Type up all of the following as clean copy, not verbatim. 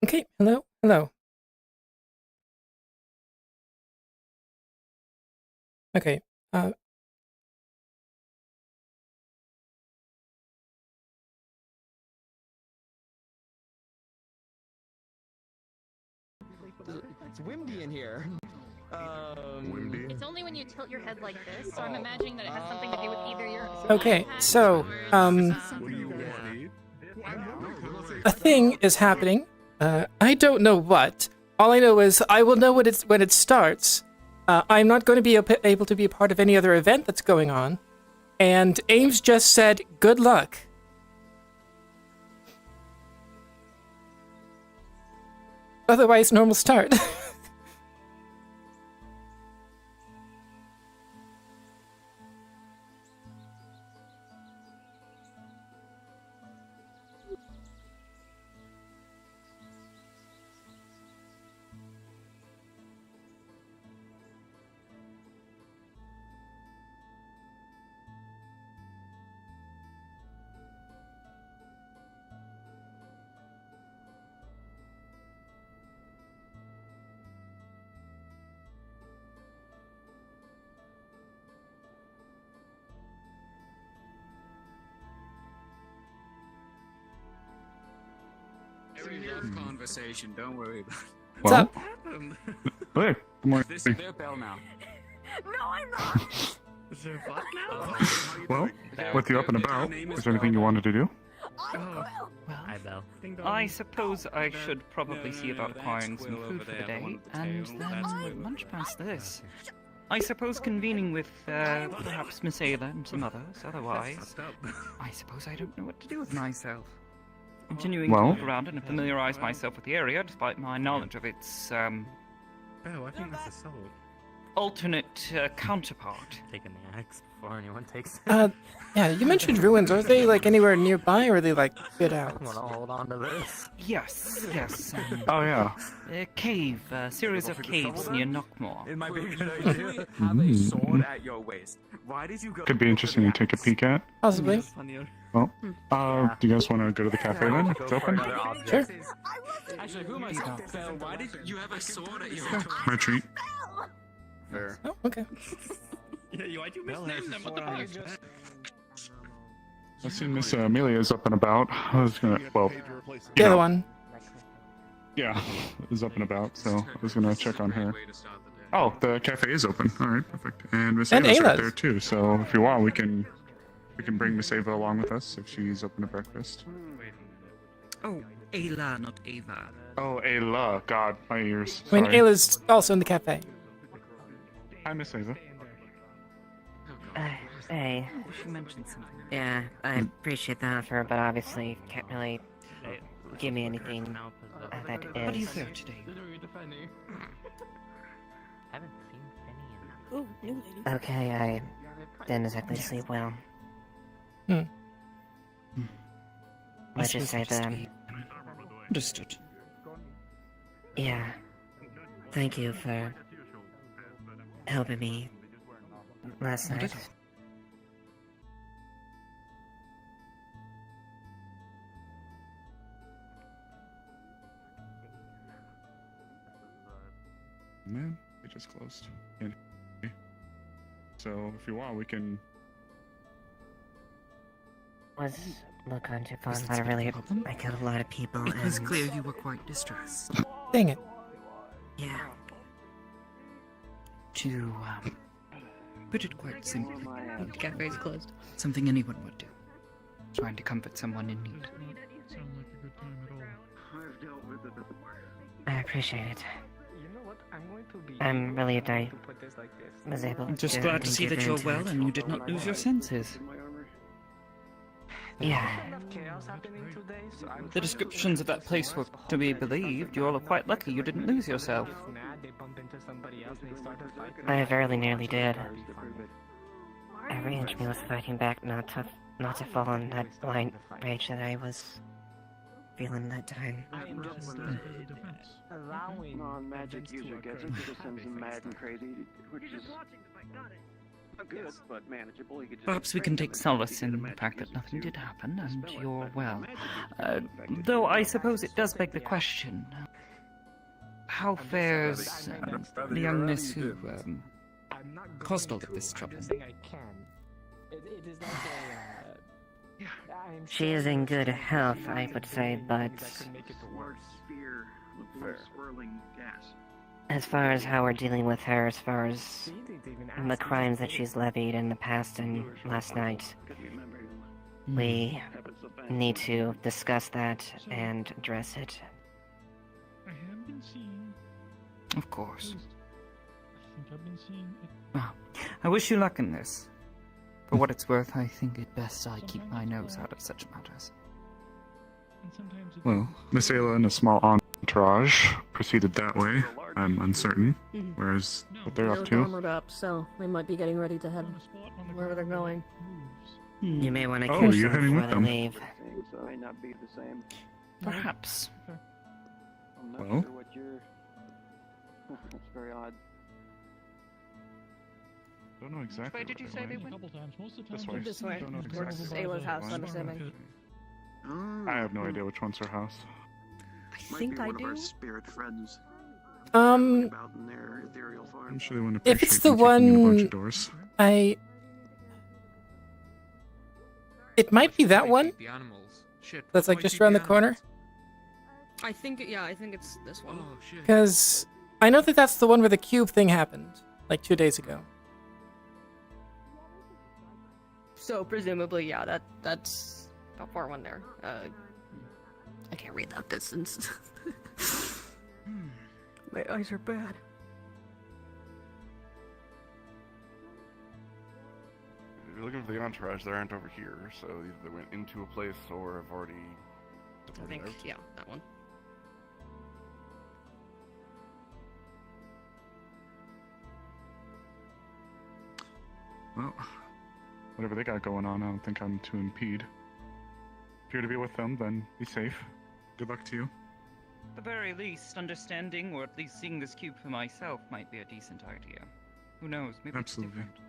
Okay, hello, hello. Okay, It's windy in here. Windy? It's only when you tilt your head like this, so I'm imagining that it has something to do with either your okay, iPad so, What do you want? a thing is happening. I don't know what. All I know is I will know when it starts. I'm not going to be able to be a part of any other event that's going on. And Ames just said, good luck. Otherwise, normal start. Conversation, don't worry about it. What's up? Hey, good morning. This is their bell now. No, I'm not. Is there a bot now? Well, with you up and about, is there anything you wanted to do? Hi, Belle. I suppose I should probably see about acquiring some food for the day, and then much past this. I suppose convening with, perhaps Miss Ayla and some others, otherwise, I suppose I don't know what to do with myself. Continuing to look around and familiarize myself with the area, despite my knowledge of its, Oh, I think that's a soul. alternate counterpart. Taking the axe before anyone takes it. Yeah, you mentioned ruins. Are they, like, anywhere nearby, or are they, like, bit out? I'm gonna hold on to this. Yes, Oh, yeah. a cave, a series of caves near Knockmore. It might be a good idea. You have a sword at your waist. Why did you go? Could be interesting to take a peek at. Possibly. Well, do you guys want to go to the cafe then? It's open? Sure. Actually, who am I? Belle, why did you have a sword at your My treat. Fair. Oh, okay. Yeah, I do misname them. What the fuck? I've seen Miss Amelia is up and about. I was gonna, well, The other one. yeah, is up and about, so I was gonna check on her. Oh, the cafe is open. All right, perfect. And Miss And Ava's right Ayla's. there too. So if you want, we can bring Miss Ava along with us if she's open to breakfast. Oh, Ayla, not Ava. Oh, Ayla. God, my ears. I mean, Sorry. Ayla's also in the cafe. Hi, Miss Ava. Hey, She mentioned something. yeah, I appreciate the offer, but obviously can't really give me anything that What do you is. fare today? Haven't seen Penny in Okay, I didn't exactly sleep well. Hmm. Let's just say that, Understood. yeah, thank you for helping me last night. Man, it just closed. So if you want, we can. Was Lockheart too far? Is that I some really, problem? I killed a lot of people, It was and clear you were quite distressed. Dang it. yeah, To, put it quite simply, the cafe's closed. Something anyone would do. Trying to comfort someone in need. I appreciate it. I'm relieved I was able I'm just to glad to see get that you're into well it. and you did not lose your senses. Yeah, The descriptions of that place were to be believed. You all are quite lucky you didn't lose yourself. I very nearly did. Every inch of me was fighting back not to fall in that blind rage that I was feeling that time. Non-magic user gets citizens mad and crazy, which is Good, but manageable. You could just Perhaps we can take solace in the fact that nothing did happen, and you're well. Though I suppose it does beg the question, how fares the young miss who caused all of this trouble? She is in good health, I would say, but as far as how we're dealing with her, as far as the crimes that she's levied in the past and last night, we need to discuss that and address it. Of course. Well, I wish you luck in this. For what it's worth, I think it best I keep my nose out of such matters. Well, Miss Ayla and a small entourage proceeded that way. I'm uncertain. Whereas what they're up to. Armored up, so they might be getting ready to head wherever they're going. You may want to Oh, catch you're them heading before with they them. leave. So it may not be the same. Perhaps. I'm not Well? sure what you're. That's very odd. Don't know exactly. Where did you say they went? This way. This way. Don't know Towards exactly Ayla's where house, they're I'm going. assuming. I have no idea which one's her house. I think I do. Spirit friends Um, about in their ethereal farm. I'm sure they wouldn't If it's appreciate the me kicking in a bunch one- of doors. it might be that one. That's like just around the corner. I think it's this one. Because I know that that's the one where the cube thing happened, like 2 days ago. So presumably, yeah, that's a far one there. I can't read that distance. My eyes are bad. If you're looking for the entourage, they aren't over here, so either they went into a place or have already. I think, yeah, that one. Well, whatever they got going on, I don't think I'm to impede. If you're to be with them, then be safe. Good luck to you. At the very least, understanding or at least seeing this cube for myself might be a decent idea. Who knows? Maybe Absolutely. it's different.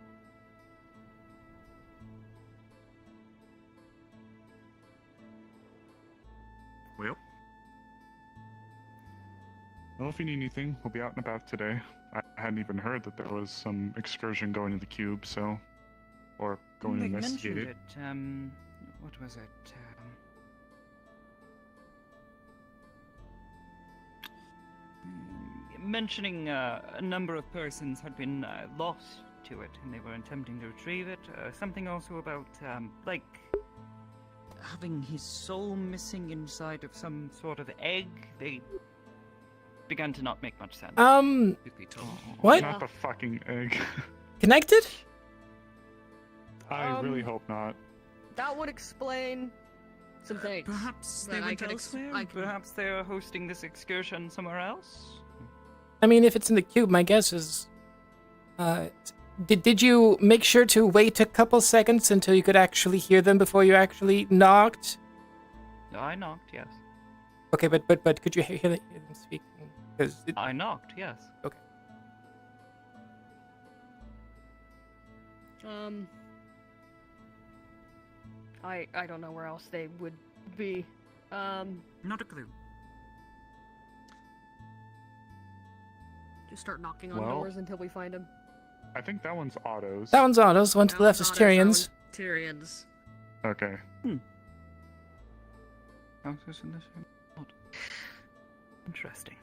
Well, if you need anything, we'll be out and about today. I hadn't even heard that there was some excursion going to the cube, so... Or going to They investigate mentioned it. it. What was it? Mentioning a number of persons had been lost to it, and they were attempting to retrieve it. Something also about, like, having his soul missing inside of some sort of egg. They began to not make much sense. What? Not the fucking egg. Connected? I really hope not. That would explain some things. Perhaps they that I went could elsewhere. I could- Perhaps they're hosting this excursion somewhere else. I mean, if it's in the cube, my guess is... Did you make sure to wait a couple seconds until you could actually hear them before you actually knocked? I knocked, yes. Okay, but could you hear them speak? Because I knocked, yes. Okay. I don't know where else they would be. Not a clue. Just start knocking on Well- doors until we find them. I think that one's Otto's. that one's Otto's, one to the left is Tyrion's. Tyrion's. Okay. Houses in this odd. Interesting.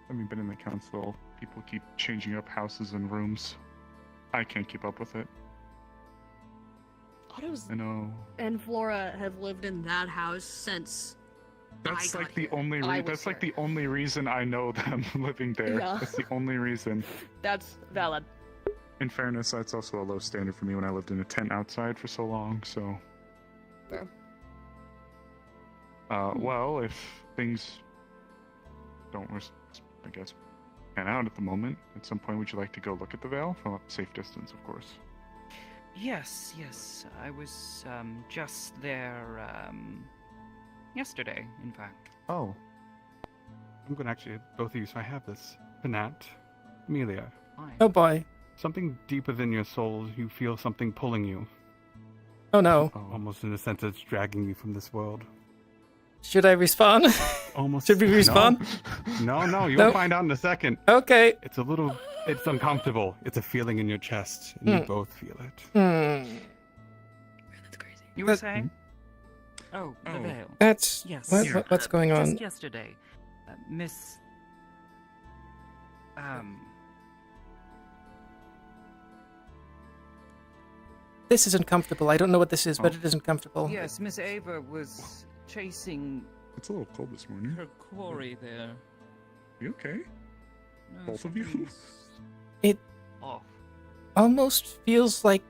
Having been in the council, people keep changing up houses and rooms. I can't keep up with it. Otto's I know. and Flora have lived in that house since. That's I like got the here. only. I was That's like here. the only reason I know them living there. Yeah. That's the only reason. That's valid. In fairness, that's also a low standard for me when I lived in a tent outside for so long. So. Fair. Well, if things don't, I guess, pan out at the moment, at some point, would you like to go look at the Veil from a safe distance, of course? Yes, yes. I was just there yesterday, in fact. Oh. I'm going to actually both of you, so I have this. Penat, Amelia, Fine. Oh boy. Something deep within your soul, you feel something pulling you. Oh no. Almost in a sense it's dragging you from this world. Should I respawn? Almost. Should we respawn? No, you'll Nope. find out in a second. Okay. It's uncomfortable. It's a feeling in your chest, and you both feel it. That's crazy. You were saying? Oh, the veil. That's... Yes. What's going on? Just yesterday, Miss... This isn't comfortable. I don't know what this is, but it isn't comfortable. Yes, Miss Ava was chasing It's a little cold this morning. her quarry there. You okay? No, Both of you? something's It off. almost feels like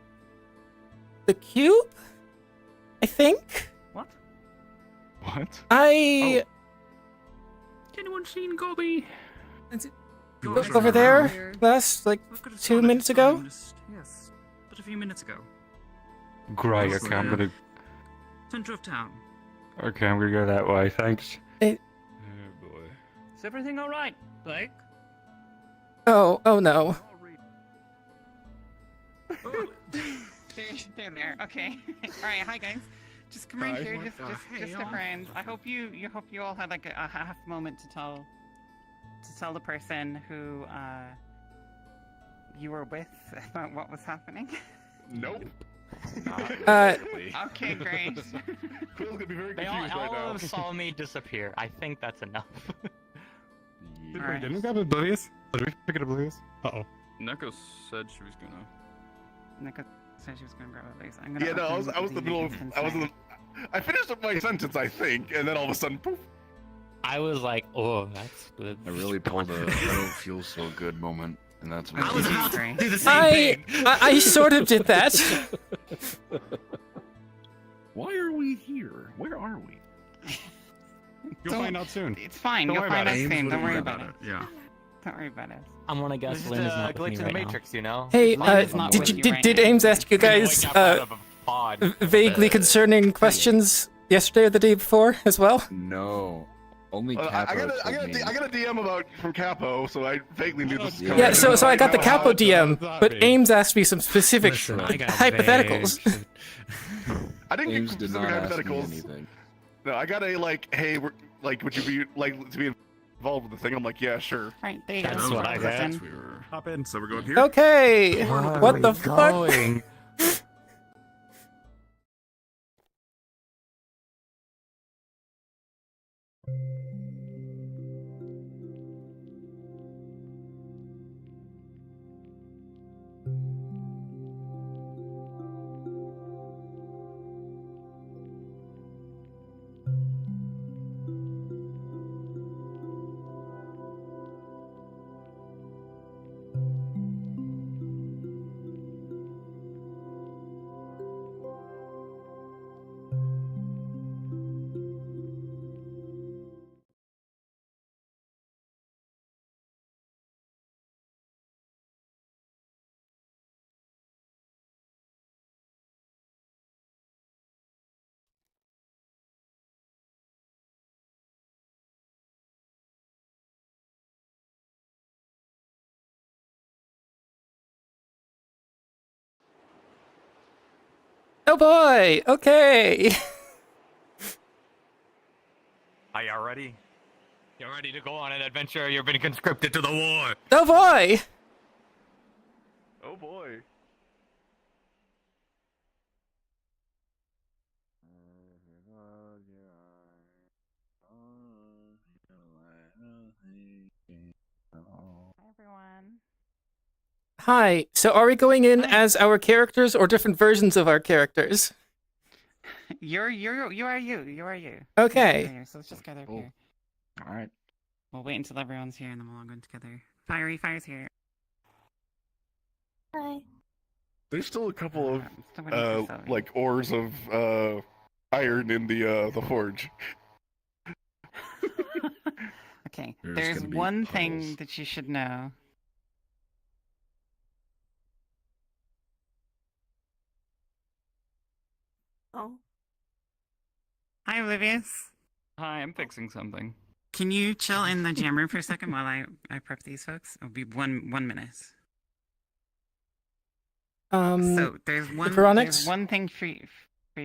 the cube? I think? What? What? I... Anyone seen Gobi? Over there? Last, like, 2 minutes ago? Yes, but a few minutes ago. Great, okay, I'm gonna... Center of town. Okay, I'm gonna go that way, thanks. It... Oh boy. Is everything alright, Blake? Oh no. There. Okay. All right. Hi, guys. Just come right here. Just a friend. I hope you all had like a half moment to tell the person who you were with about what was happening. Nope. Okay, great. Quill's gonna be very They confused all right now. of them saw me disappear. I think that's enough. Alright. Didn't we grab Oblivious? Did we pick it Oblivious? Uh-oh. Neko said she was gonna. Nika said she was gonna grab a base. I'm gonna. Yeah, no, I was in the middle of. I finished up my sentence, I think, and then all of a sudden, poof. I was like, oh, that's good. I really pulled a I don't feel so good moment, and that's what I was about to do the same thing. I sort of did that. Why are we here? Where are we? You'll find out soon. It's fine. Don't You'll worry find about out it. soon. Ames Don't worry would've about done it. Yeah. Don't worry about it. I'm gonna guess This is Lynn is a not with glitch me in the right Matrix, you know. Hey, Lynn is not with you right did now. Ames ask you guys vaguely concerning questions yesterday or the day before as well? No, only I Capo got told me. a DM about from Capo, so I vaguely knew this. was Yeah, coming. So I got the Capo DM, that but be? Ames asked me some specific Listen, I got hypotheticals. I didn't Ames get did specific not ask me hypotheticals. anything. No, I got a like, hey, would you be like to be involved with the thing? I'm like, yeah, sure. Right, there you That's go. what I got. We were. Hop in. So we're going here. Okay, Where what are the we fuck? going? Oh boy, okay. Are y'all ready? You're ready to go on an adventure. You've been conscripted to the war. Oh boy. Oh boy. Hi, everyone. Hi. So are we going in as our characters or different versions of our characters? You are you. Okay. So let's just gather up Cool. here. All right. We'll wait until everyone's here and then we'll all go in together. Fire's here. Hi. There's still a couple of Somebody needs to sell like ores of iron in the forge. Okay, There's there's gonna be one puddles. thing that you should know. Oh. Hi, Oblivious. Hi, I'm fixing something. Can you chill in the jam room for a second while I prep these folks? It'll be one minute. So there's Veronix? one thing for you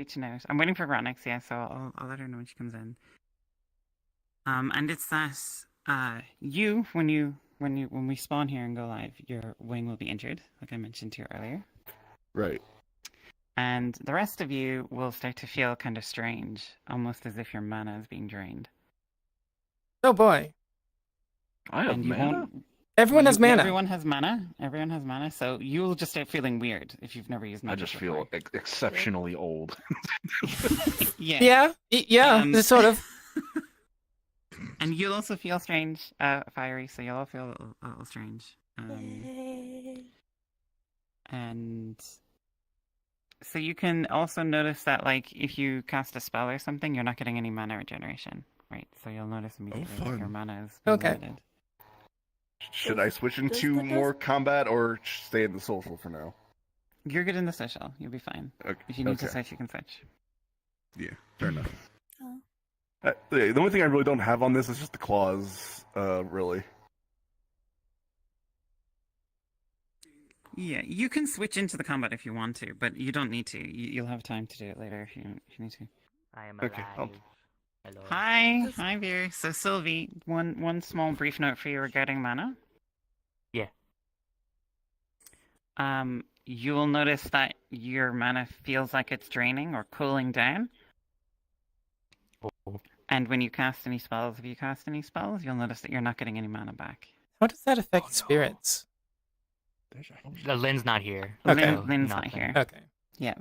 to note. I'm waiting for Veronix, yeah, so I'll let her know when she comes in. And it's that when we spawn here and go live, your wing will be injured, like I mentioned to you earlier. Right. And the rest of you will start to feel kind of strange, almost as if your mana is being drained. Oh boy. I have And you mana? won't. Everyone has mana. Everyone has mana. Everyone has mana. So you'll just start feeling weird if you've never used I magic. just feel exceptionally old. Yeah. Yeah, sort of. And you'll also feel strange, fiery. So you'll all feel a little strange. And so you can also notice that, like, if you cast a spell or something, you're not getting any mana regeneration, right? So you'll notice immediately that your mana is limited. Should I switch into more combat or stay in the social for now? You're good in the social. You'll be fine. Okay. If you need to switch, you can switch. Yeah, fair enough. The only thing I really don't have on this is just the claws, really. Yeah, you can switch into the combat if you want to, but you don't need to. You'll have time to do it later if you need to. I am Okay, alive. Hello. Hi, Veer. So Sylvie, one small brief note for you regarding mana. Yeah. You'll notice that your mana feels like it's draining or cooling down. Oh. And when you cast any spells, if you cast any spells, you'll notice that you're not getting any mana back. How does that affect spirits? Lynn's not here. Okay. Lynn's not here. Okay. Yeah.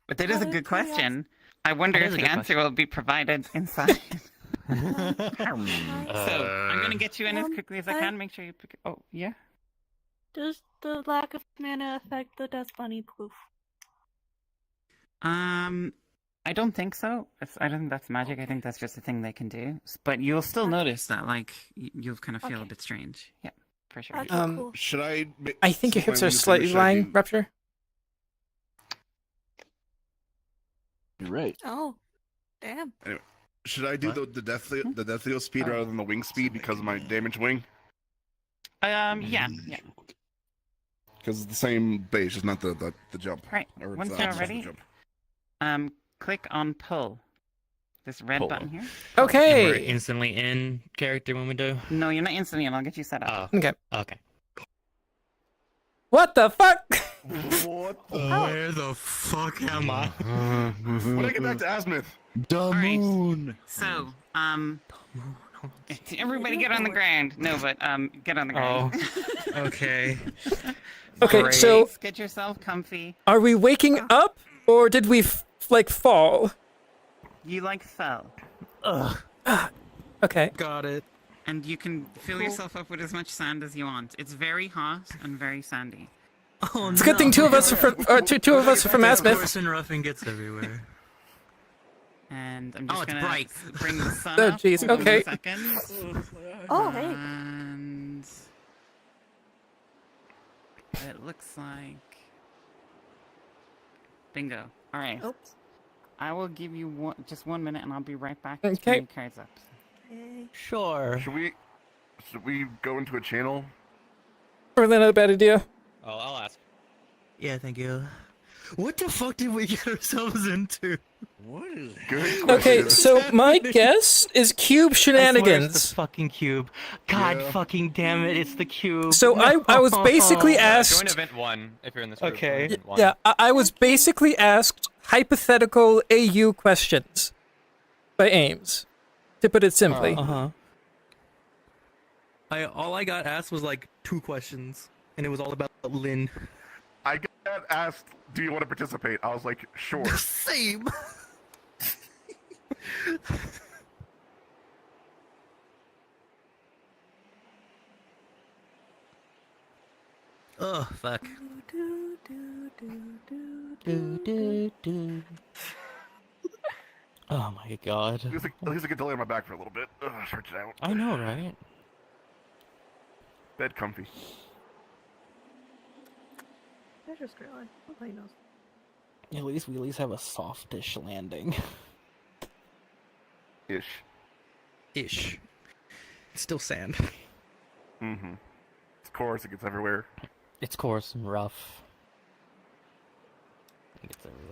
But that is a good question. I wonder That if is a the good answer question. will be provided inside. So, Uh, I'm gonna get you in as quickly as I can. Make sure you pick. Oh, yeah? Does the lack of mana affect the Death Bunny poof? I don't think so. I don't think that's magic. I think that's just a thing they can do. But you'll still notice that, like, you'll kind of feel a bit strange. Yeah, for sure. Cool. Should I? I think your hips are Since my wings are slightly finished, I lying, do- Rupture. You're right. Oh, damn. Anyway, should I do the Deathio speed rather than the wing speed because of my damaged wing? Yeah. Because it's the same base, just not the jump. Right. Or Once the you're opposite of the ready, jump. click on pull. This red Pull. button here. and we're Okay. instantly in character when we do. No, you're not instantly in. I'll get you set up. Oh. Okay. Okay. What the fuck? What Where the fuck am I? When I get back to Azimuth. The moon. So, everybody get on the ground. No, but get on the ground. Oh. Okay. Okay, so Get yourself comfy. are we waking up or did we fall? You fell. Ugh. Okay. Got it. And you can fill yourself up with as much sand as you want. It's very hot and very sandy. Oh, It's a good thing two of us are from Of Asmith. course, and roughing gets everywhere. And I'm Oh, just it's gonna bright. bring the sun Oh, up. jeez, for 1 okay. second. Oh, hey. And it looks like bingo. All right. Oops. I will give you just 1 minute, and I'll be right back. Okay. To bring cards up. Sure. Should we go into a channel? Probably not a bad idea. Oh, I'll ask. Yeah, thank you. What the fuck did we get ourselves into? What is Good Okay, question. so my guess is cube I swear it's shenanigans. the fucking cube. God Yeah. fucking damn it, it's the cube. So I was basically Join asked. event 1 if you're in this group. Okay. Join event 1. Yeah, I was basically asked hypothetical AU questions by Ames, to put it simply. Uh-huh. All I got asked was like 2 questions, and it was all about Lynn. I got asked, "Do you want to participate?" I was like, "Sure." Same. Oh, fuck. Oh my god. At least I get to lay on my back for a little bit. Stretch it out. I know, right? Bed comfy. That's just great line. Nobody knows. At least we have a softish landing. Ish. Ish. It's still sand. Mm-hmm. Of course, it gets everywhere. It's coarse and rough.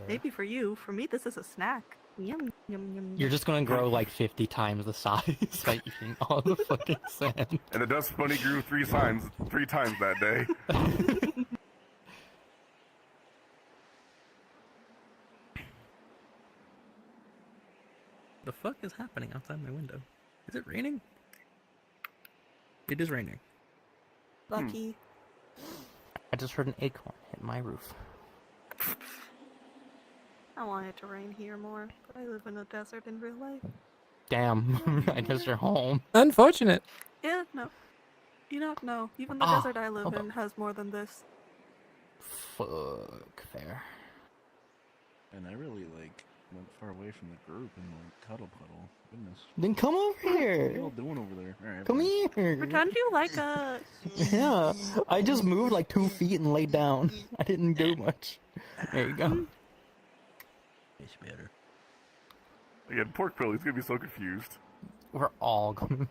Maybe for you. For me, this is a snack. Yum, yum, yum. You're just gonna grow like 50 times the size by eating all the fucking sand. And the dust bunny grew 3 times that day. The fuck is happening outside my window? Is it raining? It is raining. Lucky. I just heard an acorn hit my roof. I want it to rain here more, but I live in a desert in real life. Damn, I guess you're home. Unfortunate. Yeah, no. You don't know. Even the Ah, desert I live hold in has more than this. Fuck, fair. And I really went far away from the group and cuddle puddle. Goodness. Then come over What are here. you all doing over there? All right, Come fine. here. Pretend you like a... Yeah, I just moved like 2 feet and laid down. I didn't do much. There you go. It's better. Again, pork belly's gonna be so confused. We're all gonna...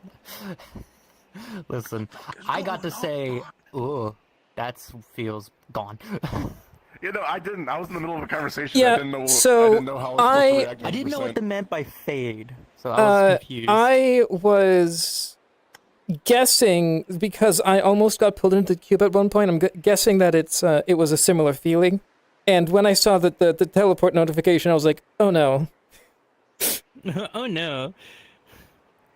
Listen, I got to say, ugh, that feels gone. Yeah, no, I didn't. I was in the middle of a conversation. Yeah, I didn't know. so I didn't know how I was supposed to react. I didn't know 100%. what they meant by fade, so I was confused. I was guessing because I almost got pulled into the cube at one point. I'm guessing that it was a similar feeling. And when I saw that the teleport notification, I was like, oh no. Oh no.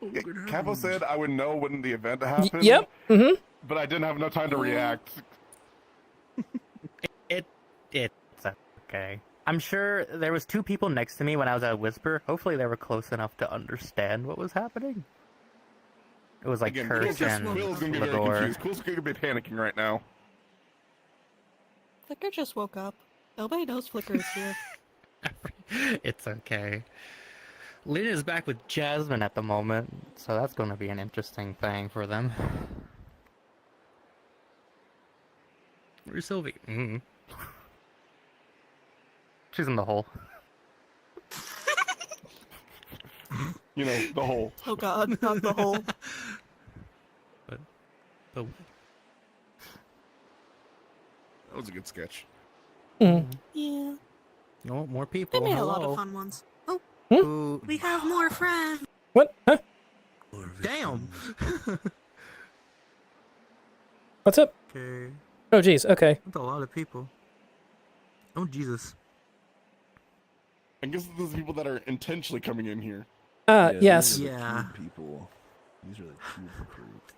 Yeah, Capo said I would know when the event happened. Yep. Mm-hmm. But I didn't have enough time to react. It's okay. I'm sure there was 2 people next to me when I was at Whisper. Hopefully they were close enough to understand what was happening. It was like Again, Curse and Quill's gonna be very Lador. confused. Quill's gonna be panicking right now. Flicker just woke up. Nobody knows Flicker is here. It's okay. Lynn is back with Jasmine at the moment, so that's going to be an interesting thing for them. Where's Sylvie? She's in the hole. You know, the hole. Oh god, not the hole. But that was a good sketch. Yeah. No, more They people. made a lot Hello. of fun ones. Oh, Ooh. we have more friends. What? Huh? Damn! What's up? Okay. Oh, geez. Okay. That's a lot of people. Oh, Jesus. I guess those people that are intentionally coming in here. Yes. Yeah. People. These are the cube recruits.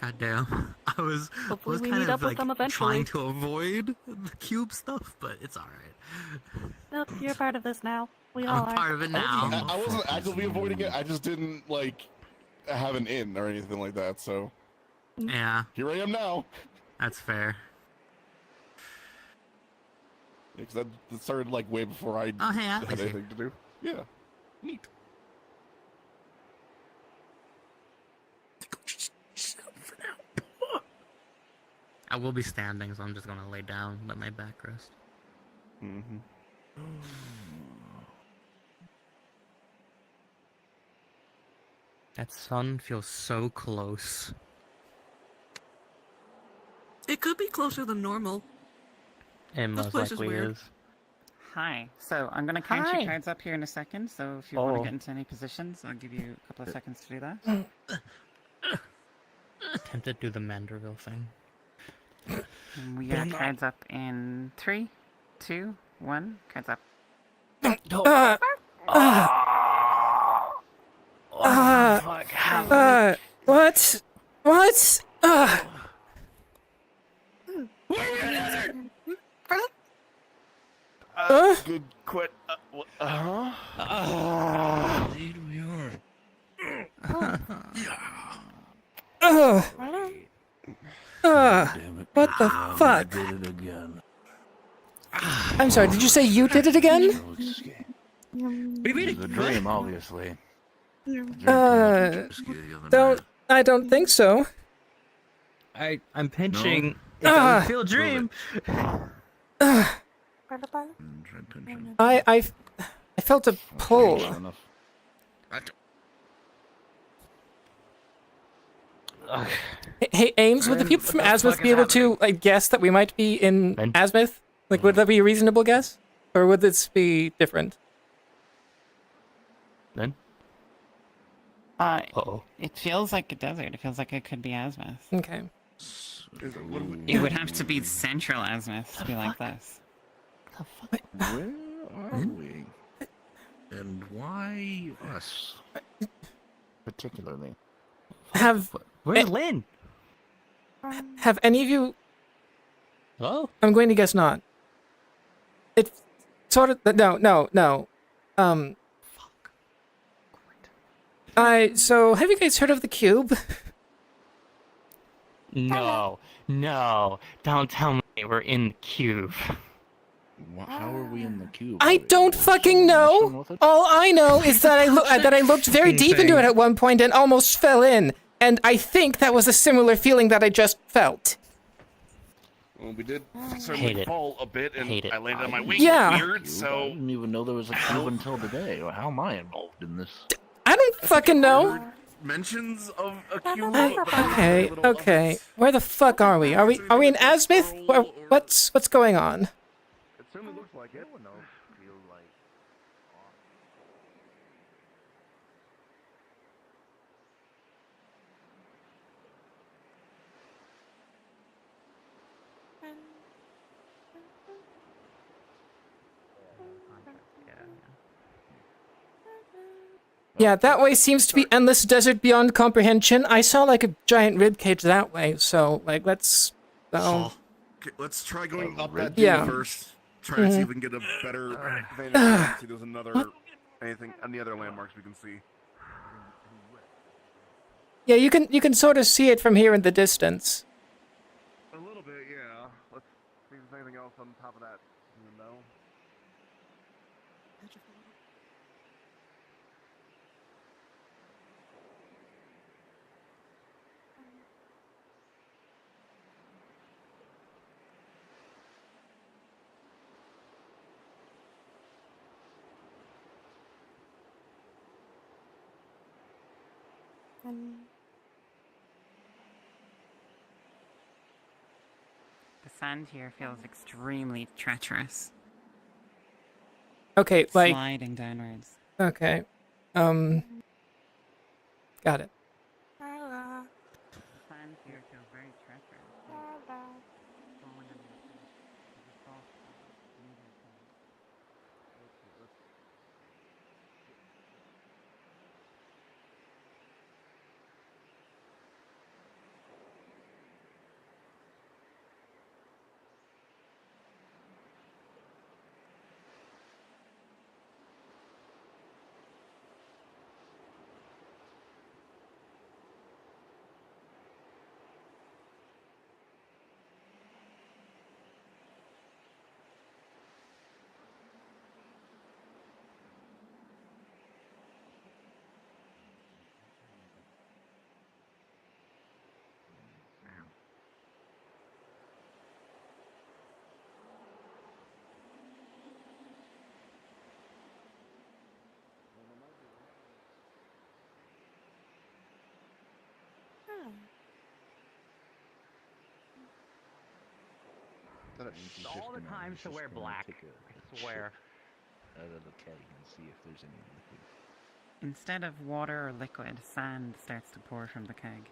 Goddamn. I was Hopefully we kind meet of up with them eventually. trying to avoid the cube stuff, but it's alright. Nope, you're part of this now. We all I'm are. part of it now. I wasn't actively avoiding it. I just didn't have an in or anything like that. So Yeah, here I am now. that's fair. Because that started way before I Oh, hey, had Atlas. anything to do. Yeah, neat. I will be standing, so I'm just gonna lay down, let my back rest. Mm-hmm. That sun feels so close. It could be closer than normal. It most place is likely weird. is. Hi. So I'm gonna count Hi. your cards up here in a second. So if you want Oh. to get into any positions, I'll give you a couple of seconds to do that. Tempted to do the Manderville thing. And we But got I'm not. cards up in 3, 2, 1. Cards up. What? What? Good quit. Indeed we are. Damn it. What the I fuck? did it again. I'm sorry, did you say you did it again? It was a dream, obviously. I don't think so. I'm pinching. No? It Ah. doesn't feel dream. I felt a pull. Hey, Ames, would the people from Azimuth be able to guess that we might be in Azimuth? Would that be a reasonable guess? Or would this be different? Then? It feels like a desert. It feels like it could be azimuth. Okay. It would have to be central azimuth to be like this. Where are we? And why us? Particularly. Where's Lynn? Have any of you... Oh? I'm going to guess not. It sort of... No. So, have you guys heard of the cube? No. Don't tell me we're in the cube. How are we in the cube? I don't fucking know. All I know is that I looked very deep into it at one point and almost fell in. And I think that was a similar feeling that I just felt. Well, we did certainly fall a bit, and I landed on my wing. Yeah. Weird, so I didn't even know there was a cube until today. How am I involved in this? I don't fucking know. Mentions of a cube. Okay. Where the fuck are we? Are we in Azimuth? What's going on? It certainly looks like it. Yeah, that way seems to be endless desert beyond comprehension. I saw like a giant rib cage that way, so like let's. Okay, let's try going up that Yeah. first. Try to see if we can get a better vantage. See, there's any other landmarks we can see. Yeah, you can sort of see it from here in the distance. A little bit, yeah. Let's see if there's anything else on top of that. No. The sand here feels extremely treacherous. Okay, like. Sliding downwards. Okay. Got it. Sand here feels very treacherous. All the time to wear black. I swear. Out of the keg and see if there's any liquid. Instead of water or liquid, sand starts to pour from the keg.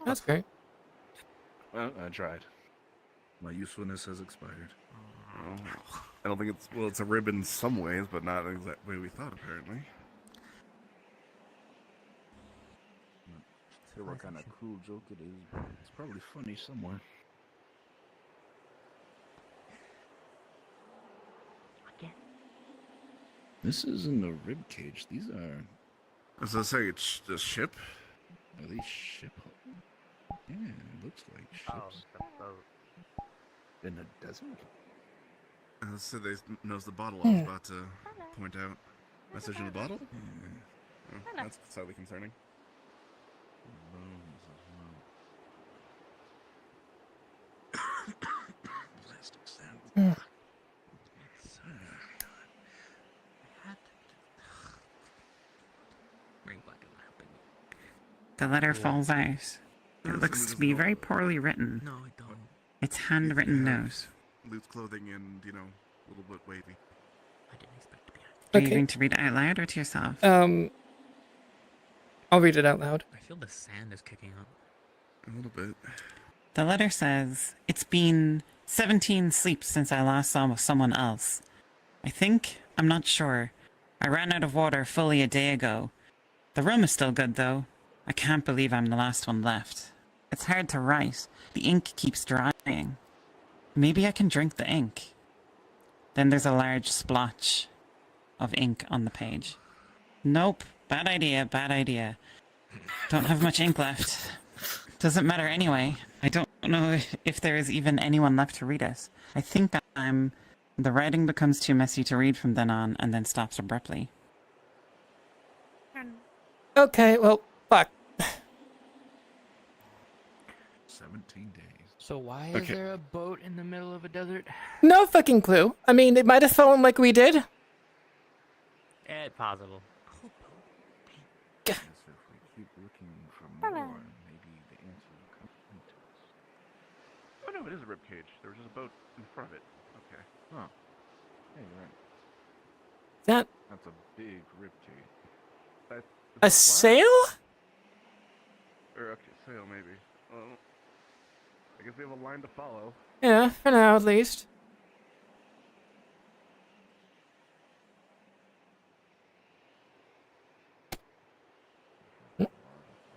That's great. Well, I tried. My usefulness has expired. I don't think it's... Well, it's a rib in some ways, but not the exact way we thought, apparently. Not sure what kind of cruel joke it is, but it's probably funny somewhere. This isn't a rib cage. These are... As I say, it's the ship. Are these ship? Yeah, it looks like ships. In a desert? So they knows the bottle I was about to point out. Message in the bottle? Oh, that's slightly concerning. Plastic sand. The letter falls out. It looks to be very poorly written. No, I don't. It's handwritten note. loose clothing and, you know, a little bit wavy. Are you going to read it out loud or to yourself? I'll read it out loud. I feel the sand is kicking up. A little bit. The letter says, "It's been 17 sleeps since I last saw someone else. I'm not sure. I ran out of water fully a day ago. The rum is still good, though. I can't believe I'm the last one left. It's hard to write. The ink keeps drying. Maybe I can drink the ink." Then there's a large splotch of ink on the page. "Nope. Bad idea. Don't have much ink left. Doesn't matter anyway. I don't know if there is even anyone left to read it. I think the writing becomes too messy to read from then on and then stops abruptly." Okay, well, fuck. 17 days. So why is there a boat in the middle of a desert? No fucking clue. I mean, it might have fallen like we did. Possible. Guess if we keep looking for more, maybe the answer will come to us. Oh no, it is a rib cage. There was just a boat in front of it. Okay. Huh. Yeah, you're right. That That's a big rib cage. That's a sail? Or okay, sail maybe. Well, I guess we have a line to follow. Yeah, for now at least.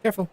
Careful.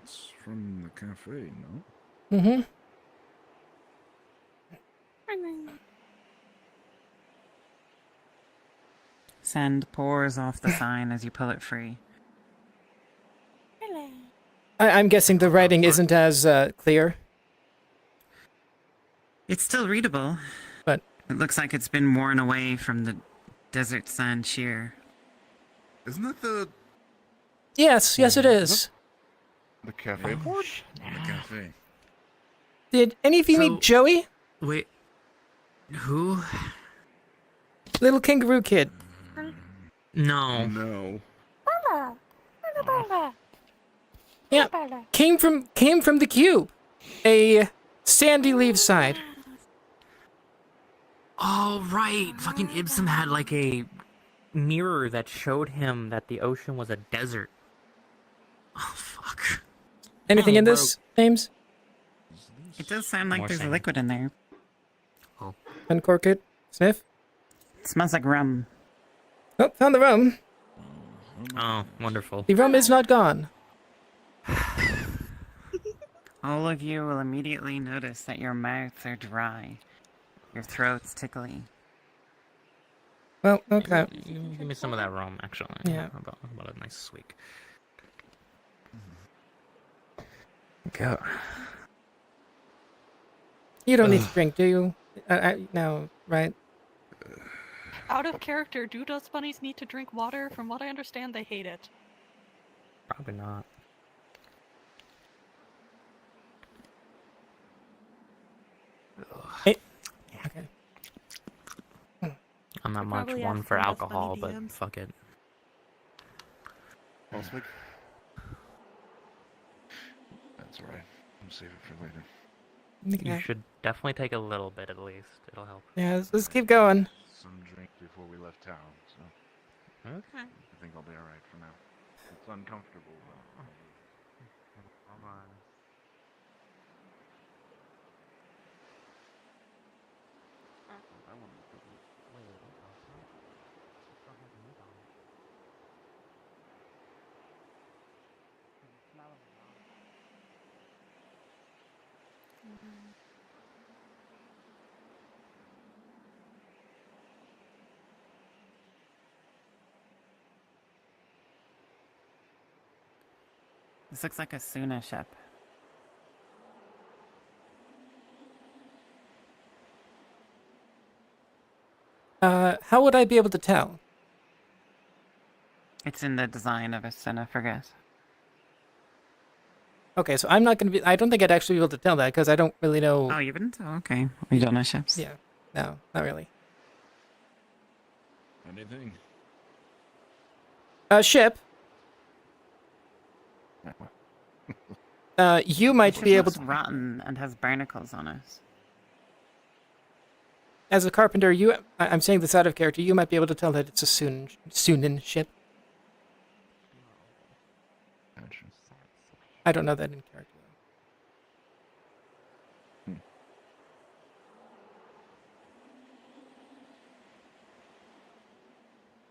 It's from the cafe, no? Mm-hmm. Sand pours off the sign as you pull it free. I'm guessing the writing isn't as clear. It's still readable. But it looks like it's been worn away from the desert sand shear. Isn't that the... Yes, it is. The cafe board? The cafe. Did any of you meet Joey? Wait. Who? Little kangaroo kid. No. No. Yeah, came from the cube, a Sandy Leaves side. Oh right, fucking Ibsen had like a mirror that showed him that the ocean was a desert. Oh fuck. Anything in this, James? It does sound like More there's a sand. liquid in there. Oh. Uncork it. Sniff. It smells like rum. Oh, found the rum. Oh, wonderful. The rum is not gone. All of you will immediately notice that your mouths are dry. Your throat's tickly. Well, okay. Give me some of that rum, actually. Yeah. How about a nice swig? Go. You don't need to drink, do you? No, right? Out of character, do dust bunnies need to drink water? From what I understand, they hate it. Probably not. Hey. Okay. I'm not Should much probably one ask for the dust bunny alcohol, but DMs. fuck it. I'll swig. That's alright. I'm saving it for later. You Okay. should definitely take a little bit at least. It'll help. Yeah, let's keep going. Some drink before we left town, so Okay. I think I'll be alright for now. It's uncomfortable, but Come on. This looks like a Suna ship. How would I be able to tell? It's in the design of a Suna frigate. Okay, so I'm not gonna be. I don't think I'd actually be able to tell that because I don't really know. Oh, you wouldn't? Oh, okay. You don't know ships? Yeah. No, not really. anything? Ship. You might Ship be able looks to. rotten and has barnacles on it. As a carpenter, I'm saying this out of character. You might be able to tell that it's a Sunan ship. I don't know that in character.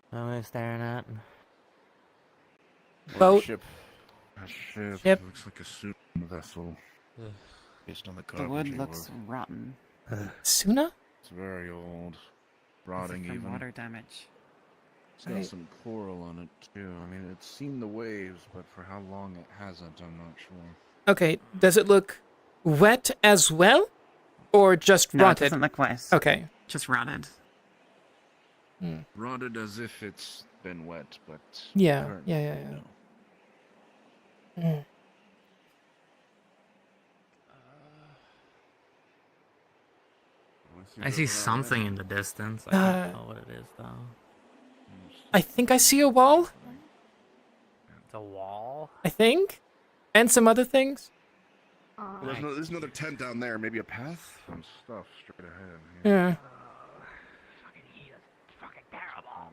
What am I staring at? Boat. Ship. A ship. Ship. Looks like a suit vessel. Based on the The wood carpentry looks work. rotten. Suna? It's very old. Is Rotting it from even. water damage? It's got some coral on it too. I mean, it's seen the waves, but for how long it hasn't, I'm not sure. Okay, does it look wet as well? Or just No, it rotted? doesn't look wet. Okay. Just rotted. Rotted as if it's been wet, but Yeah, currently, yeah. no. I see something in the distance. I don't know what it is though. I think I see a wall. It's a wall? I think. And some other things. There's another tent down there. Maybe a path? Some stuff straight ahead. Yeah. Fucking terrible.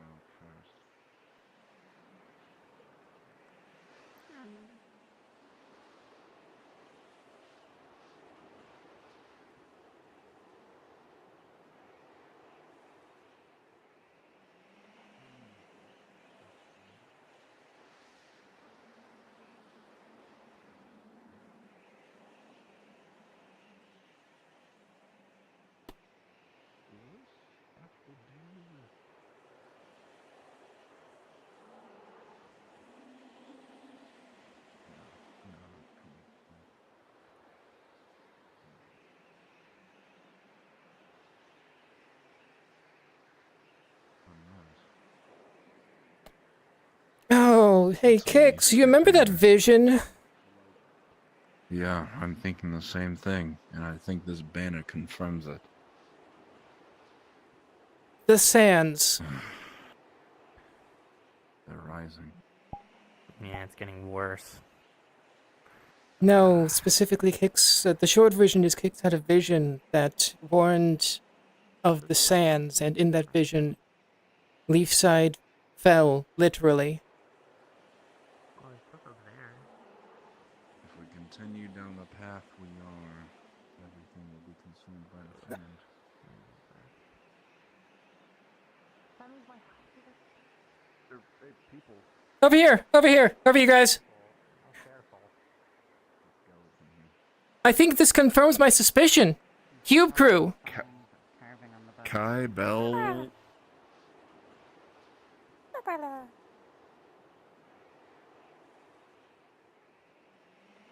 Oh, hey, Kix, you remember that vision? Yeah, I'm thinking the same thing, and I think this banner confirms it. The sands. They're rising. Yeah, it's getting worse. No, specifically Kix, the short version is Kix had a vision that warned of the sands, and in that vision, Leafside fell, literally. If we continue down the path we are, everything will be consumed by the sand. People. Over here, over you guys. I think this confirms my suspicion. Cube Crew. Kai, Bell.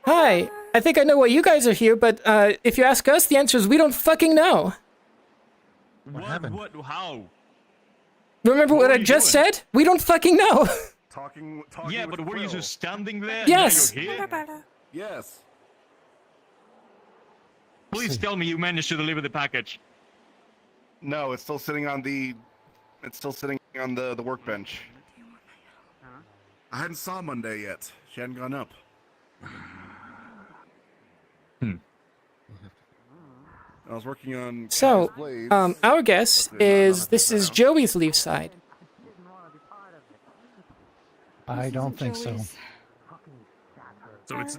Hi, I think I know why you guys are here, but if you ask us, the answer is we don't fucking know. What happened? What? How? Remember what I just said? We don't fucking know. Talking yeah, but were you just standing there? Yes. Now you're here? Yes. Please tell me you managed to deliver the package. No, it's still sitting on the. It's still sitting on the workbench. I hadn't saw Monday yet. She hadn't gone up. I was working on. So, Kai's blades. our guess is this is Joey's leaf side. I don't think so. So it's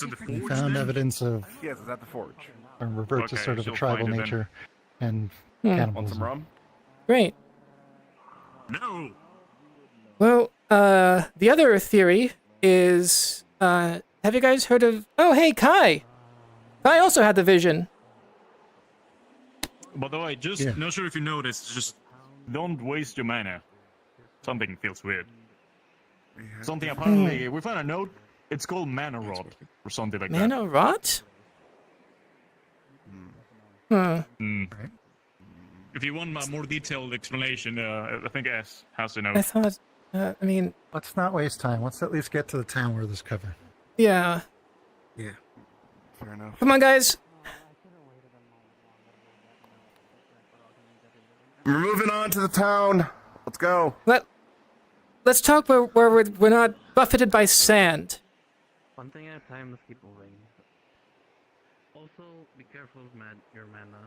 in the We forge. found then? evidence of Yes, it's at the forge. revert to Okay, sort of the she'll tribal find it then. nature and Hmm. cannibalism. Want some rum? Great. No. Well, the other theory is, have you guys heard of... Oh, hey, Kai! Kai also had the vision. By the way, just not sure if you noticed, just don't waste your mana. Something feels weird. Something apparently we found a note. It's called mana rot or something like that. Mana rot? Hmm. If you want a more detailed explanation, I think S has to know. I thought, I mean... Let's not waste time. Let's at least get to the town where this cover. Yeah. Yeah. Fair enough. Come on, guys. We're moving on to the town. Let's go. Let's talk where we're not buffeted by sand. One thing at a time, let's keep moving. Also, be careful of your mana.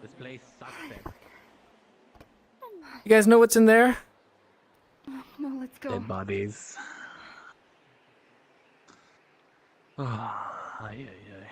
This place sucks. You guys know what's in there? No, let's go. Dead bodies. Ay, ay, ay.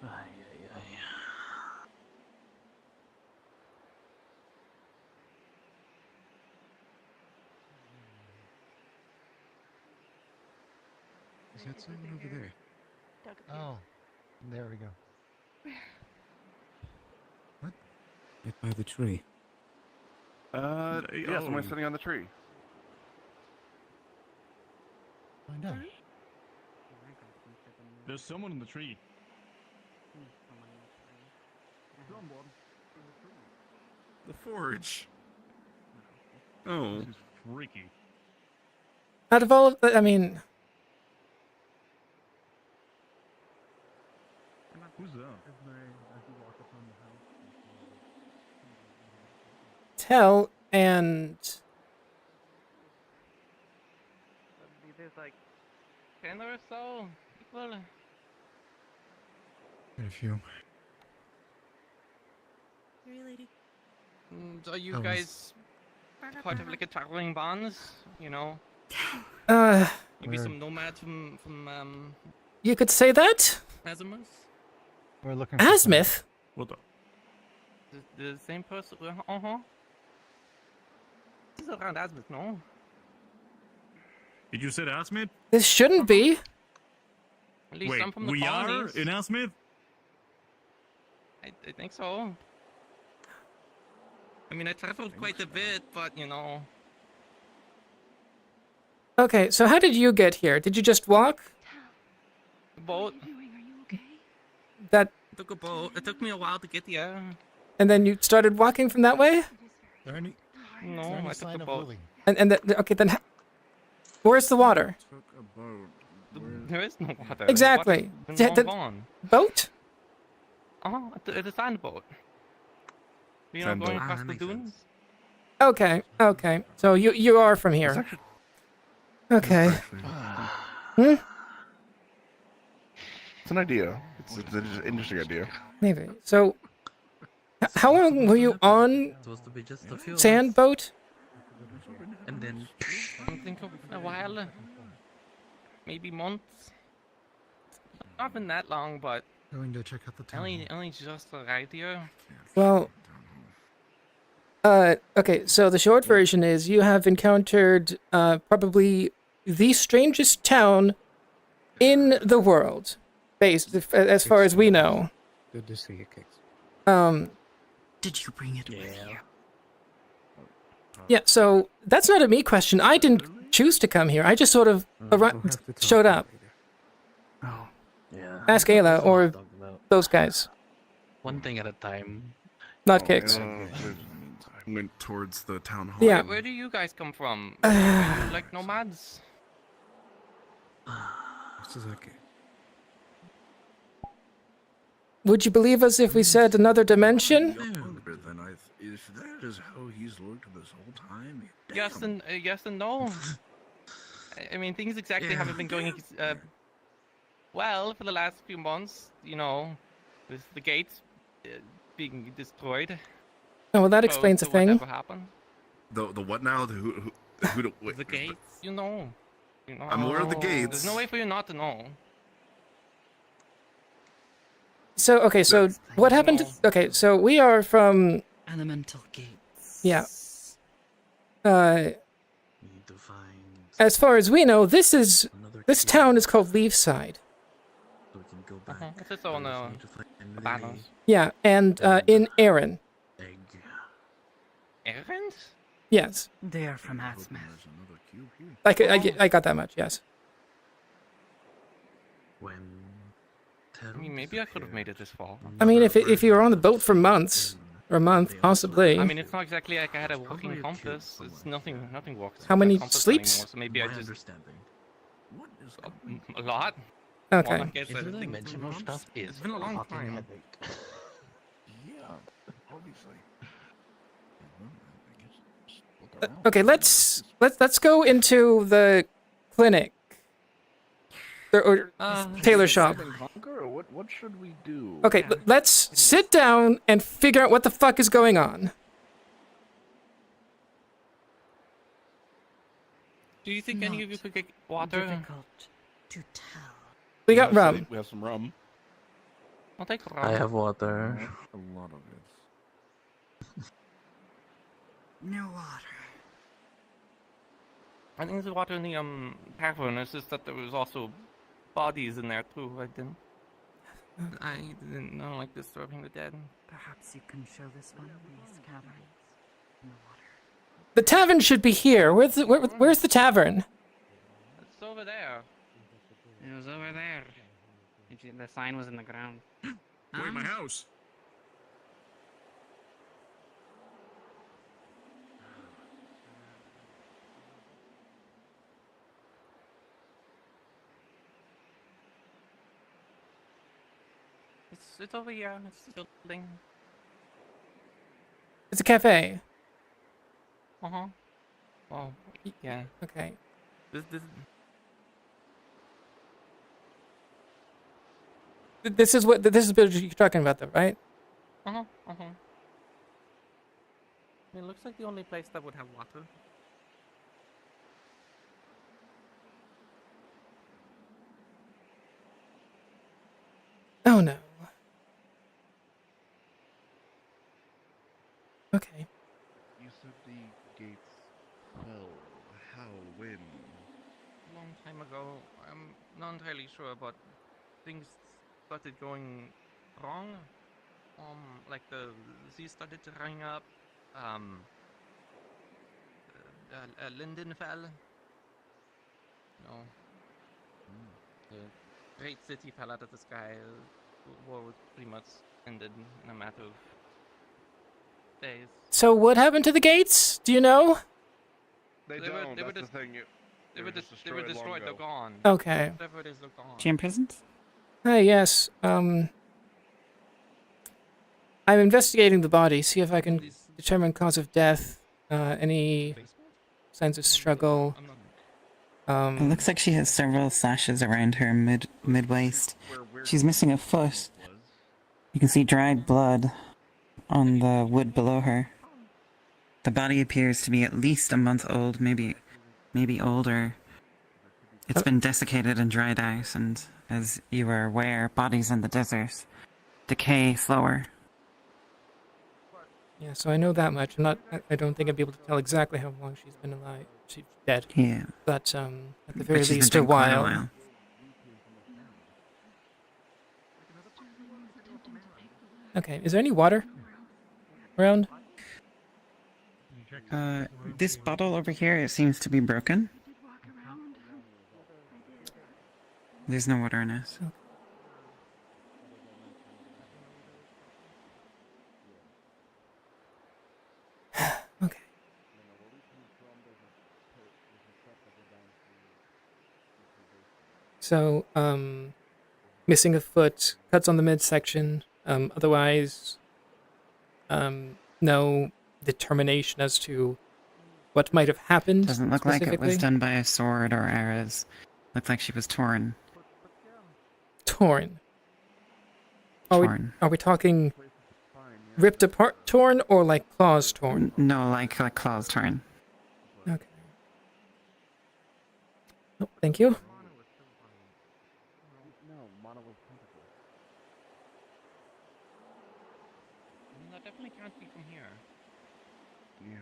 Ay, ay, ay. Is that someone over there? Oh, there we go. What? Right by the tree. Yeah, someone's sitting on the tree. Find out. There's someone in the tree. The forge. Oh. This is freaky. Out of all of the... I mean... Who's that? Tell and... There's like 10 or so people. Quite a few. Lady. Are you That was- guys part of like a traveling bands? You know? Maybe We're- some nomads from You could say that? Azimuth? We're looking Asmith? What the? The same person? Uh-huh. This is around Azimuth, no? Did you say Asmith? This shouldn't be. At least Wait, I'm from the we colonies. are in Asmith? I think so. I mean, I traveled quite a bit, but you know. Okay, so how did you get here? Did you just walk? Boat. That... Took a boat. It took me a while to get here. And then you started walking from that way? There any, No, is there any I sign took the of boat. Lily? And okay, then... Where's the water? Took a boat. There is no water. Exactly. Water's Yeah, been long gone. Boat? It's a sand boat. You know, Sand going boat. across that the makes dunes. Okay. So you are from here. Okay. Hmm? It's an idea. It's an interesting idea. Maybe. So, how long were you on Supposed to be just a few sand boat? And then I think of a while. Maybe months. Not been that long, but Going to check out the town. only just arrived here. Well, okay, so the short version is you have encountered probably the strangest town in the world, based as far as we know. Good to see you, Kix. did you bring it with you? Yeah, so that's not a me question. I didn't choose to come here. I just sort of showed up. Oh. Yeah. Ask Ayla or those guys. One thing at a time. Not kicks. Went towards the town hall. Yeah. Where do you guys come from? Are you like nomads? Would you believe us if we said another dimension? Then if that is how he's looked this whole time, Yes and no. I mean, things exactly haven't been going well for the last few months. You know, with the gates being destroyed. Oh, well, that explains a thing. Whatever happened. The what now? Who do, wait, The gates. You know. I'm aware of the gates. There's no way for you not to know. So, okay, so what happened? Okay, so we are from... Elemental gates. Yeah. As far as we know, this town is called Leafside. It's its own balance. Yeah, and in Erin. Errands? Yes. They are from Atzmouth. I got that much, yes. I mean, maybe I could have made it this far. I mean, if you were on the boat for months, or a month, possibly. I mean, it's not exactly like I had a working compass. It's nothing works. How many with that compass sleeps? anymore, so maybe I just a lot. Okay. Well, I guess dimensional stuff is. It's been a long time. Yeah, obviously. Okay, let's go into the clinic. Or tailor shop. What should we do? Okay, let's sit down and figure out what the fuck is going on. Do you think any of you could get water? Difficult to tell. We got rum. We have some rum. I'll take rum. I have water. A lot of it. No water. I think there's water in the tavern. It's just that there was also bodies in there too. I didn't know like disturbing the dead. Perhaps you can show this one these caverns in the water. The tavern should be here. Where's the tavern? It's over there. It was over there. The sign was in the ground. Wait, my house. It's over here. It's the building. It's a cafe. Oh, yeah. Okay. This is the building you're talking about, though, right? It looks like the only place that would have water. Oh no. Okay. You said the gates fell. How? When? A long time ago. I'm not entirely sure, but things started going wrong. Like the sea started to ring up. Linden fell. No. The great city fell out of the sky. The war was pretty much ended in a matter of days. So what happened to the gates? Do you know? They don't. That's the thing. They were destroyed. They're gone. Okay. Whatever it is, they're gone. She imprisoned? Hi, yes. I'm investigating the body, see if I can determine cause of death, any signs of struggle. It looks like she has several slashes around her mid-waist. She's missing a foot. You can see dried blood on the wood below her. The body appears to be at least a month old, maybe older. It's been desiccated and dried out, and as you are aware, bodies in the desert decay slower. Yeah, so I know that much. I don't think I'd be able to tell exactly how long she's been alive. She's dead. Yeah. But at the very she's been least, dead a quite a while. while. Okay, is there any water around? This bottle over here, it seems to be broken. There's no water in it. Okay. So, missing a foot, cuts on the midsection. Otherwise, no determination as to what might have happened. Doesn't look like it was specifically. done by a sword or arrows. Looked like she was torn. Torn. Torn. Are we talking ripped apart, torn, or like claws torn? No, like claws torn. Okay. Oh, thank you. That definitely can't be from here. Yeah,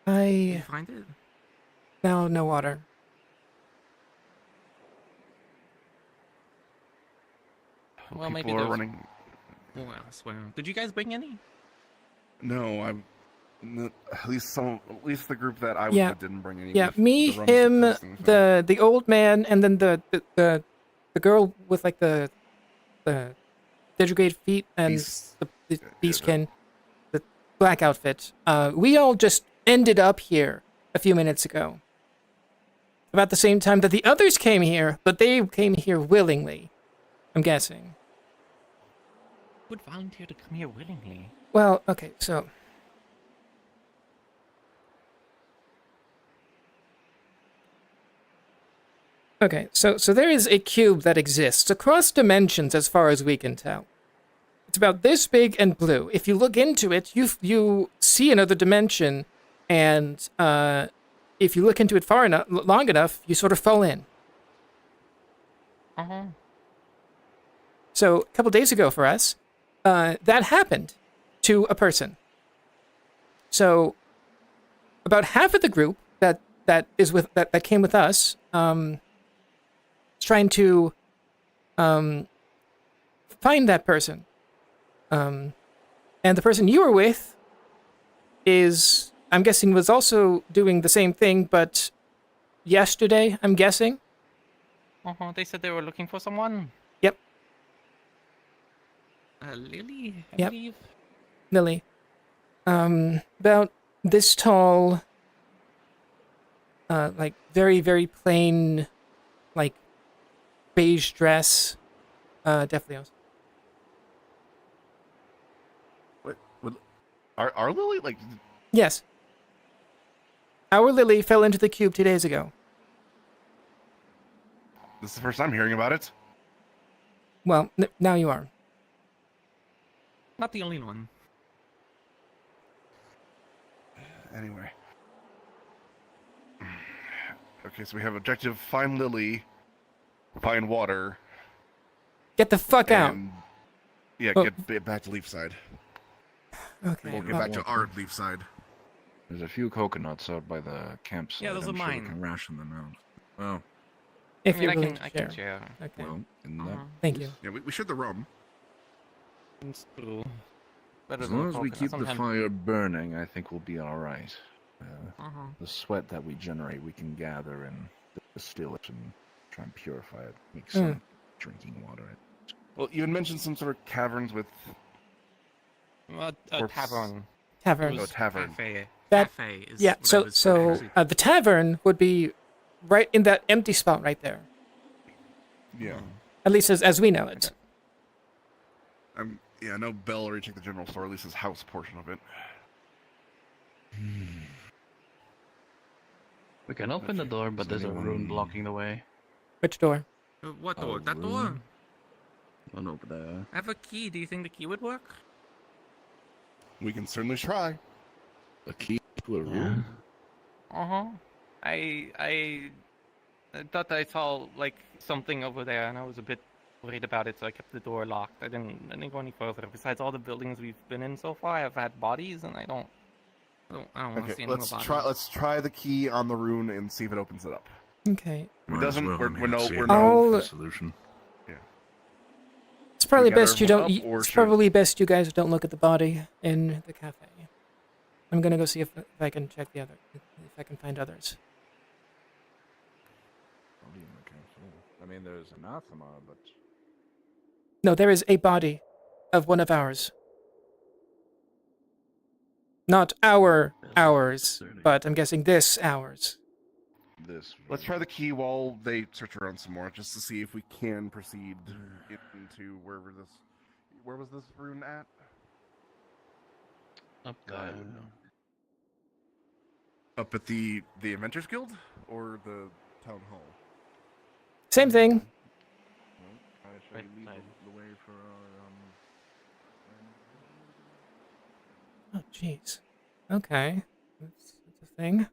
no. I you find it? no water. Well, maybe People are there's running. more elsewhere. Did you guys bring any? No, at least the group that I was Yeah. with didn't bring any. Yeah, with me, the runs him, of things, so- the old man, and then the girl with like the digitigrade feet and the beastkin, the black outfit. We all just ended up here a few minutes ago. About the same time that the others came here, but they came here willingly. I'm guessing. Who would volunteer to come here willingly? Well, okay, so there is a cube that exists across dimensions as far as we can tell. It's about this big and blue. If you look into it, you see another dimension, and if you look into it far enough, long enough, you sort of fall in. Uh-huh. So a couple days ago for us, that happened to a person. So about half of the group that came with us is trying to find that person. And the person you were with is, I'm guessing, was also doing the same thing, but yesterday, I'm guessing. Uh-huh. They said they were looking for someone. Yep. Lily, I Yep. believe. Lily. About this tall, like very, very plain, like beige dress. Definitely else. What? Are Lily like? Yes. Our Lily fell into the cube 2 days ago. This is the first time hearing about it. Well, now you are. Not the only one. Anyway. Okay, so we have objective: find Lily, find water. Get the fuck out. and- Yeah, Oh. get back to Leafside. Okay. We'll get back to our Leafside. There's a few coconuts out by the campsite. Yeah, those I'm are sure we mine. can ration them out. Well, If I you're mean, willing I to can share. share. Okay. well, in that Thank you. Yeah, we shared the rum. It's true. Better As than long the as we coconut. keep the Sometimes- fire burning, I think we'll be all right. Uh-huh. The sweat that we generate, we can gather and distill it and try and purify it, make some drinking water. Well, you had mentioned some sort of caverns with. A corpse- tavern. Tavern. Oh, tavern. cafe. That- Cafe is Yeah, what I so was so actually- the tavern would be right in that empty spot right there. Yeah. At least as we know it. Yeah, I know Bell already checked the general store, at least his house portion of it. We can open the door, but there's a rune blocking the way. Which door? What door? That door? One over there. I have a key. Do you think the key would work? We can certainly try. A key to a room? Uh-huh. I thought I saw like something over there, and I was a bit worried about it, so I kept the door locked. I didn't go any further. Besides all the buildings we've been in so far, I've had bodies, and I don't want to see Okay, any more let's bodies. try. Let's try the key on the rune and see if it opens it up. Okay. If it doesn't. We're no. I'll- solution. Yeah. It's probably get our best you vote don't. up, or It's should- probably best you guys don't look at the body in the cafe. I'm gonna go see if I can check the other. If I can find others. I mean, there's anathema, but No, there is a body of one of ours. Not ours, but I'm guessing this ours. Let's try the key while they search around some more, just to see if we can proceed into wherever this. Where was this rune at? Up there. Up at the Inventors Guild or the town hall? Same thing. shall we lead the way for our Oh, jeez. Okay. That's a thing.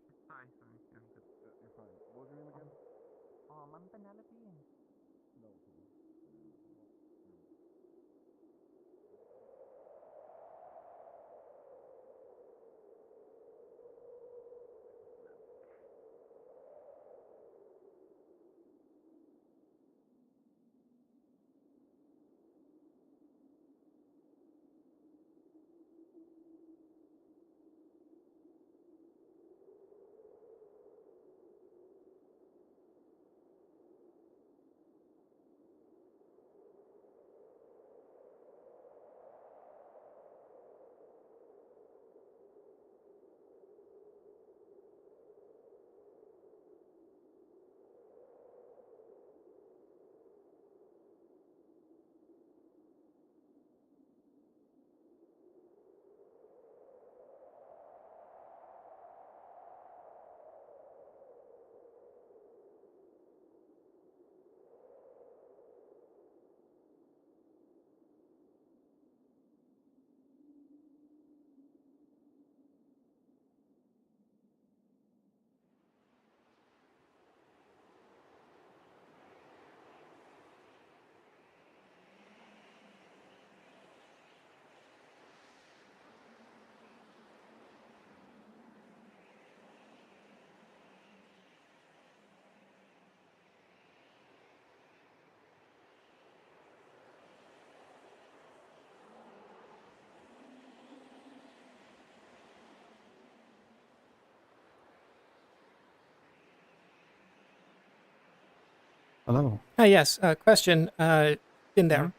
Hello. Ah, yes. Question. In there.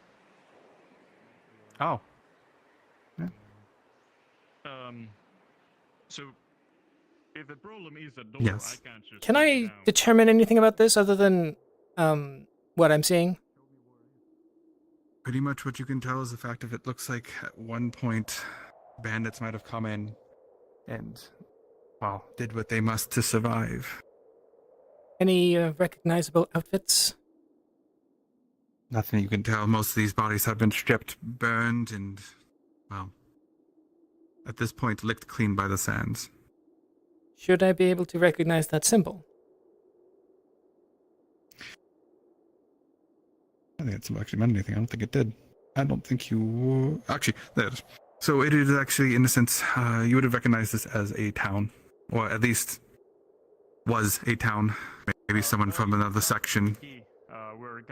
Oh. So, if the problem is the door, Yes. I can't just. Can I determine anything about this other than what I'm seeing? Pretty much what you can tell is the fact of it looks like at one point bandits might have come in and, well, did what they must to survive. Any recognizable outfits? Nothing you can tell. Most of these bodies have been stripped, burned, and, well, at this point licked clean by the sands. Should I be able to recognize that symbol? I think it's actually meant anything. I don't think it did. I don't think you... Actually, there it is. So it is actually, in a sense, you would have recognized this as a town. Or at least was a town. Maybe someone from another section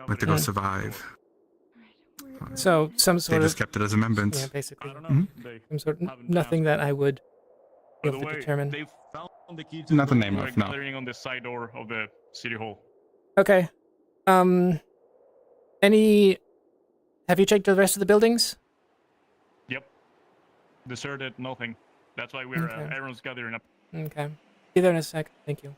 went to go survive. So some sort They of... just kept it as a remembrance. Yeah, basically. Mhm. Some sort of... Nothing that I would be able to determine. They found the key to Nothing the named door off, no. gathering on the side door of the city hall. Okay. Any... Have you checked the rest of the buildings? Yep. Deserted, nothing. That's why we're Okay. everyone's gathering up. Okay. Be there in a sec. Thank you.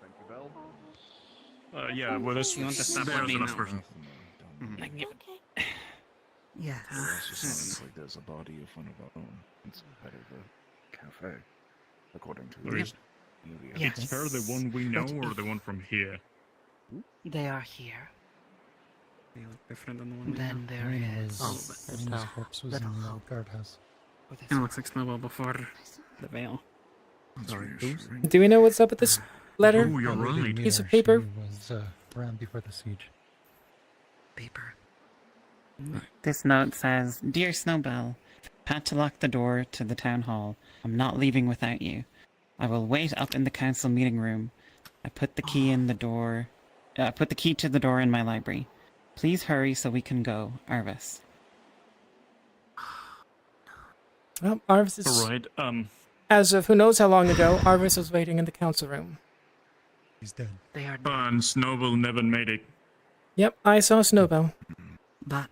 Thank you, Belle. Yeah, well, this You want to stop there's with me the last now? person. Yes. It also sounds like there's a body of one of our own inside of the cafe, according to There is- Amelia. Yes. It's her, the one we know, or the one from here? They are here. They look different than the one we Then know. there is... His corpse was in the guardhouse. It looks like Snowball before the veil. Sorry, reassuring. Do we know what's up with this letter? Oh, you're right. Piece of paper? She was around before the siege. Paper. This note says, Dear Snowbell, I've had to lock the door to the town hall. I'm not leaving without you. I will wait up in the council meeting room. I put the key in the door. Put the key to the door in my library. Please hurry so we can go, Arvis. Well, Arvis is... Alright, As of who knows how long ago, Arvis was waiting in the council room. He's dead. They are and Snowball never made it. Yep, I saw Snowbell. But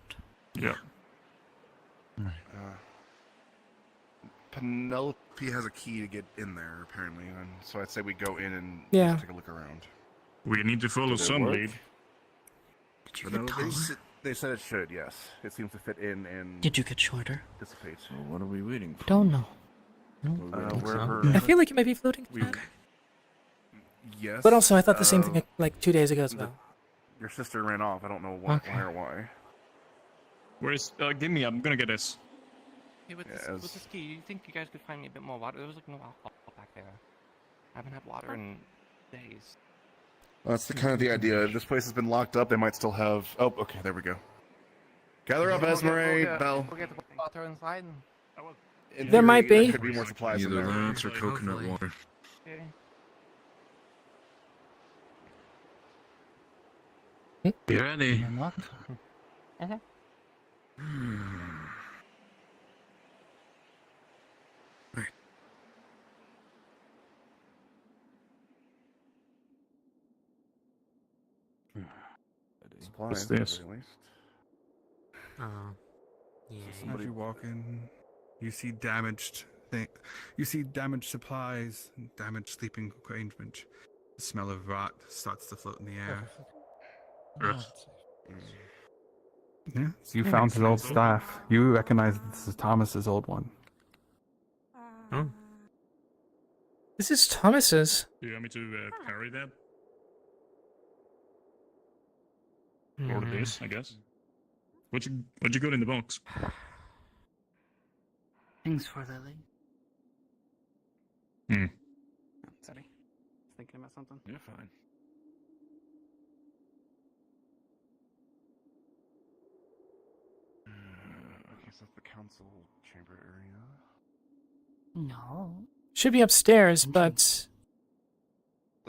Yeah. Penelope has a key to get in there, apparently, and so I'd say we go in and Yeah. take a look around. We need to follow Did it some work? lead. They said it should, yes. It seems to fit in and Did you get shorter? dissipate. Well, what are we waiting for? Don't know. I feel like it might be floating. Yes. But also, I thought the same thing like 2 days ago as well. Your sister ran off. I don't know why or why. Where's, give me, I'm gonna get this. Hey, with this key, you think you guys could find me a bit more water? There was like no alcohol back there. I haven't had water in days. Well, that's the idea. If this place has been locked up, they might still have... Oh, okay, there we go. Gather up, Esmeralda, Bell. We'll get the water inside. In There might be. There could be more supplies in Either there. that or coconut water. Okay. You ready? Supplies, What's this? at least. Yeah. As you walk in, you see damaged you see damaged supplies, and damaged sleeping arrangement. The smell of rot starts to float in the air. Yeah, you found his old staff. You recognize this is Thomas's old one. Oh. This is Thomas's. Do you want me to carry that? Mm-hmm. Or this, I guess. What'd you got in the box? Things for Lily. Sorry. Thinking about something. You're fine. I guess that's the council chamber area. No. Should be upstairs, but So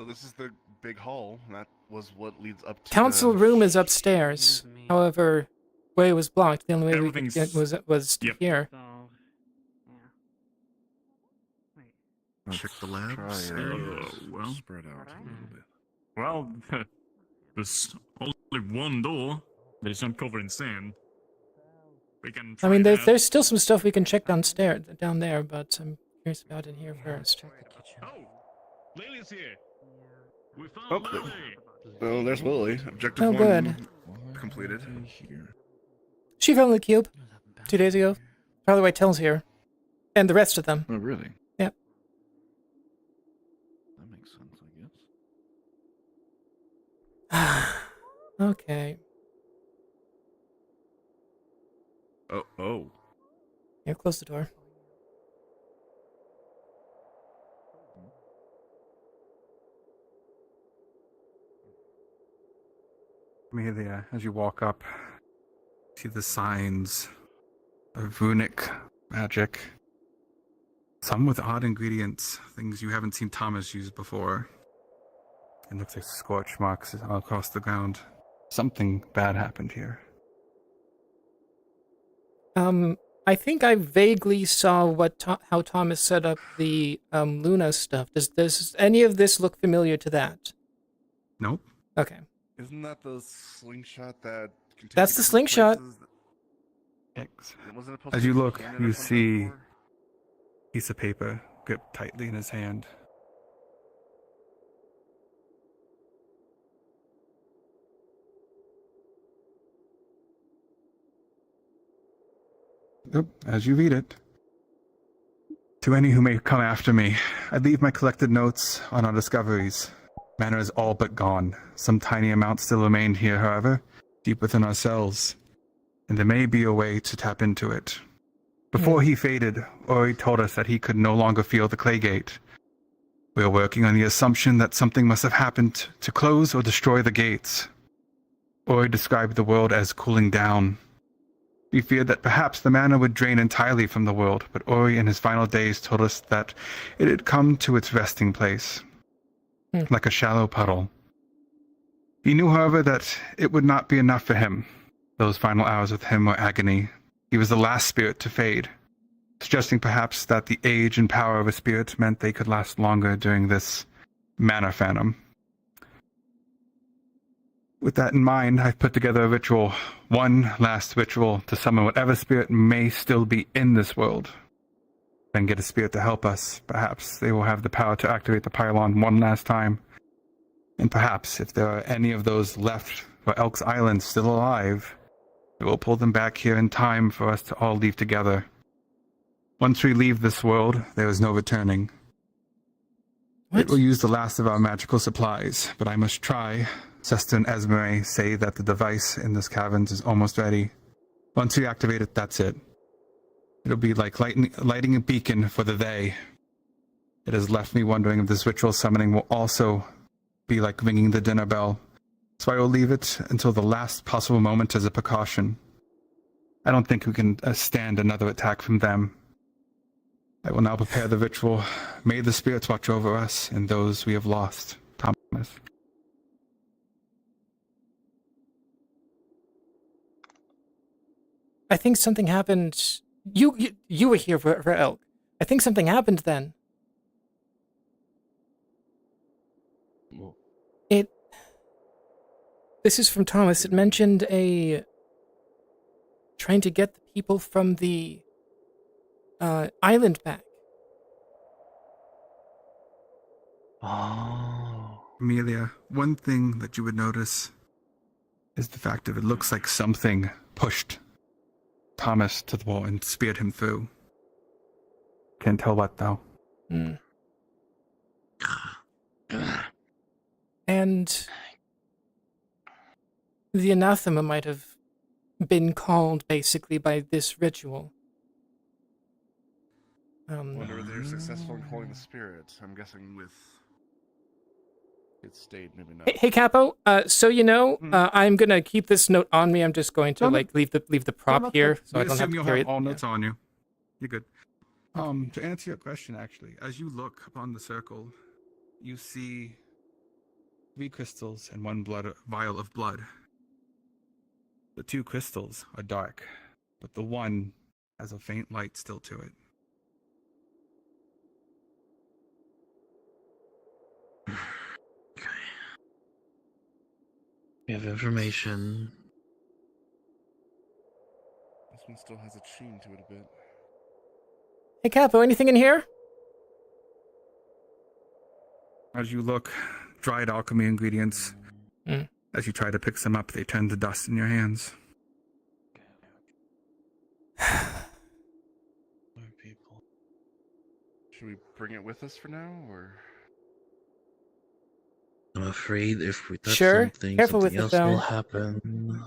this is the big hall. That was what leads up to council the... room is upstairs. However, way was blocked. The only way we could Everything's- get was to here. So, Check the labs. Well. Spread out a little bit. Well, there's only one door that is not covered in sand. We can I mean, try there's that. still some stuff we can check downstairs, down there, but I'm curious about in here first. Oh, Lily's here. We found Oh, Lily. oh, there's Lily. Objective Oh, 1 good. completed. She found the cube 2 days ago. Probably why Tell's here, and the rest of them. Oh, really? Yep. That makes sense, I guess. Okay. Oh. Yeah, close the door. Amelia, as you walk up, see the signs of runic magic. Some with odd ingredients, things you haven't seen Thomas use before. It looks like scorch marks all across the ground. Something bad happened here. I think I vaguely saw how Thomas set up the Luna stuff. Does any of this look familiar to that? Nope. Okay. Isn't that the slingshot that... can take That's you the different slingshot. places? Wasn't it supposed As to you be look, cannon or you something see before? a piece of paper gripped tightly in his hand. Yep, as you read it. To any who may come after me, I leave my collected notes on our discoveries. Mana is all but gone. Some tiny amount still remained here, however, deep within our cells, and there may be a way to tap into it. Before he faded, Ori told us that he could no longer feel the Claygate. We are working on the assumption that something must have happened to close or destroy the gates. Ori described the world as cooling down. We feared that perhaps the mana would drain entirely from the world, but Ori in his final days told us that it had come to its resting place, like a shallow puddle. He knew, however, that it would not be enough for him. Those final hours with him were agony. He was the last spirit to fade, suggesting perhaps that the age and power of a spirit meant they could last longer during this mana phantom. With that in mind, I've put together a ritual, one last ritual to summon whatever spirit may still be in this world. Then get a spirit to help us. Perhaps they will have the power to activate the pylon one last time. And perhaps, if there are any of those left for Elk's Island still alive, it will pull them back here in time for us to all leave together. Once we leave this world, there is no returning. It will use the last of our magical supplies, but I must try. Sester and Esmeralda say that the device in this cavern is almost ready. Once we activate it, that's it. It'll be like lighting a beacon for the they. It has left me wondering if this ritual summoning will also be like ringing the dinner bell, so I will leave it until the last possible moment as a precaution. I don't think we can stand another attack from them. I will now prepare the ritual. May the spirits watch over us and those we have lost. Thomas. I think something happened. You were here for Elk. I think something happened then. This is from Thomas. It mentioned trying to get the people from the island back. Oh. Amelia, one thing that you would notice is the fact that it looks like something pushed Thomas to the wall and speared him through. Can't tell what, though. And the anathema might have been called, basically, by this ritual. Wonder if they're successful in calling the spirits. I'm guessing with it stayed, maybe not. Hey Capo, so you know, I'm gonna keep this note on me. I'm just going to leave the prop here, so I don't have to you'll carry have it. all notes on you. You're good. To answer your question, actually, as you look upon the circle, you see 3 crystals and 1 vial of blood. The 2 crystals are dark, but the one has a faint light still to it. We have information. This one still has a sheen to it a bit. Hey Capo, anything in here? As you look, dried alchemy ingredients. As you try to pick them up, they turn to dust in your hands. Should we bring it with us for now, or? I'm afraid if we touch Sure. something, Careful something with it, else will though. happen.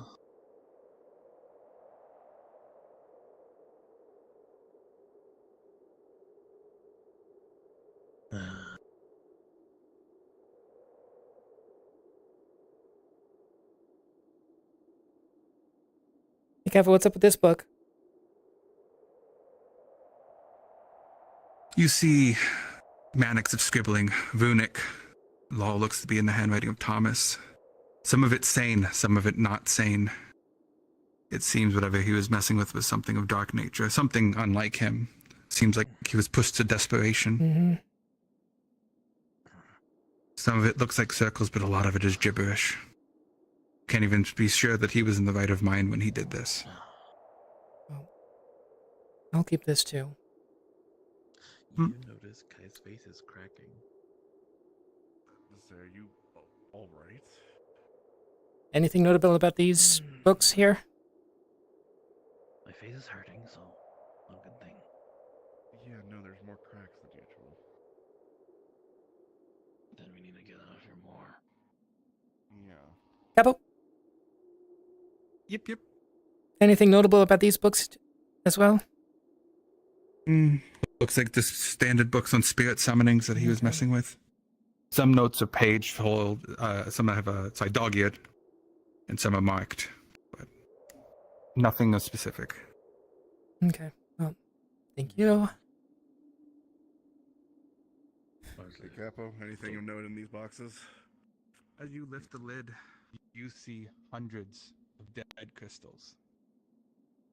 Hey Capo, what's up with this book? You see manics of scribbling, runic. Law looks to be in the handwriting of Thomas. Some of it sane, some of it not sane. It seems whatever he was messing with was something of dark nature, something unlike him. Seems like he was pushed to desperation. Some of it looks like circles, but a lot of it is gibberish. Can't even be sure that he was in the right of mind when he did this. I'll keep this too. You notice Kai's face is cracking. Are you all right? Anything notable about these books here? My face is hurting, so no good thing. Yeah, no, there's more cracks than usual. Then we need to get out of here more. Yeah. Capo? Yep. Anything notable about these books as well? Looks like just standard books on spirit summonings that he was messing with. Some notes are page full, some have dog-eared, and some are marked. But Nothing specific. Okay. Well, thank you. Okay, Capo, anything of note in these boxes? As you lift the lid, you see hundreds of dead crystals.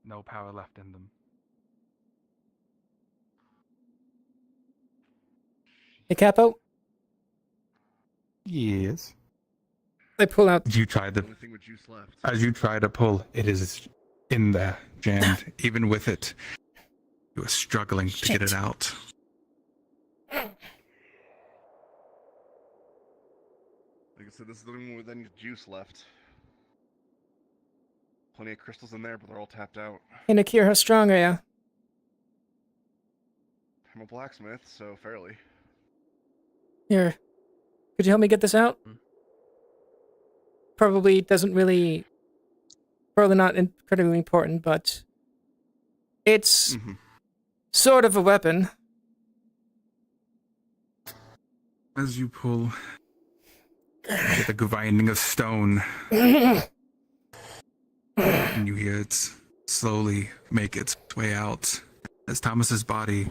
No power left in them. Hey, Capo. Yes. I pull out. You tried to. Only thing with juice left. As you try to pull, it is in there, jammed. Even with it, you are struggling to get it out. Like I said, this is the only one with any juice left. Plenty of crystals in there, but they're all tapped out. Hey, Nakir, how strong are you? I'm a blacksmith, so fairly. Here. Could you help me get this out? Probably doesn't really... Probably not incredibly important, but... It's... sort of a weapon. As you pull, you get the grinding of stone. And you hear it slowly make its way out as Thomas's body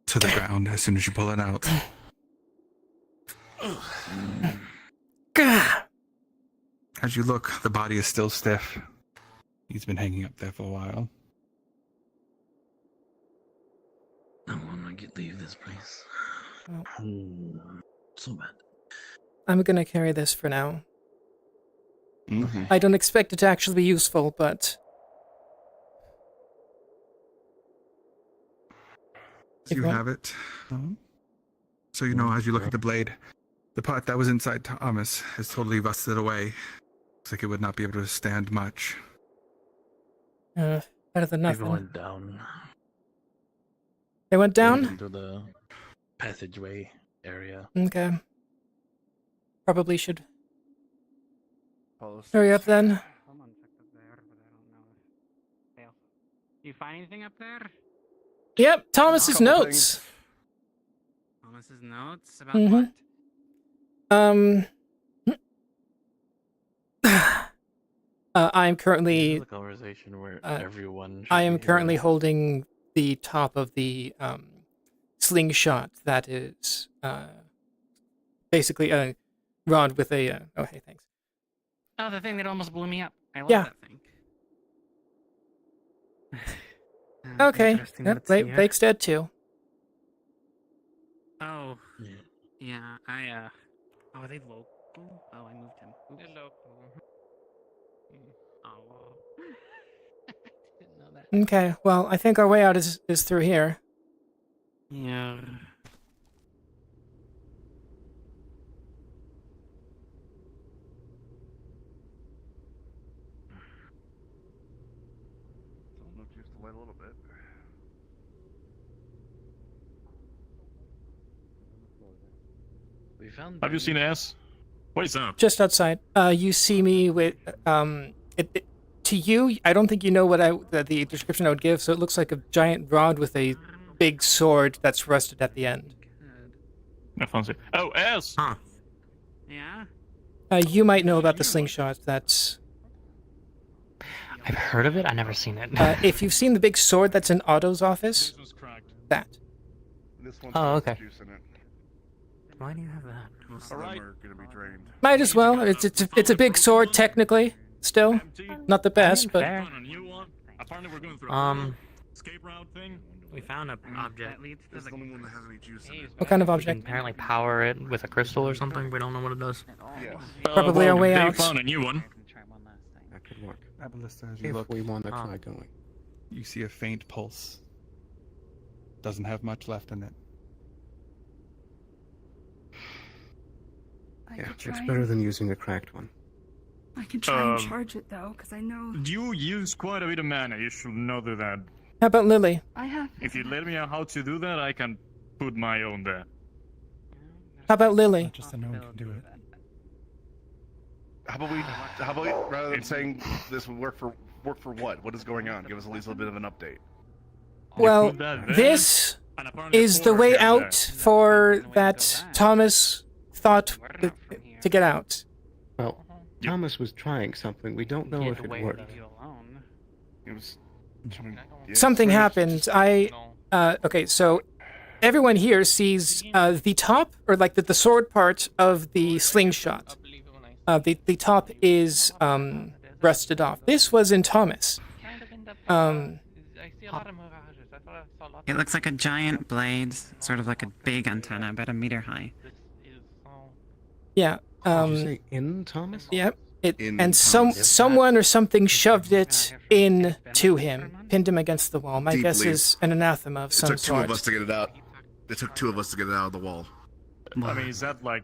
to the ground as soon as you pull it out. As you look, the body is still stiff. He's been hanging up there for a while. I want to leave this place. So bad. I'm gonna carry this for now. Mm-hmm. I don't expect it to actually be useful, but... So you have it. So you know, as you look at the blade, the part that was inside Thomas is totally rusted away. Looks like it would not be able to stand much. Better than nothing. They went down. They went down? Into the passageway area. Okay. Probably should hurry up then. Someone checked up there, but I don't know if fail. You find anything up there? Yep, Thomas's notes. Thomas's notes about what? I'm currently. This is a conversation where everyone. I am currently holding the top of the slingshot that is basically a rod with a. Oh, hey, thanks. Oh, the thing that almost blew me up. I love Yeah. that thing. Okay. Interesting Yep, notes here. Blake's dead too. Oh. Yeah, Oh, are they local? Oh, I moved him. Oops. They're local. Oh. Didn't know that. Okay, well, I think our way out is through here. Yeah. Enough juice to light a little bit. We found. Have you seen S? What is that? Just outside. You see me with to you. I don't think you know what the description I would give. So it looks like a giant rod with a big sword that's rusted at the end. I fancy. Oh, S. Huh. Yeah. You might know about the slingshot. That's. I've heard of it. I never seen it. If you've seen the big sword that's in Otto's office, that. This one's Oh, got okay. juice in it. Why do you have that? Most of them are going to be drained. Might as well. It's a big sword technically. Still, not the best, but. Fair. Apparently we're going through a escape route thing. We found an object. This is the only one that has any juice in it. What kind of We object? can apparently power it with a crystal or something. We don't know what it does. Yes. Probably our way they out. found a new one. That could work. Abalista, as you If look, we want to try going. you see a faint pulse. Doesn't have much left in it. Yeah, it's better than using a cracked one. I can try and charge it though, because I know. You use quite a bit of mana. You should know that. How about Lily? I have. If you let me know how to do that, I can put my own there. How about Lily? Just a gnome can do it. How about we, rather than saying this would work for what? What is going on? Give us at least a little bit of an update. Well, put that there, this and apparently is the four way get out there. for that Thomas thought to get out. Well, Thomas was trying something. We don't know if it worked. It was Something happened. Okay, so everyone here sees the top, or like the sword part of the slingshot. The top is rusted off. This was in Thomas. It looks like a giant blade, sort of like a big antenna, about 1 meter high. Yeah. Did you say in Thomas? Yep. In And someone or something shoved it in to him, pinned him against the wall. My guess Deeply. is an anathema of It some took two sort. of us to get it out. It took 2 of us to get it out of the wall. I mean, is that like?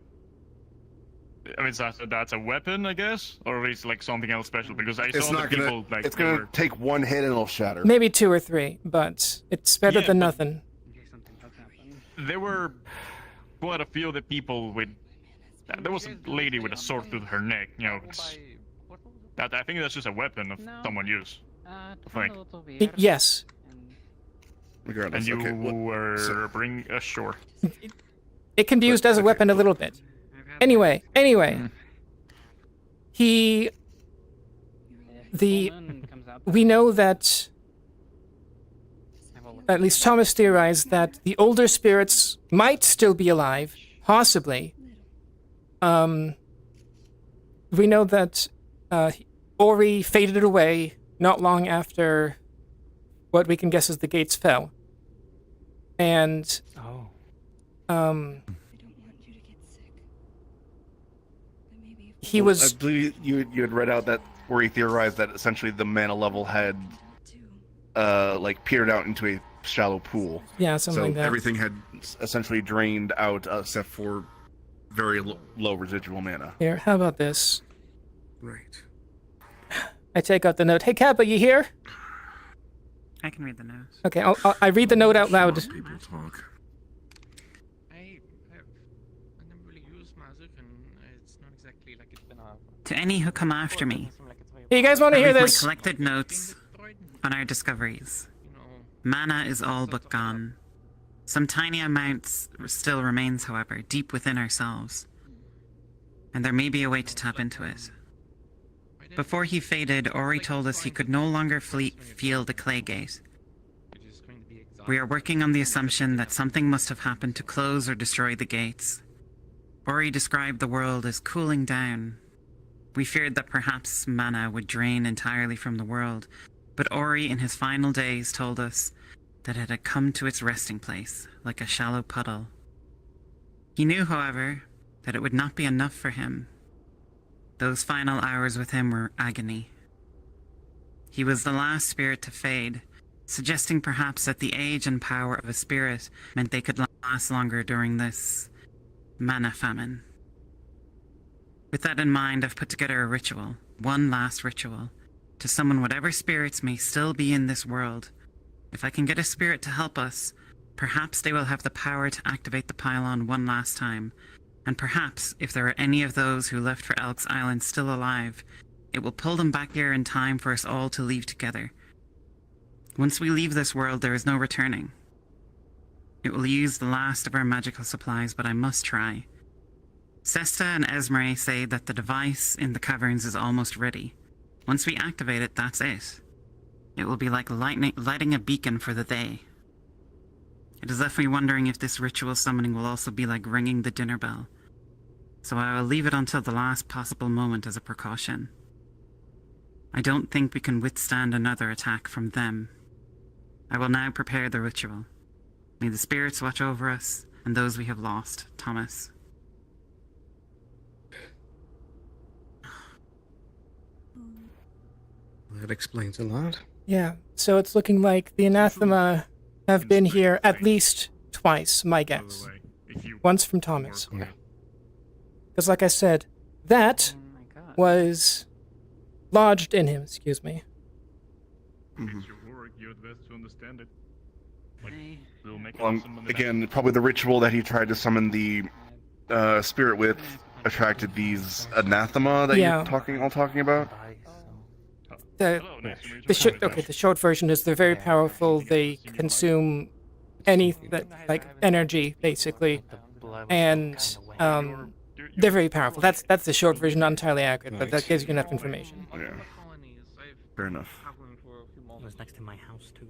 I mean, that's a weapon, I guess, or is it like something else special? Because I It's saw the not gonna. people like It's gonna take 1 hit and it'll shatter. Maybe 2 or 3, but it's better than nothing. There were quite a few of the people with. There was a lady with a sword through her neck. You know, I think that's just a weapon of someone use. I think. Yes. Regardless, And you okay, were bring sure. It can be used as a weapon a little bit. Anyway, we know that, at least Thomas theorized that the older spirits might still be alive, possibly. We know that Ori faded away not long after what we can guess is the gates fell. And he was. I believe you had read out that where he theorized that essentially the mana level had like peered out into a shallow pool. Yeah, something like that. Everything had essentially drained out except for very low residual mana. Here, how about this? Right. I take out the note. Hey, Kappa, you here? I can read the note. Okay, I read the note out loud. People talk. I never really used magic, and it's not exactly like it's been a. To any who come after me, Hey, you guys want to hear I leave this? my collected notes on our discoveries. Mana is all but gone. Some tiny amounts still remains, however, deep within ourselves. And there may be a way to tap into it. Before he faded, Ori told us he could no longer feel the clay gate. We are working on the assumption that something must have happened to close or destroy the gates. Ori described the world as cooling down. We feared that perhaps mana would drain entirely from the world, but Ori in his final days told us that it had come to its resting place, like a shallow puddle. He knew, however, that it would not be enough for him. Those final hours with him were agony. He was the last spirit to fade, suggesting perhaps that the age and power of a spirit meant they could last longer during this mana famine. With that in mind, I've put together a ritual, one last ritual, to summon whatever spirits may still be in this world. If I can get a spirit to help us, perhaps they will have the power to activate the pylon one last time, and perhaps, if there are any of those who left for Elk's Island still alive, it will pull them back here in time for us all to leave together. Once we leave this world, there is no returning. It will use the last of our magical supplies, but I must try. Sesta and Esmere say that the device in the caverns is almost ready. Once we activate it, that's it. It will be like lighting a beacon for the day. It has left me wondering if this ritual summoning will also be like ringing the dinner bell. So I will leave it until the last possible moment as a precaution. I don't think we can withstand another attack from them. I will now prepare the ritual. May the spirits watch over us and those we have lost, Thomas. That explains a lot. Yeah, so it's looking like the anathema have been here at least twice, my guess. Once from Thomas. Because like I said, that was lodged in him, excuse me. It's your work, you're the best to understand it. Like, we'll make Again, probably the ritual that he tried to summon the spirit with attracted these anathema that Yeah. you're all talking about. The short version is they're very powerful. They consume any like energy basically, and they're very powerful. That's the short version, not entirely accurate, but that gives you enough information. Yeah. Fair enough. It was next to my house too.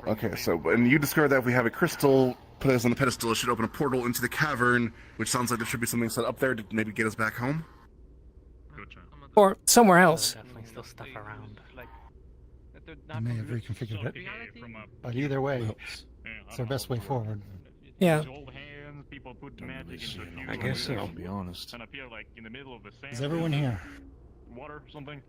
Okay, so and you described that if we have a crystal put us on the pedestal, it should open a portal into the cavern, which sounds like there should be something set up there to maybe get us back home. Or somewhere else. Definitely still stuff around. I may have reconfigured it. But either way, it's our best way forward. Yeah. I guess so. I'll be honest. Is everyone here? Water or something?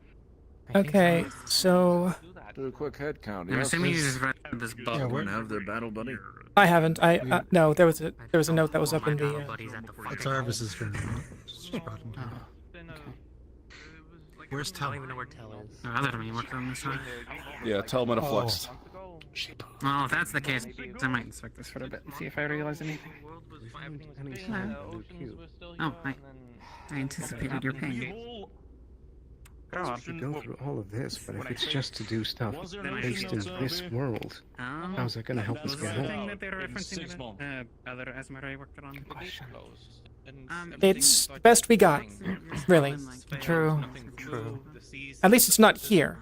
Okay, so Do a quick head count. I'm Yes, assuming you this- just read this book. Yeah, Everyone have their battle buddy. I haven't. No, there was a note that was up in the. It's Arvis's turn. Where's I Tal? don't even know where Tell is. Oh, I mean, what's on this one? Yeah, tell them to flex. Well, if that's the case, I might inspect this for a bit and see if I realize anything. Oh, I anticipated your pain. We go through all of this, but if it's just to do stuff based in this world, how's that going to help us get thing home? that they were referencing that other Asmara worked on? It's the best we got, really. True. True. At least it's not here.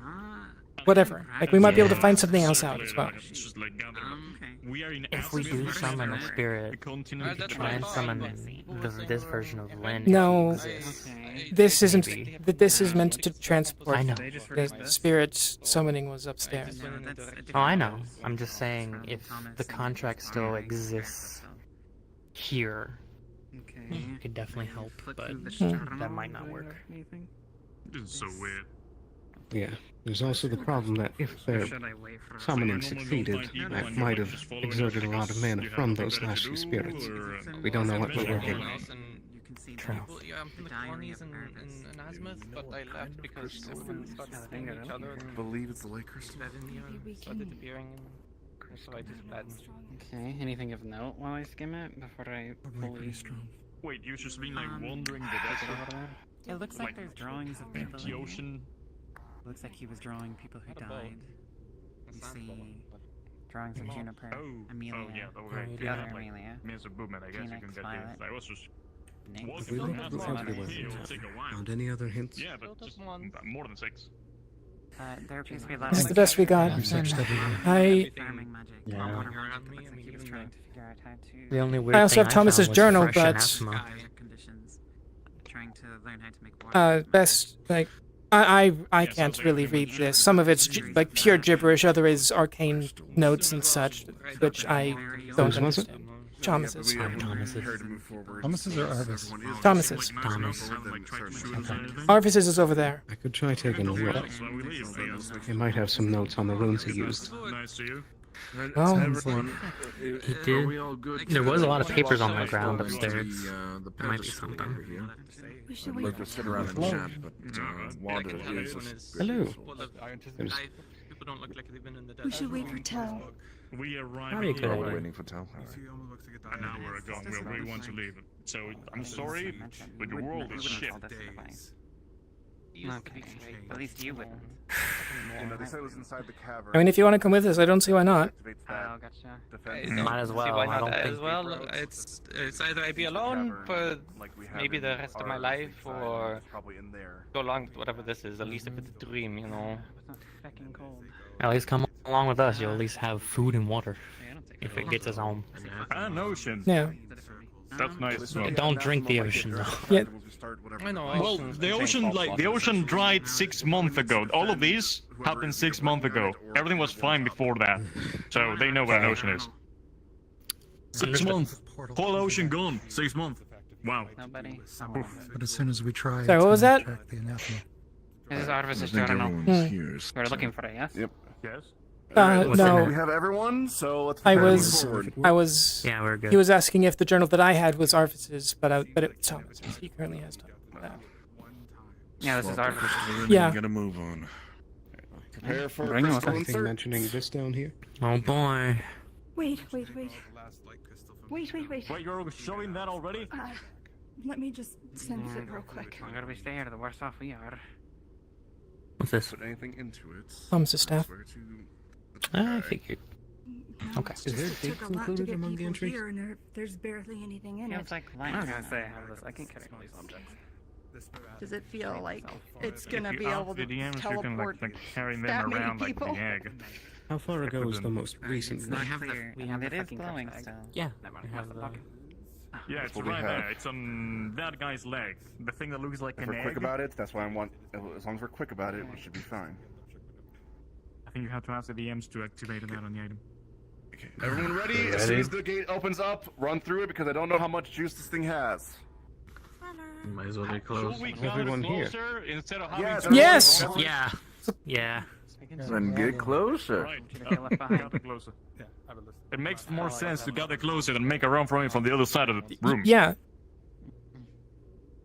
Whatever. Like, we might be able to find something else out as well. If we do summon a spirit, we could try and summon this version of Lynn. No, Exists. this isn't. This is meant to transport. I know. The spirit summoning was upstairs. Oh, I know. I'm just saying if the contract still exists here, it could definitely help, but that might not work. This is so weird. Yeah, there's also the problem that if their summoning succeeded, that might have exerted a lot of mana from those last few spirits. We don't know what we're working on. True. Yeah, I'm from the colonies in Azimuth, but I left because everyone started seeing each other. I believe it's the light crystal. Started appearing, so I just fled. Okay, anything of note while I skim it before I fully... Wait, you've just been like wandering the desert? It looks like there's drawings of people. The ocean. Looks like he was drawing people who died. You see drawings of Juniper, Amelia, Oh yeah, the other Amelia, means a movement, I guess you can Phoenix, get Violet. this. I was just Have we looked everywhere? Found any other hints? Yeah, but just more than 6. there appears to be a lot It's of the best we got. I. farming magic. Yeah. Looks like he was trying to figure out how to... The only weird I also thing have Thomas's found was journal, fresh but anathema. conditions, trying to learn how to make water. Best like. I can't really read this. Some of it's like pure gibberish, other is arcane notes and such, which I don't understand. Thomas's. Thomas's or Arvis? Thomas's. Thomas. Arvis's is over there. I could try taking a look. He might have some notes on the runes he used. Oh, He did. There was a lot of papers on the ground upstairs. There might be something. We should I'd like to sit around and chat, but Wanda is a Hello. People don't look like they've been in the desert. We should wait for Tal. We arrived Probably a good here idea. waiting for Tal. an hour ago and we want to leave. So I'm sorry, but the world is shit. Okay, at least you wouldn't. You know, they said it was inside the cavern. I mean, if you want to come with us, I don't see why not. Oh, gotcha. Might as well. I don't think. It's either I be alone for maybe the rest of my life, or go along with whatever this is. At least if it's a dream, you know. At least come along with us. You'll at least have food and water. If it gets us home. An ocean. Yeah. That's nice. Don't drink the ocean though. Yeah. I know. Well, the ocean dried 6 months ago. All of these happened 6 months ago. Everything was fine before that, so they know what an ocean is. 6 months. Whole ocean gone. 6 months. Wow. Nobody. But as soon as we try Sorry, what was that? track the anathema. This is Arvis's I think journal. everyone's here. We're looking for it, yes? Yep. Yes. No. We have everyone, so let's I prepare to was. move forward. I was. Yeah, we're good. He was asking if the journal that I had was Arvis's, but it was Thomas's. He currently has that. Yeah, this is Arvis. Yeah. Gotta move on. Prepare for Bring us crystal Anything insert. mentioning this down here? Oh boy. Wait. Wait, you're showing that already? let me just sense it real quick. The longer we stay here, the worse off we are. What's this? Put anything into it. Thomas's staff. Swear to I figured. Okay. Is there It took dates a lot to included get among the people entries? here, and there's barely anything in Yeah, it. it's like, I was gonna say, I can't carry all these objects. Does it feel like it's gonna If be you able up to the DMs, you can teleport like carry that them many around like people? the egg. How far ago was the most recent It's one? not clear. we have and the it is fucking glowing craft still. Yeah, Never we mind, have what's the. pocket? Yeah, it's what we right have. there. It's on that guy's leg. The thing that looks like If an we're egg. quick about it, that's why I want. As long as we're quick about it, we should be fine. I think you have to ask the DMs to activate that on the item. Everyone ready? As soon as the gate opens up, run through it because I don't know how much juice this thing has. Might as well get close. Should we Everyone gather here. closer instead of having Yes, to Yes! Yeah. Yeah. Then get closer. Right. left behind. Gather closer. Yeah, have a listen. It makes more sense to gather closer than make a run from it from the other side of the room. Yeah.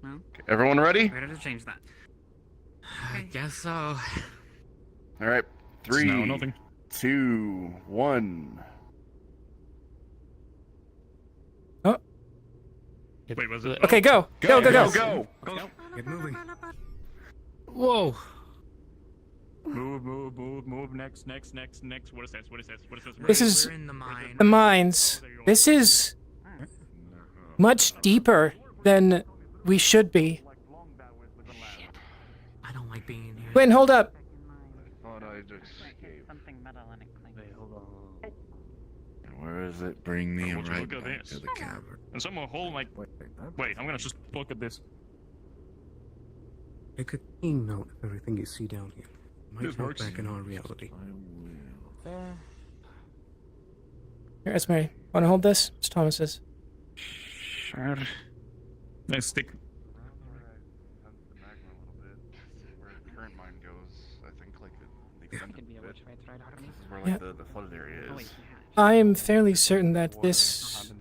Well, Everyone ready? ready to change that. I guess so. All right, It's now 3, nothing. 2, 1. Wait, was it? Okay, go. Go, go, go. Go! Get moving. Whoa. Move. Next. What is this? This is We're in the mine. the mines. This is much deeper than we should be. I don't like being here. Gwen, hold up. Thought I just escaped. Something metal and it clings. Wait, hold on. Where is it? Bring me Would you right look at back this? to the cavern. And someone hold like. Wait, I'm gonna just look at this. Take a keen note of everything you see down here. Might This help works. back in our reality. Here, Esme, wanna hold this? It's Thomas's. Sure. Nice stick. Where the current mine goes, I think like the extent of Be a it. witch right out of me. This is where Yeah. like the flooded area Oh, wait, is. I am fairly certain that this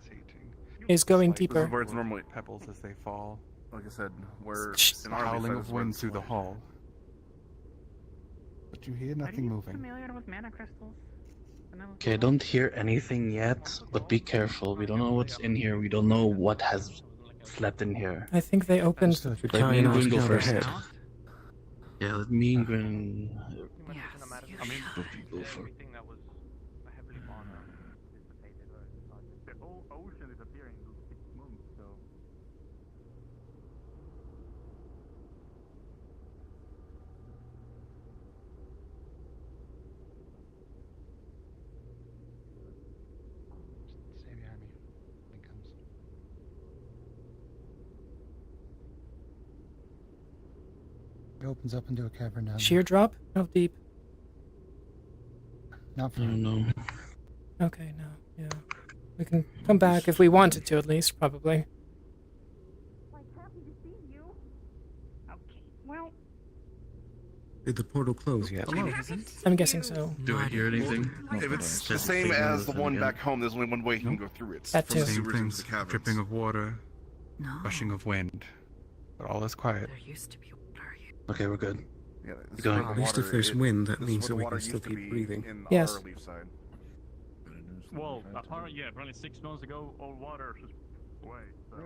is going This deeper. is where it's normally, Pebbles as they fall. like I said, where Shh. in The our howling side of is where wind it's through the flooded. hall. But you hear nothing moving. Familiar with mana crystals? Okay, don't hear anything yet, but be careful. We don't know what's in here. We don't know what has slept in here. I think they opened. So if you're Let me tying and off Gwyn go down first. ahead, Yeah, let me and Gwyn I mean, go for. everything that was heavily dissipated. The whole ocean is appearing in 6 months, so. Stay behind me. It comes. It opens up into a cavern now. Sheer drop? How deep? Not I for don't know. Okay, no. Yeah. We can come back if we wanted to, at least, probably. did the portal close yet? I'm guessing so. Do I hear anything? If it's the Just same figure as the this out one again. back home, there's only one way you can go through it. That from the too. Same sewers into things, the caverns. dripping of water, No. rushing of wind. But all is quiet. There used to be water here. Okay, we're good. Yeah, this is Go where ahead. the At least if water- there's wind, that this is means where that the we water can still used to keep be breathing. in Yes. our leaf side. Well, yeah, probably 6 months ago, all water just away. So.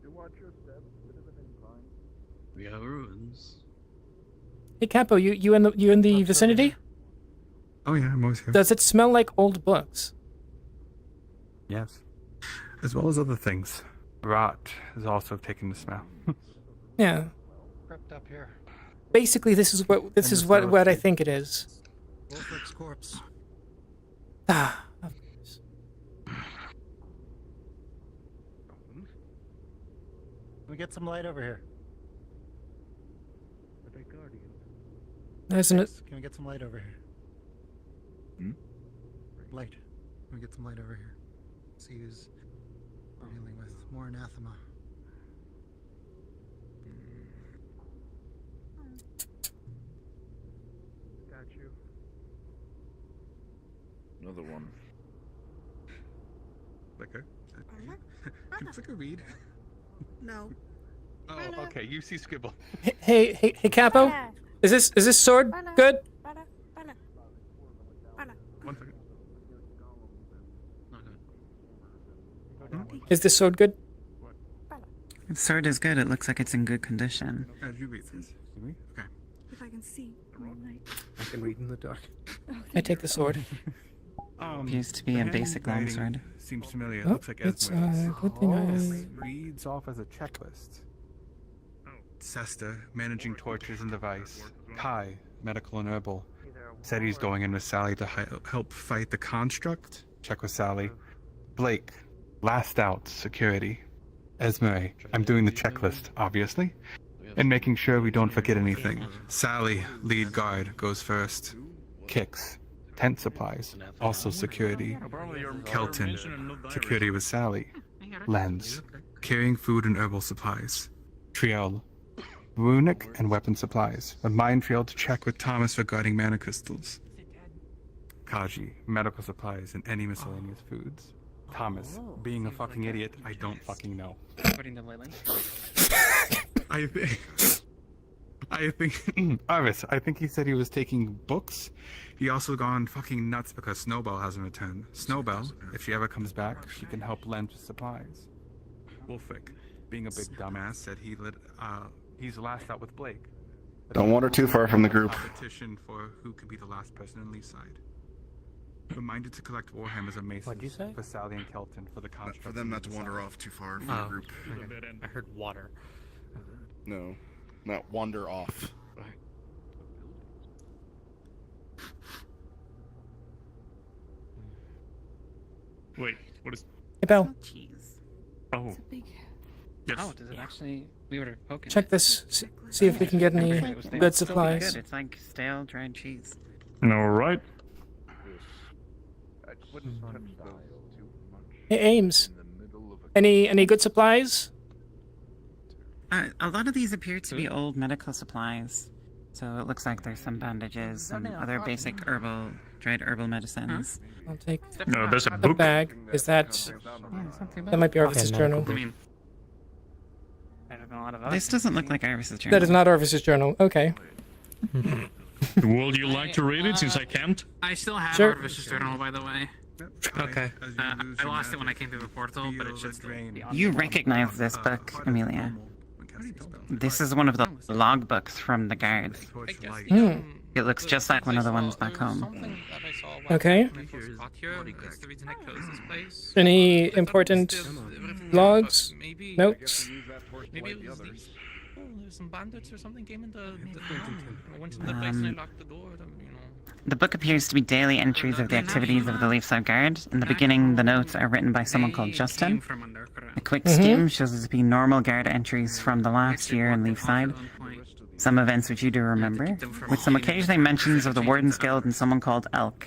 You watch your steps. Bit of an incline. We have ruins. Hey, Capo, you in the vicinity? Oh yeah, I'm always here. Does it smell like old books? Yes. As well as other things. Rot is also taken the smell. Yeah. crept up here. Basically, this is what I think it is. Wolfrick's corpse. Ah. Can we get some light over here? There's an. Can we get some light over here? Light. Can we get some light over here? See who's we're dealing with. More anathema. Got you. Another one. Okay. Looks like a reed. No. Oh, okay. You see Scribble. Hey, Capo, is this sword good? One second. Is this sword good? The sword is good. It looks like it's in good condition. Did you read this? Me? Okay. If I can see. I can read in the dark. I take the sword. Appears to be a basic longsword. Seems familiar. It Oh, looks like it's Esmer's. good thing This I. reads off as a checklist. Sesta, managing tortures and device. Kai, medical and herbal. Said he's going in with Sally to help fight the construct. Check with Sally. Blake, last out, security. Esme, I'm doing the checklist, obviously, and making sure we don't forget anything. Sally, lead guard, goes first. Kix, tent supplies, also security. Kelton, security with Sally. Lens, carrying food and herbal supplies. Triel, runic and weapon supplies. Remind Triel to check with Thomas regarding mana crystals. Kaji, medical supplies and any miscellaneous foods. Thomas, being a fucking idiot, I don't fucking know. I think Arvis, I think he said he was taking books. He also gone fucking nuts because Snowbell hasn't returned. Snowbell, if she ever comes back, she can help lend supplies. Wolfic, being a big dumbass, said he's last out with Blake. Don't wander too far from the group. Competition for who could be the last person in Leaside. Reminded to collect Warhammers and Masons. What'd you say? For Sally and Kelton for the construct. For them not to wander off too far from the group. Okay. I heard water. No, not wander off. Wait, what is? Hey, Belle. Cheese. Oh. Yes. Oh, does it actually? We were poking. Check this. See if we can get any good Still supplies. good. It's like stale dried cheese. All right. Hey, Ames. Any good supplies? A lot of these appear to be old medical supplies. So it looks like there's some bandages, some other basic dried herbal medicines. I'll take No, there's a the book. bag. Is that? That might be Arvis's journal. I mean, I don't know a lot of This doesn't look like Arvis's journal. That is not Arvis's journal. Okay. Would you like to read it since I can't? I still have Sure. Arvis's journal, by the way. Okay. I lost it when I came to the portal, but it should still be on. You recognize this book, Amelia. This is one of the logbooks from the guards. Hmm. It looks just like one of the ones back home. Okay. Any important logs? Notes? Maybe it was these. Oh, there's some bandits or something came into the I went to the place and I locked the door. The book appears to be daily entries of the activities of the Leafside Guard. In the beginning, the notes are written by someone called Justin. A quick skim shows it to be normal guard entries from the last year in Leafside. Some events which you do remember, with some occasional mentions of the Wardens Guild and someone called Elk.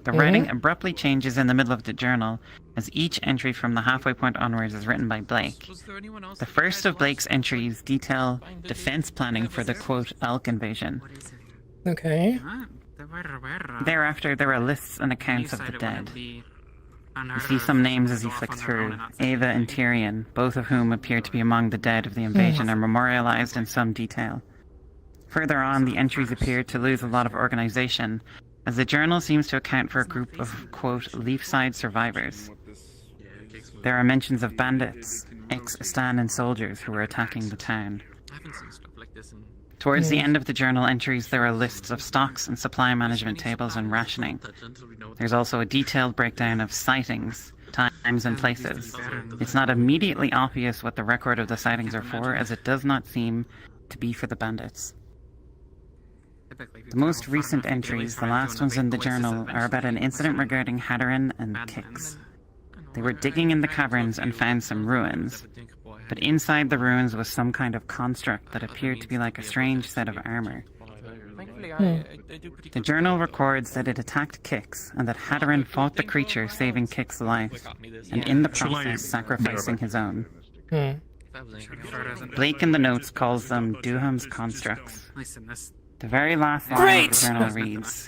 The writing abruptly changes in the middle of the journal, as each entry from the halfway point onwards is written by Blake. The first of Blake's entries detail defense planning for the quote Elk invasion. Okay. Thereafter, there are lists and accounts of the dead. You see some names as you flick through. Ava and Tyrion, both of whom appear to be among the dead of the invasion, are memorialized in some detail. Further on, the entries appear to lose a lot of organization, as the journal seems to account for a group of, quote, Leafside survivors. There are mentions of bandits, ex-Stan and soldiers who were attacking the town. Towards the end of the journal entries, there are lists of stocks and supply management tables and rationing. There's also a detailed breakdown of sightings, times and places. It's not immediately obvious what the record of the sightings are for, as it does not seem to be for the bandits. The most recent entries, the last ones in the journal, are about an incident regarding Haddarin and Kix. They were digging in the caverns and found some ruins, but inside the ruins was some kind of construct that appeared to be like a strange set of armor. The journal records that it attacked Kix, and that Haddarin fought the creature, saving Kix's life, and in the process sacrificing his own. Blake in the notes calls them Duham's constructs. The very last line of the journal reads,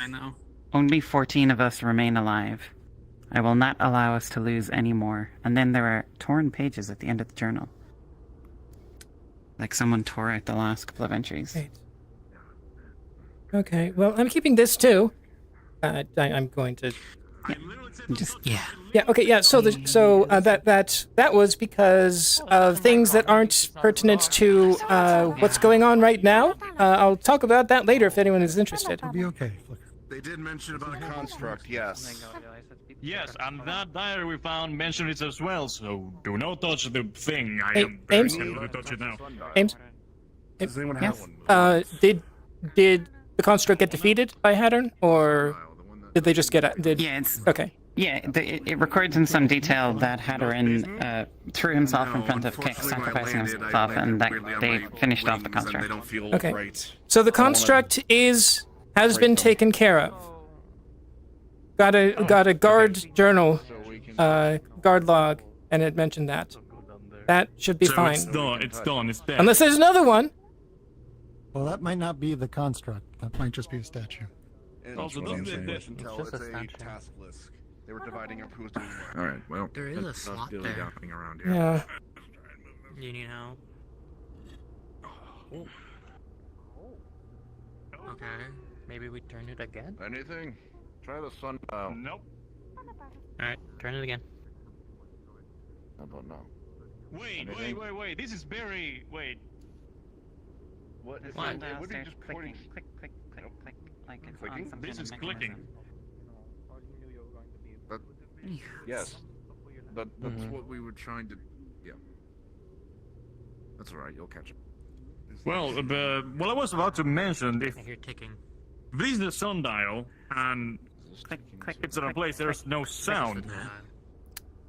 "Only 14 of us remain alive. I will not allow us to lose any more." And then there are torn pages at the end of the journal. Like someone tore out the last couple of entries. Okay. Well, I'm keeping this too. I'm going to. Yeah. Okay. Yeah. So that was because of things that aren't pertinent to what's going on right now. I'll talk about that later if anyone is interested. It'll be okay. They did mention about a construct, yes. Yes, and that diary we found mentioned it as well, so do not touch the thing. I Hey, am very Ames? tempted to touch it now. Ames? Does anyone have Yes. one? Did the construct get defeated by Hattern, or did they just get? Yeah, it's okay. Yeah, it records in some detail that Hatterin threw himself in front of Kix, sacrificing himself, and that they finished off the construct. Okay. So the construct has been taken care of. Got a guard journal, guard log, and it mentioned that. That should be fine. It's done. It's dead. Unless there's another one. Well, that might not be the construct. That might just be a statue. Also, doesn't until it's a task list. They were dividing up who was doing what. All right. Well, There is a let's slot do there. happening around here. Yeah. You need help? Okay, maybe we turn it again? Anything? Try the sundial. Nope. Alright, turn it again. How about now? Wait. This is very. Wait. What? The What? sundial What are you starts just clicking, pointing? click, like it's Clicking? on some This kind is of clicking. mechanism. Yes. That's what we were trying to. Yeah. That's all right. You'll catch it. Well, what I was about to mention, if I hear ticking. this is the sundial and Click, click. it's in a place there's no sound.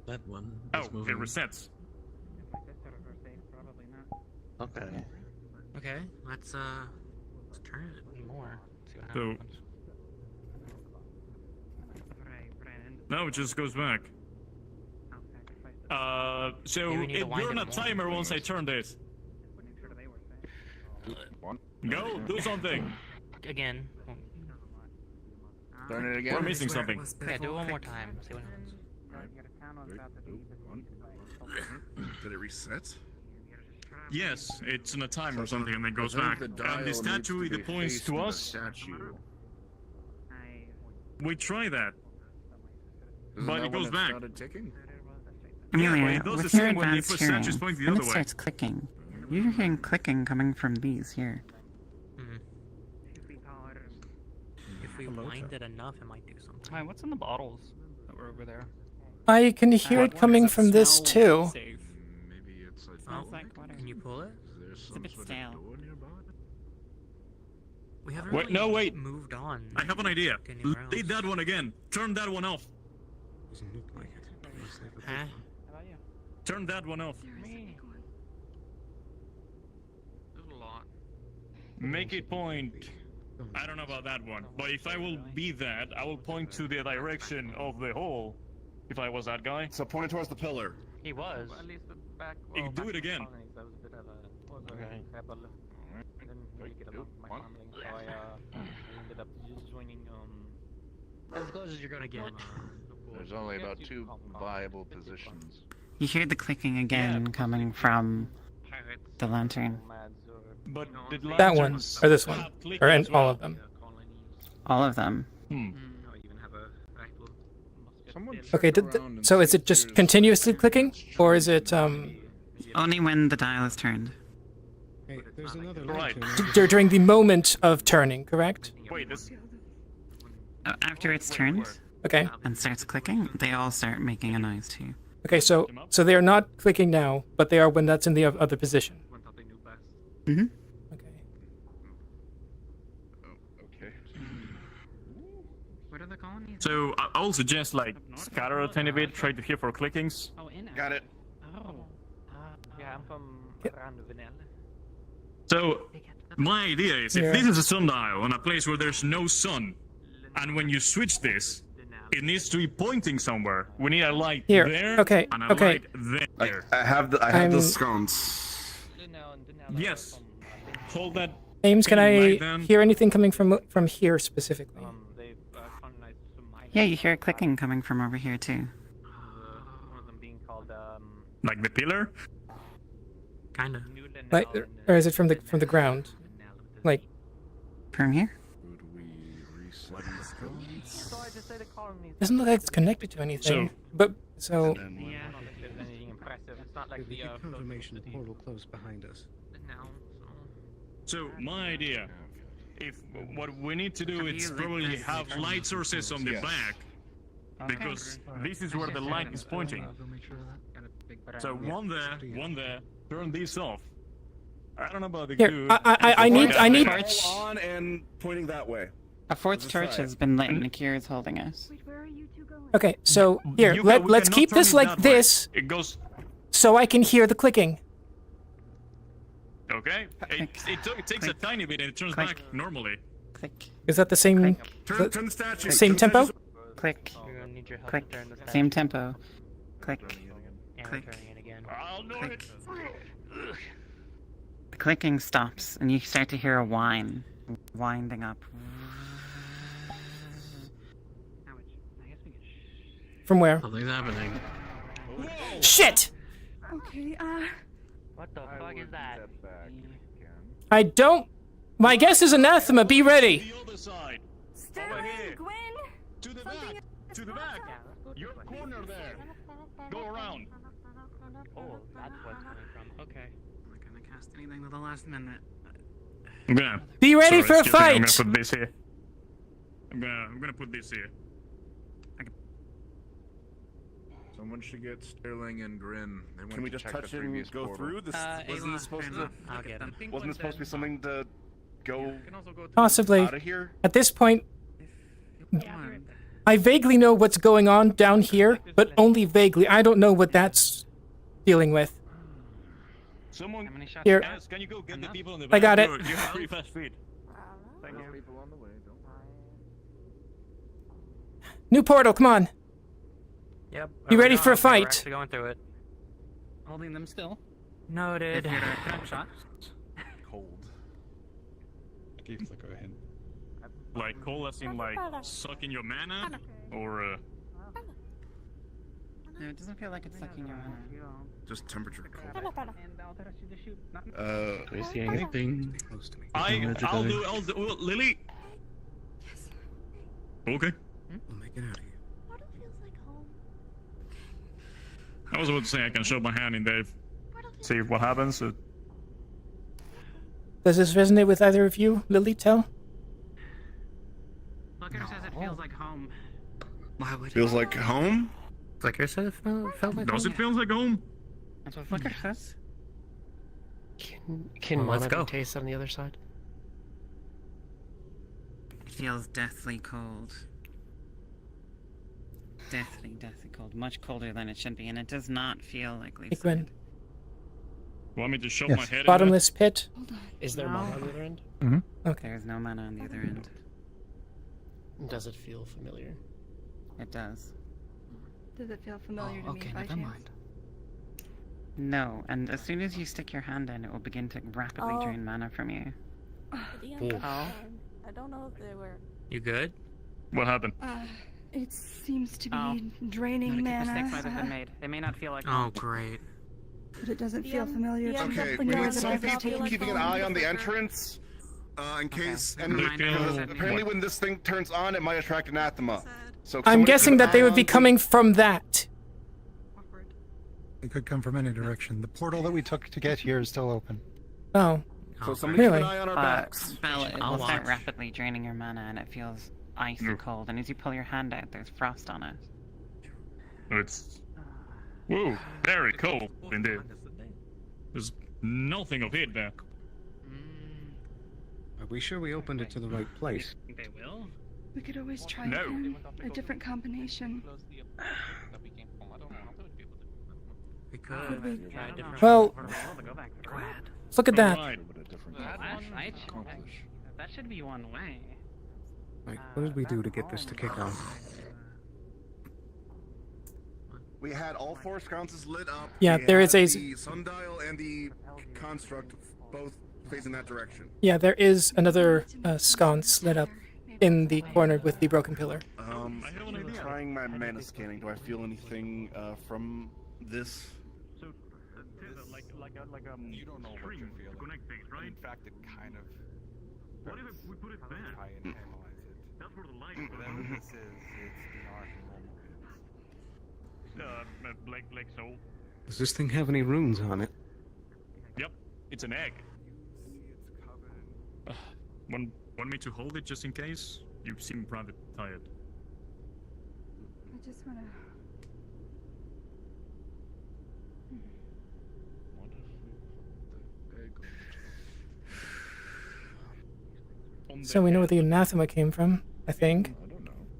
That one. Oh, is it moving. resets. Okay. Okay, let's turn it more. See what So- happens. No, it just goes back. So Maybe we need to if wind you're on it a more. timer once I turn this. Go, do something. Again. Turn it again. We're missing something. Yeah, do it one more time. See what happens. Did it reset? Yes, it's on a timer or something and then goes I think back. the And dial the needs statue to that be points facing to the us, statue. we try that. Isn't But that it when goes back. started ticking? Amelia, it does the with your same when the advanced statue's hearing, pointing the when other it way. starts clicking, you're hearing clicking coming from these here. If we wind it enough, it might do something. Hi, what's in the bottles that were over there? I can hear it coming from this too. Maybe it's like. Oh, can you pull it? Is there some a bit sort of stale. door nearby? We haven't Wait, really no, wait. moved on. I have an idea. Anywhere else. Leave that one again. Turn that one off. Huh? Turn that one off. There's a lot. Make it point. I don't know about that one, but if I will be that, I will point to the direction of the hole. If I was that guy. So point it towards the pillar. He was. At least back. You can do it again. I was a bit of a Okay. rebel. I didn't really get along with my family, so I ended up just joining. As close as you're gonna get. There's only about 2 viable positions. You hear the clicking again coming from the lantern. But did That one, lanterns or this one, have click or as all well? of them. All of them. Okay, so is it just continuously clicking, or is it Only when the dial is turned. Hey, there's another Right. lantern. during the moment of turning? Correct. Wait, this. After it's turned Okay. and starts clicking, they all start making a noise too. Okay, so they are not clicking now, but they are when that's in the other position. Mm-hmm. Okay. Okay. What are the colonies? So I will suggest like scatter a tiny bit, try to hear for clickings. Oh, in Got it. Oh. Yeah, I'm from Randuvinel. So my idea is if Yeah. this is a sundial on a place where there's no sun, and when you switch this, it needs to be pointing somewhere. We need a light Here, there okay, and a okay. light there. I have the I'm- sconce. Yes. Hold that. Ames, can pin I right then. hear anything coming from here specifically? They've colonized some mines. Yeah, you hear clicking coming from over here too. One of them being called Like the pillar? Kinda. Like, or is it from the ground? Like, From here? Would we reset the sconce? So I just say the colonies. doesn't look like it's connected to anything. So- But so I don't think there's anything impressive. It's not like We the get confirmation the portal closed behind us. Now, So my idea, if what we need to do Have is you lit probably this have light? light sources on the Yes. back, because this is where the light is pointing. So one there, turn this off, I don't know about the Here, I need. On and pointing that way. A fourth torch has been lit and Akira is holding us. Okay, so here, let's keep this like this. It goes. So I can hear the clicking. Okay. It takes a tiny bit and it turns back normally. Click. Is that the same? Turn the statue. Same tempo? Click. Click. Same tempo. Click. Click. I'll know it. The clicking stops and you start to hear a whine. Winding up. From where? Something's happening. Shit! Okay, What the fuck is that? I don't. My guess is anathema. Be ready. Sterling, Gwen! To the back. To the back. Your corner there. Go around. Oh, that's what's coming from. Okay. I'm not gonna cast anything to the last minute. I'm gonna. Be ready for a excuse me, I'm fight. gonna put this here. I'm gonna put this here. Someone should get Sterling and Grin. They went Can we to just check touch the and previous go portal. through? This wasn't this supposed to. I'll get him. Wasn't this supposed to be something to go Possibly. out of here? At this point, I vaguely know what's going on down here, but only vaguely. I don't know what that's dealing with. Someone Here. can you go get the people in the back? I got it. You have pretty fast feet. Thank you. People on the way. Don't New portal, come on. Yep. You ready for a We're fight? actually going through it. Holding them still. Noted. If you're a crap shot. Cold. Keep like a hint. Like cold as in like sucking your mana, or No, it doesn't feel like it's sucking your mana. Just temperature cold. Do we see anything? I'll do. Oh, Lily. Okay. We'll make it out of here. I was about to say I can show my hand in there. See what happens. Does this resonate with either of you, Lily? Tell. Lockheart says it feels like home. Why would Feels like home? Lockheart said it felt like Does home. it feel like home? That's what Flicker says. Can let's mana go. be taste on the other side? It feels deathly cold. Deathly cold. Much colder than it should be, and it does not feel like Hey, leaf. Gwen. Want me to shove Yes. my head Bottomless pit. Is there mana on the other end? Okay. There's no mana on the other end. Does it feel familiar? It does. Does it feel familiar to okay, me by never chance? mind. No, and as soon as you stick your hand in, it will begin to rapidly Oh. drain mana from you. Oof. I don't know if they were. You good? What happened? It seems to be Oh. draining Mistakes might have mana, been made. They may not feel like. Oh, great. but it doesn't feel familiar to me. Okay, we need some people keeping an eye on the entrance. In case, and They feel- apparently when this thing turns on, it might attract anathema. So I'm somebody guessing keep that an they eye would be on coming from that. It could come from any direction. The portal that we took to get here is still open. Oh. So somebody keep Really? an eye on our backs. Spell it I'll will start watch. rapidly draining your mana, and it feels icy cold. And as you pull your hand out, there's frost on it. It's. Whoa, very cold indeed. There's nothing of it there. Are we sure we opened it to the right place? Think they will? We could always try No. again. A different combination. We could. Try a different Well, go back. Glad. look at that. Alright. Flashlight? That should be one way. Right, what did we do to get this to kick off? We had all four sconces lit up. Yeah, We there is had a- the sundial and the construct both facing that direction. Yeah, there is another sconce lit up in the corner with the broken pillar. Trying my mana scanning. Do I feel anything from this? So, you don't know what you're feeling. Connect things, right? In fact, it kind of. What if we put it there? try and analyze it. That's where the light. Whatever this is, it's beyond normal. Like so. Does this thing have any runes on it? Yep, it's an egg. Want me to hold it just in case? You seem rather tired. I just wanna. What if we put the egg on the top? So we know where the anathema came from, I think.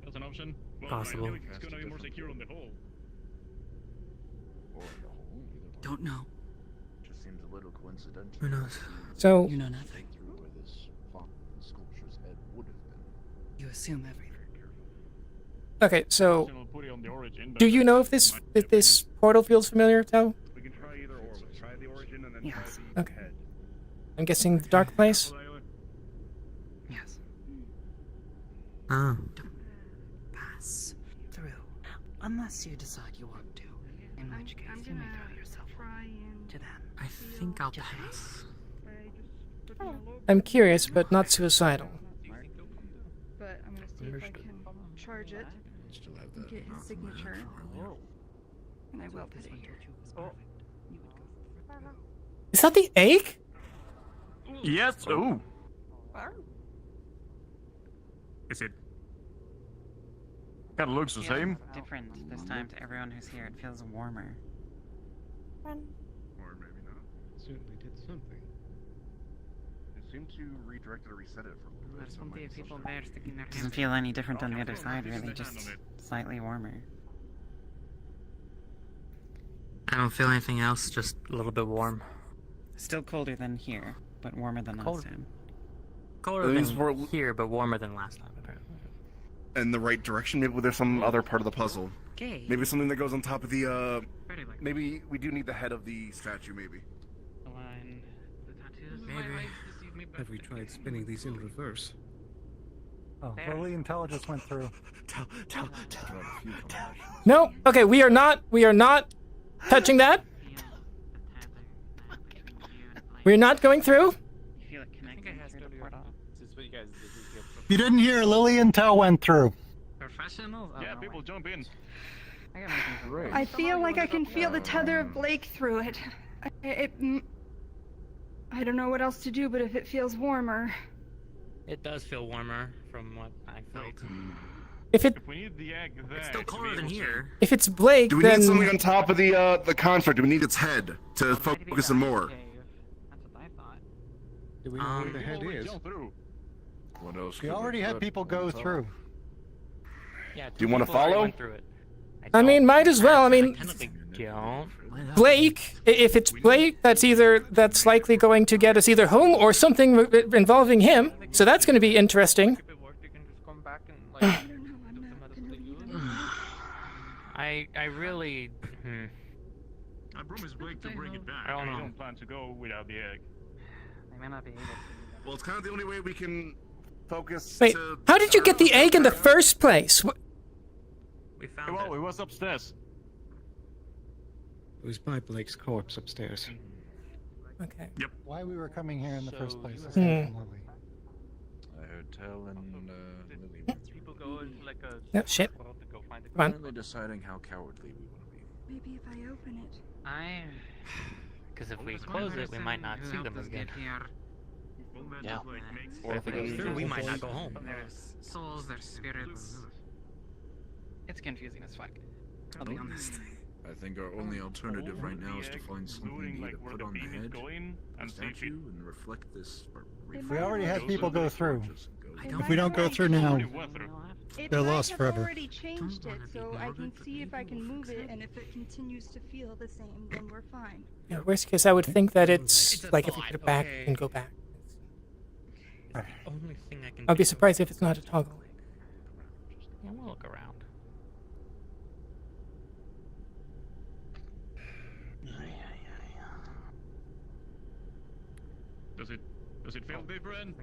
That's an option. Well, Possible. I think it's gonna be more secure on the whole. Don't know. Just seems a little coincidental. Who knows? So You know nothing. Through where this sculpture's head would have been. You assume everything. okay, so We'll put it on the origin, but do you know if this portal feels familiar, Tal? We can try either or. We'll try the origin and then Yes. try the Okay. head. I'm guessing the dark place. Yes. Oh. Pass through. Unless you decide you want to. In which case, you may throw yourself to them. I think I'll pass. I'm curious, but not suicidal. But I'm gonna see if I can charge it and get his signature. And I will put it here. Is that the egg? Yes. Ooh. Is it? Kinda looks the same. Different this time to everyone who's here. It feels warmer. Or maybe not. Certainly did something. It seemed to redirect it or reset it for a little bit. There's so it some might be people some- there sticking their Doesn't hands. feel any different on the other side, really. Just slightly warmer. I don't feel anything else, just a little bit warm. Still colder than here, but warmer than last time. Colder At least than we're- here, but warmer than last time, apparently. In the right direction. Maybe there's some other part of the puzzle. Okay. Maybe something that goes on top of the. Maybe we do need the head of the statue. Maybe. Maybe. Have we tried spinning these in reverse? Oh, Lily and Tell just went through. No. Okay, we are not touching that. We're not going through. You didn't hear Lily and Tell went through. Professionals? Yeah, people jump in. I feel like I can feel the tether of Blake through it. I don't know what else to do, but if it feels warmer. It does feel warmer from what I felt. If we need the egg there, it's still colder than here. If it's Blake, Do we then need something on top of the construct? Do we need its head to focus it more? Do we know where the head is? What else? We could already had put people on go top? through. Yeah, Do you want to follow? I mean, might as well. I mean, Don't. Blake. If it's Blake, that's likely going to get us either home or something involving him. So that's going to be interesting. I really. I promised Blake to bring it back. I don't know. don't plan to go without the egg. I may not be able to. Well, it's kind of the only way we can focus. Wait, to how did you get the egg in the first place? We found Well, it was upstairs. It was by Blake's corpse upstairs. Okay. Yep. Why we were coming here in the first place? Aside from Lily. I heard Tell and Lily went through. People go into like a No, shit. world to go find the Come on. Currently deciding how cowardly we want to be. Maybe if I open it. Because if we close it, we might not see them again. Yeah. Or if we go through, we might not go home. There's souls, there's spirits. It's confusing as fuck. I'll be honest. I think our only alternative right now is to find something to put on the head, the statue, and reflect this. We already had people go through. It If we don't go through now, they're lost have forever. already changed it, so I can see if I can move it, and if it continues to feel the same, then we're fine. Yeah, worst case, I would think that it's like if you put it back, you can go back. Only thing I can. I'd be surprised if it's not a toggle. Yeah, we'll look around. Does it feel different?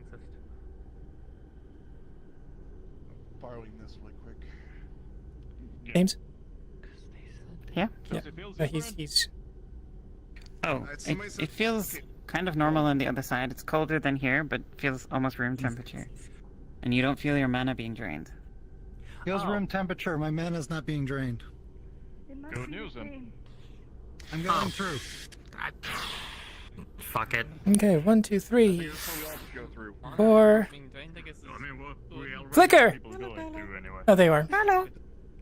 Borrowing this really quick. James? Yeah? Does it feel No, different? he's. Oh, it feels kind of normal on the other side. It's colder than here, but feels almost room temperature. And you don't feel your mana being drained. Feels room temperature. My mana's not being drained. Good news then. I'm going through. Fuck it. Okay, 1, 2, 3, Go through. 4. Flicker! Oh, they are. Hello. Can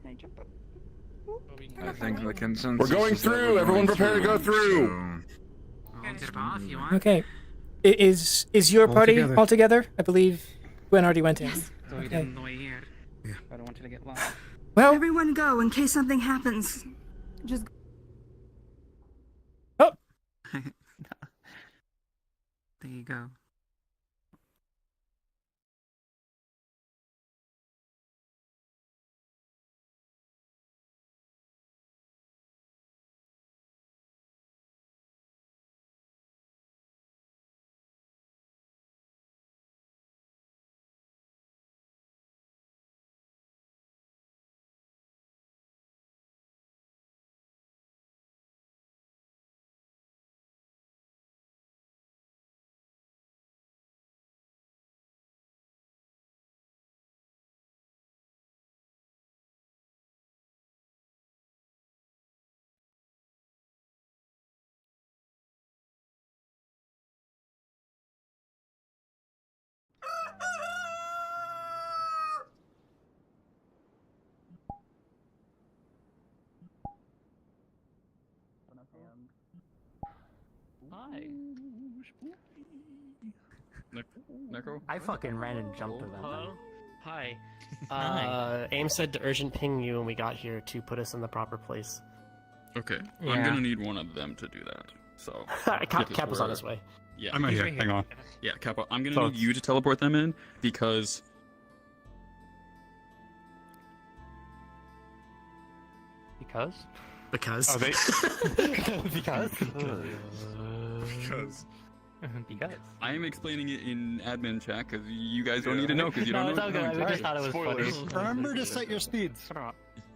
I jump up? I think the consensus. We're going is that through. we're Everyone going prepare to go through. I'll get off if you want. Okay. Is your party together. all together? I believe Gwen already went in. So he Okay. didn't know here. Yeah. I don't want you to get lost. Well, Everyone go in case something happens. Just oh, There you go. Hi. Necro? I fucking ran and jumped to them. Hello? Hi. Hi. AIM said to urgent ping you when we got here to put us in the proper place. Okay, Yeah. I'm gonna need one of them to do that. So Cap was on his way. Yeah, I'm right he's here. Hang on. Yeah, Kappa, I'm gonna So need you to teleport them in because Because? Because. Oh, they- Because. because I am explaining it in admin chat because you guys don't need to know because you don't No, know. it's all good. We just thought it was Spoilers. funny. Remember to set your speeds.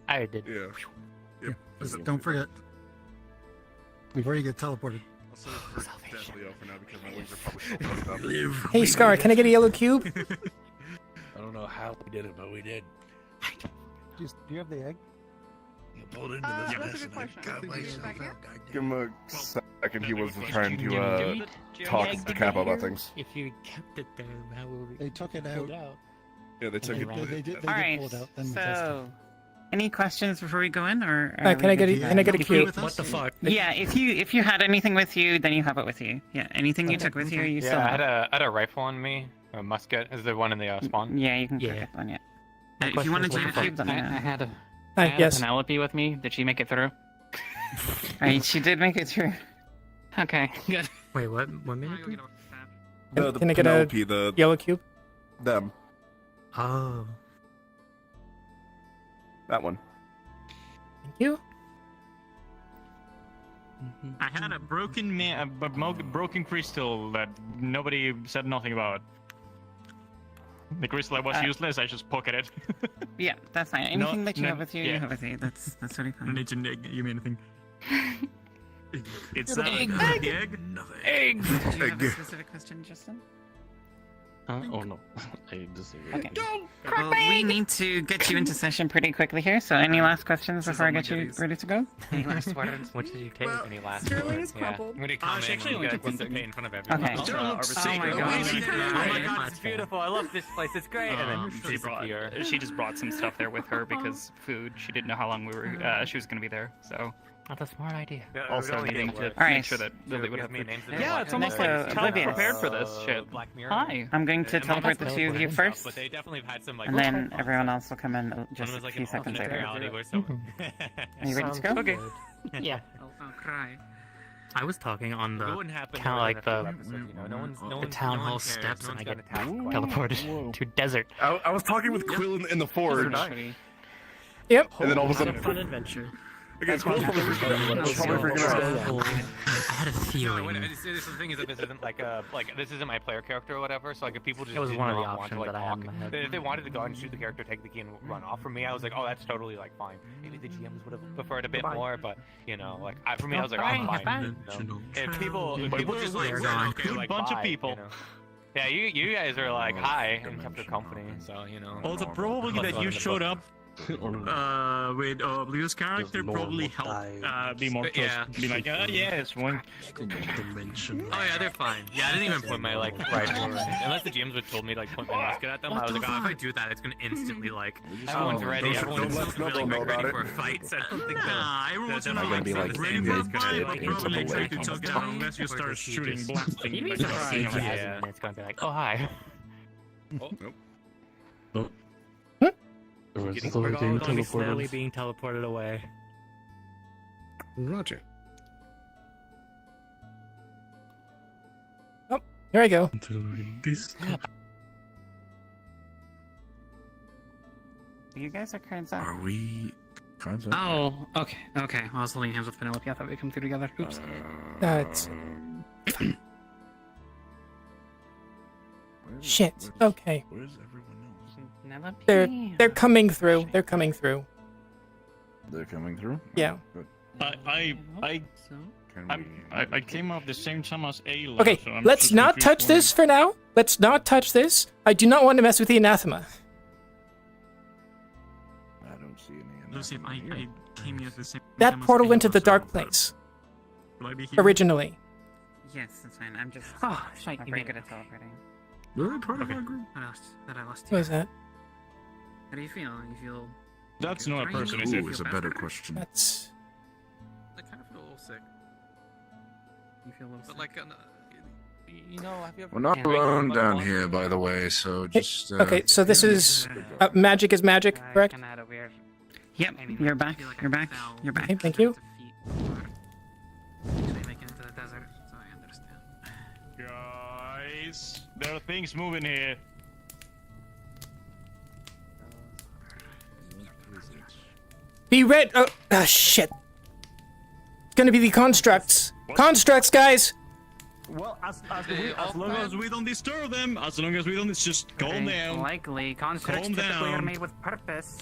I did. Yeah. Yep. Just don't forget. We've already get teleported. Definitely off for now because my wings are probably still fucked up. hey Scar, can I get a yellow cube? I don't know how we did it, but we did. Do you have the egg? You pulled into this that's a mess good and I question. got Did you myself back out. Give him a second. He was trying Do to you talk have to the Kappa egg about here? things. If you kept it there, how will we? They took it out. Yeah, they took They it. did All right. pull it out. Then we tested. So, any questions before we go in, or can I get a cube? What the fuck? Yeah, if you had anything with you, then you have it with you. Yeah, anything you took with you, you still Yeah, I have. had a rifle on me. A musket. Is the one in the spawn? Yeah, you can pick Yeah. up one. Yeah. My If you want to question take is, a cube, then I I had a Hi, I had yes. Penelope with me. Did she make it through? Right, she did make it through. Okay, good. Wait, what? What minute? The Can I get a Penelope, the yellow cube? them. Oh. That one. Thank you. I had a broken crystal that nobody said nothing about. The crystal that was useless, I just pocketed it. Yeah, that's fine. Anything that you have with you, you have with you. That's really fine. Need to you mean anything? It's Egg. the egg. Egg. Do you have a specific question, Justin? Oh no, I disagree. Okay. Well, we need to get you into session pretty quickly here. So, any last questions before I get you ready to go? Any last words? What did you take? Any last Sterling words? is crumpled. When you come she in, actually you only gotta took one put the thing. paint in front of everyone. Okay. else. Oh my god. Oh my god, it's beautiful. I love this place. It's great. And then She just brought some stuff there with her because food. She didn't know how long she was gonna be there. So That's a smart idea. also needing to All right. make sure that Lily would have food. Yeah, it's almost like Next, kind of Oblivious. prepared for this shit. Black Mirror. Hi. I'm going to teleport the two of you first, But they definitely have had some like. and then everyone else will come in just One a was like few an seconds alternate later. reality where someone. Are you ready to go? Okay. Yeah. I'll cry. I was talking on the It wouldn't happen kind of more like than the a few episodes, you know? No one's- no the one's- town no one hall cares. steps, No and I one's get got attacked. teleported to desert. I was talking with Quill in the forge. Yep. And then all of a What a sudden, fun adventure. again, Quill's probably freaking out. I had a feeling. This the thing is that this isn't like this isn't my player character or whatever. So like if people just It was did one of the not want to, options like, that I had in talk, my head. if they wanted to go and shoot the character, take the key, and run off from me, I was like, oh, that's totally like fine. Maybe the GMs would have preferred a bit more, but you know, like for me, I was like, oh, I'm fine. You know? If people just like They're said, gone. okay, like Bunch of bye, people. you know? Yeah, you guys are like hi and kept her company, so you know. Also, probably Plus that one you in the showed book. up with Oblivion's character probably helped be more close. Yeah. Be like, yeah, it's one. Dimension. Oh yeah, they're fine. Yeah, I didn't even point my like rifle or anything. Unless the GMs would told me to like point my musket at them, I was like, oh, if I do that, it's gonna instantly like everyone's ready. Everyone's really like ready for a fight. So I don't think that. Everyone's That's not gonna be like ready for for a fight, but probably way. expect to talk down unless you start shooting blasting. You'd be like, surprised. you know, Yeah. It's gonna be like, oh hi. Oh, nope. Nope. We're Getting only slowly being teleported away. Roger. Oh, here I go. You guys are cards up. Are we cards up? Oh, okay, okay. I was holding hands with Penelope. I thought we'd come through together. Oops. That's... Shit. Okay. Where's everyone else? They're coming through. They're coming through. They're coming through? Yeah. Good. I came up the same time as Ayla. Okay, so I'm let's just not confused touch why- this for now. Let's not touch this. I do not want to mess with the anathema. I don't see any. Lucy, I came here at the same That time as portal went to Ayla, the so dark place. will I be here? Originally. Yes, that's fine. I'm just Oh, shite, not you very made good it. at teleporting. Really part of our group? I lost What you. was that? How do you feel? You feel... That's not a drained? person, is You it? feel Is a bad better for it? question. That's... I kind of feel a little sick. You feel a little sick? But like, you know, have you ever... We're not alone down here, by the way, so just... Okay, so this is... magic is magic, correct? Yep, you're back. You're back. You're back. Okay, thank you. Actually making it to the desert, so I understand. Guys, there are things moving here. Be red. Oh, shit. It's gonna be the constructs. Constructs, guys. Well, as long as we don't disturb them, as long as we don't, it's just calm down. Likely, constructs Calm typically are down. made with purpose.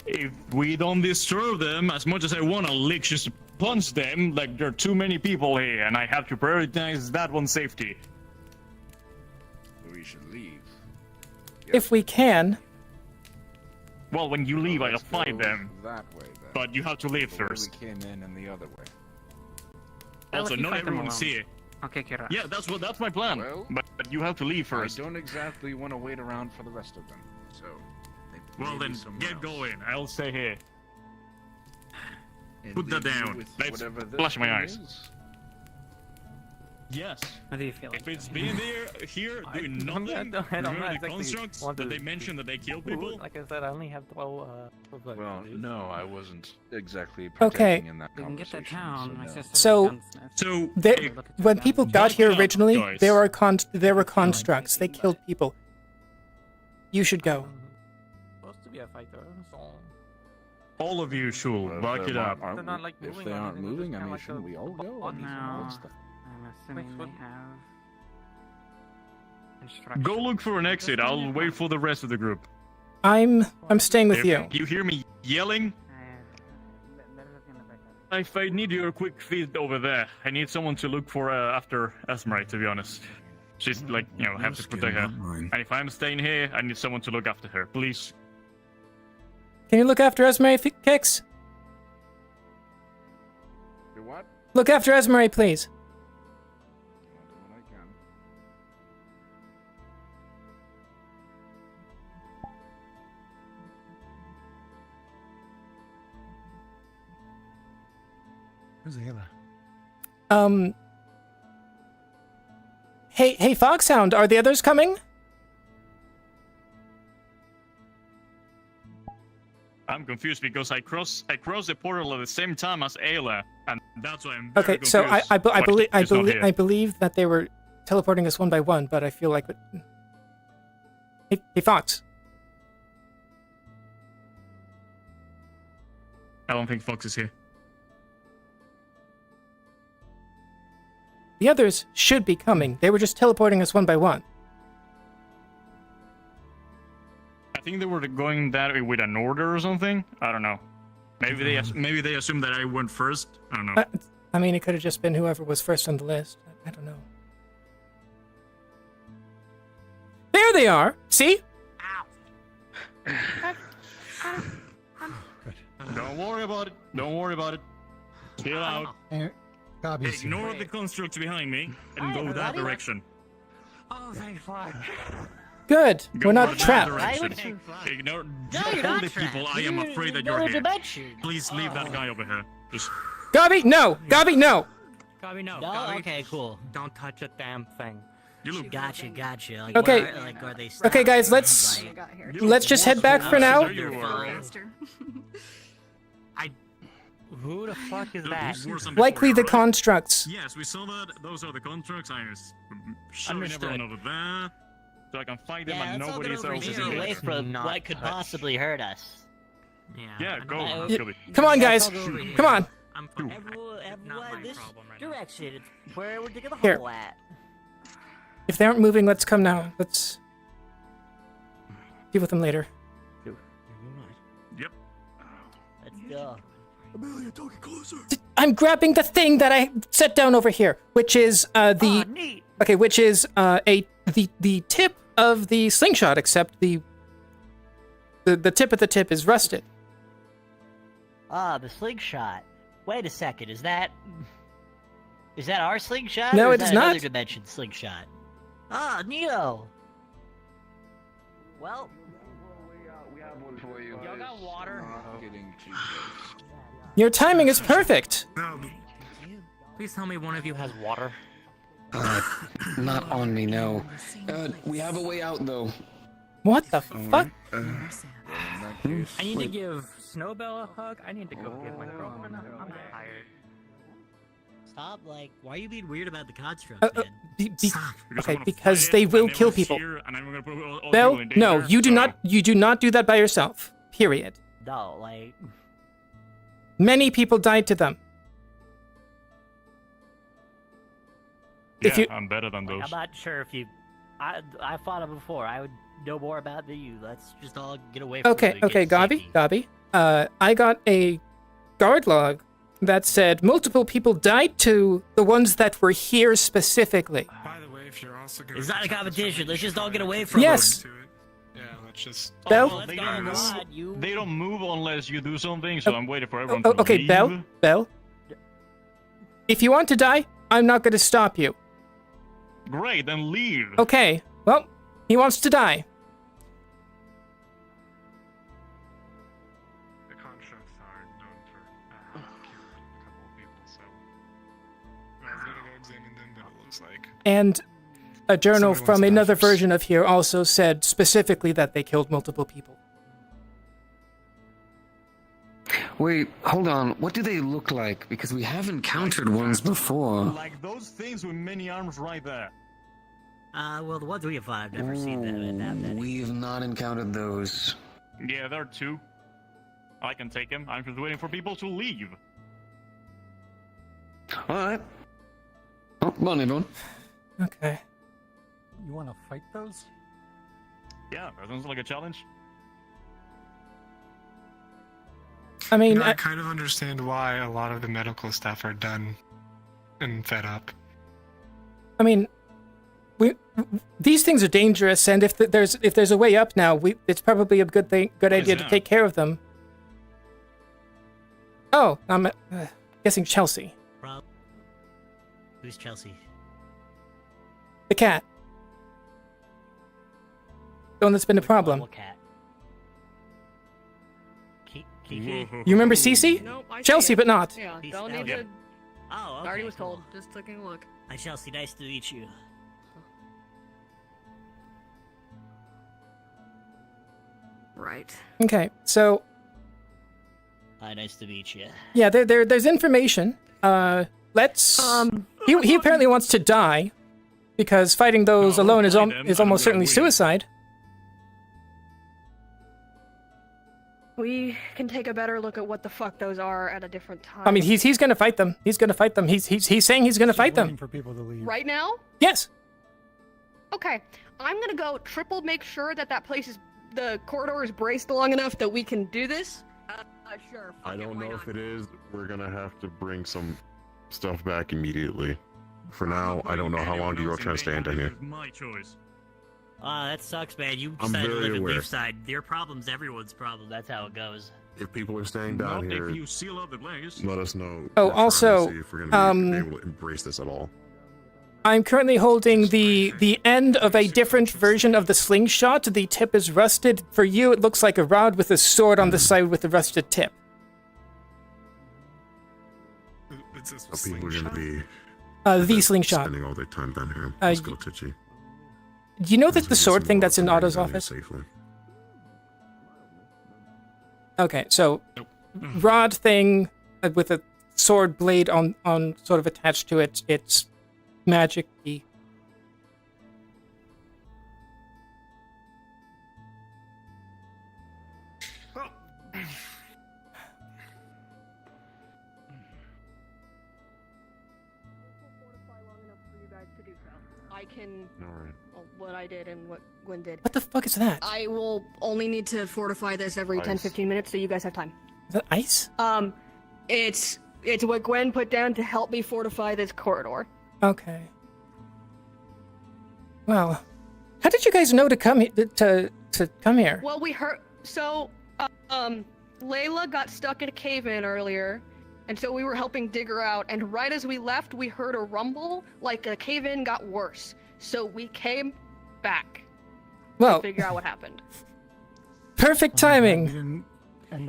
If we don't disturb them, as much as I want to lick, just punch them, like there are too many people here, and I have to prioritize that one's safety. We should leave. If we can. Well, when you leave, I'll Let's find go them. That way, then. But you have to leave The way first. We came in and the other way. Also, if you not fight them everyone's alone. here. Okay, Kira. Yeah, that's my plan. Well, but you have to leave first. I don't exactly want to wait around for the rest of them, so... Well maybe then, somewhere get else. going. I'll stay here. And Put that leave you down. with Let's whatever this flash my thing eyes. is. Yes. How do you feel? If it's being here doing nothing, I don't remember the exactly constructs want that to they mentioned that they kill people? Like I said, I only have 12. Well, no, I wasn't exactly Okay. partaking in that We can get that conversation. town. My no. sister So, So, there, when people got here originally, guys. there were constructs. They killed people. You should go. Supposed to be a fighter, so... all of you should Well, back if it they're up. not- They're not, like, if moving they or aren't anything, moving, just I kinda mean, like shouldn't a we all go? I mean, no. what's the... I'm assuming they have... instructions. Go look for an exit. I'll wait for the rest of the group. I'm staying with If you. you hear me yelling, if I need your quick feed over there, I need someone to look for after Esmeralda, to be honest. She's like, have to protect her. And if I'm staying here, I need someone to look after her. Please. Can you look after Esmeralda, Kix? Do what? Look after Esmeralda, please. I'll do what I can. Where's Ayla? Hey, Foxhound, are the others coming? I'm confused because I crossed the portal at the same time as Ayla, and that's why I'm very Okay, confused. so I Why believe that they were teleporting us one by one, but I feel like... Hey, Fox. I don't think Fox is here. The others should be coming. They were just teleporting us one by one. I think they were going that way with an order or something. I don't know. Maybe they assumed that I went first. I don't know. I mean, it could have just been whoever was first on the list. I don't know. There they are. See? Don't worry about it. Don't worry about it. Chill out. Bobby's here. Ignore the constructs behind me and go that direction. Oh, thank fuck. Good. Go We're not that trapped. direction. Ignore you're all not the people. trapped. I am You're afraid that in you're another here. dimension. Please leave that guy over here. Just Gabby, no! Gabby, no! Gabby, no. No? Gabby, Okay, cool. Don't touch a damn thing. Gotcha. Like, Okay. where, like, are they Okay, guys, let's just head back for now. Who the fuck is that? Likely the constructs. Yes, we saw that. Those are the constructs. I'm shoving everyone over there, so I can fight them and nobody else is away engaged. from what could possibly hurt us. Yeah, go. Come on, guys. Come on. Everyone, this direction. It's where we're digging the Here. hole at. If they aren't moving, let's come now. Let's deal with them later. Yep. Let's go. Amelia, don't get closer. I'm grabbing the thing that I set down over here, which is neat. okay, which is the tip of the slingshot, except the tip of the tip is rusted. The slingshot. Wait a second, is that our slingshot? No, or it is that not. Another dimension slingshot. Neato. Well, We have one for you. y'all got water. Getting too close. Your timing is perfect. Please tell me one of you has water. Not on me, no. We have a way out, though. What the fuck? I need to give Snowbell a hug. I need to go give my girlfriend a hug. I'm tired. Stop, like, why are you being weird about the construct, man? Okay, because they will kill people. Bell, no, you do not do that by yourself. Period. No, like... Many people died to them. Yeah, I'm better than those. I'm not sure if you... I fought him before. I would know more about than you. Let's just all get away from Okay, Gabi. I got a guard log that said multiple people died to the ones that were here specifically. By the way, if you're also going It's not a competition. Let's just all get away from Yes. him. Yeah, let's just... Bell? They don't move unless you do something, so I'm waiting for everyone to Okay, leave. Bell. If you want to die, I'm not going to stop you. Great, then leave. Okay, well, he wants to die. The constructs are known for killing a couple of people, so... I was gonna go examine them, but it looks like... And a journal Somebody from wants to another die first. version of here also said specifically that they killed multiple people. Wait, hold on. What do they look like? Because we have encountered ones before. Like those things with many arms right there. Well, the ones we have fought, I've never seen them in that many. We've not encountered those. Yeah, there are two. I can take him. I'm just waiting for people to leave. Alright. Oh, come on, everyone. Okay. You want to fight those? Yeah, that sounds like a challenge. I mean, You know, I kind of understand why a lot of the medical staff are done and fed up. I mean, these things are dangerous, and if there's a way up now, it's probably a good idea to take care of them. Oh, I'm guessing Chelsea, Who's Chelsea? the cat, the one that's been a problem. What cat? You remember Cece? Nope, I see Chelsea, it. but not. Yeah, don't need Yep. to. Oh, okay. Already was told. Just taking a look. Hi, Chelsea. Nice to meet you. Right. Okay, so Hi, nice to meet you. yeah, there's information. Let's. He apparently wants to die because fighting those alone is almost certainly suicide. We can take a better look at what the fuck those are at a different time. I mean, he's gonna fight them. He's gonna fight them. He's saying he's gonna fight them. For people to leave. Right now? Yes. Okay. I'm gonna go triple make sure that place is the corridor is braced long enough that we can do this. Sure. I don't know if it is. We're gonna have to bring some stuff back immediately. For now, I don't know how long you are trying to stay down here. My choice. That sucks, man. You I'm decided to very live in aware. Leafside. Your problem's everyone's problem. That's how it goes. If people are staying down Not here, if you seal up the place. let us know. Oh, We're trying to also, see if we're gonna be able to embrace this at all. I'm currently holding the end of a different version of the slingshot. The tip is rusted. For you, it looks like a rod with a sword on the side with the rusted tip. People are gonna be The slingshot. spending all their time down here. Uh, Let's go, Titchy. Do you know that the sword thing that's in Otto's office? Safely. Okay, so rod thing with a sword blade on sort of attached to it. It's magic-y. I can. Well, what I did and what Gwen did. What the fuck is that? I will only need to fortify this every 10-15 minutes, so you guys have time. Is that ice? It's what Gwen put down to help me fortify this corridor. Okay. Well, how did you guys know to come to come here? Well, we heard. So, Layla got stuck in a cave-in earlier, and so we were helping dig her out. And right as we left, we heard a rumble, like the cave-in got worse. So we came back Well, to figure out what happened. Perfect timing.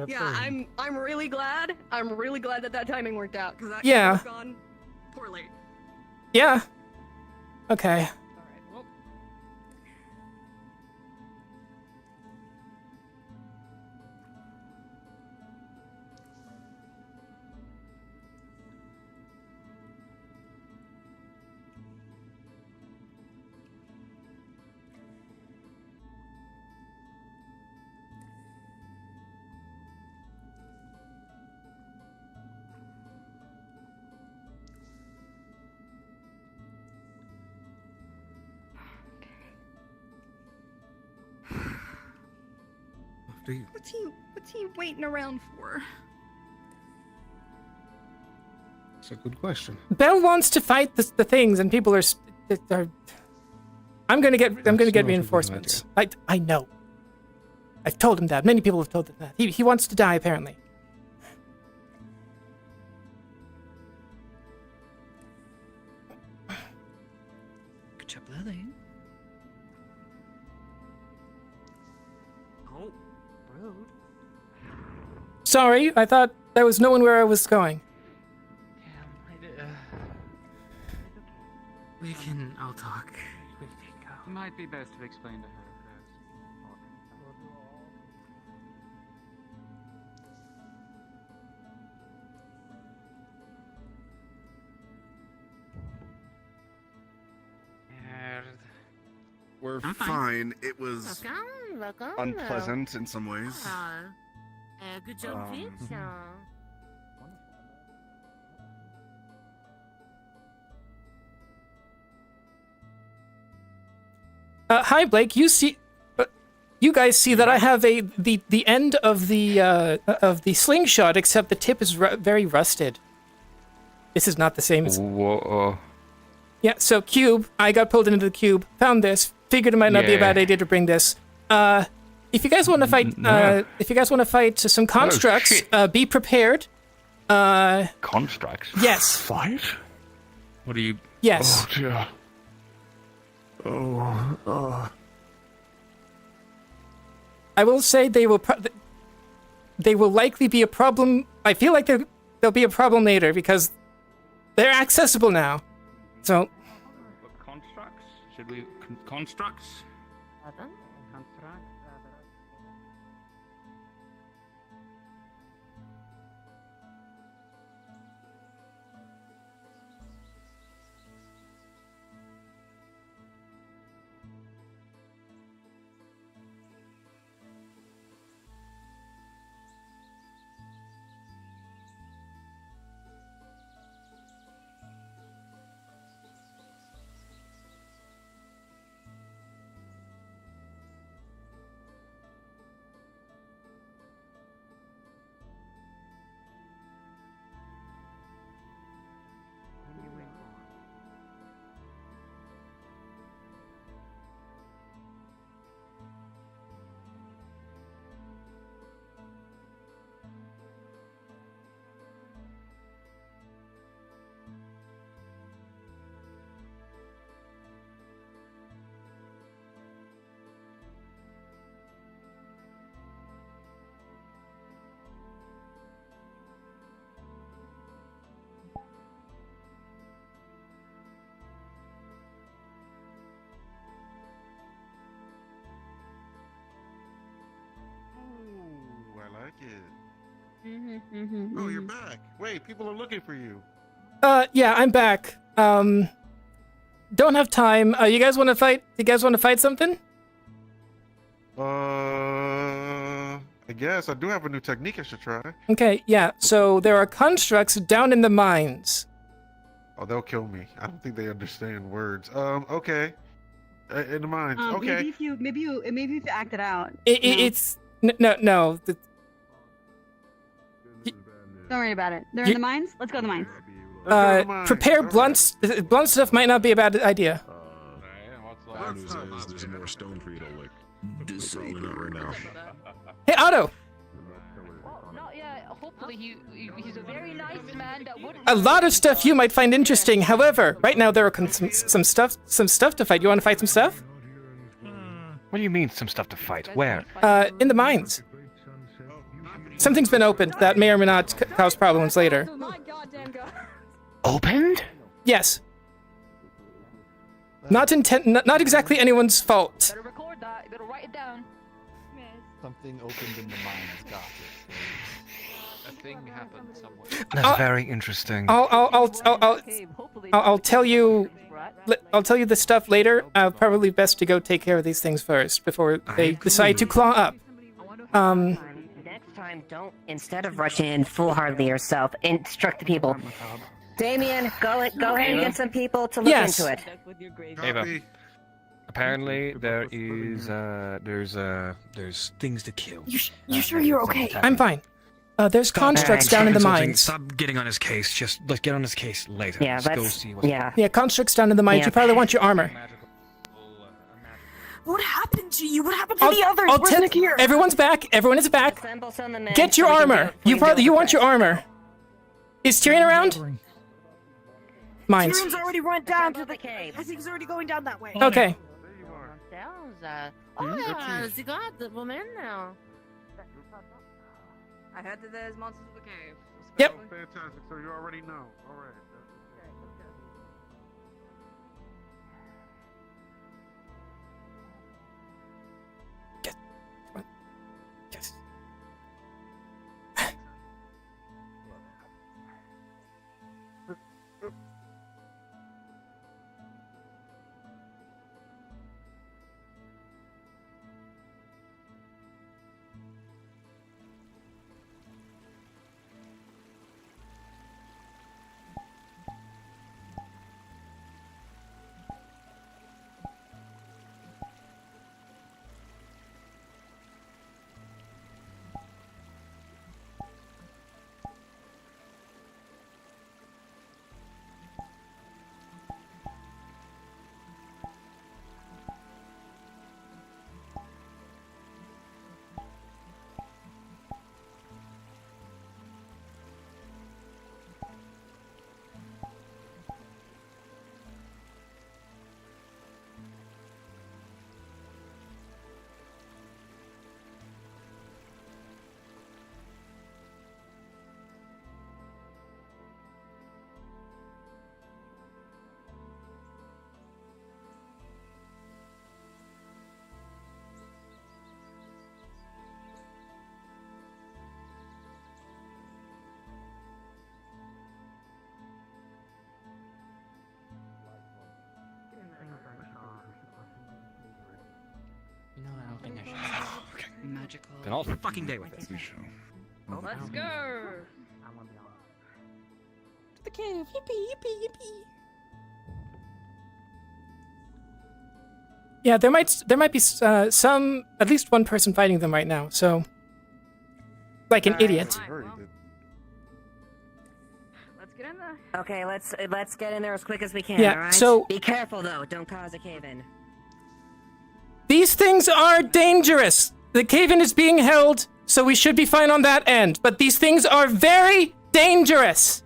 Yeah, I'm really glad. I'm really glad that timing worked out because that Yeah. could have gone poorly. Yeah. Okay. What's he waiting around for? It's a good question. Bell wants to fight the things, and people are. I'm gonna get reinforcements. I know. I've told him that. Many people have told him that. He wants to die apparently. Good job, Lily. Oh, rude. Sorry, I thought there was no one where I was going. I'll talk. We can go. Might be best to explain to her We're I'm fine. It was unpleasant in some ways. Good job, Hi, Blake. You guys see that I have the end of the slingshot, except the tip is very rusted. This is not the same as. Whoa. Yeah. So cube, I got pulled into the cube. Found this. Figured it might not be a bad idea to bring this. If you guys want to fight, some constructs, be prepared. Constructs. Yes. Fight? What are you? Yes. Oh dear. I will say they will likely be a problem. I feel like they'll be a problem later because they're accessible now. So. constructs? Should we constructs? like it. Oh, you're back. Wait, people are looking for you. Yeah, I'm back. Don't have time. You guys want to fight? You guys want to fight something? I guess I do have a new technique I should try. Okay, yeah. So there are constructs down in the mines. Oh, they'll kill me. I don't think they understand words. Okay. In the mines. Okay. Maybe if you act it out. It's no. Don't worry about it. They're in the mines. Let's go to the mines. Prepare blunt. Blunt stuff might not be a bad idea. Bad news is there's more stone for you to lick. Probably not right now. Hey, Otto. Not yet. Hopefully he's a very nice man that would. A lot of stuff you might find interesting. However, right now there are some stuff to fight. You want to fight some stuff? What do you mean, some stuff to fight? Where? In the mines. Something's been opened that may or may not cause problems later. Opened? Yes. Not exactly anyone's fault. Better record that. You better write it down. Something opened in the mines. Got it. A thing happened somewhere. That's very interesting. I'll tell you. I'll tell you the stuff later. Probably best to go take care of these things first before they decide to claw up. Next time, don't, instead of rushing in foolhardy yourself, instruct the people. Damien, go ahead and get some people to look into it. Ava, apparently there's things to kill. You sure you're okay? I'm fine. There's constructs down in the mines. Stop getting on his case. Just let's get on his case later. Yeah, let's go see what's Yeah, constructs down in the mines. You probably want your armor. What happened to you? What happened to the others? Where's Nakir? Everyone's back. Everyone is back. Get your armor. You want your armor. Is Tyrion around? Mines. Tyrion's already run down to the cave. I think he's already going down that way. Okay. They got the woman now. I heard that there's monsters in the cave. Yep. Fantastic. So you already know. All right. Yes. No, I don't think I should. Okay. Magical. Then all fucking day with this. Let's go. To the cave. Yippee, yippee, yippee. Yeah, there might be some, at least one person fighting them right now. So, like an idiot. Let's get in there. Okay, let's get in there as quick as we can. Yeah, all right? so- be careful though. Don't cause a cave-in. These things are dangerous. The cave-in is being held, so we should be fine on that end. But these things are very dangerous.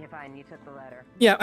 You're fine. You took the letter. Yeah,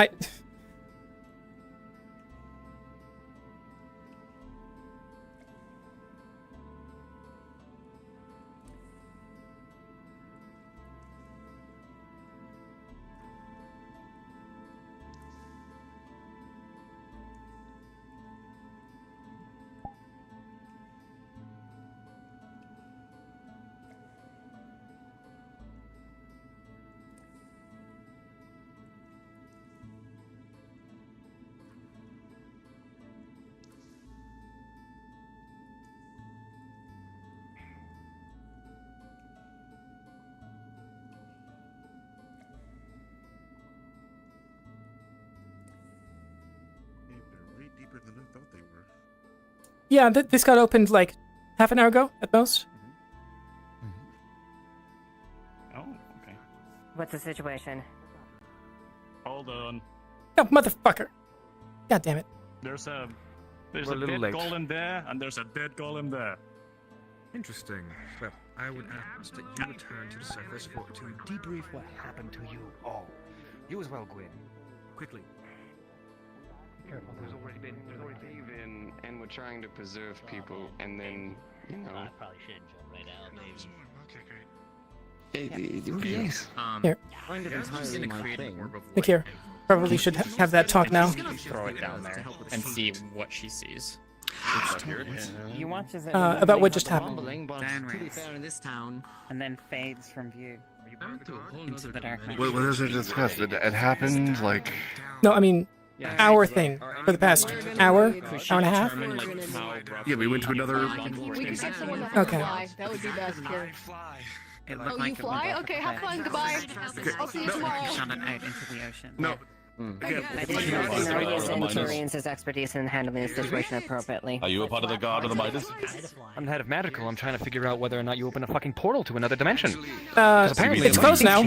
thought they were. Yeah, this got opened like half an hour ago at most. Oh, okay. What's the situation? Hold on. Oh, motherfucker! God damn it! There's a We're a dead little late. golem there, and there's a dead golem there. Interesting. Well, I would ask that you return to the surface to debrief what happened to you all. You as well, Gwyn. Quickly. Careful, there's already cave-in, and we're trying to preserve people, and then, you know... I probably shouldn't jump right out, maybe. Yes. Here. Kind of entirely my thing. Look here. Probably should have that talk now. Throw it down there and see what she sees. You watches it About what just happened. pretty fair in this town, and then fades from view into the darkness. What is it discussed? It happened like. No, I mean, our thing for the past hour and a half. Yeah, we went to another. We could get someone that Okay. can fly. That would be best here. Oh, you fly? Okay, have fun. Goodbye. I'll see you tomorrow. Shot it out into the ocean. No. I didn't know use Turian's expertise in handling the situation appropriately. Are you a part of the Guard of the Midas? I'm the head of medical. I'm trying to figure out whether or not you open a fucking portal to another dimension. Apparently it's closed now.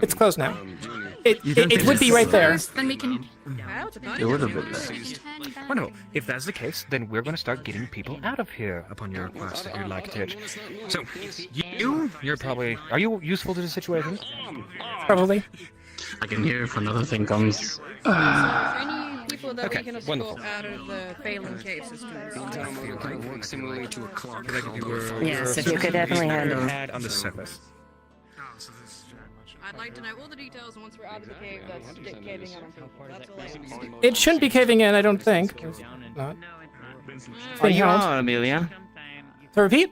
It's closed now. It would be right there. Then we can. It would have been there. Wonderful. If that's the case, then we're going to start getting people out of here upon your request, if you'd like, Titch. So, you're probably... Are you useful to the situation? Probably. I can hear if another thing comes. Any people that Okay, we can escort wonderful. out of the failing cave system? Work similarly to a clock. Yes, if you could definitely handle. Add on the surface. I'd like to know all the details once we're out of the cave that's caving in on people. That's all I want. It shouldn't be caving in, I don't think. It's not. Are you held. our Amelia? To repeat?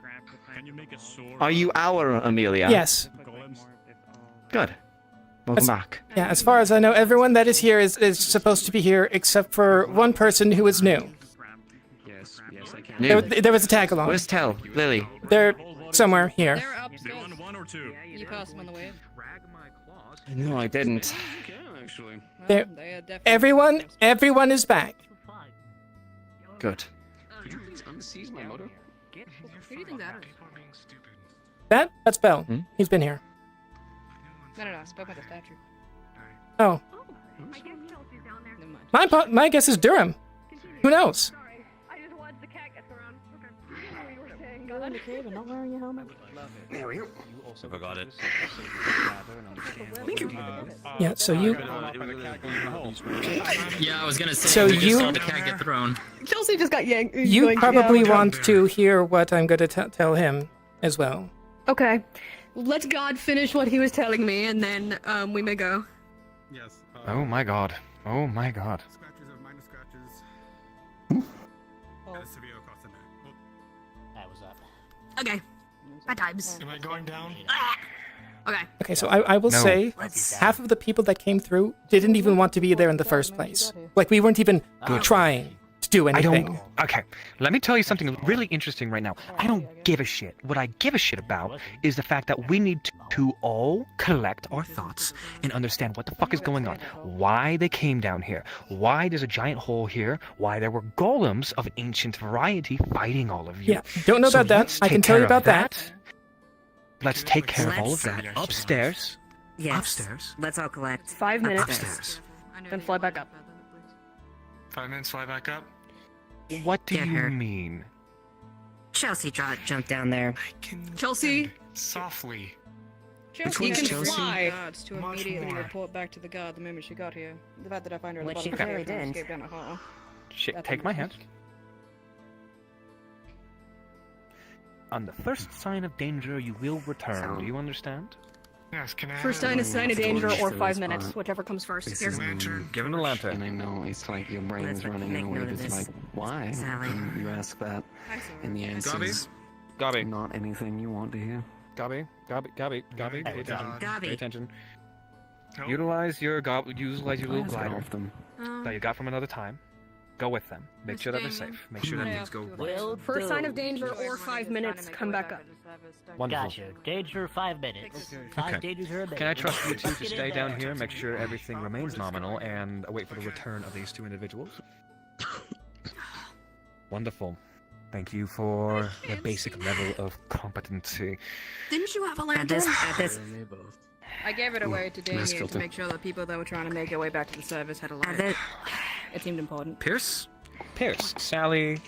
Are you our Amelia? Yes. Good. Welcome back. Yeah, as far as I know, everyone that is here is supposed to be here except for one person who is new. Yes, I can. There was a tag along. Where's Tell? Lily? They're somewhere here. They're upstairs. One or two. You passed them on the way. No, I didn't. There, everyone is back. Good. Could you please unseize my motor? Who do you think that is? That's Bell. He's been here. No, I spoke about the statue. Oh. My guess is Durham. Who knows? You're in the cave and not wearing your helmet. You also forgot it. Yeah, so you... Yeah, I was gonna say, So we just you- saw the cat get thrown. Chelsea just got yanked. You probably want to hear what I'm going to tell him as well. Okay. Let God finish what he was telling me, and then we may go. Yes. Oh my god. Oh my god. Scratches or minor scratches. Severe across the neck. That was up. Okay. Bad times. Am I going down? Okay. Okay, so I will No. say half of the people that came through didn't even want to be there in the first place. Like, we weren't even trying to do I anything. don't... Okay, let me tell you something really interesting right now. I don't give a shit. What I give a shit about is the fact that we need to all collect our thoughts and understand what the fuck is going on. Why they came down here. Why there's a giant hole here. Why there were golems of ancient variety fighting all of you. Yeah, don't know about that. let's I can take tell you care of about that. Let's take care of all of Let's- that upstairs. Yes. Upstairs. Let's all collect. 5 minutes. Upstairs. Then fly back up. 5 minutes, fly back up. What do Get you her. mean? Chelsea jumped down there. Chelsea. Softly. Chelsea can Chelsea? fly. Guards to immediately report back to the guard the moment she got here. The fact that I find her at the Which bottom she of the clearly cave and did. escape down a hall. Shit, That's take my hand. understood. On the first sign of danger, you will return. Do you understand? Yes, can I First sign is sign of danger or 5 minutes, whichever comes first. This Here. is Give him a lantern. And I know it's like your brain is running in a way that's like, why? Sally. And you ask that, and the answer is Gobby. not anything you want to hear. Gobby. Pay attention. Gobby. Pay attention. Utilize your little glider Off them. that you got from another time. Go with them. Make sure that they're safe. Make sure that things go right. First sign of danger or 5 minutes, come back up. Wonderful. Gotcha. Danger 5 minutes. 5 Okay. dangers are a minute. Can I trust you two to stay down here, make sure everything remains nominal, and wait for the return of these two individuals? Wonderful. Thank you for the basic level of competency. Didn't you have a lantern? At this, I gave it away to Damien to make sure that people that were trying to make their way back to the service had a light. It seemed important. Pierce, Sally,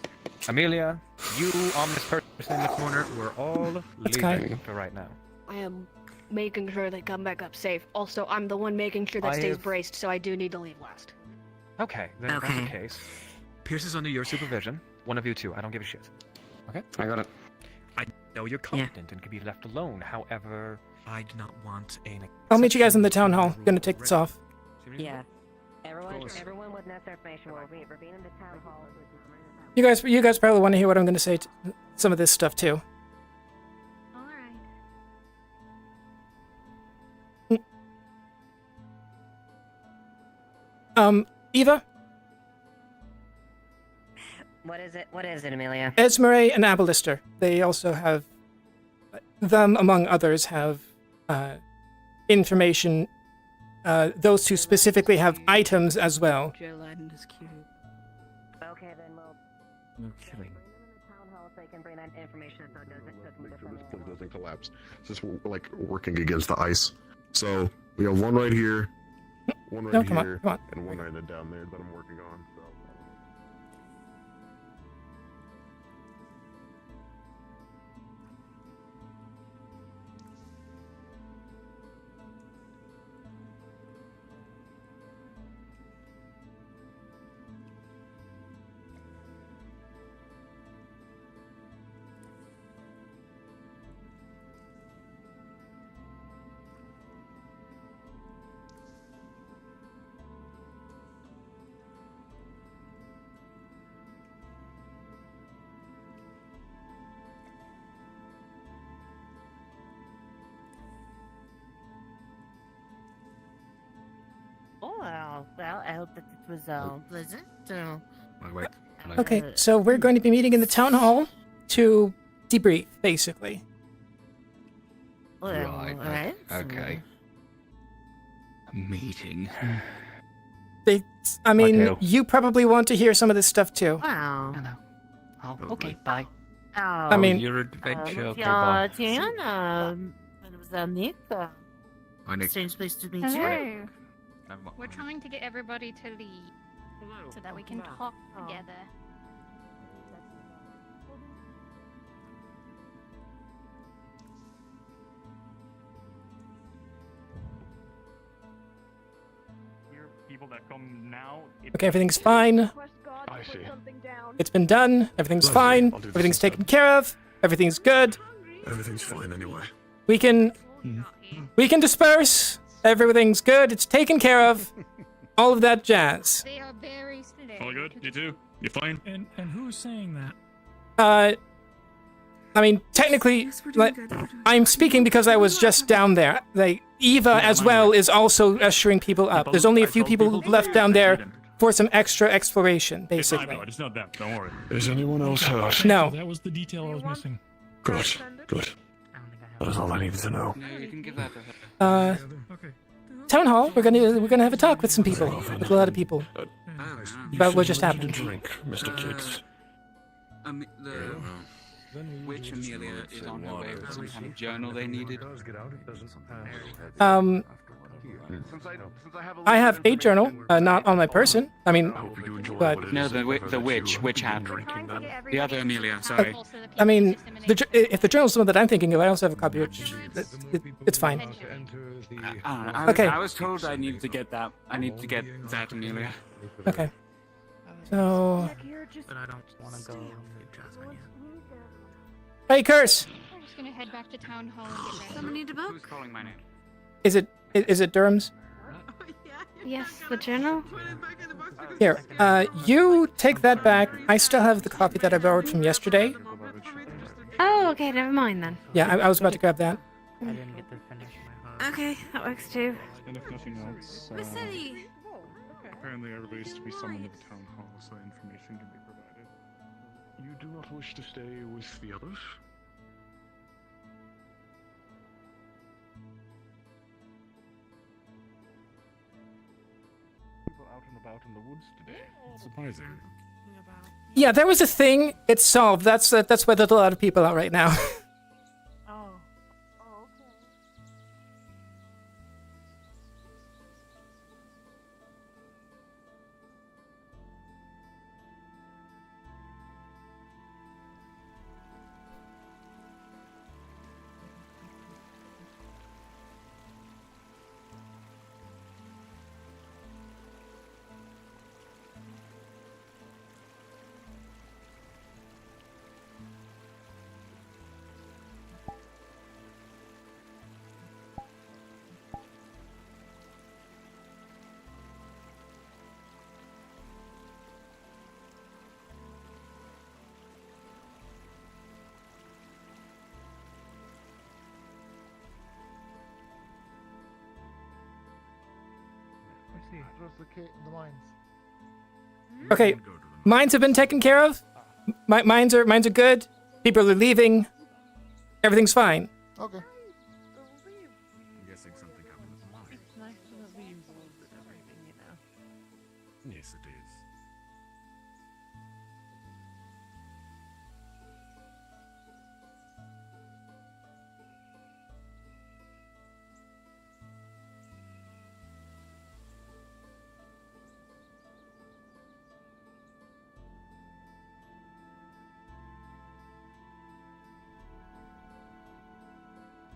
Amelia, you, ominous person in the corner, we're all leaving for right now. I am making sure they come back up safe. Also, I'm the one making sure that stays braced, so I do need to leave last. Okay, then if that's the case. Pierce is under your supervision. One of you two. I don't give a shit. Okay? I got it. I know you're competent and can be left alone. However, I do not want an... I'll meet you guys in the town hall. Gonna take this off. yeah. Everyone with necessary information will reconvene in the town hall. You guys probably want to hear what I'm gonna say to some of this stuff too. Eva? What is it? What is it, Amelia? Esmeralda and Abelister. They also have, them among others, have information. Those two specifically have items as well. Okay, then we'll... No kidding. Town hall so they can bring that information so it doesn't Make sure this point doesn't collapse. Since we're like working against the ice. So we have one right here, one right here, and one right down there that I'm working on. So. Oh, well, I hope that it was pleasant. Okay, so we're going to be meeting in the town hall to debrief, basically. Right. Okay. Meeting. I mean, you probably want to hear some of this stuff too. Wow. Oh, okay, bye. I mean, your adventure. Strange place to meet you. We're trying to get everybody to leave so that we can talk together. People that come now. okay, everything's fine. I see. It's been done. Everything's fine. Everything's taken care of. Everything's good. Everything's fine anyway. We can disperse. Everything's good. It's taken care of. All of that jazz. They are very slow. All good? You too? You fine? And who's saying that? I mean, technically, like, I'm speaking because I was just down there. Like, Eva as well is also ushering people up. There's only a few people left down there for some extra exploration, basically. It's not them. Don't worry. Is anyone else hurt? No. That was the detail I was missing. Good. Good. That's all I needed to know. No, you can give that to her. Town hall. We're gonna have a talk with some people, with a lot of people, about what just happened. Drink, Mr. Kicks. Which Amelia is on her way with some kind of journal they needed. I have a journal, not on my person. I mean, but No, the witch hat. The other Amelia, sorry. I mean, if the journal's the one that I'm thinking of, I also have a copy, which it's fine. Okay. I was told I needed to get that. I need to get that Amelia. Okay. So. But I don't want to go. Hey, Curse! I'm just gonna head back to town hall and get ready. Someone need to Who's calling my name? Is it Durham's? Yes, the journal? Here, you take that back. I still have the copy that I borrowed from yesterday. Oh, okay, never mind then. Yeah, I was about to grab that. I didn't get to finish my homework. Okay, that works too. And if nothing else, apparently everybody's to be summoned to the town hall so information can be provided. You do not wish to stay with the others? People out and about in the woods today. Surprising. Yeah, there was a thing. It's solved. That's why there's a lot of people out right now. The mines. Okay, mines have been taken care of. Mines are good. People are leaving. Everything's fine. Okay. I'm guessing something happened with the mine. It's nice to be involved in everything, you know. Yes, it is.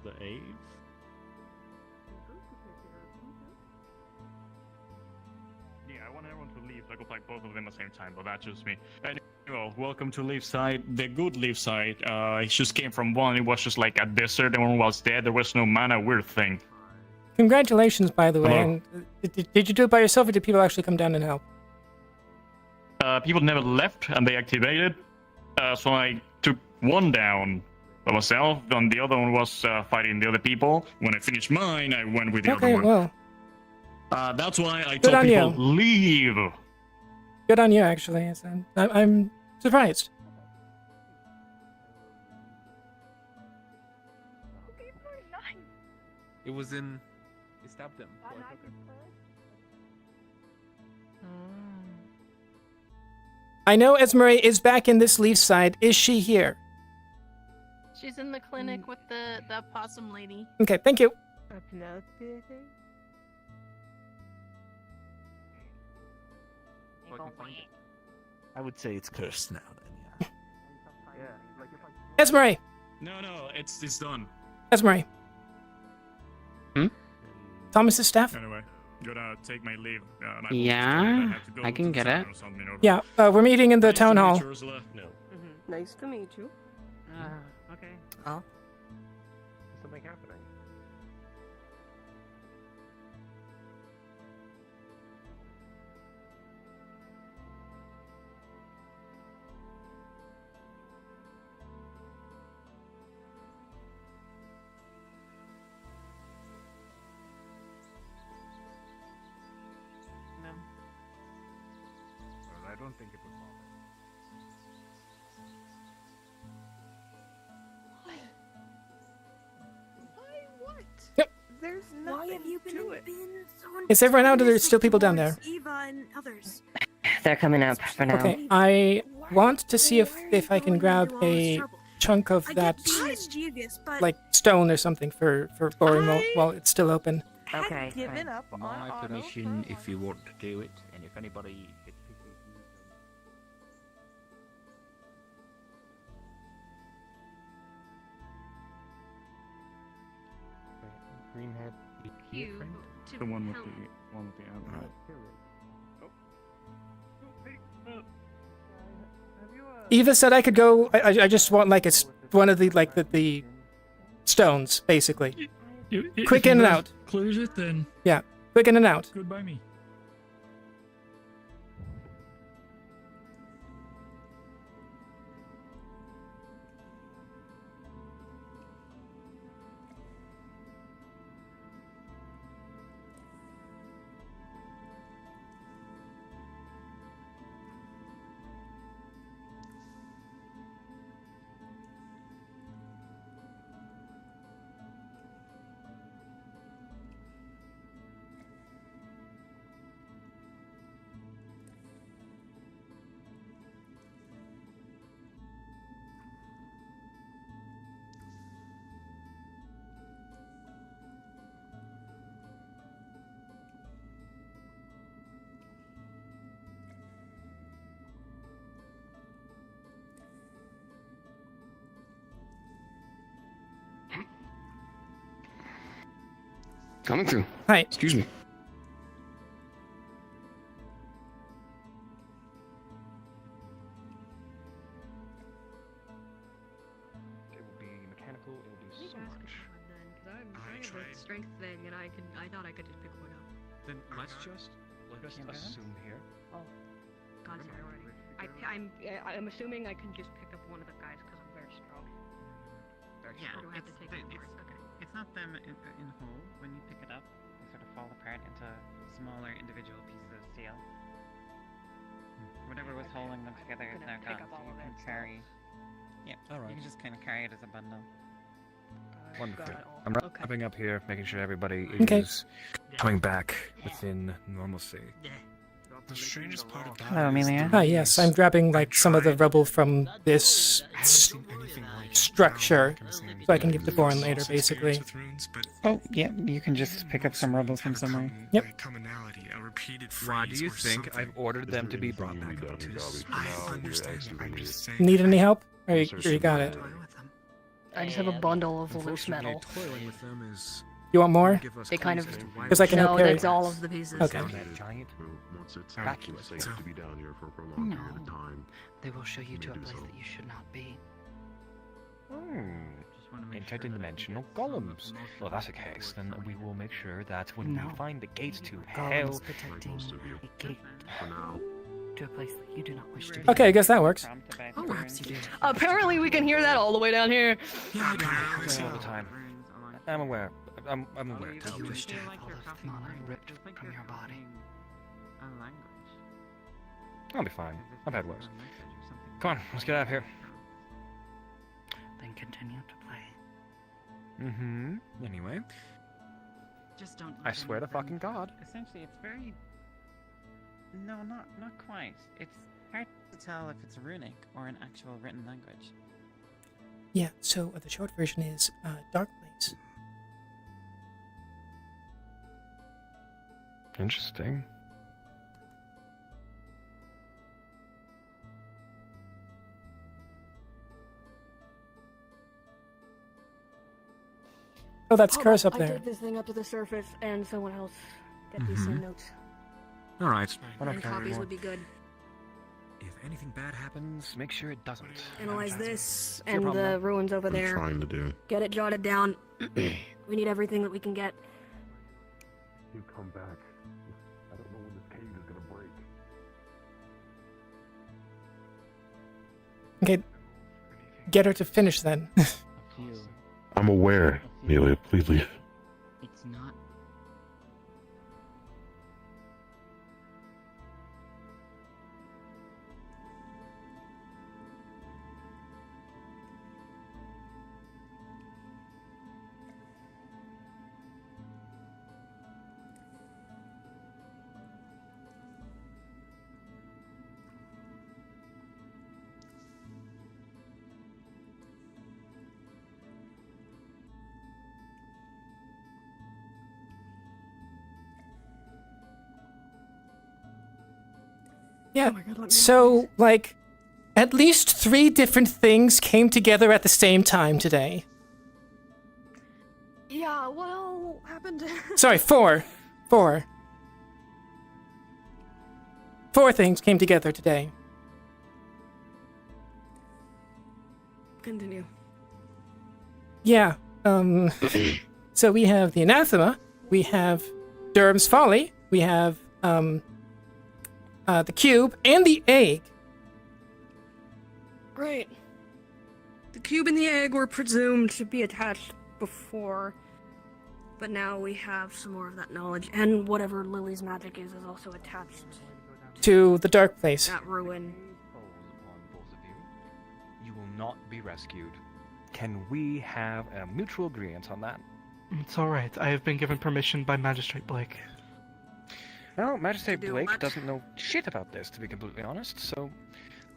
The Ave? Yeah, I want everyone to leave. I could like both of them at the same time, but that's just me. Anyway, welcome to Leaf Side. The good Leaf Side. It just came from one. It was just like a desert. Everyone was dead. There was no mana. Weird thing. Congratulations, by the way. Hello. And did you do it by yourself, or did people actually come down and help? People never left, and they activated. So I took one down by myself, and the other one was fighting the other people. When I finished mine, I went with the other one. Okay, well. That's why I Good told on people, you. leave. Good on you, actually. I'm surprised. It was in. He stabbed him. I know Esmeralda is back in this Leaf Side. Is she here? She's in the clinic with the possum lady. Okay, thank you. I would say it's cursed now then, Esmeralda! No, it's done. Esmeralda. Thomas's staff? Anyway, gonna take my leave. Yeah, I can get it. Yeah, we're meeting in the town hall. No. Nice to meet you. Okay. Oh. Something happening. No. Well, I don't think it would bother. What? Yep. There's nothing. Why have you been so Is everyone out, or there's still people down there? Eva and others. They're coming up for now. Okay, I want to see if I can grab a chunk of that, like, stone or something for boring while it's still open. Okay. Given up on My auto permission for if you want to do it, and if anybody gets Greenhead. You The one with the arrow. Eva said I could go. I just want like one of the the stones, basically. Quick in and out. Clears it, then Yeah, quick in and out. good by me. Coming through. Hi. Excuse me. It will be mechanical. It will be so much. I have a strength thing, and I thought I could just pick one up. Then let's just assume here. Oh, God's sake already. I'm assuming I can just pick up one of the guys because I'm very strong. Yeah, Or do I have to take them apart? Okay. it's not them in whole. When you pick it up, they sort of fall apart into smaller individual pieces of steel. Whatever was holding them together is now gone, so you can carry... Yeah, Alright. you can just kind of carry it as a bundle. Wonderful. Got it all. I'm Okay. wrapping up here, making sure everybody Okay. is coming back within normalcy. The strangest part about Hello, Amelia. Ah, yes, I'm grabbing like some of the rubble from this structure, so I can give to Bourne later, basically. Oh, yeah, you can just pick up some rubble from somewhere. Yep. Commonality, a repeated phrase. Why do you or think something. I've ordered them to be brought back up to I understand. I'm just saying. Need any help? Or you got it? I just have a bundle of loose metal. Toiling with them is You want more? They kind of. Because I can help No, carry. that's all of the pieces. Okay. Giant Once it's vacuous. safe to be down here for a prolonged period of time. They will show you to a do place so. that you should not be. Interdimensional golems. Well, that's the case. Then we will make sure that when No. we find the gates to Golem hell, is protecting a gate to a place that you do not wish to be. Okay, I guess that works. Perhaps you do. Apparently, we can hear that all the way down here. Yeah, I got happens all the time. I'm aware. I'm aware. Do you wish to have all of the mana ripped from your body? I'll be fine. I've had worse. Come on, let's get out of here. Then continue to play. Mm-hmm. Anyway, Just don't. I swear to fucking God. Essentially, it's very. No, not quite. It's hard to tell if it's runic or an actual written language. Yeah, so the short version is Dark Place. Interesting. Oh, that's Hold Curse on, up I there. take this thing up to the surface, and someone else get these same notes. All right. And copies would be good. If anything bad happens, make sure it doesn't. Analyze this Your and problem, the though. ruins over I'm there. trying to do. Get it jotted down. We need everything that we can get. You come back. I don't know when this cave is gonna break. Okay, get her to finish then. I'm aware, Amelia. Please leave. It's not. Yeah, so, like, at least 3 different things came together at the same time today. Yeah, well, happened. Sorry, 4. 4. 4 things came together today. Continue. Yeah, so we have the Anathema, we have Durham's Folly, we have, the Cube, and the Egg. Great. The cube and the egg were presumed to be attached before, but now we have some more of that knowledge, and whatever Lily's magic is also attached To the Dark Place. that ruin. You will not be rescued. Can we have a mutual agreement on that? It's alright. I have been given permission by Magistrate Blake. Well, Magistrate do Blake what? doesn't know shit about this, to be completely honest, so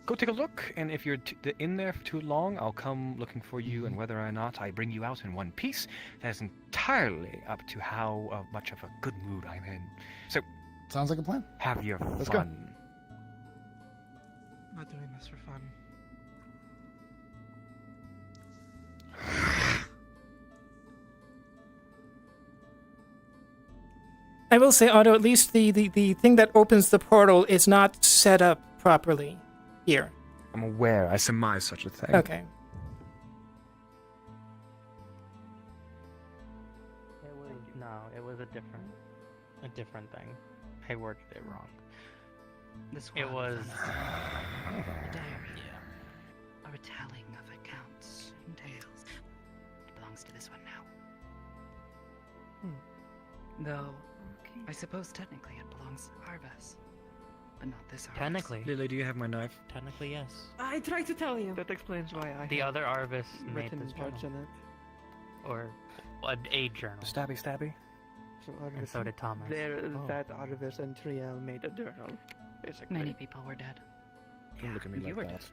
go take a look, and if you're in there for too long, I'll come looking for you, and whether or not I bring you out in one piece, that is entirely up to how much of a good mood I'm in. So, sounds like a plan. Have your Let's go. fun. I'm not doing this for fun. I will say, Otto, at least the thing that opens the portal is not set up properly here. I'm aware. I surmise such a thing. Okay. It was a different thing. I worded it wrong. It was a diary. A retelling of accounts and tales. It belongs to this one now. Though, I suppose technically it belongs to Arvis. But not this Arvis. Technically. Lily, do you have my knife? Technically, yes. I tried to tell you. That explains why I The have other Arvis made written this parts journal. in it. Or a journal. Stabby. So And so did Thomas. That Arvis and Triel made a journal, basically. Many people were dead. Don't look at me you like were that. dead.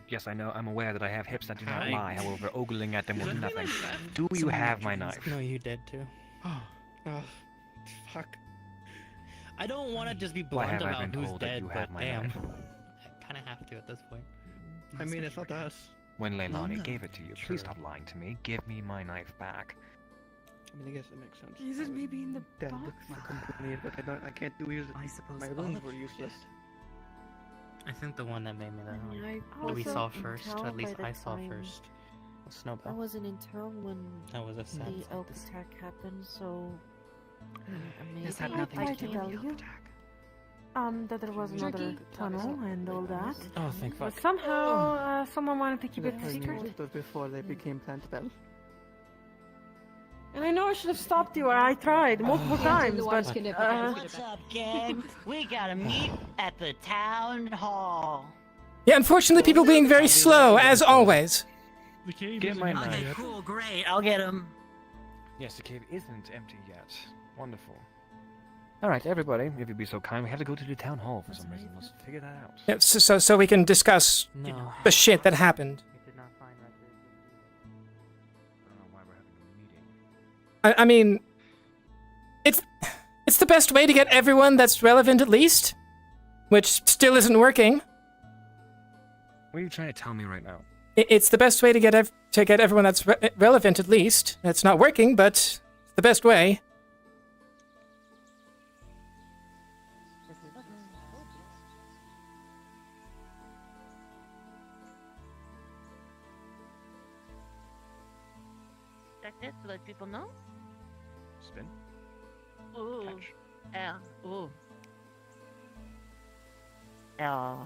Yes, I know. I'm aware that I have hips that do not Hi. lie. However, ogling at them will do Look at me nothing. like that. Do you have my knife? No, you did too. Oh, fuck. I don't want to just be Why blunt have I about been who's told that dead, you but have my damn. knife? I kind of have to at this point. I mean, it's not us. When Leilani No. gave it to you, please stop lying to me. Give me my knife back. I mean, I guess it makes sense. Is it maybe in the Dead box? for company, but I can't do use it. I suppose My all runes of were you useless. I think the one that made me that I one we wasn't saw in first, town at least by the I saw time. first, was I Snowbell. wasn't in town when That was a sad the sight elk to see. attack happened, so maybe This had I nothing to tried do to with tell the you attack. that there was another Jerky. tunnel and all that. Oh, thank But fuck. somehow someone wanted to keep it That's secret. It was before they became Plantabelle. And I know I should have stopped you. I tried multiple times, but What's up, gang? We gotta meet at the town hall. Yeah, unfortunately, people being very slow, as always. The cave Get isn't my empty knife. yet. Cool, great, I'll get him. Yes, the cave isn't empty yet. Wonderful. Alright, everybody, if you'd be so kind, we have to go to the town hall for some reason. Let's figure that out. Yeah, so we can discuss No. the shit that happened. We did not find records. I don't know why we're having a meeting. I mean, it's the best way to get everyone that's relevant at least, which still isn't working. What are you trying to tell me right now? It's the best way to get everyone that's relevant at least. It's not working, but it's the best way. That's it, to let people know. Spin? Ooh. Catch. Yeah. Ooh. Yeah.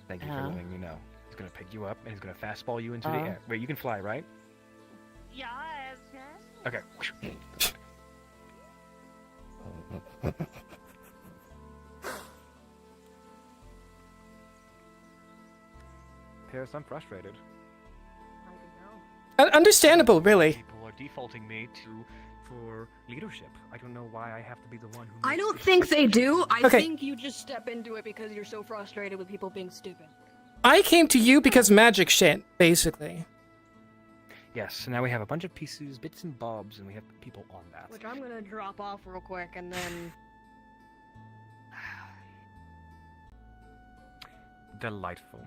Thank you for letting me know. He's gonna pick you up and he's gonna fastball you into the air. Wait, you can fly, right? Yes. Okay. Paris, I'm frustrated. Understandable, really. People are defaulting me for leadership. I don't know why I have to be the one who. I don't think they do. I Okay. think you just step into it because you're so frustrated with people being stupid. I came to you because magic shit, basically. Yes, so now we have a bunch of pieces, bits and bobs, and we have people on that. Which I'm gonna drop off real quick and then. Delightful.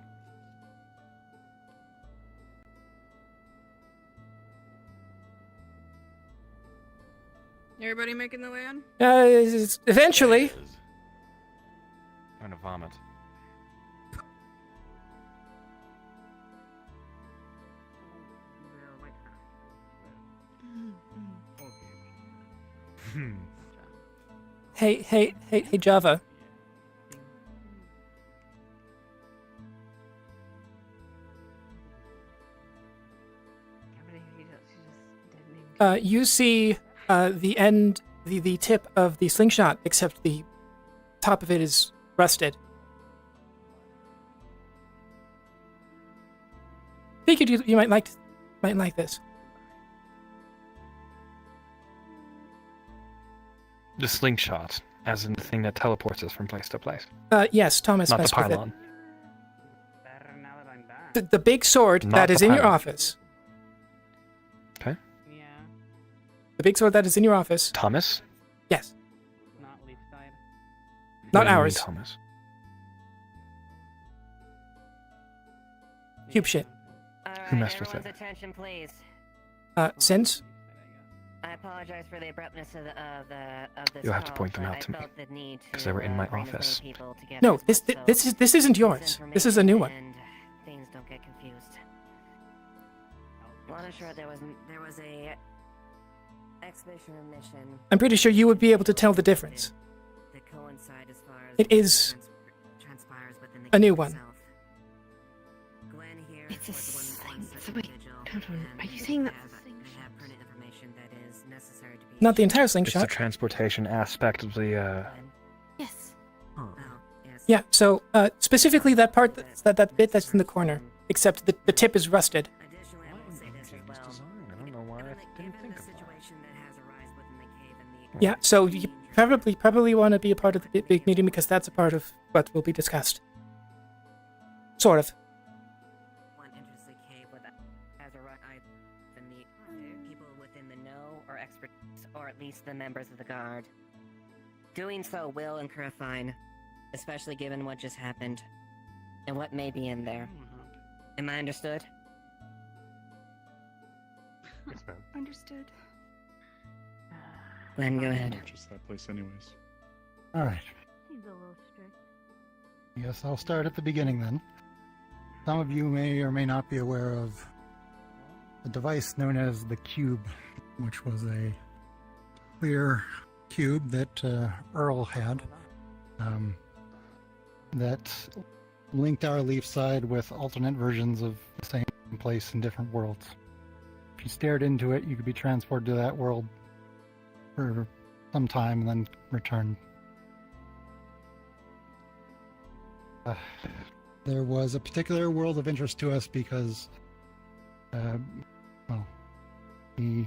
Everybody making the way on? Eventually. I'm gonna vomit. Hey, Java. You see the end, the tip of the slingshot, except the top of it is rusted. Figured you might like this. The slingshot, as in the thing that teleports us from place to place. Yes, Thomas Not the messed with it. pylon. The big sword Not that the is in your pylon. office. Okay. The big sword that is in your office. Thomas? Yes. Not Leaf side. Not What do you mean, ours. Thomas. Cube shit. Who messed with Everyone's it? attention, please. Since? I apologize for the abruptness of this You'll have to call, point them but out to I me, felt the need because to, they were in my bring as many office. people together No, as this possible. this isn't yours. This is a new one. And things don't get confused. Long and short, there was a expeditionary mission. I'm pretty sure you would be able to tell the difference. That coincide as far as It is transpires within the a new cave one. itself. Glenn here It's a was the one thing. on So such wait, vigil, hold on. and Are you saying that? they have printed information that is necessary to be Not the entire It's the slingshot. transportation aspect of the, Yes. Yeah, so specifically that part, that bit that's in the corner, except the tip is rusted. Additionally, I will say this as well. I don't know why I didn't think the of that. situation that has arisen within the cave and the Yeah, so you probably want to be a part of the big meeting because that's a part of what will be discussed. Sort of. one enters the cave with has arrived than the people within the know or experts, or at least the members of the guard. Doing so will incur a fine, especially given what just happened and what may be in there. Am I understood? Yes, ma'am. Understood. Glenn, go ahead. Purchase that place anyways. All right. He's a little strict. Yes, I'll start at the beginning then. Some of you may or may not be aware of a device known as the Cube, which was a clear cube that Earl had that linked our leaf side with alternate versions of the same place in different worlds. If you stared into it, you could be transported to that world for some time and then return. There was a particular world of interest to us because, well, the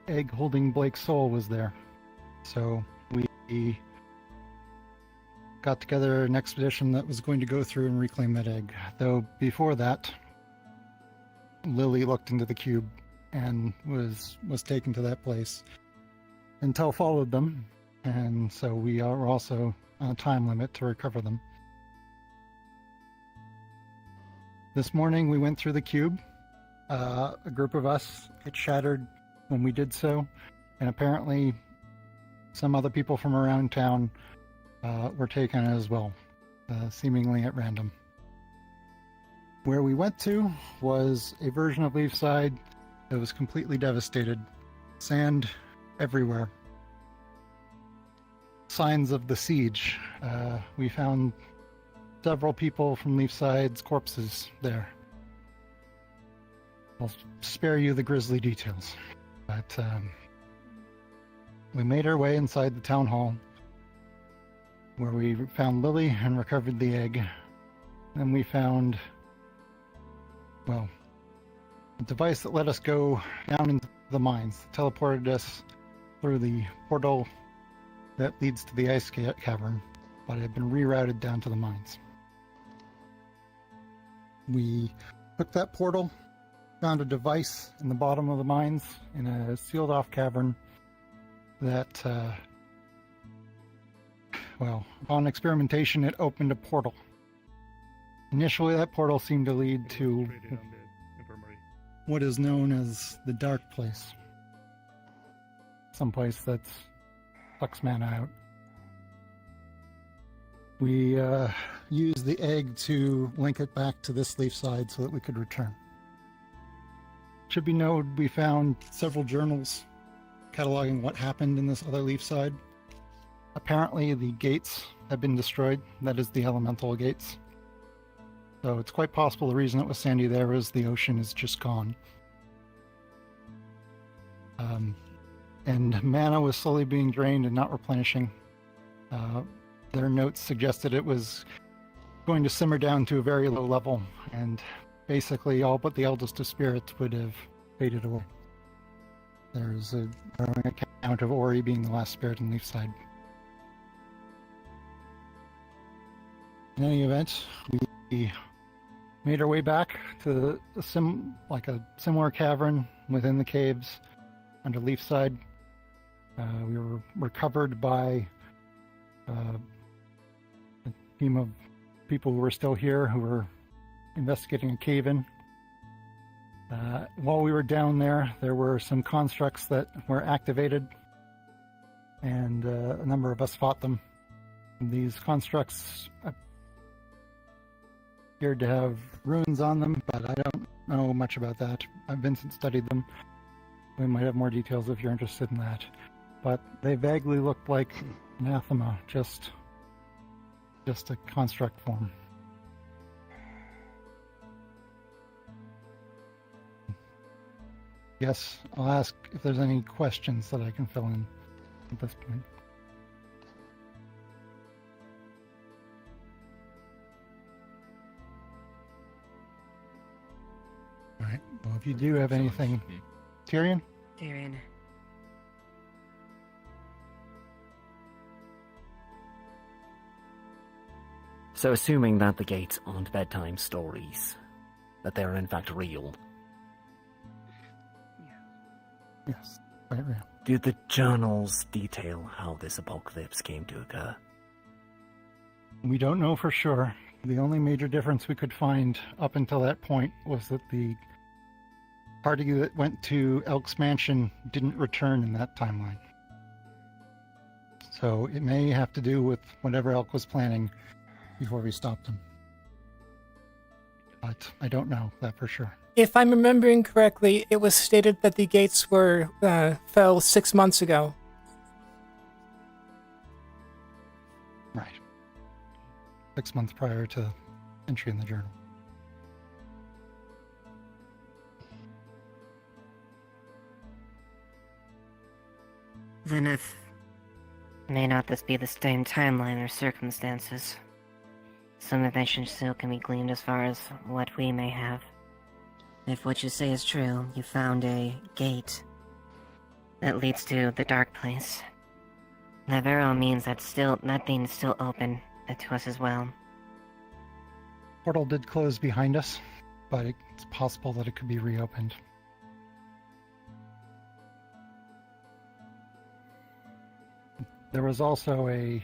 egg holding Blake's soul was there. So we got together an expedition that was going to go through and reclaim that egg. Though before that, Lily looked into the cube and was taken to that place. Intel followed them, and so we are also on a time limit to recover them. This morning we went through the cube. A group of us, it shattered when we did so, and apparently some other people from around town were taken as well, seemingly at random. Where we went to was a version of Leafside that was completely devastated. Sand everywhere. Signs of the siege. We found several people from Leafside's corpses there. I'll spare you the grisly details. But we made our way inside the town hall, where we found Lily and recovered the egg. Then we found, well, a device that let us go down into the mines, teleported us through the portal that leads to the ice cavern, but it had been rerouted down to the mines. We took that portal, found a device in the bottom of the mines in a sealed off cavern that, well, upon experimentation, it opened a portal. Initially, that portal seemed to lead to what is known as the Dark Place. Someplace that sucks mana out. We used the egg to link it back to this leaf side so that we could return. Should be noted, we found several journals cataloging what happened in this other leaf side. Apparently the gates have been destroyed. That is the elemental gates. So it's quite possible the reason it was sandy there is the ocean is just gone. And mana was slowly being drained and not replenishing. Their notes suggested it was going to simmer down to a very low level, and basically all but the eldest of spirits would have faded away. There's a growing account of Ori being the last spirit in Leafside. In any event, we made our way back to a similar cavern within the caves under Leafside. We were recovered by a team of people who were still here who were investigating a cave-in. While we were down there, there were some constructs that were activated, and a number of us fought them. These constructs appeared to have runes on them, but I don't know much about that. Vincent studied them. We might have more details if you're interested in that. But they vaguely looked like anathema, just a construct form. Yes, I'll ask if there's any questions that I can fill in at this point. All right. Well, if you do have anything, Tyrion? Tyrion. So assuming that the gates aren't bedtime stories, that they are in fact real. Yes, quite real. Do the journals detail how this apocalypse came to occur? We don't know for sure. The only major difference we could find up until that point was that the party that went to Elk's Mansion didn't return in that timeline. So it may have to do with whatever Elk was planning before we stopped him. But I don't know that for sure. If I'm remembering correctly, it was stated that the gates were fell 6 months ago. Right. 6 months prior to entry in the journal. Then if... May not this be the same timeline or circumstances? Some information still can be gleaned as far as what we may have. If what you say is true, you found a gate that leads to the dark place. That very well means that thing's still open to us as well. Portal did close behind us, but it's possible that it could be reopened. There was also a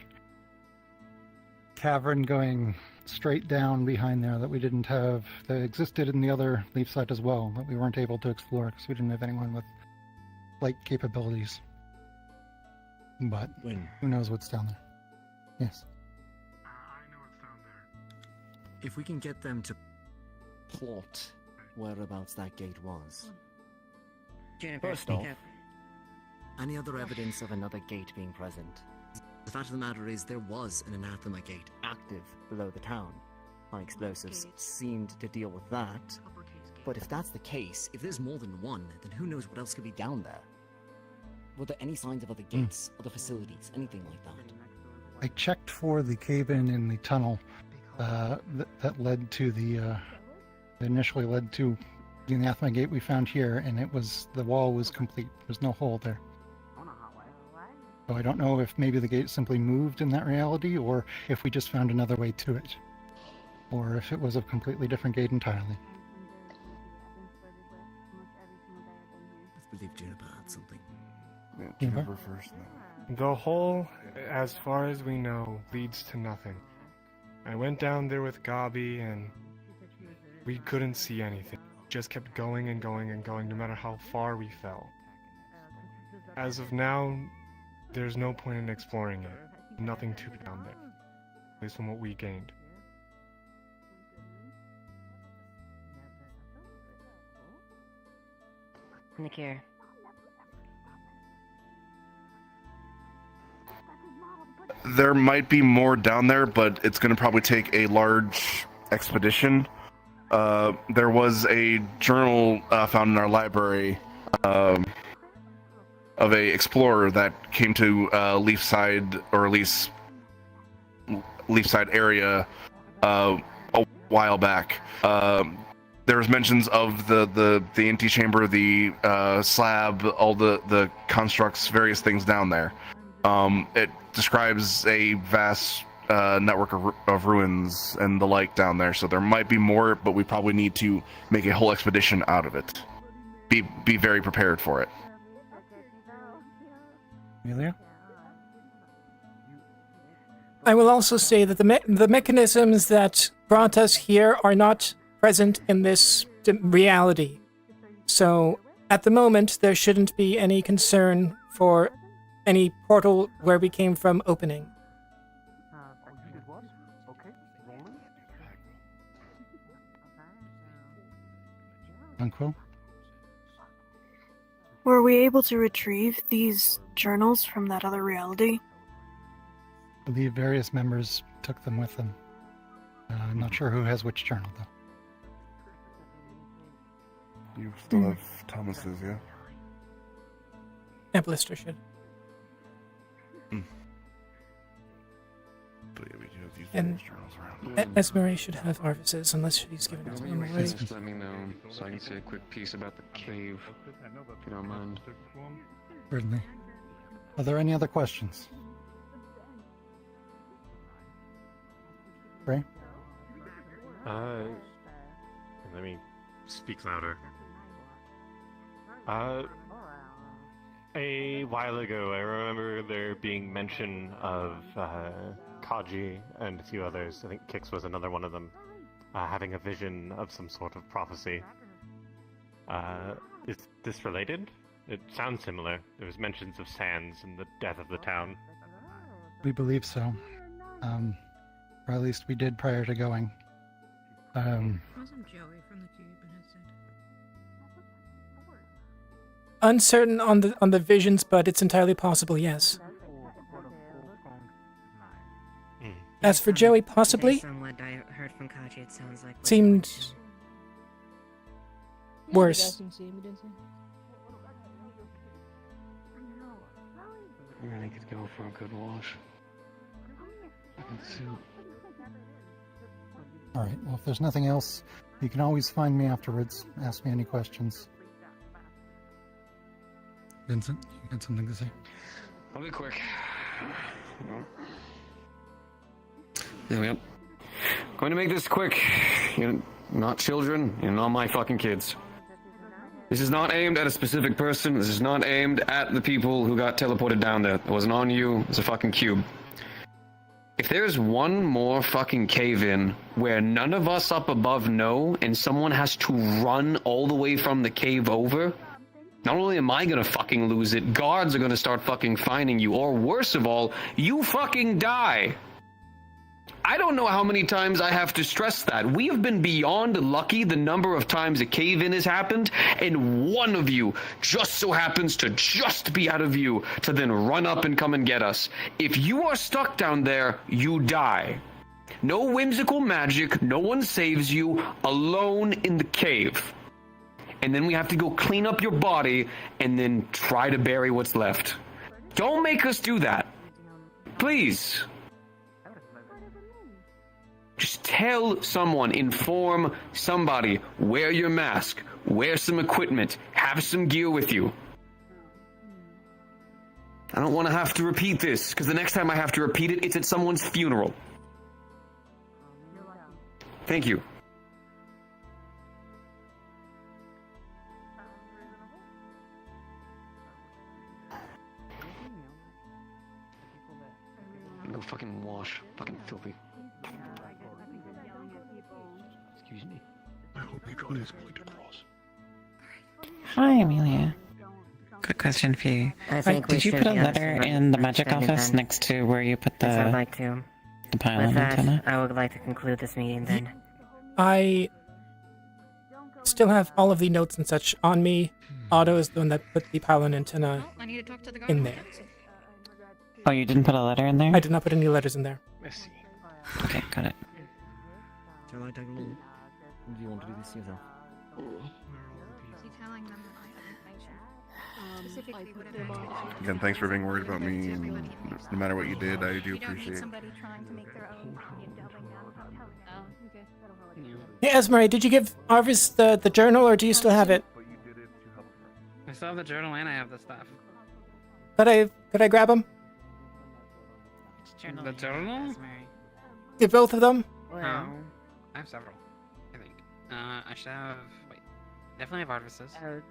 cavern going straight down behind there that we didn't have, that existed in the other leaf site as well, that we weren't able to explore because we didn't have anyone with light capabilities. But who knows what's down there? Yes. I know what's down there. If we can get them to plot whereabouts that gate was. First off, any other evidence of another gate being present? The fact of the matter is there was an anathema gate active below the town. High explosives seemed to deal with that. But if that's the case, if there's more than one, then who knows what else could be down there? Were there any signs of other gates, other facilities, anything like that? I checked for the cave-in in the tunnel that led to that initially led to the anathema gate we found here, and the wall was complete. There's no hole there. So I don't know if maybe the gate simply moved in that reality, or if we just found another way to it. Or if it was a completely different gate entirely. Let's believe Juniper had something. Yeah, Juniper first. The hole, as far as we know, leads to nothing. I went down there with Gabi, and we couldn't see anything. Just kept going and going and going, no matter how far we fell. As of now, there's no point in exploring it. Nothing to be down there. At least from what we gained. Nikir. There might be more down there, but it's going to probably take a large expedition. There was a journal found in our library of a explorer that came to Leafside, or at least Leafside area a while back. There was mentions of the antechamber, the slab, all the constructs, various things down there. It describes a vast network of ruins and the like down there, so there might be more, but we probably need to make a whole expedition out of it. Be very prepared for it. Amelia? I will also say that the mechanisms that brought us here are not present in this reality. So, at the moment, there shouldn't be any concern for any portal where we came from opening. Unquill? Were we able to retrieve these journals from that other reality? I believe various members took them with them. I'm not sure who has which journal, though. You still have Thomas's, yeah? And Blister should. But yeah, we do have these And journals around. Esmeralda should have Arvis's, unless she's given it to him already. Just let me know so I can say a quick piece about the cave, if you don't mind. Certainly. Are there any other questions? Ray? Let me speak louder. A while ago, I remember there being mention of Kaji and a few others. I think Kix was another one of them, having a vision of some sort of prophecy. Is this related? It sounds similar. There was mentions of Sands and the death of the town. We believe so. Or at least we did prior to going. Wasn't Joey from the cube in his head? Uncertain on the visions, but it's entirely possible, yes. As for Joey, possibly? Based on what I heard from Kaji, it sounds like... Seemed worse. We really could go for a good wash. Alright, well, if there's nothing else, you can always find me afterwards. Ask me any questions. Vincent, you got something to say? I'll be quick. There we go. Going to make this quick. You're not children. You're not my fucking kids. This is not aimed at a specific person. This is not aimed at the people who got teleported down there. It wasn't on you. It's a fucking cube. If there's one more fucking cave-in where none of us up above know and someone has to run all the way from the cave over, not only am I gonna fucking lose it, guards are gonna start fucking finding you, or worse of all, you fucking die. I don't know how many times I have to stress that. We have been beyond lucky the number of times a cave-in has happened, and one of you just so happens to just be out of view to then run up and come and get us. If you are stuck down there, you die. No whimsical magic, no one saves you, alone in the cave. And then we have to go clean up your body and then try to bury what's left. Don't make us do that. Please. Just tell someone, inform somebody, wear your mask, wear some equipment, have some gear with you. I don't want to have to repeat this, because the next time I have to repeat it, it's at someone's funeral. Thank you. Go fucking wash. Fucking filthy. Excuse me. I hope you got his point across. Hi, Amelia. Quick question for you. Did you put a letter in the magic office next to where you put the Yes, I'd like to. the pylon With that, antenna? I would like to conclude this meeting then. I still have all of the notes and such on me. Otto is the one that put the pylon antenna I need to talk to the in there. Oh, you didn't put a letter in there? I did not put any letters in there. Okay, got it. Shall I tag along? Or do you want to do this yourself? Is he telling them that specifically whatever? Again, thanks for being worried about me. And no matter what you did, I do You don't need appreciate. somebody trying to make their own. Oh, okay. Hey, Esmeralda, did you give Arvis the journal, or do you still have it? I still have the journal and I have the stuff. Could I grab them? The journal? Get both of them? Oh, I have several, I think. I should have, wait, definitely have Artifices. Tell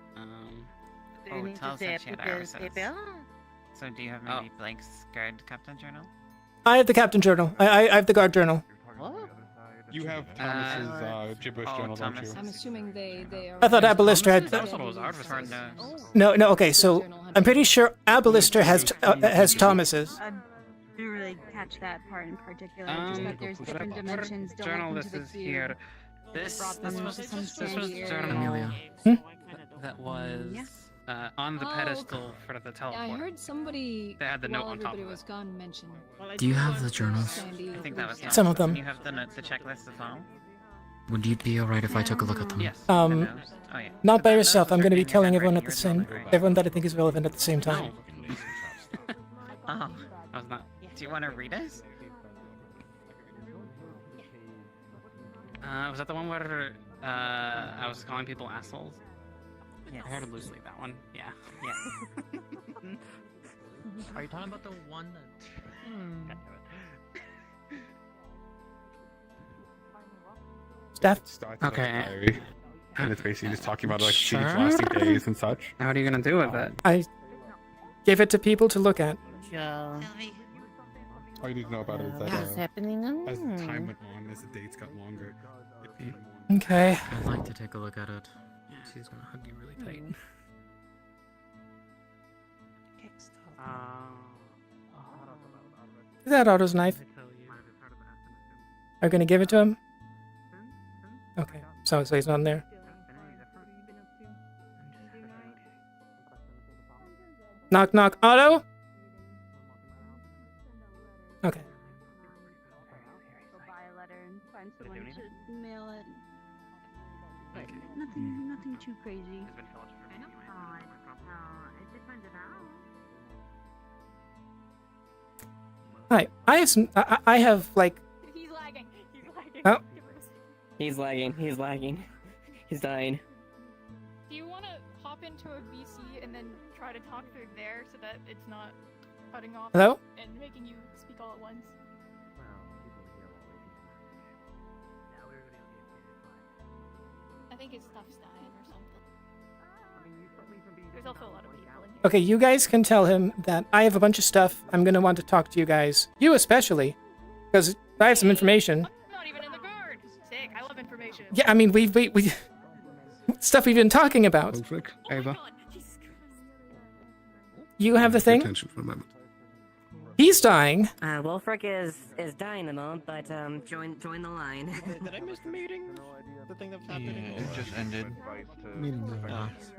us that she had Artifices. So do you have maybe Blake's guard captain journal? I have the captain journal. I have the guard journal. You have Thomas's gibberish journal, don't you? I'm assuming they are. I thought Abelister had. No, okay, so I'm pretty sure Abelister has Thomas's. I didn't really catch that part in particular. Just that there's different dimensions. Don't Journal, look into this the is here. cube. This was journal Amelia. that was on the pedestal for the teleport. I heard somebody. They had the note while on top everybody of was gone mention. Do you have the journals? I think that was Some of them. You have the checklist as well. Would you be alright if I took a look at them? Yes. Not by yourself. I'm going to be telling everyone everyone that I think is relevant at the same time. Oh, I was not. Do you want to read us? Was that the one where I was calling people assholes? Yes. I heard loosely that one. Yeah. Yeah. Are you talking about the one that? Steph? Okay. And it's basically just talking about like Sure. Steve's lasting days and such. What are you gonna do with it? I gave it to people to look at. All you need to know about it is that What's happening? as the time went on, as the dates got longer, it became Okay. I'd like to take a look at it. She's gonna hug you really tight. Is that Otto's knife? Are you going to give it to him? Okay. So he's not in there. Knock, knock. Otto? Okay. Go buy a letter and find someone to mail it. But nothing too crazy. Hi. I have some. I have like. He's lagging. He's lagging. Oh. He's lagging. He's lagging. He's dying. Do you want to hop into a VC and then try to talk through there so that it's not cutting off Hello? and making you speak all at once? I think his stuff's dying or something. There's also a lot of people in here. Okay, you guys can tell him that I have a bunch of stuff. I'm going to want to talk to you guys. You especially. Because I have some information. I'm not even in the guard. Sick. I love information. Yeah, I mean, we stuff we've been talking about. Ava. You have the thing? Attention for a moment. He's dying. Wolfric is dying at the moment, but join the line. Did I miss the meeting? The thing that was happening? It just ended.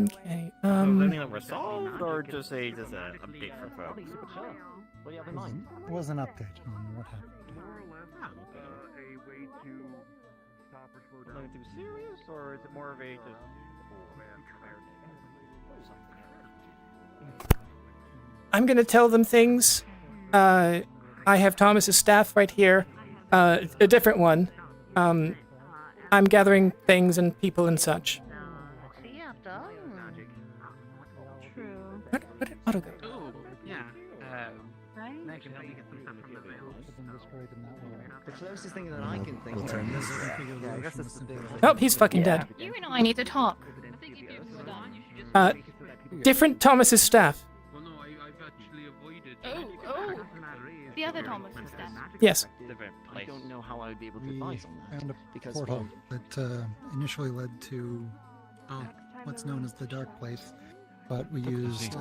Okay. Anything that resolved, or just a update for folks? What do you have in mind? It was an update on what happened. Nothing too serious, or is it more of a just? I'm going to tell them things. I have Thomas's staff right here. A different one. I'm gathering things and people and such. True. Where did Otto go? Ooh, yeah. Right? Actually, help me get some stuff from the The closest thing that I can think of is I guess that's the thing. Oh, he's fucking dead. You and I need to talk. Different Thomas's staff. Oh. The other Thomas is dead. Yes. I don't know how I would be able to advise on that. Found a Because, portal well, that initially led to what's known as the Dark Place, but we used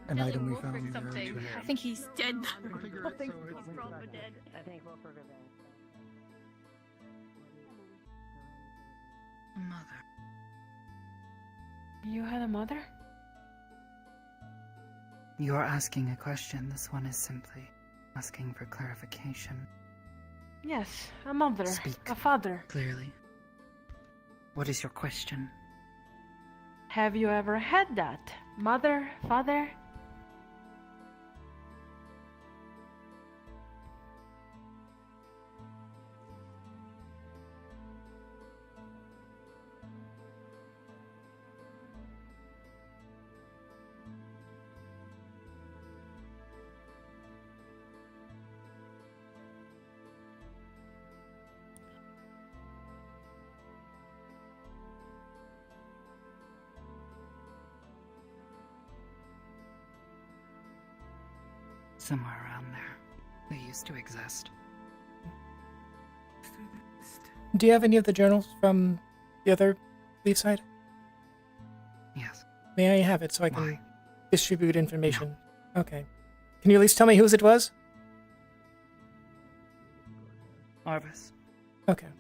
an item we found there to... I think he's dead. I think he's probably dead. I think Wolfric is dead. Mother. You had a mother? You are asking a question. This one is simply asking for clarification. Yes, a mother. Speak. A father. Clearly. What is your question? Have you ever had that? Mother, father? Somewhere around there. They used to exist. Do you have any of the journals from the other Leaf side? Yes. May I have it so I can distribute information? No. Okay. Can you at least tell me whose it was? Marvis. Okay. And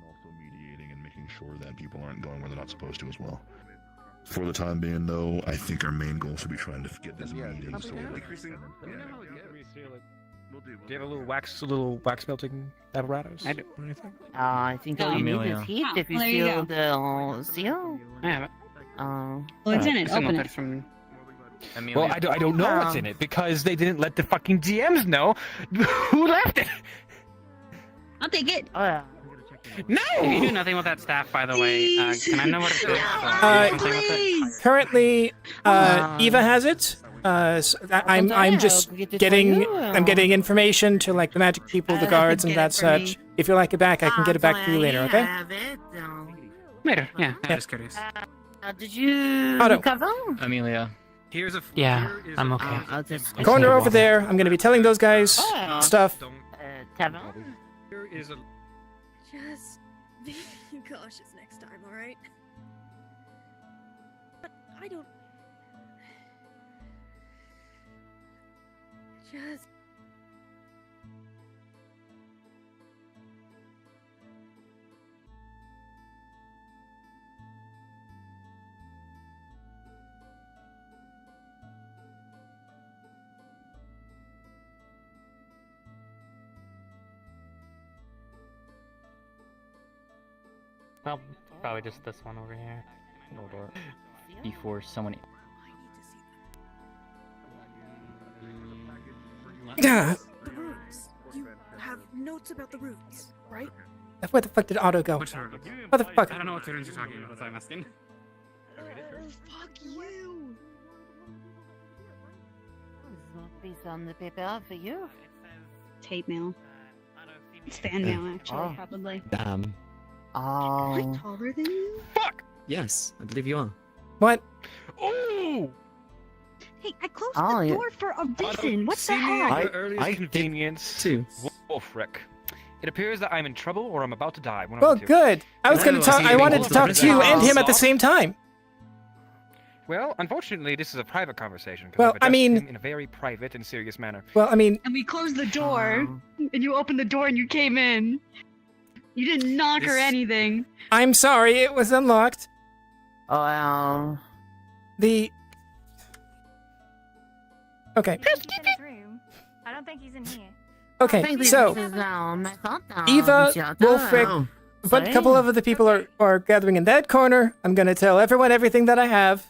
also mediating and making sure that people aren't going where they're not supposed to as well. For the time being, though, I think our main goal should be trying to get this meeting sorted. Do you have a little wax melting apparatus? I do. Or anything? I think all you need is heat if you There you seal go. the seal. I have it. Well, it's in it. Open it. From Amelia. Well, I don't know what's in it because they didn't let the fucking GMs know who left it. I'll take it. No! If you do nothing with that staff, by the way, can I know what it is? Something with it? Currently, Eva has it. So I'm just I'm getting information to like the magic people, the guards, and that such. If you like it back, I can get it back to you later. Okay? Later. Yeah. I'm just curious. Did you Otto. cover? Amelia. Here's a. Yeah, I'm okay. I'll just Corner over there. I'm gonna be telling those guys stuff. Tavern. Here is a. Just be cautious next time, alright? But I don't... Just... Well, probably just this one over here. Or before someone. Yeah. The roots. You have notes about the roots, right? Where the fuck did Otto go? Which are? What the fuck? I don't know what turns you're talking about. That's why I'm asking. Fuck you! Piece on the paper for you. Tape mail. It's fan mail, actually, probably. Damn. Am I taller than you? Fuck! Yes, I believe you are. What? Oh! Hey, I closed the door for a reason. What the heck? At your earliest convenience too. Wolfric. It appears that I'm in trouble or I'm about to die. One of Well, the two. good. I was gonna talk. I wanted to talk to you and him at the same time. Well, unfortunately, this is a private conversation. 'Cause Well, I've I addressed mean- him in a very private and serious manner. Well, I mean, And we closed the door, and you opened the door and you came in. You didn't knock or anything. I'm sorry, it was unlocked. Oh, The. Okay. I don't think he's in here. Okay. So, Eva, Wolfric, but a couple of other people are gathering in that corner. I'm gonna tell everyone everything that I have.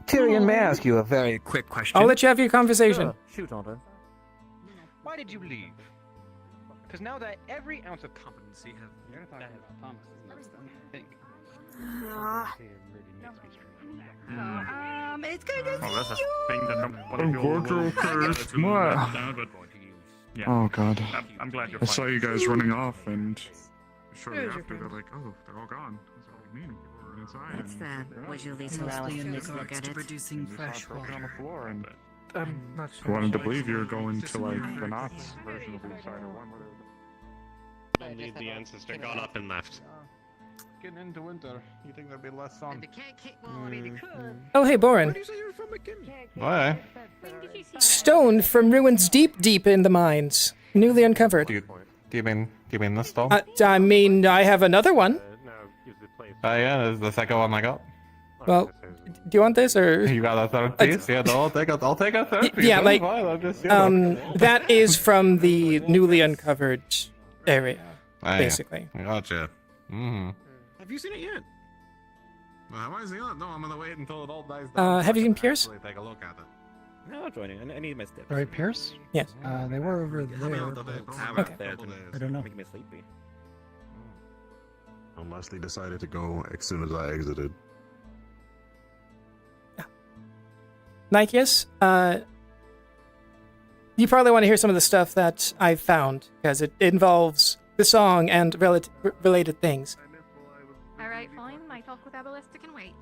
Tyrion, may I ask you a very quick question? I'll let you have your conversation. Shoot, Otto. Why did you leave? Because now that every ounce of competency has... You're gonna talk about Thomas next time, I think. It's good to Oh, that's see a you. thing that Oh god. I'm glad you're I saw fine. you guys running off and Shortly Where's your after, they're like, oh, they're all gone. That's all we mean. People were inside. What's that? Would you leave Mostly in look regards at to it? producing fresh water on the floor, and I'm not sure. I wanted to believe you were going to like the Knots version of the Insider One. Indeed, the ancestor got up and left. Getting into winter, you think there'd be less sun? Oh, hey, Boren. Why? Stone from ruins deep in the mines, newly uncovered. Do you mean this stone? I mean, I have another one. Yeah, this is the second one I got. Well, do you want this or? You got a third piece? Yeah, no, I'll take a third piece. Yeah, That's like, fine, I'll just, you know. that is from the newly uncovered area, basically. Yeah. Gotcha. Mm-hmm. Have you seen it yet? Well, how is it? No, I'm gonna wait until it all dies down. Have you seen Pierce? Really take a look at it. No, I'll join you. I need my steps. Right, Pierce? Yes. They were over there. I don't know. Making me sleepy. Unless they decided to go as soon as I exited. Nikeus, you probably want to hear some of the stuff that I've found, because it involves the song and related things. Alright, fine. My talk with Abelistic can wait.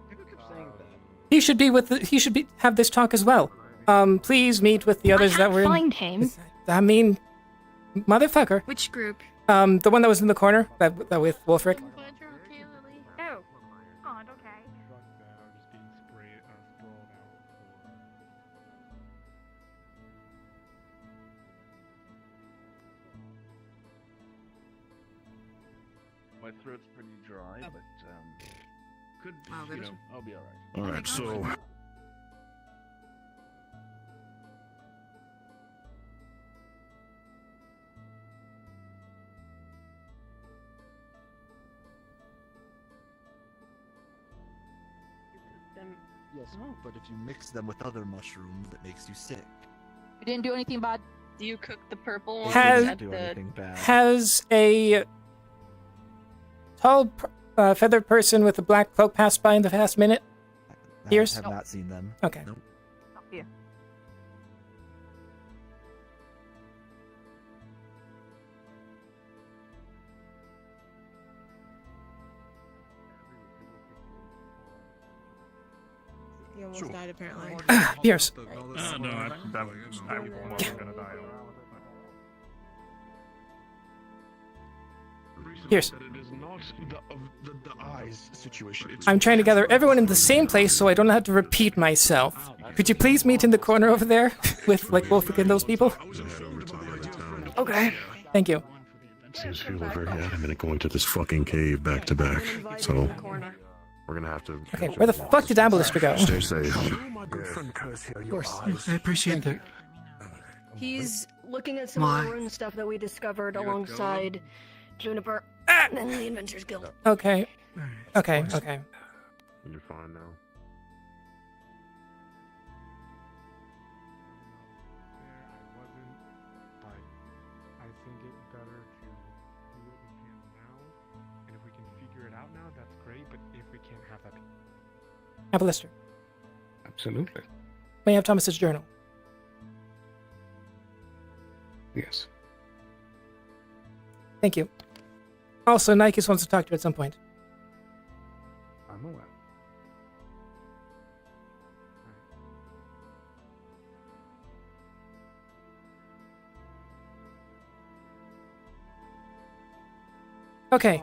He should have this talk as well. please meet with the others that were in... find him. I mean, motherfucker. Which group? The one that was in the corner, that with Wolfric. Oh. God, okay. My throat's pretty dry, but could I'll be alright. All right, so Yes, but if you mix them with other mushrooms, that makes you sick. You didn't do anything bad. Do you cook the purple ones Has- at do the... anything bad. Has a tall, feathered person with a black cloak passed by in the past minute? I Years? have not seen them. Okay. Nope. Yeah. He almost died apparently. Pierce. No, I wasn't gonna die. Pierce. That it is not the eyes situation. It's I'm trying to gather everyone in the same place so I don't have to repeat myself. Could you please meet in the corner over there with, like, Wolfric and those people? Okay. Thank you. Seems to feel very adamant at going to this fucking cave back to back. So we're gonna have to. Okay, where the fuck did Ambalister go? Stay safe. Of course. I appreciate that. He's looking at some of the rune stuff that we discovered alongside Juniper and the Inventors Guild. Okay. Okay, okay. You're fine now. I think it's better to do what we can now, and if we can figure it out now, that's great. But if we can't have that, Ambalister. absolutely. May I have Thomas's journal? Yes. Thank you. Also, Nikes wants to talk to you at some point. I'm aware. Okay.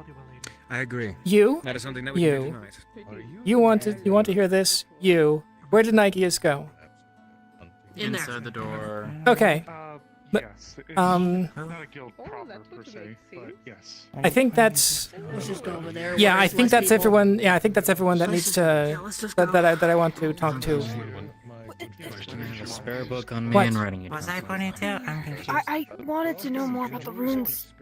I agree. You. That is something that we can do You. tonight. You want to hear this? You. Where did Nikeus go? In there. Inside the door. Okay. Yes. It's not a guild proper per se, but yes. I think that's. Let's just go over there. Yeah, where I there's think less that's people. everyone. Yeah, I think that's everyone that needs to. That I want to talk to. A spare book on me What? and writing it. Was I pointing to? I'm confused. I wanted to know more about the runes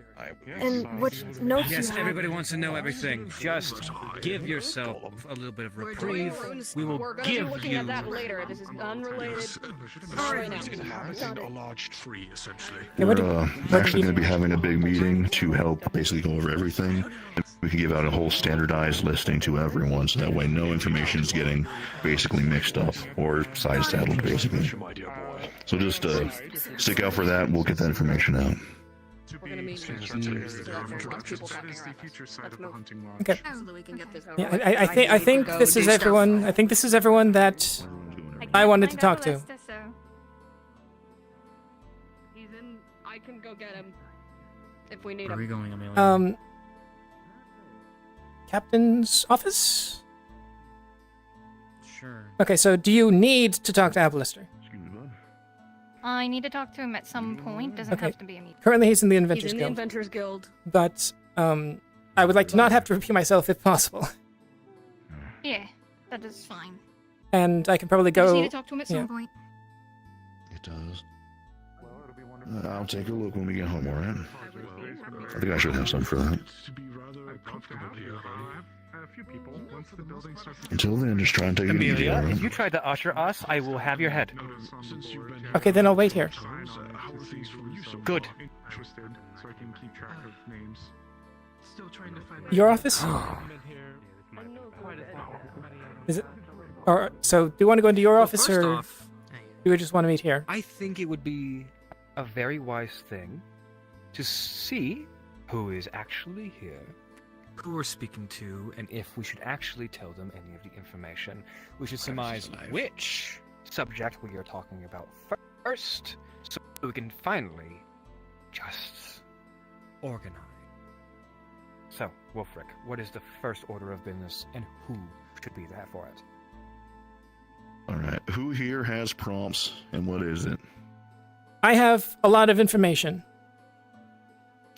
and which notes Yes, you have. everybody wants to know everything. Just give yourself a little bit of reprieve. We will We're gonna be give looking you. at that later. This is unrelated. Right now. A large tree, essentially. Yeah, what We're actually going to be having a big meeting to help basically go over everything. We can give out a whole standardized listing to everyone, so that way no information is getting basically mixed up or side-saddled, basically. So just stick out for that. We'll get that information out. We're gonna meet. Okay. So that we can get this over Yeah, with. I think Go this do is stuff. everyone. I think this is everyone that I wanted to talk to. He's in. I can go get him if we need Where are we him. going, Amelia? Captain's office. Sure. Okay, so do you need to talk to Ambalister? I need to talk to him at some point. Doesn't Okay. have to be a meeting. Currently, he's in the He's Inventors in the Guild, Inventors Guild. but I would like to not have to repeat myself if possible, Yeah, that is fine. and I can probably I just go. need to talk to him at some yeah. point. It does. I'll take a look when we get home, alright? I think I should have some for that. Until then, just try and take it easy, Amelia, alright? if you try to usher us, I will have your head. Okay, then I'll wait here. Good. Your office? Is it? Or so? Do you want to go into your office, first or off, do we just want to meet here? I think it would be a very wise thing to see who is actually here, who we're speaking to, and if we should actually tell them any of the information. We should surmise which subject we are talking about first, so we can finally just organize. So, Wolfric, what is the first order of business, and who should be there for it? Alright, who here has prompts, and what is it? I have a lot of information.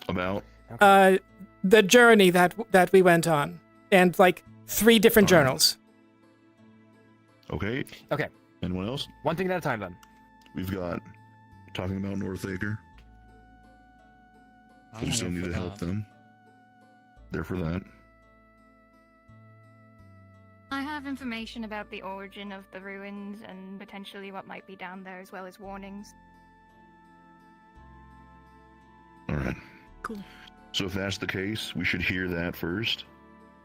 About? The journey that we went on, and like 3 different journals. Okay. Okay. Anyone else? One thing at a time, then. We've got talking about Northacre. We still need to help them. There for that. I have information about the origin of the ruins and potentially what might be down there, as well as warnings. Alright. Cool. So if that's the case, we should hear that first.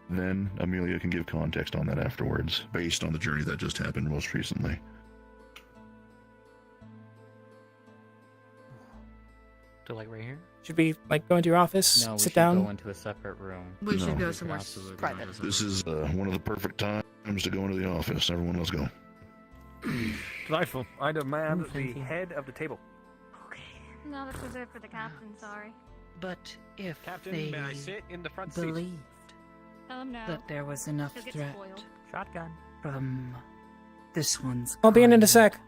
Then Amelia can give context on that afterwards, based on the journey that just happened most recently. So like right here? Should we like go into your office, No, we sit should down? go into a separate room. We should No. go somewhere private. This is one of the perfect times to go into the office. Everyone, let's go. Delightful. I demand the head of the table. No, that's reserved for the captain, sorry. But if Captain, they may I sit in the front seat? believed Tell him no. that there was enough He'll get threat spoiled. Shotgun. from this one's I'll be in a kind sec.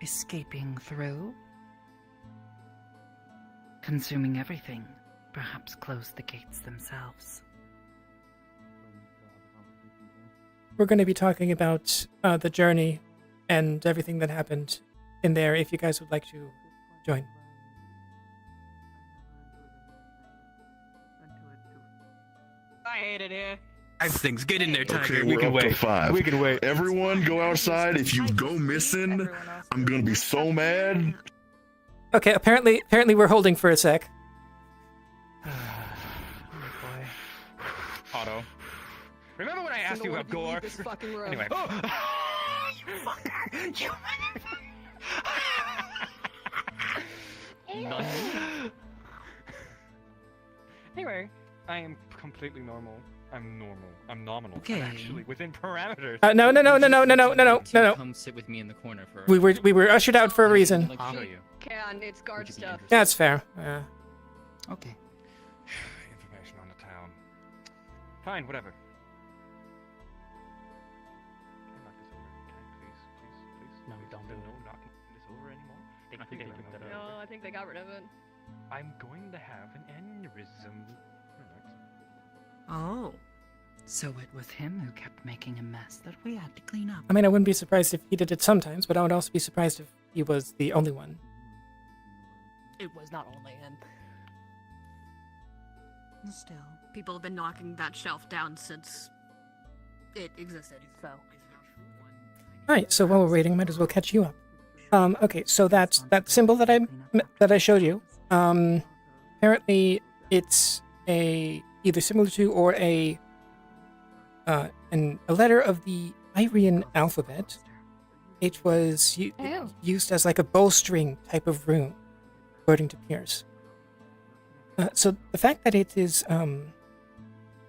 escaping through, consuming everything, perhaps close the gates themselves. We're going to be talking about the journey and everything that happened in there, if you guys would like to join. I hate it here. Things. Get in there, Tiger. Okay, we we're can up wait. to 5. We can wait. Everyone, go outside. If you go missing, I'm gonna be so mad. Okay, apparently we're holding for a sec. Otto. Remember when I asked you about Gore? Anyway. You fucker! You Anyway, I am completely normal. I'm normal. I'm nominal. Okay. I'm actually within parameters. No. Come sit with me in the corner for. We were ushered out for a reason. I'll show you. Can, it's guard stuff. That's fair. Okay. Information on the town. Fine, whatever. Can I knock this over? Can I please? No, don't do it. No knocking this over anymore. I think they took that No, over. I think they got rid of it. I'm going to have an aneurysm. Oh, so it was him who kept making a mess that we had to clean up. I mean, I wouldn't be surprised if he did it sometimes, but I would also be surprised if he was the only one. It was not only him. Still. People have been knocking that shelf down since it existed, so. Alright, so while we're waiting, might as well catch you up. Okay, so that symbol that I showed you, apparently it's either similar to or a letter of the Irian alphabet. It was used as like a bowstring type of rune, according to Pierce. So the fact that it is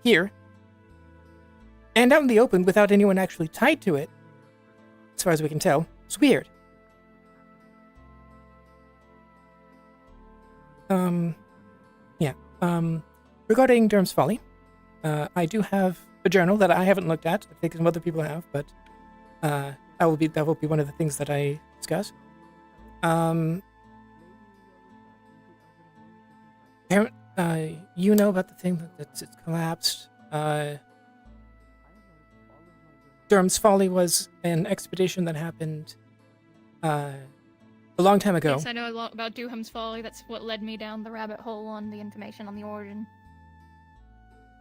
here and out in the open without anyone actually tied to it, as far as we can tell, is weird. Regarding Durham's Folly, I do have a journal that I haven't looked at. I think some other people have, but that will be one of the things that I discuss. You know about the thing that's collapsed. Durham's Folly was an expedition that happened a long time ago. Yes, I know a lot about Duham's Folly. That's what led me down the rabbit hole on the information on the origin.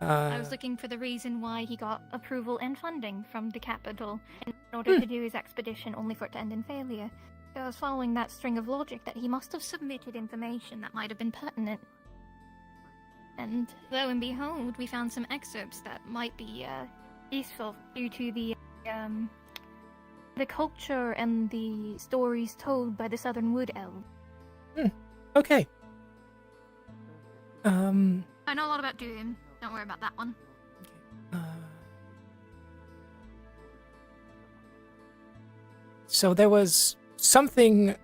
I was looking for the reason why he got approval and funding from the capital in order to do his expedition, only for it to end in failure. So I was following that string of logic that he must have submitted information that might have been pertinent. And lo and behold, we found some excerpts that might be useful due to the culture and the stories told by the Southern Wood Elves. Okay. I know a lot about Duham. Don't worry about that one. So there was something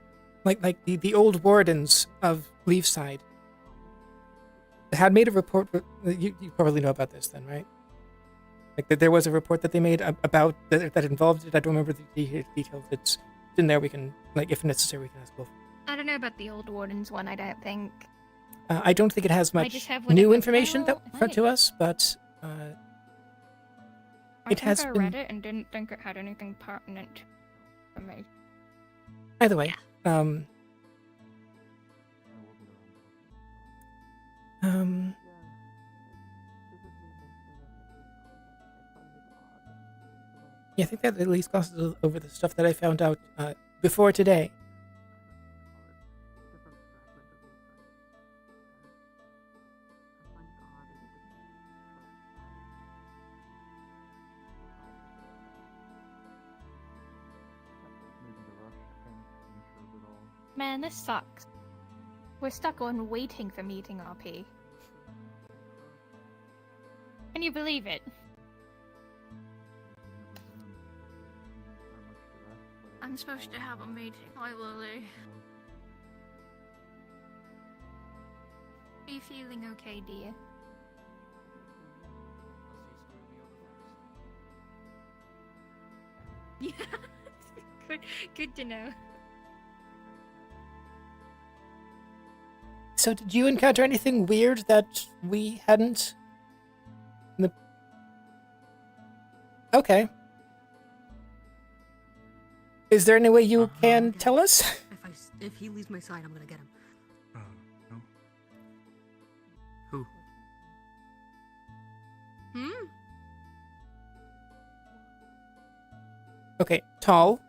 like the old Wardens of Leafside had made a report. You probably know about this then, right? Like that there was a report that they made about that involved it. I don't remember the details. It's in there. We can, like, if necessary, we can ask Wolf. I don't know about the old Wardens one, I don't think. I don't think it has I much just have new whatever information file, to us, but it has I been. read it and didn't think it had anything pertinent for me. Either way, yeah, I think that at least glosses over the stuff that I found out before today. Man, this sucks. We're stuck on waiting for meeting RP. Can you believe it? I'm supposed to have a meeting. Hi, Lily. Are you feeling okay, dear? Yeah, good to know. So, did you encounter anything weird that we hadn't? Okay. Is there any way you can tell us? If he leaves my side, I'm gonna get him. No. Who? Okay, tall.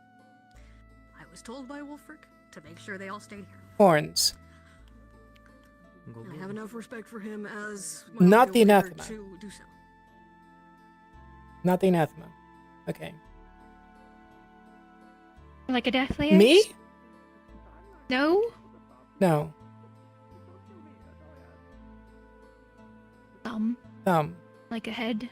I was told by Wolfric to make sure they all stayed here. Horns. And I have enough respect for him as my Not the leader anathema. to do so. Not the anathema. Okay. Like a death layer? Me? No? No. Thumb. Like a head?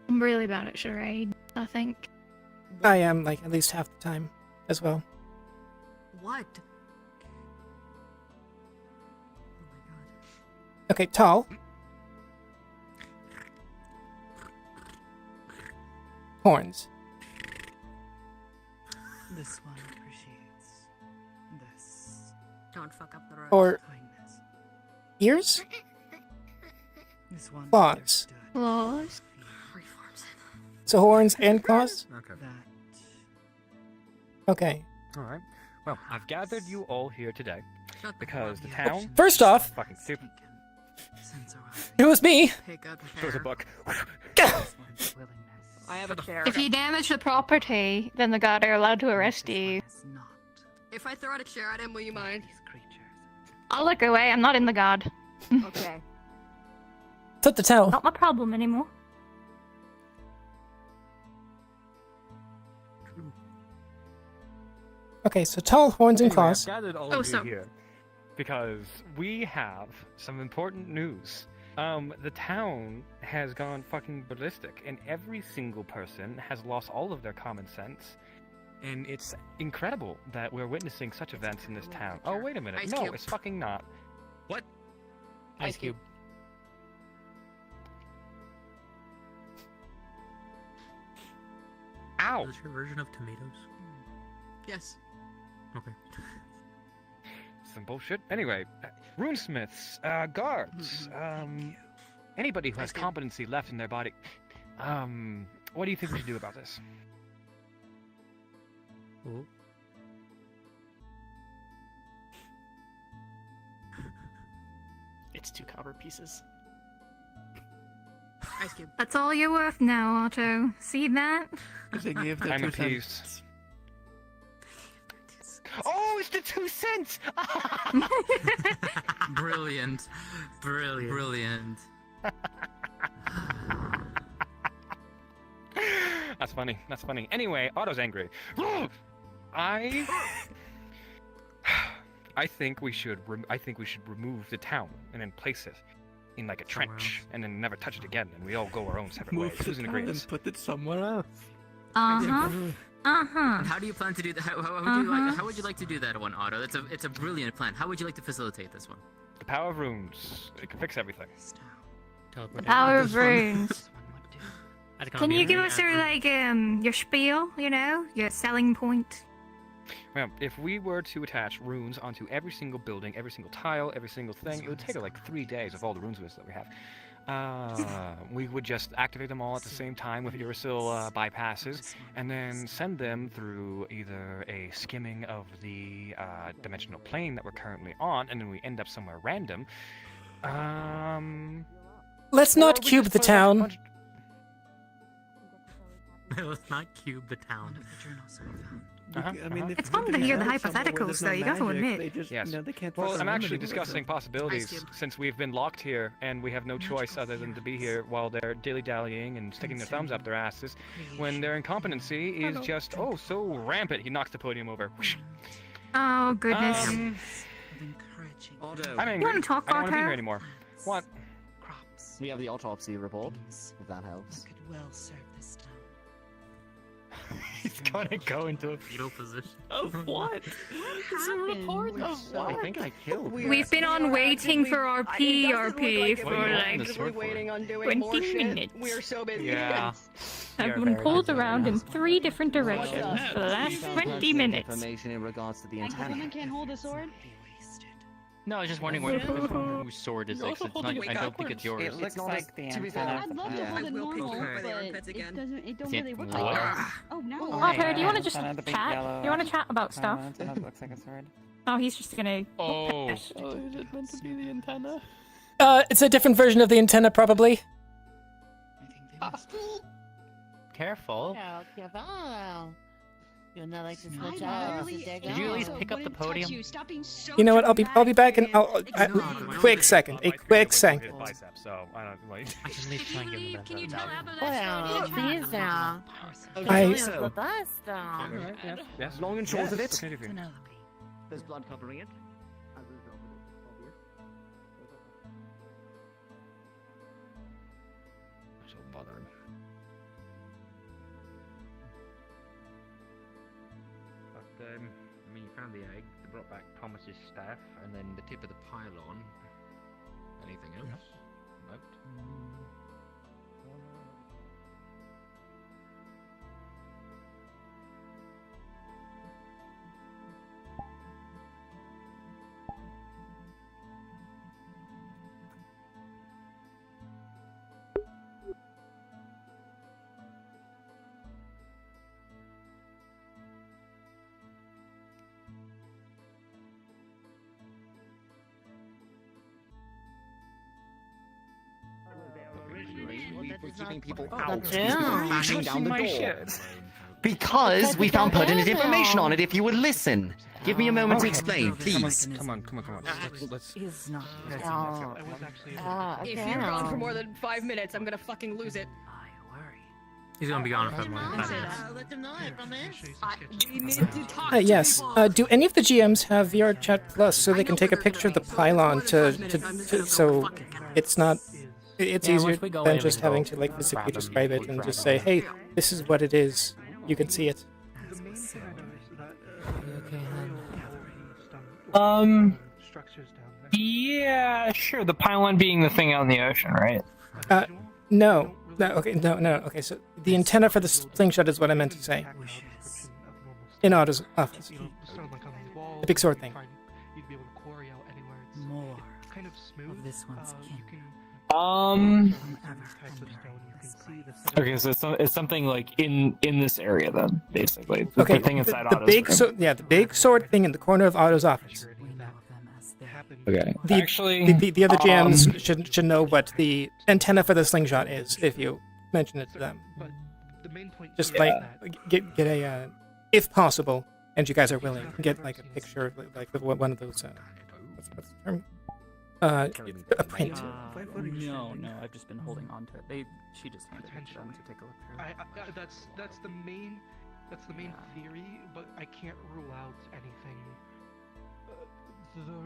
I'm really bad at charade, I think. I am, like, at least half the time as well. What? Okay, tall. Horns. This one appreciates this. Don't fuck up the rest. Or ears? This one Claws. Claws? So horns and claws? Okay. Okay. Alright. Well, I've gathered you all here today because the Well, town. first off, fucking stupid. it was me. Throws a book. I have a chair. If you damage the property, then the guard are allowed to arrest you. If I throw out a chair at him, will you mind? I'll look away, I'm not in the guard. Okay. Put the towel. Not my problem anymore. Okay, so tall, horns, and Anyway, claws. I've gathered all of you here because we have some important news. The town has gone fucking ballistic, and every single person has lost all of their common sense. And it's incredible that we're witnessing such events in this town. Oh, wait a minute. Ice No, Cube. it's fucking not. What? Ice Cube. Ow! Is this your version of tomatoes? Yes. Okay. Some bullshit. Anyway, runesmiths, guards, anybody who has competency left in their body. What do you think we should do about this? It's 2 copper pieces. Ice Cube. That's all you're worth now, Otto. See that? They gave the I'm 2 at cents. peace. Oh, it's the 2 cents! Brilliant. Brilliant. That's funny. That's funny. Anyway, Otto's angry. I think we should. I think we should remove the town and then place it in like a trench and then never touch it again, and we all go our own separate ways. Who's in agreement? And put it somewhere else. And how do you plan to do that? How would you like to do that one, Otto? It's a brilliant plan. How would you like to facilitate this one? The power of runes. It can fix everything. The power of runes. Can you give us your spiel? You know, your selling point. Well, if we were to attach runes onto every single building, every single tile, every single thing, it would take like 3 days of all the runes that we have. We would just activate them all at the same time with Urisil bypasses, and then send them through either a skimming of the dimensional plane that we're currently on, and then we end up somewhere random. Let's not cube the town. Let's not cube the town. I mean, It's fun to hear the hypotheticals, though. You gotta admit. Yes. They can't Well, I'm actually discussing possibilities since we've been locked here and we have no choice other than to be here while they're dilly-dallying and sticking their thumbs up their asses when their incompetency is just, so rampant. He knocks the podium over. Oh, goodness. I'm angry. You want to talk I don't about want to be here her? anymore. What? We have the autopsy report, if that helps. Could well serve this town. He's gonna go into a fetal position. Of what? It's a report of what? I think I killed. We've been on waiting for our PRP for We're like waiting on doing more 20 shit. minutes. We are so busy. Yeah. I've been pulled around in 3 different directions for the last 20 minutes. Information in regards to the Like, the antenna. woman can't hold a sword? No, I was just wondering whose sword is this. It's not, I don't think it's yours. It looks like the to be fair, antenna. I'd love to hold it normal, but it don't really look like What? that. Oh, now Otter, do you want to just Antenna, the big chat? yellow You want to chat about stuff? antenna that looks like a sword. Oh, he's just gonna. Oh. Oh, is it meant to be the antenna? It's a different version of the antenna, probably. Careful. You're not like to I switch out. literally Did you at least pick up the wouldn't touch podium? You. Stop being so You know what? I'll be back in dramatic. quick second. A quick second. So I don't like. I can at least try and give him Can you tell Well, please now. Yes. long and short of it, Penelope. there's blood covering it. So bothering. But, I mean, you found the egg, they brought back Thomas's staff, and then the tip of the pylon. Anything else? Nope. We were keeping people Oh, out, yeah. bashing down the My door. shit. Because we found pertinent information on it. If you would listen, give me a moment to Okay. explain, please. Come on. Let's. He's not. It was actually. If you're gone for more than 5 minutes, I'm gonna fucking lose it. He's gonna be gone for more than 5 minutes. Let them know I promise. We need to talk. Yes. Do any of the GMs have VR Chat Plus so they can take a picture of the pylon to so it's not. It's easier than just having to like physically describe it and just say, "Hey, this is what it is. You can see it." The main thing I noticed is that structures down there. Yeah, sure. The pylon being the thing out in the ocean, right? No. Okay, so the antenna for the slingshot is what I meant to say. In Otto's office. The big sword thing. You'd be able to quarry out anywhere. More It's kind of smooth. of this one's kin. Okay, so it's something like in this area then, basically. The Okay, thing inside the Otto's big room. the big sword thing in the corner of Otto's office. Okay. The other GMs should know what the antenna for the slingshot is if you mention it to them. Just like get a if possible, and you guys are willing, get like a picture of like one of those what's the term? A print. No, I've just been holding on to it. She just handed it to them to take a look through. That's the main theory, but I can't rule out anything.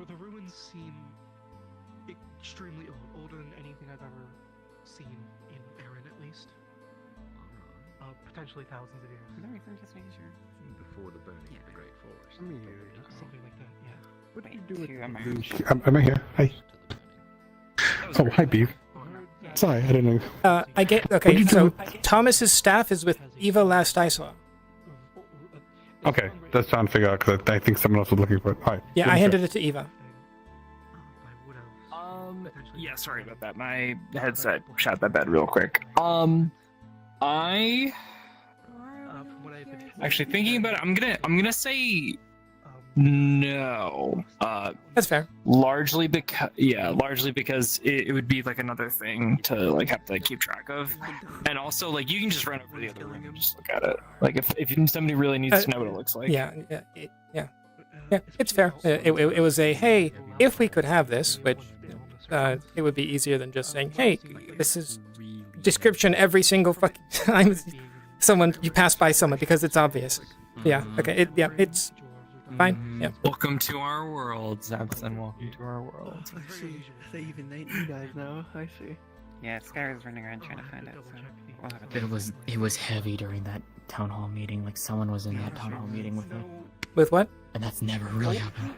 The ruins seem extremely old, older than anything I've ever seen in Erin, at least. Potentially thousands of years. Just making sure. Before the burning of the Great Forest. Something like that, yeah. What do you do with Am I here? Hi. Oh, hi, Beef. Sorry, I didn't know. I get okay. So Thomas's staff is with Eva last I saw. Okay, that's trying to figure out because I think someone else was looking for it. Hi. Yeah, I handed it to Eva. Yeah, sorry about that. My headset shot the bed real quick. I actually thinking about it. I'm gonna say no. That's fair. Largely because it would be like another thing to like have to keep track of, and also like you can just run over to the other room and just look at it. Like if somebody really needs to know what it looks like. Yeah, it's fair. It was a hey, if we could have this, which it would be easier than just saying, hey, this is description every single fucking time you pass by someone because it's obvious. Yeah. Okay. It's fine. Yeah. Welcome to our world, Zabson. Welcome to our world. I see. They even name you guys now. I see. Yeah, Sky was running around trying to find out. So we'll have a It was heavy during that town hall meeting. Like someone was in that town hall meeting with me. With what? And that's never really happened.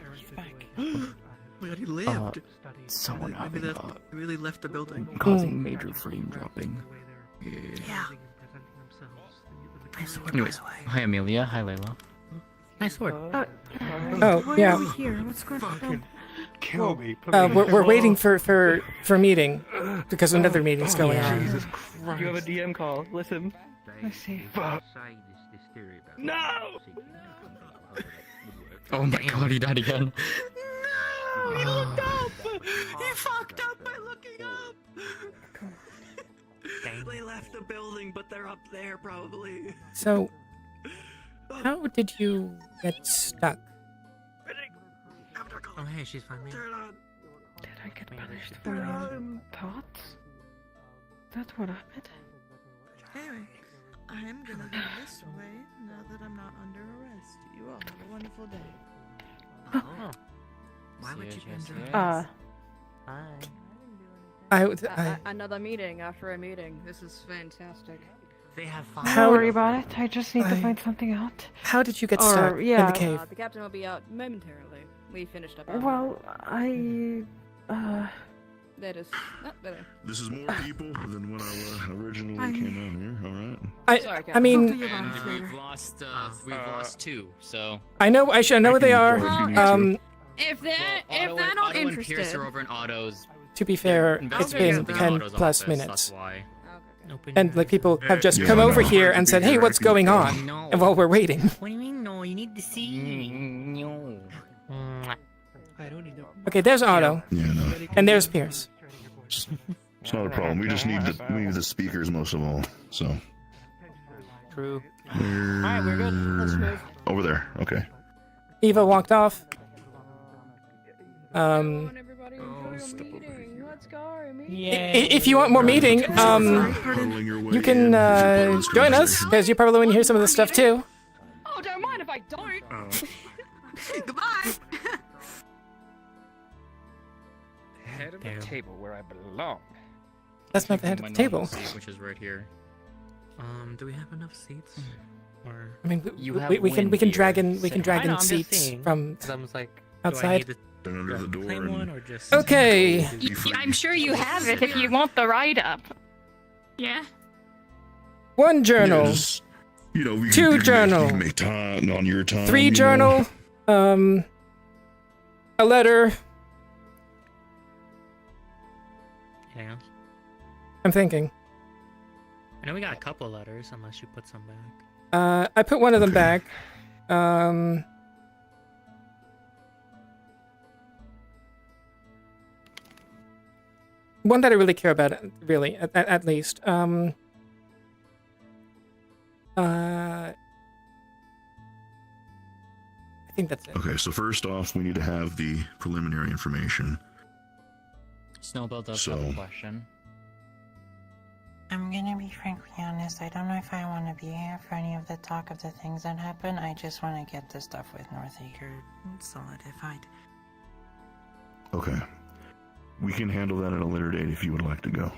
Oh my god, he lived. Someone Maybe having they really left the building. causing major frame dropping. Yeah. Anyways, hi Amelia, hi Layla. Nice work. Oh yeah. Here, what's going on? Kill me. We're waiting for meeting because another meeting's going on. Jesus Christ. You have a DM call. Listen. Let's see. No! Oh my god, he died again. No! He looked up! He fucked up by looking up! They left the building, but they're up there probably. So, how did you get stuck? Oh hey, she's fine. Turn on. Did I get punished for my thoughts? That's what happened. Anyway, I am gonna go this way now that I'm not under arrest. You all have a wonderful day. Why would you Another meeting after a meeting. This is fantastic. They have fun. Don't worry about it. I just need to find something out. How did you get stuck in the cave? The captain will be out momentarily. We finished up. Well, That is not better. This is more people than when I originally came out here. All right. I mean, And we've lost two. So I know what they are. If they're not Otto and interested. Pierce are over in Autos. To be fair, it's been 10 plus minutes. And like people have just come over here and said, "Hey, what's going on?" And while we're waiting. What do you mean? No, you need to see. No. I don't need to. Okay, there's Otto. Yeah, no. And there's Pierce. It's not a problem. We just need the speakers most of all. So. True. Alright, we're good. Let's move. Over there. Okay. Eva walked off. If you want more meeting, you can join us because you probably want to hear some of this stuff too. Oh, don't mind if I don't. Goodbye. Head of the table where I belong. That's not the head of the table. Which is right here. Do we have enough seats? Or I mean, we can drag in seats from outside. Under the door. Or just... Okay. I'm sure you have it if you want the write-up. Yeah? One journal. Yeah, just, we Two can journal. You can make time on your time. 3 journal. A letter. Anything else? I'm thinking. I know we got a couple letters, unless you put some back. I put one of them back. One that I really care about, really, at least. I think that's it. Okay, so first off, we need to have the preliminary information. Snowball does So- have a question. I'm gonna be frankly honest. I don't know if I want to be here for any of the talk of the things that happen. I just want to get the stuff with Northacre solidified. Okay. We can handle that at a later date if you would like to go.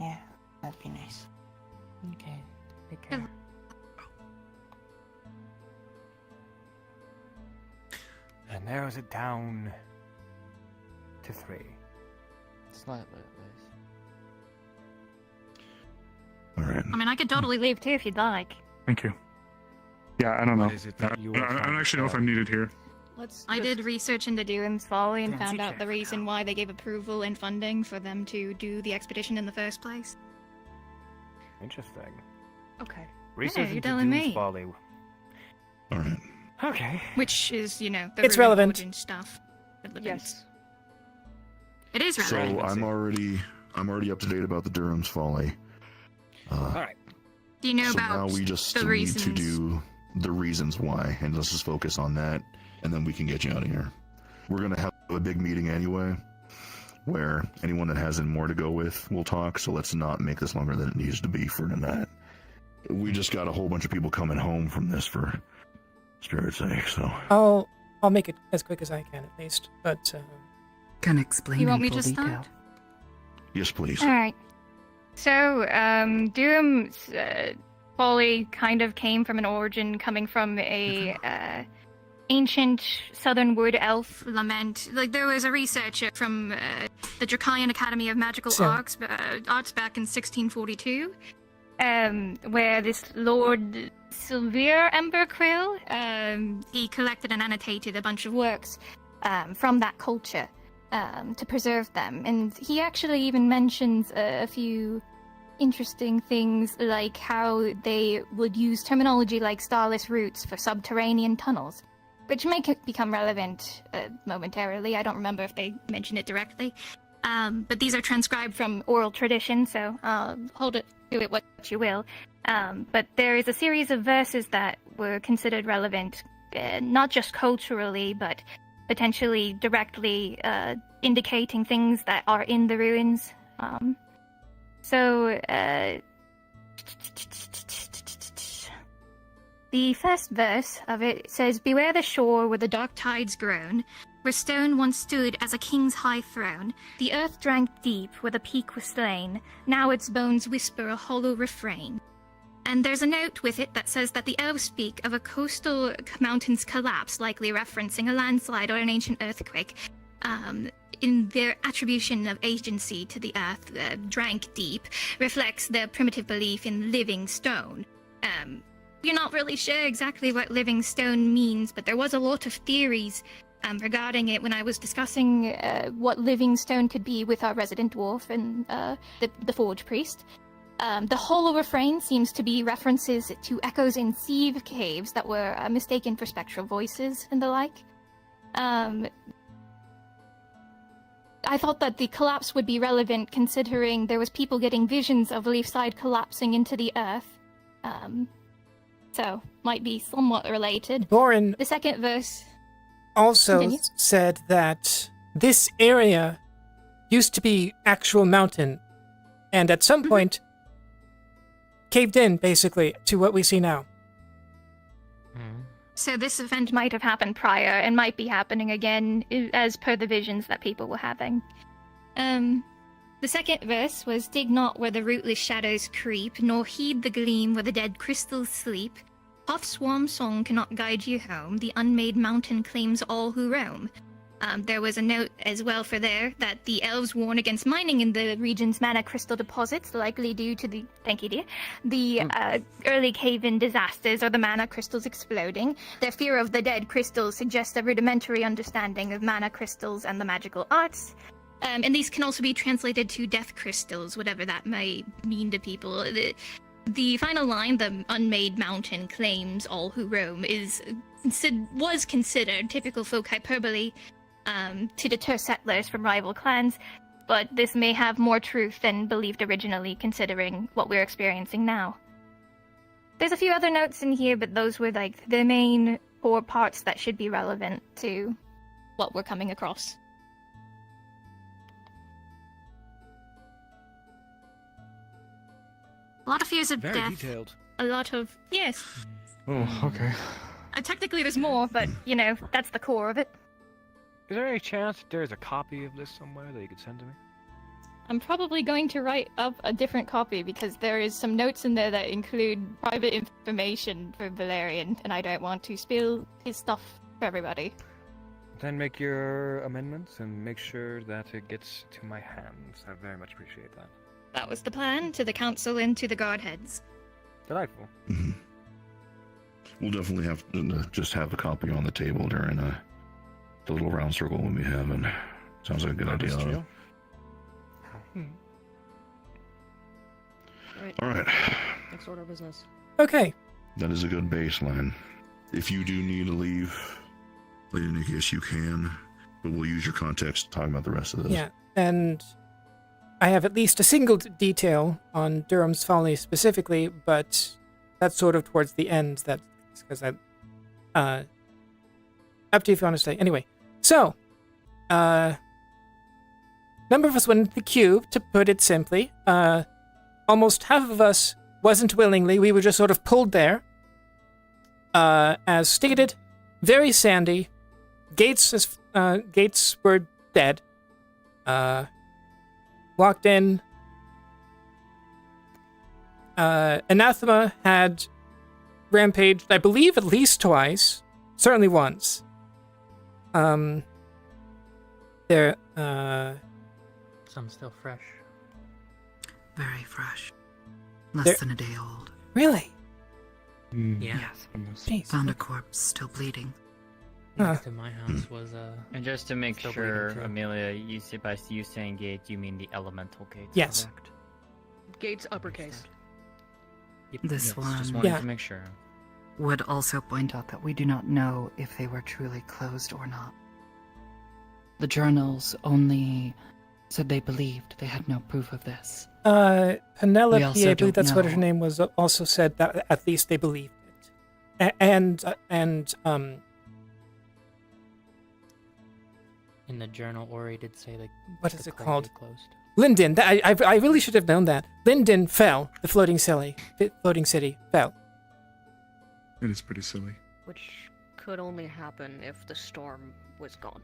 Yeah, that'd be nice. Okay. Take care. And narrows it down to 3. Slightly, at least. All right. I mean, I could totally leave too if you'd like. Thank you. Yeah, I don't know. What is it that you I are don't actually know if I'm needed here. I did research into Doom's Folly and found out the reason why they gave approval and funding for them to do the expedition in the first place. Interesting. Okay. Research you're into telling Doom's me. Folly. All right. Okay. Which is, you know, the It's really relevant. important stuff. Yes. It is So relevant. I'm already up to date about the Durham's Folly. Alright. Do you know so about now we just the still need to reasons? do the reasons why, and let's just focus on that, and then we can get you out of here. We're gonna have a big meeting anyway, where anyone that has more to go with will talk. So let's not make this longer than it needs to be for tonight. We just got a whole bunch of people coming home from this, for spirit's sake. So I'll make it as quick as I can, at least. But Can explain You want me in full to detail. start? yes, please. Alright. So, Doom's Folly kind of came from an origin coming from a ancient southern wood elf lament. Like, there was a researcher from the Draconian Academy of Magical Arts back in 1642, where this Lord Sylvere Emberquill, he collected and annotated a bunch of works from that culture to preserve them. And he actually even mentions a few interesting things, like how they would use terminology like starless routes for subterranean tunnels, which may become relevant momentarily. I don't remember if they mention it directly. But these are transcribed from oral tradition, so hold it to it what you will. But there is a series of verses that were considered relevant, not just culturally, but potentially directly indicating things that are in the ruins. The first verse of it says, "Beware the shore where the dark tides groan, where stone once stood as a king's high throne. The earth drank deep where the peak was slain, now its bones whisper a hollow refrain." And there's a note with it that says that the elves speak of a coastal mountain's collapse, likely referencing a landslide or an ancient earthquake. In their attribution of agency to the earth, drank deep, reflects their primitive belief in living stone. We're not really sure exactly what living stone means, but there was a lot of theories regarding it when I was discussing what living stone could be with our resident dwarf and the forge priest. The hollow refrain seems to be references to echoes in sieve caves that were mistaken for spectral voices and the like. I thought that the collapse would be relevant considering there was people getting visions of Leafside collapsing into the earth. So, might be somewhat related. Borin The second verse also Continue. said that this area used to be actual mountain, and at some point caved in, basically, to what we see now. So this event might have happened prior and might be happening again as per the visions that people were having. The second verse was, "Dig not where the rootless shadows creep, nor heed the gleam where the dead crystals sleep. Hoth's warm song cannot guide you home, the unmade mountain claims all who roam." There was a note as well for there that the elves warn against mining in the region's mana crystal deposits, likely due to the early cave-in disasters or the mana crystals exploding. Their fear of the dead crystals suggests a rudimentary understanding of mana crystals and the magical arts. And these can also be translated to death crystals, whatever that may mean to people. The final line, "the unmade mountain claims all who roam," was considered typical folk hyperbole to deter settlers from rival clans, but this may have more truth than believed originally, considering what we're experiencing now. There's a few other notes in here, but those were like the main core parts that should be relevant to what we're coming across. A lot of fears of Very death. detailed. A lot of... Yes. Oh, okay. Technically there's more, but, you know, that's the core of it. Is there any chance there's a copy of this somewhere that you could send to me? I'm probably going to write up a different copy because there is some notes in there that include private information for Valerian, and I don't want to spill his stuff for everybody. Then make your amendments and make sure that it gets to my hands. I very much appreciate that. That was the plan, to the council and to the guard heads. Delightful. Mm-hmm. We'll definitely have to just have a copy on the table during the little round circle when we have, and sounds like a good idea. All right. Next order of business. Okay. That is a good baseline. If you do need to leave, Lady Nikias, you can, but we'll use your context to talk about the rest of this. Yeah, and I have at least a single detail on Durham's Folly specifically, but that's sort of towards the end. That's because up to you if you want to stay. Anyway, so, number of us went into the cube, to put it simply. Almost half of us wasn't willingly. We were just sort of pulled there. As stated, very sandy. Gates were dead. Walked in. Anathema had rampaged, I believe, at least twice. Certainly once. Some still fresh. Very fresh. Less than a day old. Really? Yeah. Jeez. Found a corpse still bleeding. Next to my house was And just to make still sure, bleeding, too. Amelia, you see by you saying gates, you mean the elemental gates? Yes. Correct? Gates uppercase. This Just one wanted to make sure. would also point out that we do not know if they were truly closed or not. The journals only said they believed. They had no proof of this. Penelope, also I believe don't that's what her know. name was, also said that at least they believed it. And in the journal, Ori did say that. what is the it closed called? are Closed. Linden. I really should have known that. Linden fell. The floating city fell. It is pretty silly. Which could only happen if the storm was gone.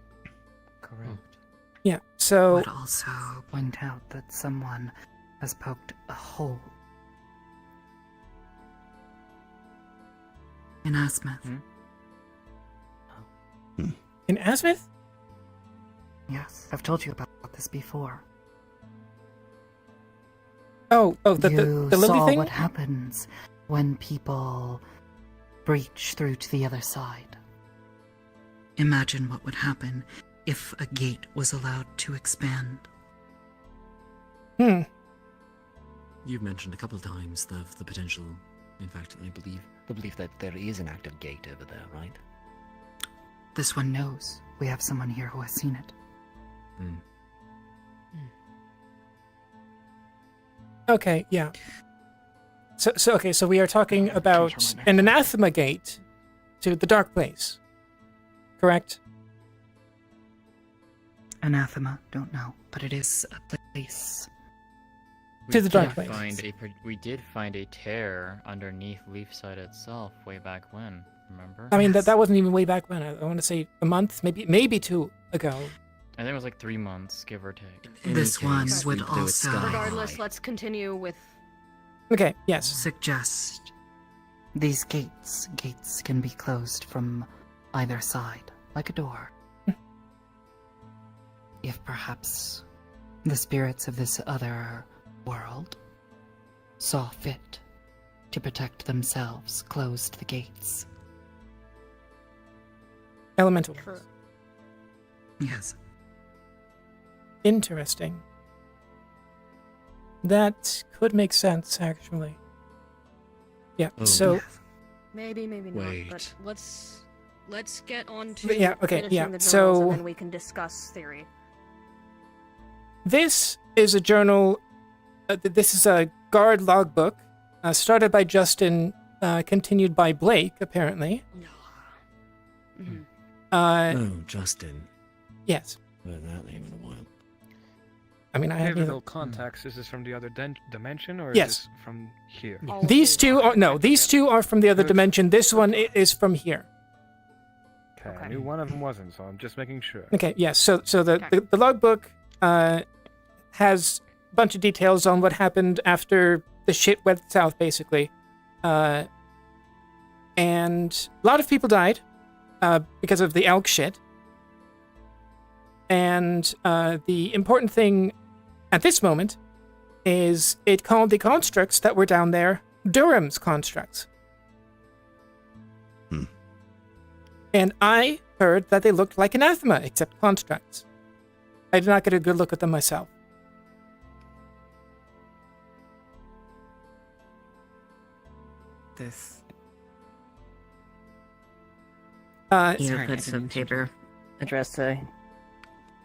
Correct. Yeah. So Would also point out that someone has poked a hole in Asmith. in Asmith? Yes, I've told you about this before. Oh, You the Lily saw thing? what happens when people breach through to the other side. Imagine what would happen if a gate was allowed to expand. You've mentioned a couple of times the potential. In fact, I believe that there is an active gate over there, right? This one knows. We have someone here who has seen it. Okay, yeah. So we are talking about an anathema gate to the dark place. Correct? Anathema, don't know, but it is a place. To the dark place. We did find a tear underneath Leafside itself way back when. Remember? I mean, that wasn't even way back when. I want to say a month, maybe 2 ago. I think it was like 3 months, give or take. This one would also Regardless, let's continue with. Okay, yes. Suggest these gates can be closed from either side, like a door. If perhaps the spirits of this other world saw fit to protect themselves, closed the gates. Elemental. Yes. Interesting. That could make sense, actually. Yeah, so... Maybe not. Wait. But let's get on to Yeah, okay, finishing yeah, the journals, so- and then we can discuss theory. This is a journal... this is a guard logbook, started by Justin, continued by Blake, apparently. Oh, Justin. Yes. Heard that name in a while. I mean, I Give have a neither... little context. Is this from the other dimension, or Yes. is this from here? These two are from the other dimension. This one is from here. Okay, I knew one of them wasn't, so I'm just making sure. Okay, yes. So the logbook has a bunch of details on what happened after the shit went south, basically. And a lot of people died because of the elk shit. And the important thing at this moment is it called the constructs that were down there Durham's constructs. And I heard that they looked like anathema, except constructs. I did not get a good look at them myself. This. You put some paper addressed to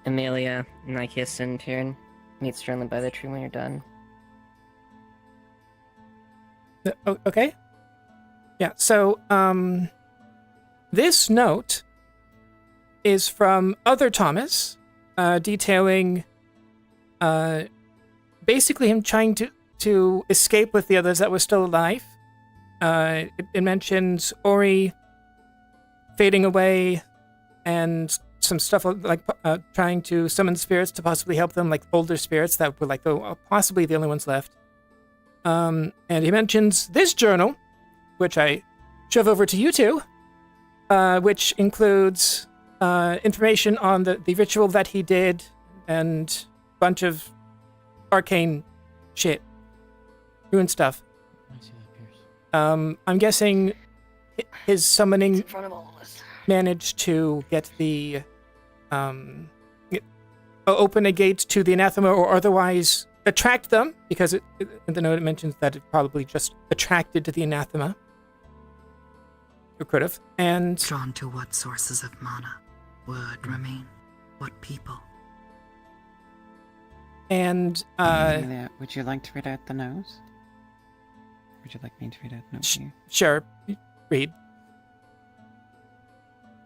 Amelia, Nikeus, and Tyrion. Meet Sterling by the tree when you're done. Okay. Yeah, so, this note is from Other Thomas, detailing, basically him trying to escape with the others that were still alive. It mentions Ori fading away and some stuff like trying to summon spirits to possibly help them, like older spirits that were like possibly the only ones left. And he mentions this journal, which I shove over to you two, which includes information on the ritual that he did and a bunch of arcane shit. Ruined stuff. I'm guessing his summoning managed to get the open a gate to the anathema or otherwise attract them, because in the note it mentions that it probably just attracted to the anathema. Or could have. And drawn to what sources of mana would remain? What people? And Amelia, would you like to read out the note? Would you like me to read out the note to you? Sure. Read.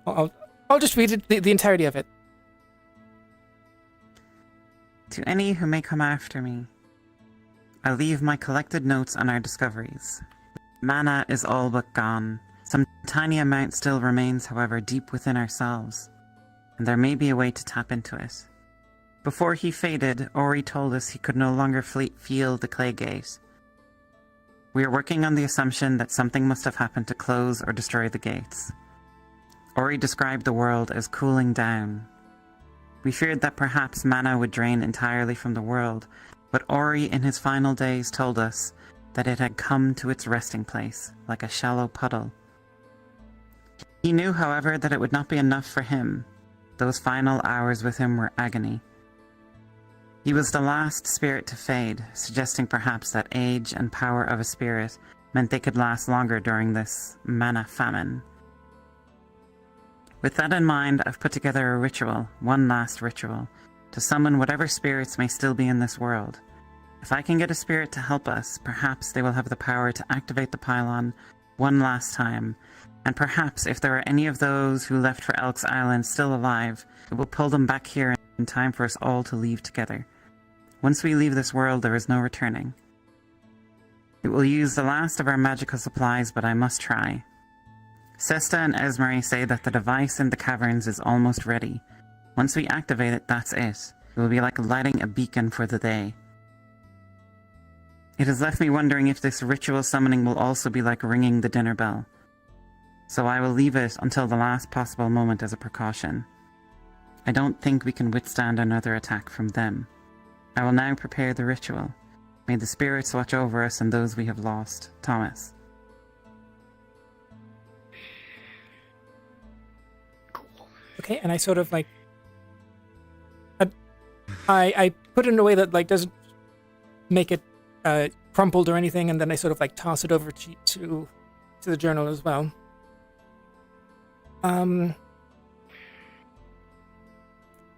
I'll just read it, the entirety of it. To any who may come after me, I leave my collected notes on our discoveries. Mana is all but gone. Some tiny amount still remains, however, deep within ourselves, and there may be a way to tap into it. Before he faded, Ori told us he could no longer feel the clay gate. We are working on the assumption that something must have happened to close or destroy the gates. Ori described the world as cooling down. We feared that perhaps mana would drain entirely from the world, but Ori in his final days told us that it had come to its resting place, like a shallow puddle. He knew, however, that it would not be enough for him. Those final hours with him were agony. He was the last spirit to fade, suggesting perhaps that age and power of a spirit meant they could last longer during this mana famine. With that in mind, I've put together a ritual, one last ritual, to summon whatever spirits may still be in this world. If I can get a spirit to help us, perhaps they will have the power to activate the pylon one last time, and perhaps if there are any of those who left for Elk's Island still alive, it will pull them back here in time for us all to leave together. Once we leave this world, there is no returning. It will use the last of our magical supplies, but I must try. Sesta and Esmery say that the device in the caverns is almost ready. Once we activate it, that's it. It will be like lighting a beacon for the day. It has left me wondering if this ritual summoning will also be like ringing the dinner bell. So I will leave it until the last possible moment as a precaution. I don't think we can withstand another attack from them. I will now prepare the ritual. May the spirits watch over us and those we have lost. Thomas. Okay, and I sort of like I put it in a way that like doesn't make it crumpled or anything, and then I sort of like toss it over to the journal as well.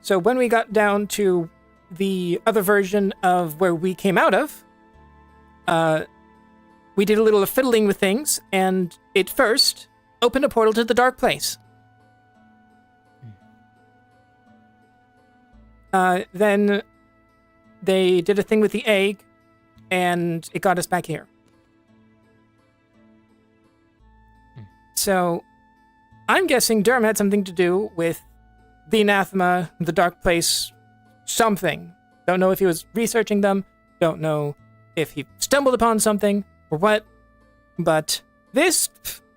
So when we got down to the other version of where we came out of, we did a little fiddling with things, and it first opened a portal to the dark place. Then they did a thing with the egg, and it got us back here. So I'm guessing Durham had something to do with the anathema, the dark place, something. Don't know if he was researching them. Don't know if he stumbled upon something or what. But this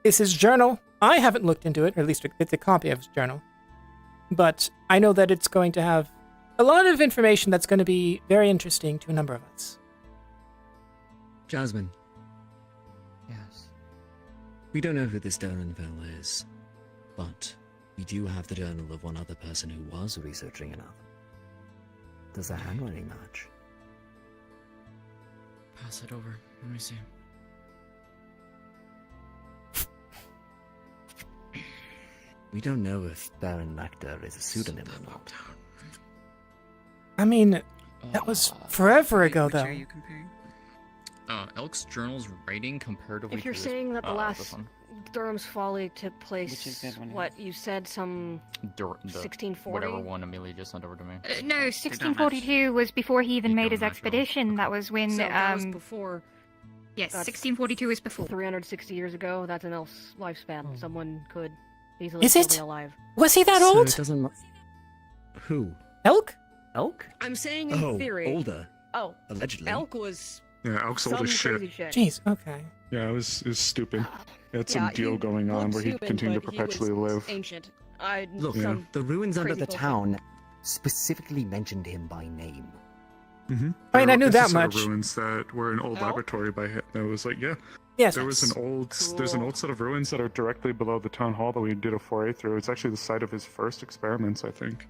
is his journal. I haven't looked into it, or at least it's a copy of his journal. But I know that it's going to have a lot of information that's going to be very interesting to a number of us. Jasmine. Yes. We don't know who this Durenville is, but we do have the journal of one other person who was researching enough. Does the handwriting match? Pass it over. Let me see. We don't know if Baron Lecter is a pseudonym or not. I mean, that was forever ago, though. Elk's journal's writing comparatively. If you're to saying that the this last one. Durham's Folly took place, what you said, some The 1640? whatever one Amelia just sent over to me. No, 1642 was before he even made his expedition. That was when, So that was before. Yes, That's 1642 is before. 360 years ago. That's an elf's lifespan. Someone could easily Is still it? be alive. Was he that So old? it doesn't. Who? Elk? Elk? I'm saying in theory. Older. Oh, Allegedly. Elk was Yeah, Elk's some old as crazy shit. shit. Jeez, okay. Yeah, it was stupid. He had some Yeah, deal he going on looked where he human, continued to but he perpetually was live. Ancient. Look, some the ruins under crazy the bullshit. town specifically mentioned him by name. Mm-hmm. I mean, I knew that Sort of much. ruins that were an old laboratory by him. That was like, yeah. Yes. There was an old. There's an old set of ruins that are directly below the town hall that we did a foray through. It's actually the site of his first experiments, I think.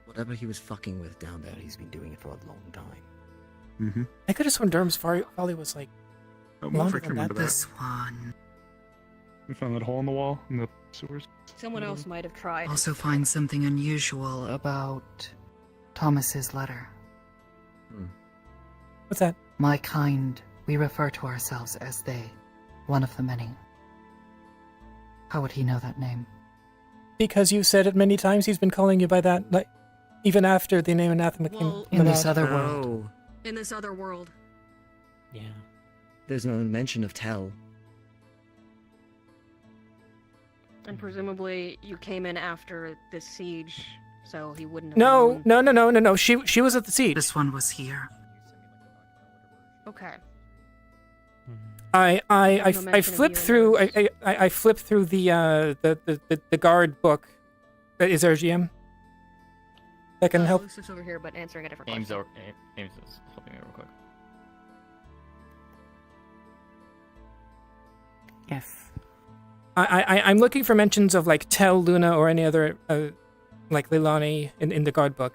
Whatever he was fucking with down there, he's been doing it for a long time. Mm-hmm. I could have sworn Durham's Folly was like longer Wolfric than remember that. that. This one. We found that hole in the wall in the sewers. Someone else might have tried. Also find something unusual about Thomas's letter. What's that? My kind, we refer to ourselves as they, one of the many. How would he know that name? Because you said it many times, he's been calling you by that, like, even after the name Anathema came In this about. other world. Oh, In this other world. yeah. There's no mention of Tell. And presumably you came in after this siege, so he wouldn't have No, known. no. She was at the siege. This one was here. Okay. I There's no mention of flipped you in through. yours. I flipped through the guard book. Is there a GM? That can help. Lucifer's over here, but answering a different Ames question. Ames is helping me real quick. Yes. I'm looking for mentions of like Tel, Luna, or any other like Lilani in the guard book.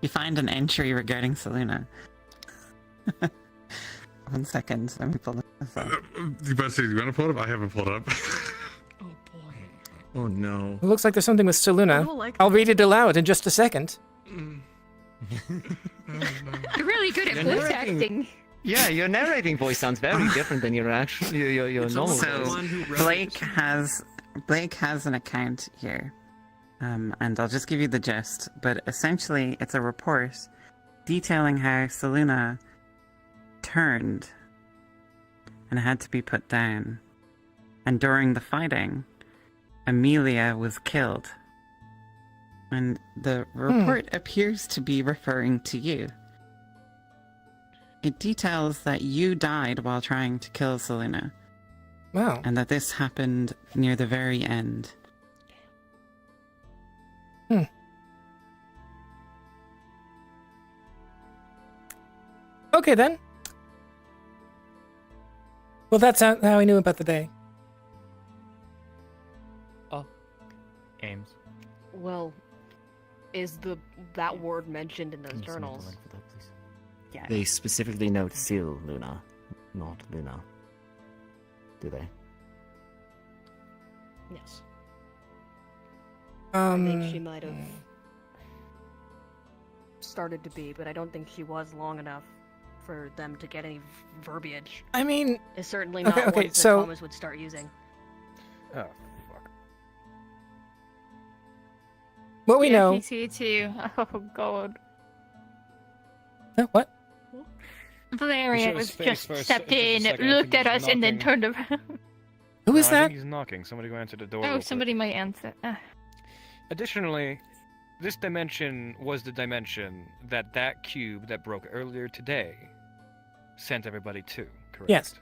You find an entry regarding Seluna. 1 second, let me pull this up. You about to say, you want to pull it up? I haven't pulled it up. Oh no. It looks like there's something with Seluna. I'll read it aloud in just a second. You're really good at voice acting. Yeah, your narrating voice sounds very different than your actual your normal So voice. Blake has an account here, and I'll just give you the gist. But essentially, it's a report detailing how Seluna turned and had to be put down, and during the fighting, Amelia was killed, and the report appears to be referring to you. It details that you died while trying to kill Seluna. Wow. And that this happened near the very end. Okay then. Well, that's how I knew about the day. Ames. Well, is that word mentioned in those journals? Yeah. They specifically note Seal Luna, not Luna. Do they? Yes. I think she might have started to be, but I don't think she was long enough for them to get any verbiage. I mean, it's certainly not okay, ones so- that Thomas would start using. Oh. What we know. He's here too. Oh god. What? Valerian He showed his was face just for a stepped just a in, second, I looked think at he was us, and then knocking. turned around. Who is I that? think he's knocking. Somebody go answer the door. Oh, real quick. somebody might answer. Additionally, this dimension was the dimension that cube that broke earlier today sent everybody to, correct? Yes.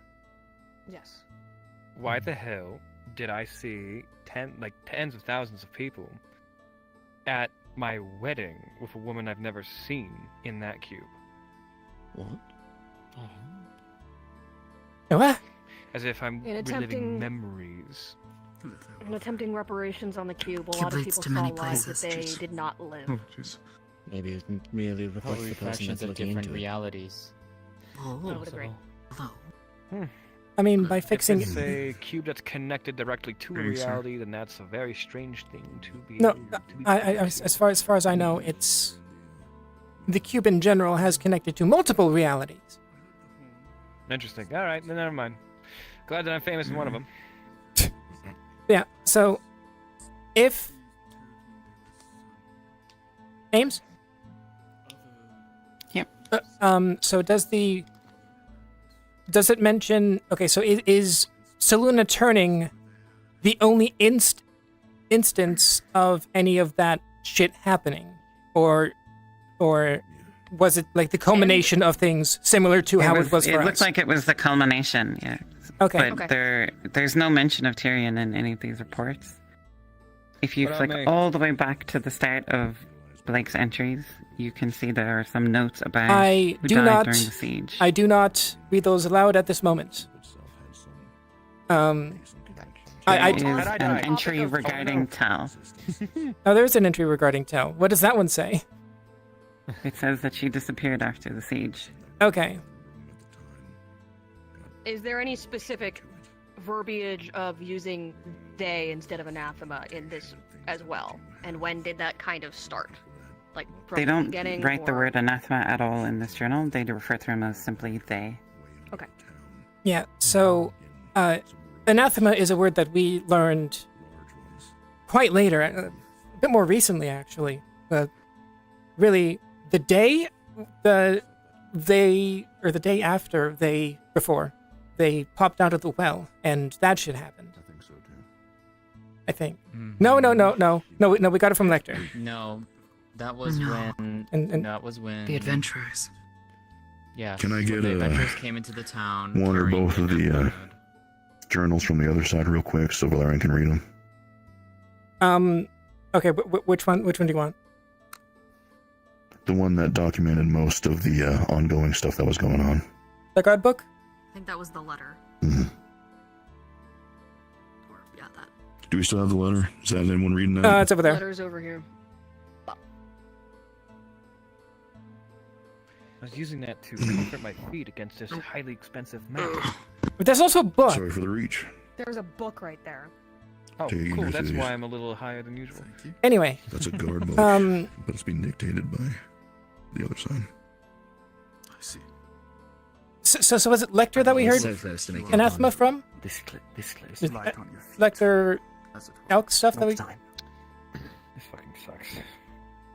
Yes. Why the hell did I see tens of thousands of people at my wedding with a woman I've never seen in that cube? What? What? As if I'm In reliving attempting- memories. In attempting reparations on the cube, a lot of leads people to saw many lives that places. they did not live. Oh, jeez. Maybe it merely reflects Probably the person reflections that's of looking different into it. realities. I would agree. I mean, by fixing. If it's a cube that's connected directly to a Greetings, sir. reality, then that's a very strange thing to be. No, to be as far as I know, it's the cube in general has connected to multiple realities. Interesting. All right, then never mind. Glad that I'm famous in one of them. Yeah. So, if Ames. Yep. So does it mention? Okay. So is Seluna turning the only instance of any of that shit happening, or was it like the culmination of things similar to how it was for It us? looked like it was the culmination, yeah. Okay. But there's no mention of Tyrion in any of these reports. If you What flick about me? all the way back to the start of Blake's entries, you can see there are some notes about I who do died not. during the siege. I do not read those aloud at this moment. There I is an entry regarding Tal. Oh, there's an entry regarding Tell. What does that one say? It says that she disappeared after the siege. Okay. Is there any specific verbiage of using they instead of anathema in this as well? And when did that kind of start? Like from They the don't beginning? write the or- word anathema at all in this journal. They do refer to him as simply they. Okay. Yeah, so anathema is a word that we learned quite later, a bit more recently actually. Really, the day before they popped out of the well, and that shit happened. I think so too. I think. No, we got it from Lecter. No, that was when. And that was when The adventurers. Yeah. Can I when get the a- adventurers came into the town? One or carrying both of the journals from the other side real quick so Valerian can read them. Okay, which one do you want? The one that documented most of the ongoing stuff that was going on. The guard book? I think that was the letter. Mhm. Or, yeah, that. Do we still have the letter? Is that anyone reading that? It's over there. Letters over here. I was using that to comfort my feet against this highly expensive map. But there's also a book. Sorry for the reach. There's a book right there. Oh, Take it cool. easy. That's why I'm a little higher than usual. Anyway. That's a guard book, but it's being dictated by the other side. I see. So was it Lecter that we heard So close to making anathema it from? This close. Is Light on your feet. Lecter As it were. elk stuff that we? This fucking sucks.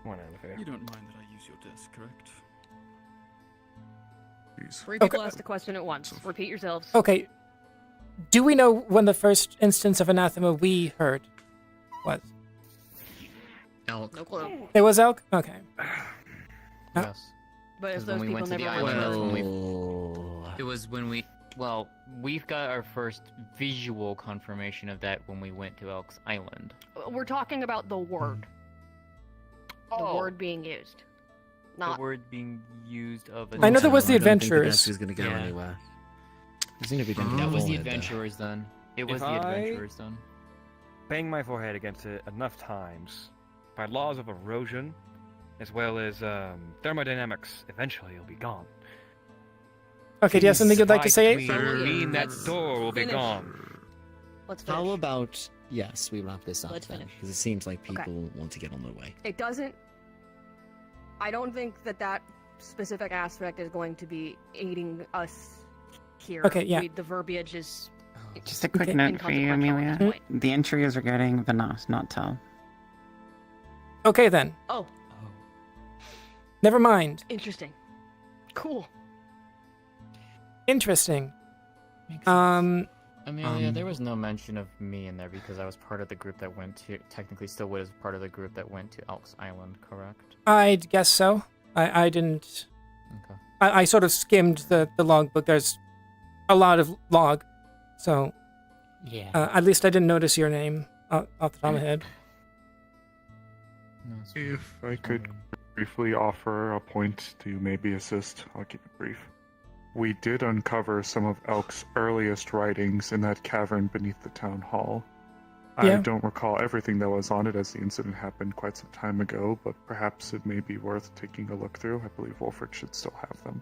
One out of here. You don't mind that I use your desk, correct? Please. Three people asked the question at once. Repeat yourselves. Okay. Do we know when the first instance of anathema we heard was? Elk. No clue. It was elk? Okay. Yes. But if 'Cause when those we people went to the never island, that's when we. Well, It was when we. Well, we've got our first visual confirmation of that when we went to Elk's Island. We're talking about the word. The word being used. Not The word being used of. I know there was the I don't think the adventurers. desk is going to go Yeah. anywhere. They seem to be going That was the forward, though. adventurers then. It was If the I- adventurers then. Bang my forehead against it enough times, by laws of erosion, as well as thermodynamics, eventually it'll be gone. Okay, do you have something you'd like to say? Mean that door will be Finish. gone. Let's finish. How about, yes, we wrap this up Let's then? finish. Because it seems like people want to get on their way. It doesn't. I don't think that specific aspect is going to be aiding us here. Okay, yeah. The verbiage is. Just a quick note for you, Amelia. The entry is regarding Vanas, not Tal. Okay then. Oh, Never mind. interesting. Cool. Interesting. Amelia, there was no mention of me in there because I was part of the group that went to, technically still was part of the group that went to Elks Island, correct? I guess so. I didn't... Okay. I sort of skimmed the logbook. There's a lot of log, so... Yeah. At least I didn't notice your name off the top of my head. If I could briefly offer a point to maybe assist, I'll keep it brief. We did uncover some of Elk's earliest writings in that cavern beneath the town hall. Yeah. I don't recall everything that was on it as the incident happened quite some time ago, but perhaps it may be worth taking a look through. I believe Wolfric should still have them.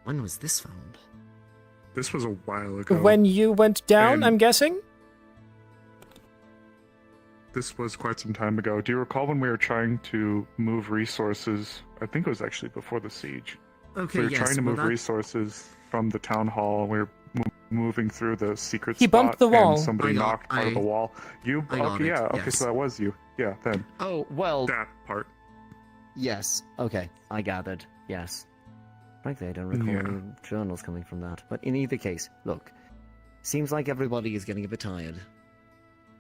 When was this found? This was a while ago. When you went down, And- I'm guessing? This was quite some time ago. Do you recall when we were trying to move resources? I think it was actually before the siege. Okay, we were yes, trying to well, move resources from the town hall. We were moving through the secret He spot. bumped the wall. And somebody knocked part of the wall. You? I got Okay, it, yeah. Okay, yes. so that was you. Yeah, then. Oh, well... That part. Yes, okay, I gathered, yes. Frankly, I don't recall Yeah. any journals coming from that. But in either case, look. Seems like everybody is getting a bit tired.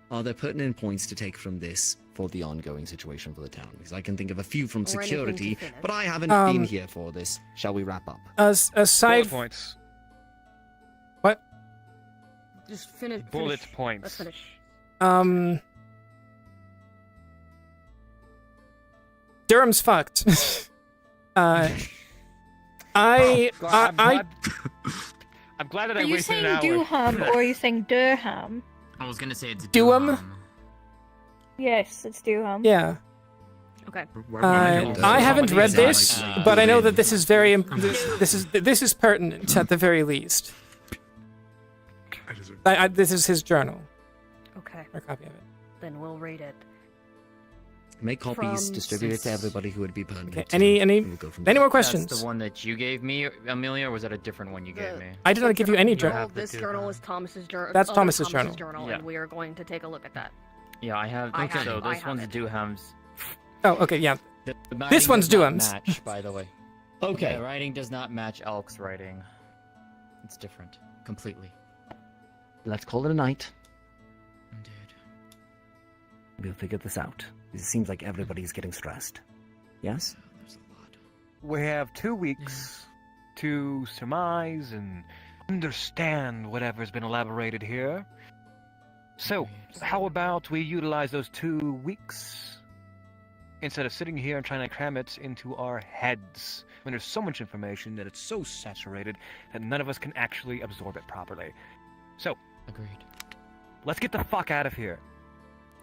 Are there pertinent points to take from this for the ongoing situation for the town? Because I can think of a few from Or anything to security, finish. but I haven't been Um, here for this. Shall we wrap up? Aside... Bullet points. What? Just finish. Bullet finish. points. Let's finish. Durham's fucked. I I'm glad that Are I you wasted saying an hour. Duham or are you saying Durham? I was gonna say it's Duham? Yes, it's Duham. Yeah. Okay. I haven't read this, but I know that this is very this is pertinent at the very least. This is his journal. Okay. Or a copy of it. Then we'll read it. Make copies, From distribute it to everybody who would be pertinent. Okay. Any more questions? That's the one that you gave me, Amelia, or was that a different one you gave me? I did not give you any journal. This journal is Thomas's journal. That's Thomas's journal. Yeah. And we are going to take a look at that. Yeah, I have. I have So it, I this have one's it. Duham's. Oh, okay, yeah. The writing This one's does not Duham's. Match, by the way. Okay. The writing does not match Elk's writing. It's different, completely. Let's call it a night. Indeed. We'll figure this out. It seems like everybody's getting stressed. Yes? We have 2 weeks to surmise and understand whatever's been elaborated here. So, how about we utilize those 2 weeks instead of sitting here and trying to cram it into our heads when there's so much information that it's so saturated that none of us can actually absorb it properly. So, agreed. Let's get the fuck out of here.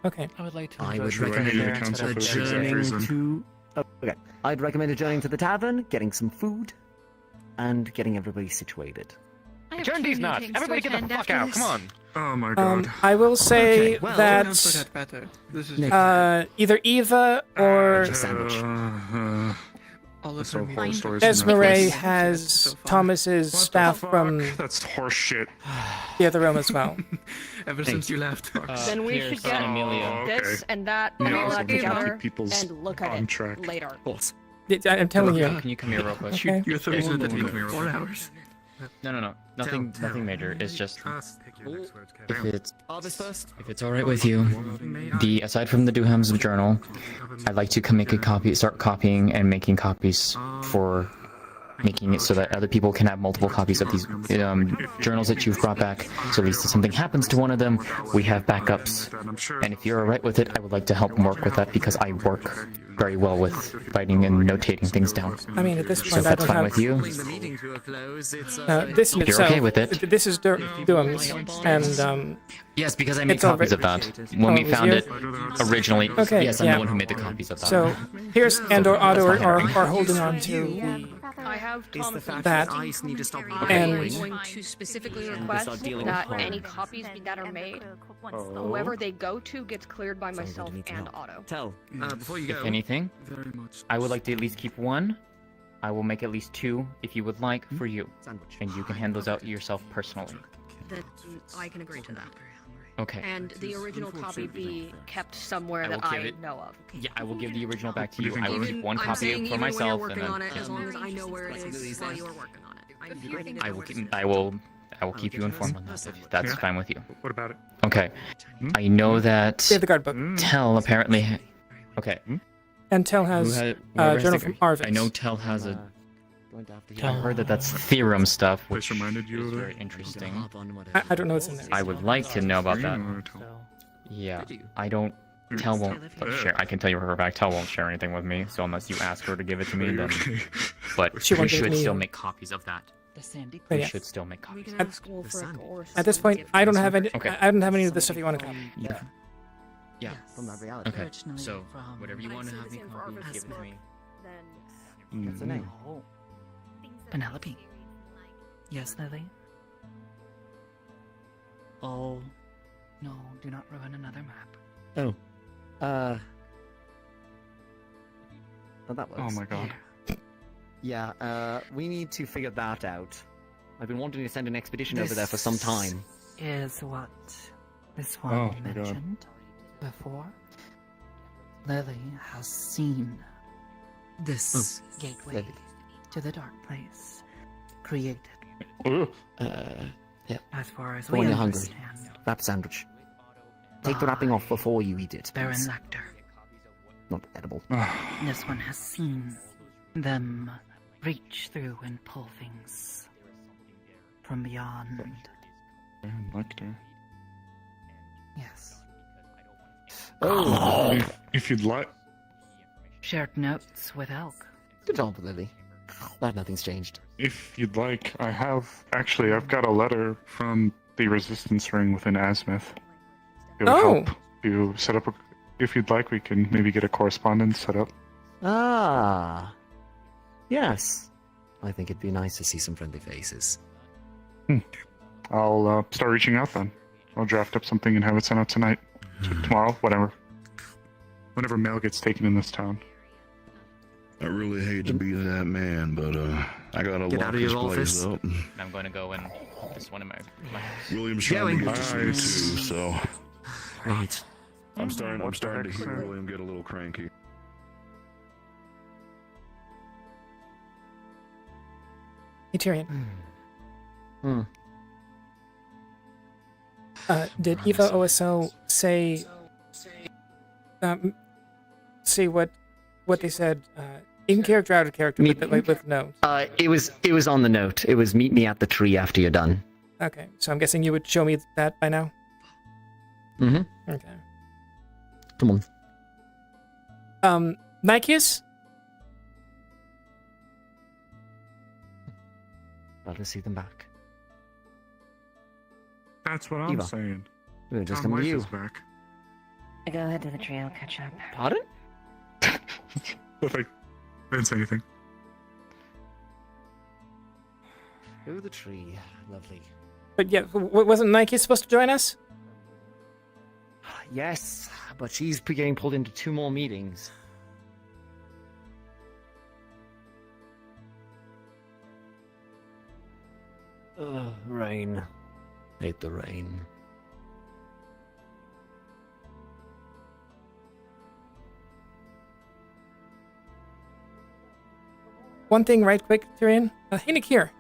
Okay. I would like to. I would Do I need to recommend cancel for the exact adjourning reason? to... Okay. I'd recommend adjourning to the tavern, getting some food, and getting everybody situated. I have Adjourn 2 these nuts! meetings Everybody to get the attend fuck after out! this. Come on! Oh my god. I will say Okay, well, that better. This is either Eva or This whole story's Esmeralda not- has Thomas's staff from That's horseshit. the other room as well. Ever since you left. Then we should get this and that Yeah, and all so that we should together keep people's and look at on it track. later. I'm telling you. Can you come here real quick? Okay. You're Yeah, thinking that can you we come here real 4 quick? hours. No. Nothing major. It's just If it's all right with you, aside from the Duham's journal, I'd like to start copying and making copies for making it so that other people can have multiple copies of these journals that you've brought back. So at least if something happens to one of them, we have backups. And if you're alright with it, I would like to help work with that because I work very well with writing and notating things down. I mean, at this So point, if I that's don't fine have. with you. This in You're itself, okay with it? This is Duham's, and Yes, because I made it's all copies of written. that when we it was found yours? it originally. Okay, yes, I'm yeah. the one who made the copies of that. So Pierce and or Otto are holding on to I have Thomas that, need to stop and I'm going to specifically request that any copies that are made, whoever they go to gets cleared by myself and Otto. Tell. Before you go. If anything, Very much. I would like to at least keep 1. I will make at least 2 if you would like for you, and you can hand those out yourself personally. Then I can agree to that. Okay. And the original copy be kept somewhere I will that give I it- know of. Yeah, I will give the original back to you. I will Even, keep 1 I'm copy saying for even myself, when and you're then working on it, as long as I know where it is while you're working on it. I will keep you informed on that if that's fine with you. What about it? Okay. I know that They have the guard book. Tell apparently. Okay. And Tell has journal from Arvis. I know Tell has a. I heard that that's theorem stuff, which reminded you is of that? very interesting. I don't know what's in there. I would like to know about that. Yeah, I don't. Tell won't share. I can tell you for a fact, Tell won't share anything with me. So unless you ask her to give it to me, then. But She we won't give it to should me still either. make copies of that. But We yeah. should still make copies. At this point, I don't have any. Okay. I don't have any of the stuff you want to copy. Yeah. From that reality. Okay. So whatever you want to have me copy, give it to me. What's the name? Penelope. Yes, Lily? Oh. No, do not ruin another map. Oh. Well, that works. Oh my god. Yeah, we need to figure that out. I've been wanting to send an expedition over there for some time. Is what this one Oh my God. mentioned before. Lily has seen This gateway Lily. to the dark place created. Yeah. As far as Go we when you're hungry. understand, Wrap sandwich. Take the wrapping off before you eat it. Baron please. Lecter. Not edible. This one has seen them reach through and pull things from beyond. Baron Lecter. Yes. Oh. If you'd like. Shared notes with Elk. Good job, Lily. Glad nothing's changed. If you'd like, I've got a letter from the Resistance Ring within Azimuth. It would help you set up if you'd like, we can maybe get a correspondence set up. Ah. Yes. I think it'd be nice to see some friendly faces. I'll start reaching out then. I'll draft up something and have it sent out tonight. Tomorrow, whatever. Whenever mail gets taken in this town. I really hate to be that man, but I gotta Get lock out of this your place office. up. I'm going to go and this one in my William's trying to get to Going. sleep too, so Right. I'm starting to hear William get a little cranky. Hey, Tyrion. Hmm. Did Eva OSL say what they said in character, out of character, with notes? It was on the note. It was meet me at the tree after you're done. Okay, so I'm guessing you would show me that by now. Mm-hmm. Okay. Come on. Nikeus? Glad to see them back. That's what I'm Eva. saying. We were just Tom coming to Weiss you. is back. Go ahead to the tree, I'll catch up. Pardon? Perfect. I didn't say anything. Go to the tree. Lovely. But yeah, wasn't Nikeus supposed to join us? Yes, but she's getting pulled into 2 more meetings. Rain. Hate the rain. One thing, right quick, Tyrion. Hey, Nikir.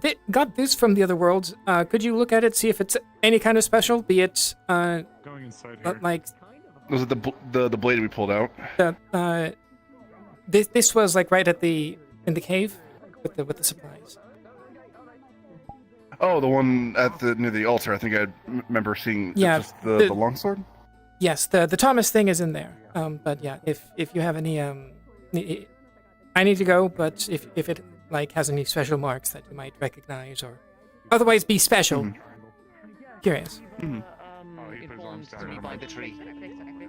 They got this from the other worlds. Could you look at it, see if it's any kind of special, be it Going inside here. like Was it the blade we pulled out? this was like right at in the cave with the supplies. Oh, the one near the altar. I think I remember seeing. Yeah, just the longsword. Yes, the Thomas thing is in there. But yeah, if you have any I need to go, but if it like has any special marks that you might recognize or otherwise be special. Curious. Informed to me by the tree.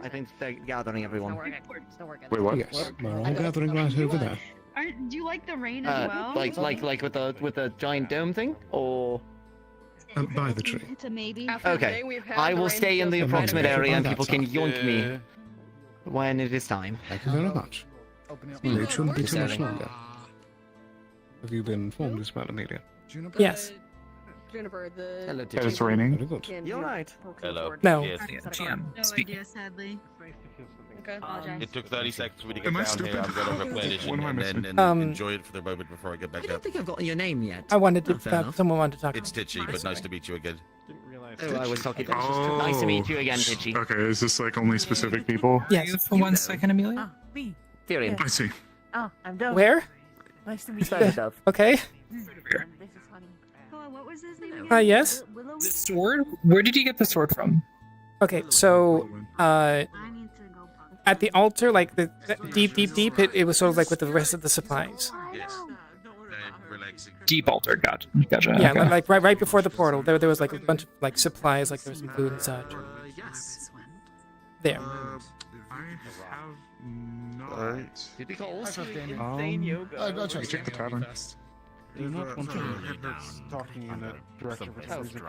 I think they're gathering everyone. Wait, what? Yes, we're all gathering right over there. Do you like the rain as well? Like with the giant dome thing, or By the tree. It's a maybe. okay. I will stay in the approximate area, and people can yoink me when it is time. Thank you very much. It shouldn't be too much longer. Have you been informed as well, Amelia? Yes. Jennifer, the... Hello, It's raining. You're right. Hello. No. Yes. No idea, sadly. Okay. Apologize. It took 30 seconds for me to get Am I down here. I'm stupid? going to replenish What am I and missing? then enjoy it for the moment before I get I back don't up. think I've gotten your name yet. I wanted to. Fair enough. Someone wanted to talk. It's Titchy, but nice to meet you again. Oh, I was talking. Oh. Nice to meet you again, Titchy. Okay, is this like only specific people? Yes. For 1 second, Amelia. Me. Tyrion. I see. Oh, I'm done. Where? Nice to meet you. Okay. Oh, what was his name again? Yes. The sword? Where did you get the sword from? Okay. So, at the altar, like the deep, it was sort of like with the rest of the supplies. Yes. Deep altar. Gotcha. Yeah, Okay. like right before the portal, there was like a bunch of like supplies, like there was some food and such. Yes. There. I have not. Did he call us? I'll Check the tavern. Do not want to hear talking in that direction for some reason.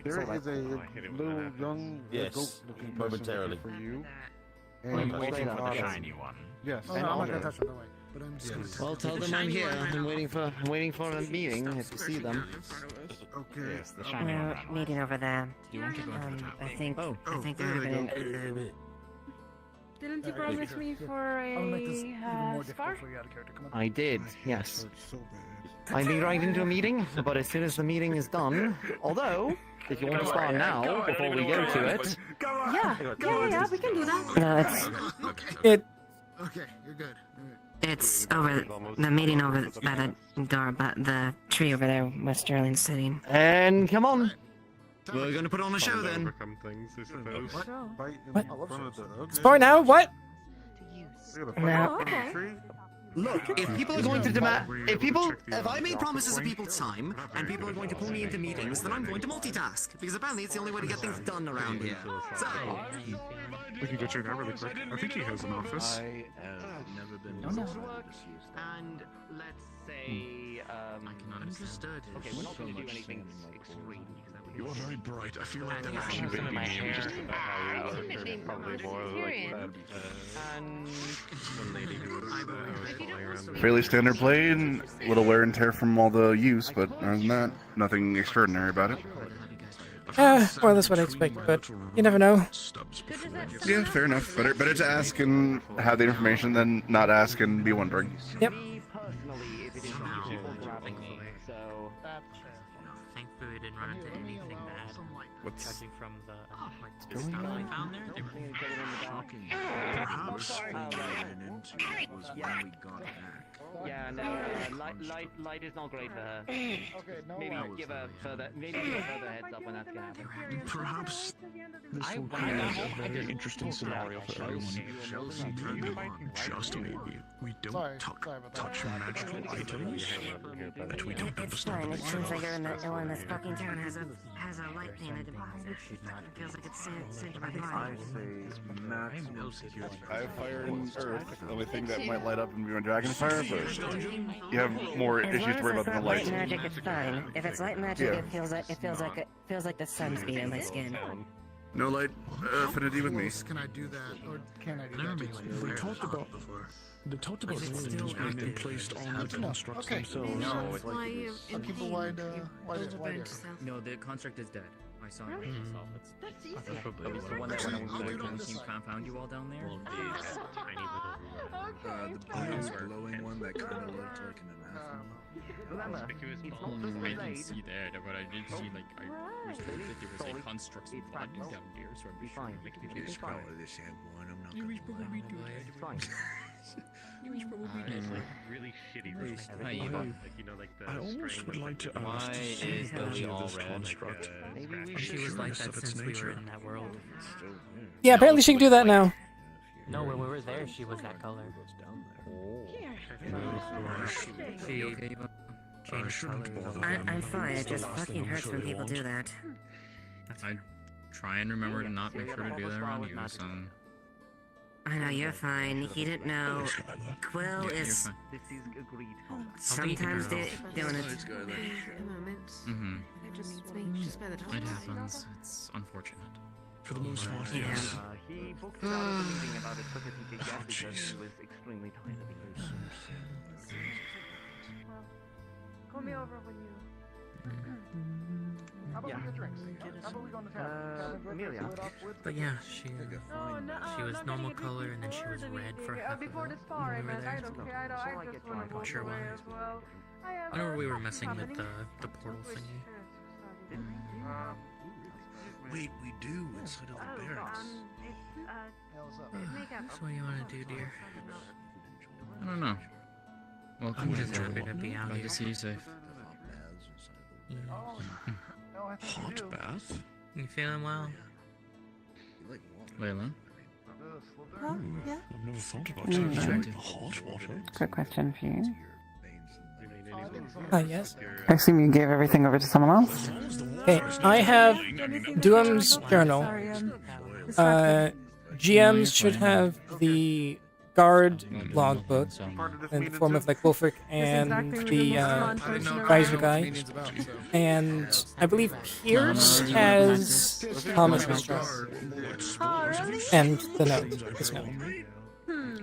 There is a little young Yes, goat-looking person momentarily. for you. I'm waiting for for the shiny one. Yes. Oh, no, I'm not gonna touch it, don't worry. But I'm just gonna Well, tell them I'm here. I'm waiting for a meeting. If you see them. Okay. Yes, the We're meeting over there. I think they're having an... Didn't you promise me for I'll make this even a more scar? difficult for you out of character. Come on. I did. Yes. So bad. I'd be right into a meeting, but as soon as the meeting is done, although if you want to start now before we go to it, Yeah, we can do that. No, it's Okay, you're good. it's over the meeting over by the door, but the tree over there where Sterling's sitting. and come on, we're going to put on a show then. Overcome things, I suppose. Right in What? front of the. Okay. Spar now? What? No. Oh, okay. Look, if people are going to demand, if I make promises of people's time, and people are going to pull me into meetings, then I'm going to multitask, because apparently it's the only way to get things done around here. So, We can go check that really quick. I think he has an office. I have never been and let's say, I cannot understood. okay, we're not going to do anything extreme, because that would be You are very bright. I feel like And that he's actually in my hair. just Probably more like that. and Fairly standard blade, little wear and tear from all the use, but other than that, nothing extraordinary about it. Well, that's what I expected, but you never know. Yeah, fair enough. Better to ask and have the information than not ask and be wondering. Yep. personally, if it is people grabbing me, so Thankfully, we didn't run into anything bad. What's Judging from the stuff I found there, they were shocking. Perhaps what we ran into was when we got back. yeah, no, light is not great for her. Maybe give her further heads up when that's gonna happen. Perhaps this will create a very interesting scenario for everyone. Just maybe we don't touch magical items that we don't It's understand. fine. It seems like everyone in this fucking town has a light painted deposit. It feels like it's sent by blood. I say maximum security. I have fire and earth, the only thing that might light up and be on dragonfire, but you have more As long issues to worry as about it's than the not light. light magic, it's fine. If it's light magic, Yeah. it feels like the sun's beating on my skin. No light affinity with me. Can I do that, or can I do that? We talked about rules being placed on the constructs themselves. No, it's Some people why No, the construct is dead. I saw it myself. It's the one that went over the team found you all down there. The glowing one that kind of looked like an anathema. I didn't see that, but I did see I was told that there was like constructs and blood down there, so I'm just trying to make people It's probably the same one. I'm not gonna probably do that. It's fine. You was probably do that. really shitty I almost would like to Why ask to see is Lily all this red? construct. She was like that of its since we nature. were in that world. Yeah, apparently she can do that now. No, when we were there, she was that color. I shouldn't bother them. I'm fine. It just fucking hurts when people do that. I try and remember to not make sure to do that around you, so... I know you're fine. He didn't know. Quill is sometimes doing it. Mm-hmm. It happens. It's unfortunate. For the most part, Yeah. yes. He booked out of the meeting about it because he because he was extremely tired of it. Call me over when you. Yeah. Amelia. But yeah, she was normal color and then she was red for half of it when we were there. I'm not sure why. Whenever we were messing with the portal thingy. Wait, we do instead of the barracks. So what do you want to do, dear? I don't know. Welcome I'm just happy to be out Glad here. to see you safe. Hot bath? You feeling well? Layla? Huh? Yeah. I've never thought about Mm. taking hot water. Quick question for you. Yes. I assume you gave everything over to someone else? Okay, I have Duham's journal. GMs should have the guard logbook in the form of like Wolfric and the advisor guy. And I believe Pierce has Thomas's journal. And the note. His note.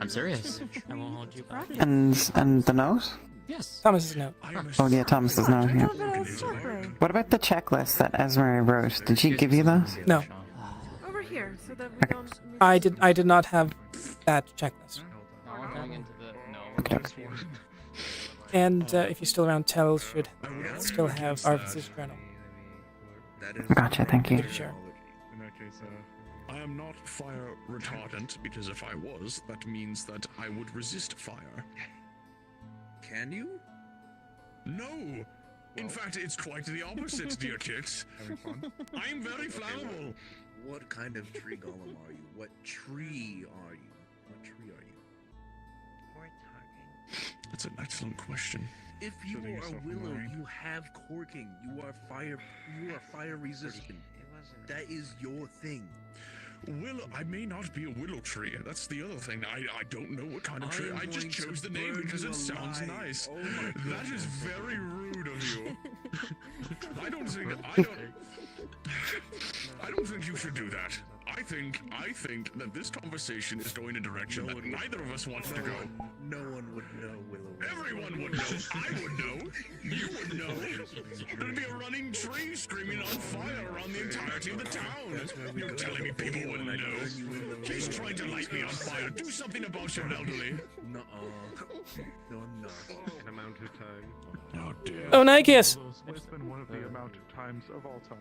I'm serious. I won't hold you back. And the note? Yes. Thomas's note. Oh yeah, Thomas's note. Yeah. What about the checklist that Esme wrote? Did she give you those? No. Over here, so that we don't. I did not have that checklist. Okay. And if you're still around, Tell should still have Arvis's journal. Gotcha. Thank you. Sure. In that case, I am not fire retardant, because if I was, that means that I would resist fire. Can you? No! In fact, it's quite the opposite, dear Kit. I'm very flammable. What kind of tree golem are you? What tree are you? What tree are you? That's an excellent question. If you are a willow, you have corking. You are fire resistant. That is your thing. Willow, I may not be a willow tree. That's the other thing. I don't know what kind of tree. I just chose the name because it sounds nice. That is very rude of you. I don't think you should do that. I think that this conversation is going in a direction that neither of us wants to go. No one would know, Willow. Everyone would know. I would know. You would know. There'd be a running tree screaming on fire around the entirety of the town. You're telling me people wouldn't know. He's trying to light me on fire. Do something about your elderly. Nuh-uh. No, I'm not. An amount of time. Oh dear. Oh, Nikes! It's been one of the amount of times of all time.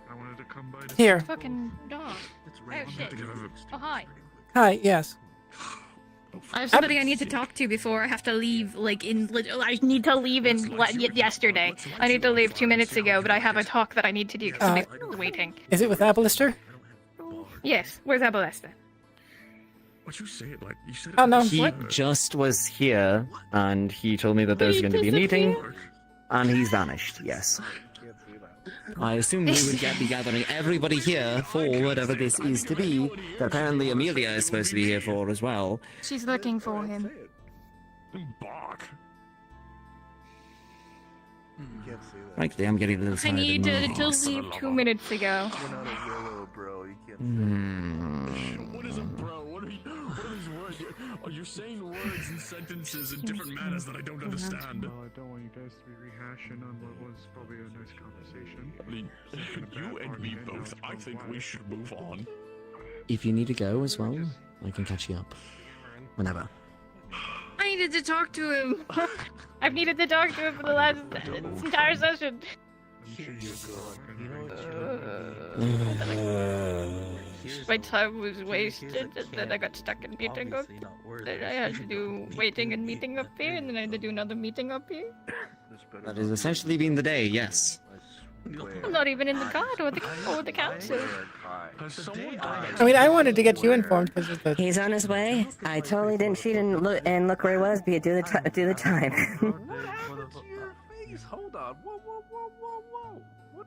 I wanted to come by to Here. Fucking dog. Oh shit. Oh hi. Hi, yes. I have somebody I need to talk to before I have to leave. I need to leave yesterday. I need to leave 2 minutes ago, but I have a talk that I need to do because somebody's waiting. Is it with Abelister? Yes. Where's Abalesta? What you say it like? You said it. Oh no. He just was here, and he told me that there's going to be a meeting, and he's vanished. Yes. I assumed we would be gathering everybody here for whatever this is to be, that apparently Amelia is supposed to be here for as well. She's looking for him. Bark. Frankly, I'm getting a little I tired need of to leave 2 minutes ago. You're not a willow, bro. You can't. What is a bro? What are these words? You're saying words and sentences in different manners that I don't understand. Well, I don't want you guys to be rehashing on what was probably a nice conversation. I mean, you and me both, I think we should move on. If you need to go as well, I can catch you up. Whenever. I needed to talk to him. I've needed to talk to him for the last entire session. My time was wasted, and then I got stuck in meeting up. Then I had to do waiting and meeting up here, and then I had to do another meeting up here. That has essentially been the day, yes. I'm not even in the guard or the council. I mean, I wanted to get you informed because of the. He's on his way. I totally didn't cheat and look where he was. But do the time. Hold on.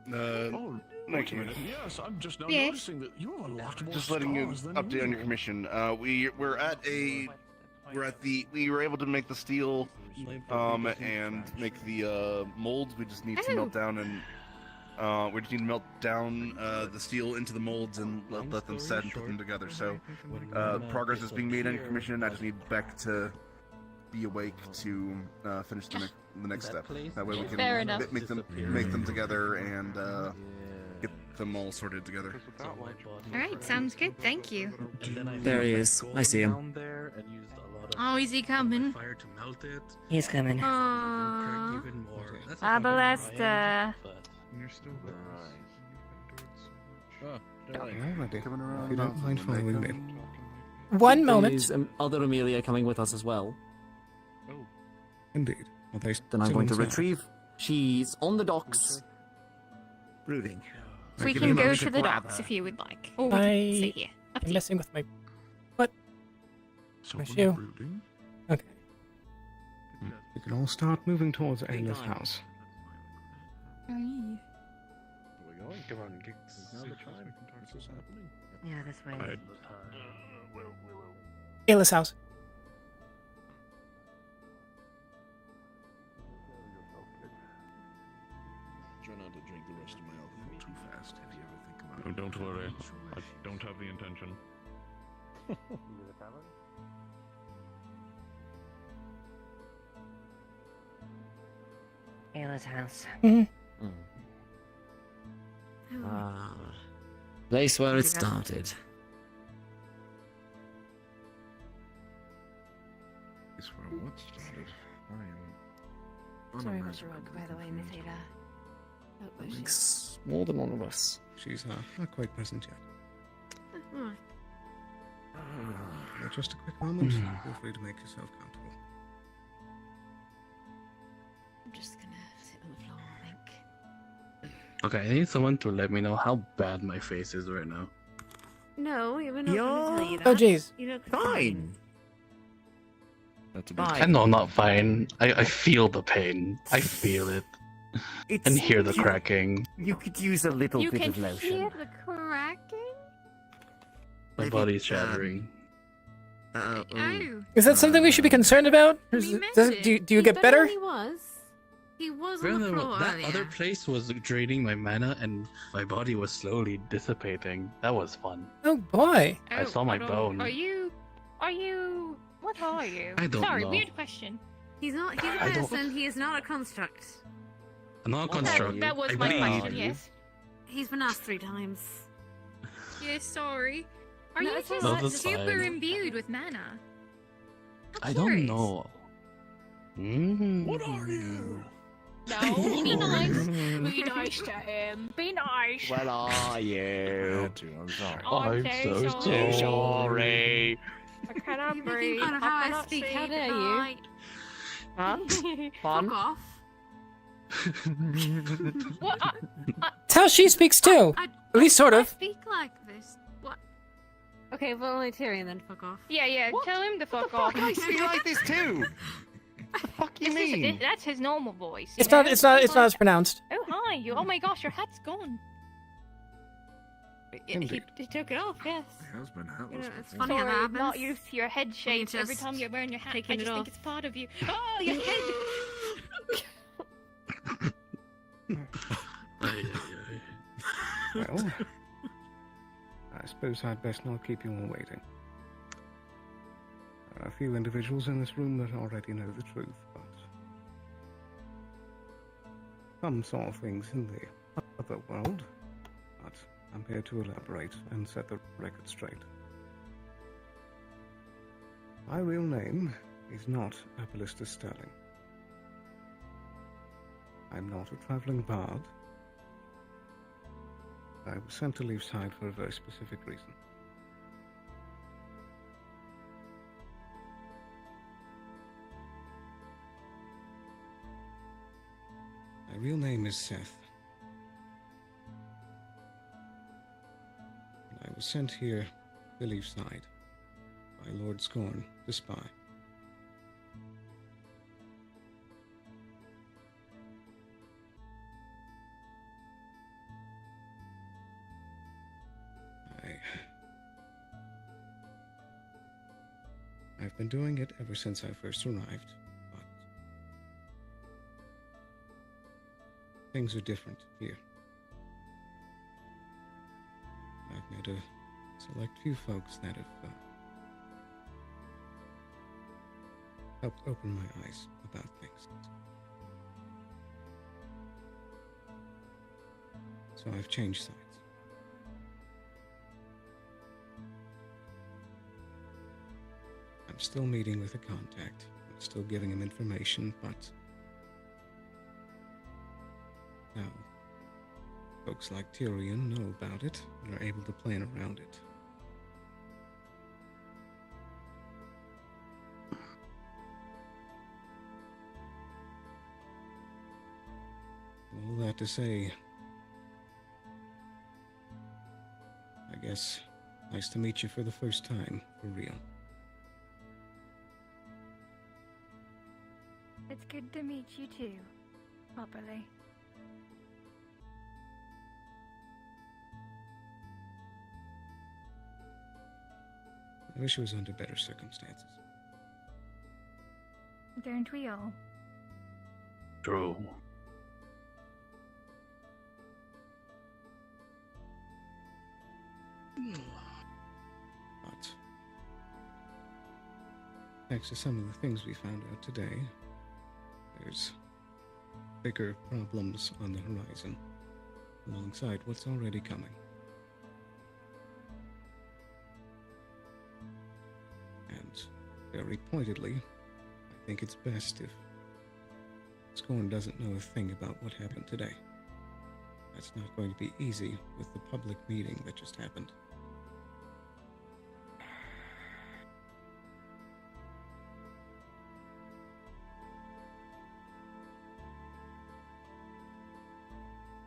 Whoa. Thank you. Yes, I'm just now Yeah. noticing that you have a lot more Just letting you scars than update on your commission. We were able to make the steel, and make the molds. We just need to melt down the steel into the molds and let them set and put them together. So progress is being made on your commission. I just need Beck to be awake to finish the next step. That way we can Fair enough. make them together and get them all sorted together. Alright, sounds good, thank you. There he is. I see him. Oh, is he coming? Fire to melt it. He's coming. Aww. Even more. That's Abalesta. You're still there. Alrighty. Coming around. If you don't mind following me. One moment. Is other Amelia coming with us as well? Indeed. Are they Then I'm still going to inside? retrieve. She's on the docks. Brooding. We can go to the docks if you would like. Or we can stay here. Up to I'm you. messing with my foot. My Someone shoe. brooding? Okay. We can all start moving towards Ayla's house. Come on, now the time. Yeah, this way. Ayla's house. Try not to drink the rest of my alcohol too fast. If you ever think about Oh, don't worry. I don't have the intention. Ayla's house. Ah, place where it started. Is where what started. I am Sorry, Mr. Rook, by the way, Miss Ada. Oh, was she? Thanks. More than one of us. She's not quite present yet. Oh, Just a quick moment. Feel free to make yourself comfortable. I'm just gonna sit on the floor, I think. Okay, I need someone to let me know how bad my face is right now. No, we're not gonna tell you that. Oh, jeez. You look Fine. I know, not fine. I feel the pain. I feel it. And hear the cracking. You could use a little You bit can of lotion. hear the cracking? My body's shattering. Oh. Is that something we should be concerned about? Or is do you get better? He was. He was on the Remember, floor that earlier. other place was draining my mana and my body was slowly dissipating. That was fun. Oh boy. I saw my don't- bone. Are you? What are you? I don't Sorry, know. weird question. He's not. He's a I don't- person. He is not a construct. I'm not a construct. That was I my believe question, you. yes. He's been asked 3 times. Yes, sorry. Are No, you it's just No, that's super fine. imbued with mana? I don't know. What are you? No, be nice. Be nice to him. Be nice. What are you? I'm sorry. I'm so sorry. I cannot You're breathe. making fun of how I speak. How dare you? Huh? Fuck off. What? It's how she speaks too. At least sort of. Speak like this. What? Okay, well, only Tyrion then. Fuck off. Yeah. Tell him to fuck off. I speak like this too. What the fuck you mean? That's his normal voice. It's not as pronounced. Oh hi, you. Oh my gosh, your hat's gone. He took it off. Yes. My husband You know, it's before. funny how that Sorry, happens. not used to your head shapes every just time you're wearing your hat. I taking just it think off. it's part of you. Oh, your head. Well, I suppose I'd best not keep you all waiting. There are a few individuals in this room that already know the truth, but some saw things in the other world. But I'm here to elaborate and set the record straight. My real name is not Abalista Sterling. I'm not a traveling bard. I was sent to Leafside for a very specific reason. My real name is Seth. I was sent here to Leafside by Lord Scorn to spy. I've been doing it ever since I first arrived, but things are different here. I've met a select few folks that have helped open my eyes about things. So I've changed sides. I'm still meeting with a contact. I'm still giving him information, but now folks like Tyrion know about it and are able to plan around it. All that to say, I guess, nice to meet you for the first time, for real. It's good to meet you too, properly. I wish it was under better circumstances. Don't we all? True. But thanks to some of the things we found out today, there's bigger problems on the horizon, alongside what's already coming. And very pointedly, I think it's best if Scorn doesn't know a thing about what happened today. That's not going to be easy with the public meeting that just happened.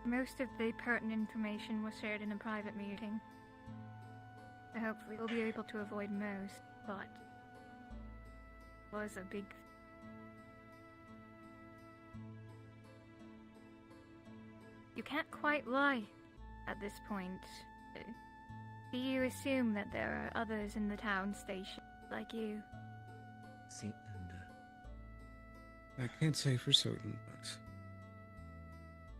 Most of the pertinent information was shared in a private meeting. So hopefully we'll be able to avoid most, but it was a big... You can't quite lie at this point. Do you assume that there are others in the town station like you? See, and I can't say for certain, but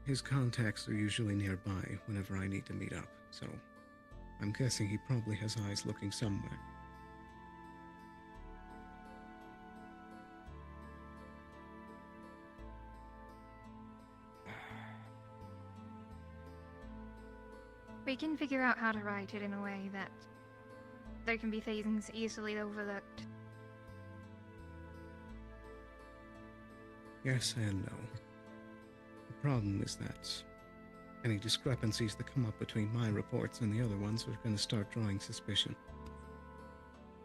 his contacts are usually nearby whenever I need to meet up, so I'm guessing he probably has eyes looking somewhere. We can figure out how to write it in a way that there can be things easily overlooked. Yes and no. The problem is that any discrepancies that come up between my reports and the other ones are going to start drawing suspicion.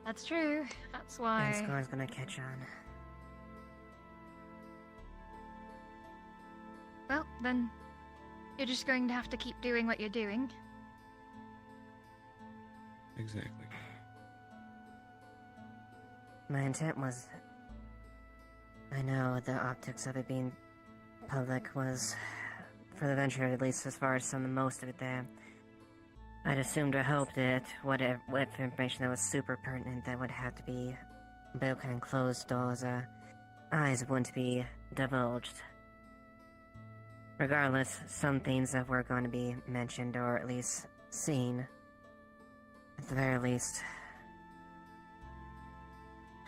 That's true. That's why... And Scorn's gonna catch on. Well, then you're just going to have to keep doing what you're doing. Exactly. My intent was... I know the optics of it being public was, for the venture at least as far as most of it there, I'd assumed or hoped that what information that was super pertinent that would have to be behind closed doors eyes wouldn't be divulged. Regardless, some things that were going to be mentioned or at least seen. At the very least,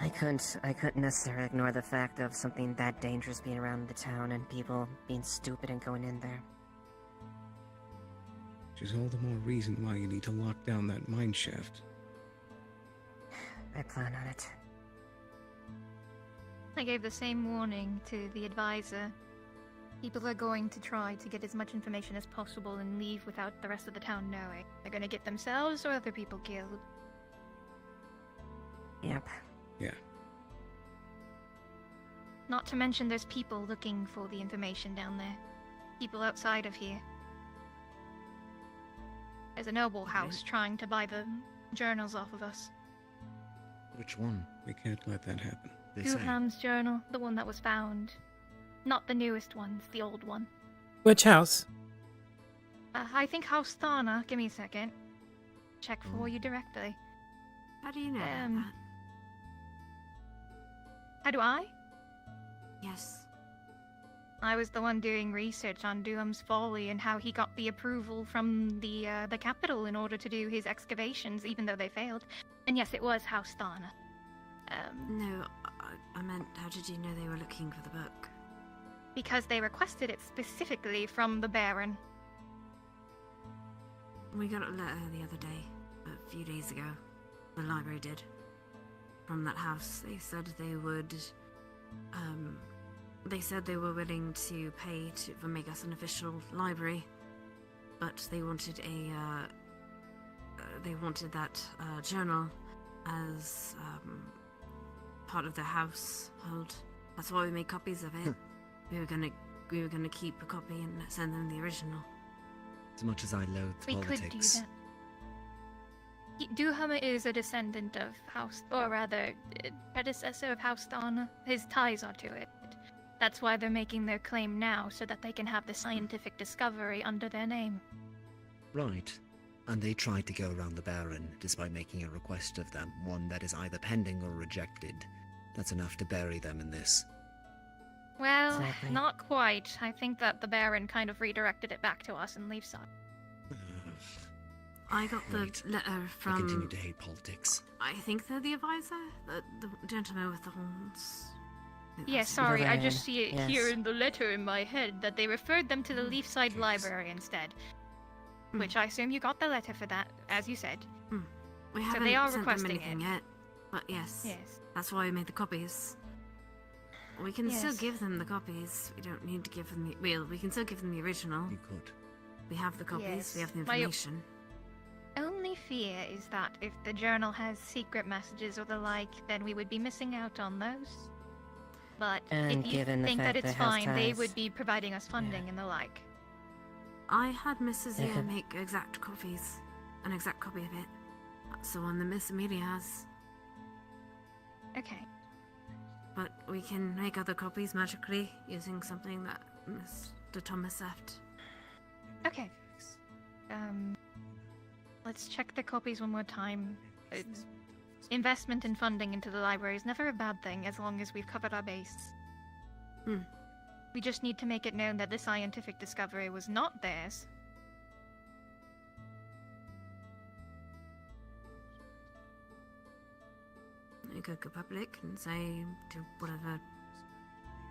I couldn't necessarily ignore the fact of something that dangerous being around the town and people being stupid and going in there. Which is all the more reason why you need to lock down that mine shaft. I plan on it. I gave the same warning to the advisor. People are going to try to get as much information as possible and leave without the rest of the town knowing. They're going to get themselves or other people killed. Yep. Yeah. Not to mention there's people looking for the information down there. People outside of here. There's a noble house trying to buy the journals off of us. Which one? We can't let that happen. Duham's journal, the one that was found. Not the newest ones, the old one. Which house? I think House Thana. Give me a second. Check for you directly. How do you know that? How do I? Yes. I was the one doing research on Duham's folly and how he got the approval from the capital in order to do his excavations, even though they failed. And yes, it was House Thana. No, I meant, how did you know they were looking for the book? Because they requested it specifically from the Baron. We got a letter the other day, a few days ago. The library did. From that house. They said they would, they said they were willing to pay to make us an official library, but they wanted that journal as part of their household. That's why we made copies of it. We were gonna keep a copy and send them the original. As much as I loathe We politics. could do that. Duhammer is a descendant of predecessor of House Dana. His ties are to it. That's why they're making their claim now, so that they can have the scientific discovery under their name. Right. And they tried to go around the Baron, despite making a request of them, one that is either pending or rejected. That's enough to bury them in this. Well, Exactly. not quite. I think that the Baron kind of redirected it back to us in Leafside. I got the letter from... I continue to hate politics. I think they're the advisor? The gentleman with the horns. Yeah, sorry, I just see it Yes. here in the letter in my head that they referred them to the Leafside Library instead. Which I assume you got the letter for that, as you said. We So haven't they are sent them requesting anything it. yet. But yes. Yes. That's why we made the copies. We can still Yes. give them the copies. We don't need to give them the... Well, we can still give them the original. You could. We have the copies. Yes. We have the My- information. Only fear is that if the journal has secret messages or the like, then we would be missing out on those. But And if you given the think that fact it's that House fine, they ties- would be providing us funding and the like. I had Mrs. They Ear could- make exact copies. An exact copy of it. That's the one that Miss Amelia has. Okay. But we can make other copies magically using something that Mr. Thomas left. Okay. Let's check the copies one more time. Investment and funding into the library is never a bad thing as long as we've covered our base. We just need to make it known that the scientific discovery was not theirs. You could go public and say to whatever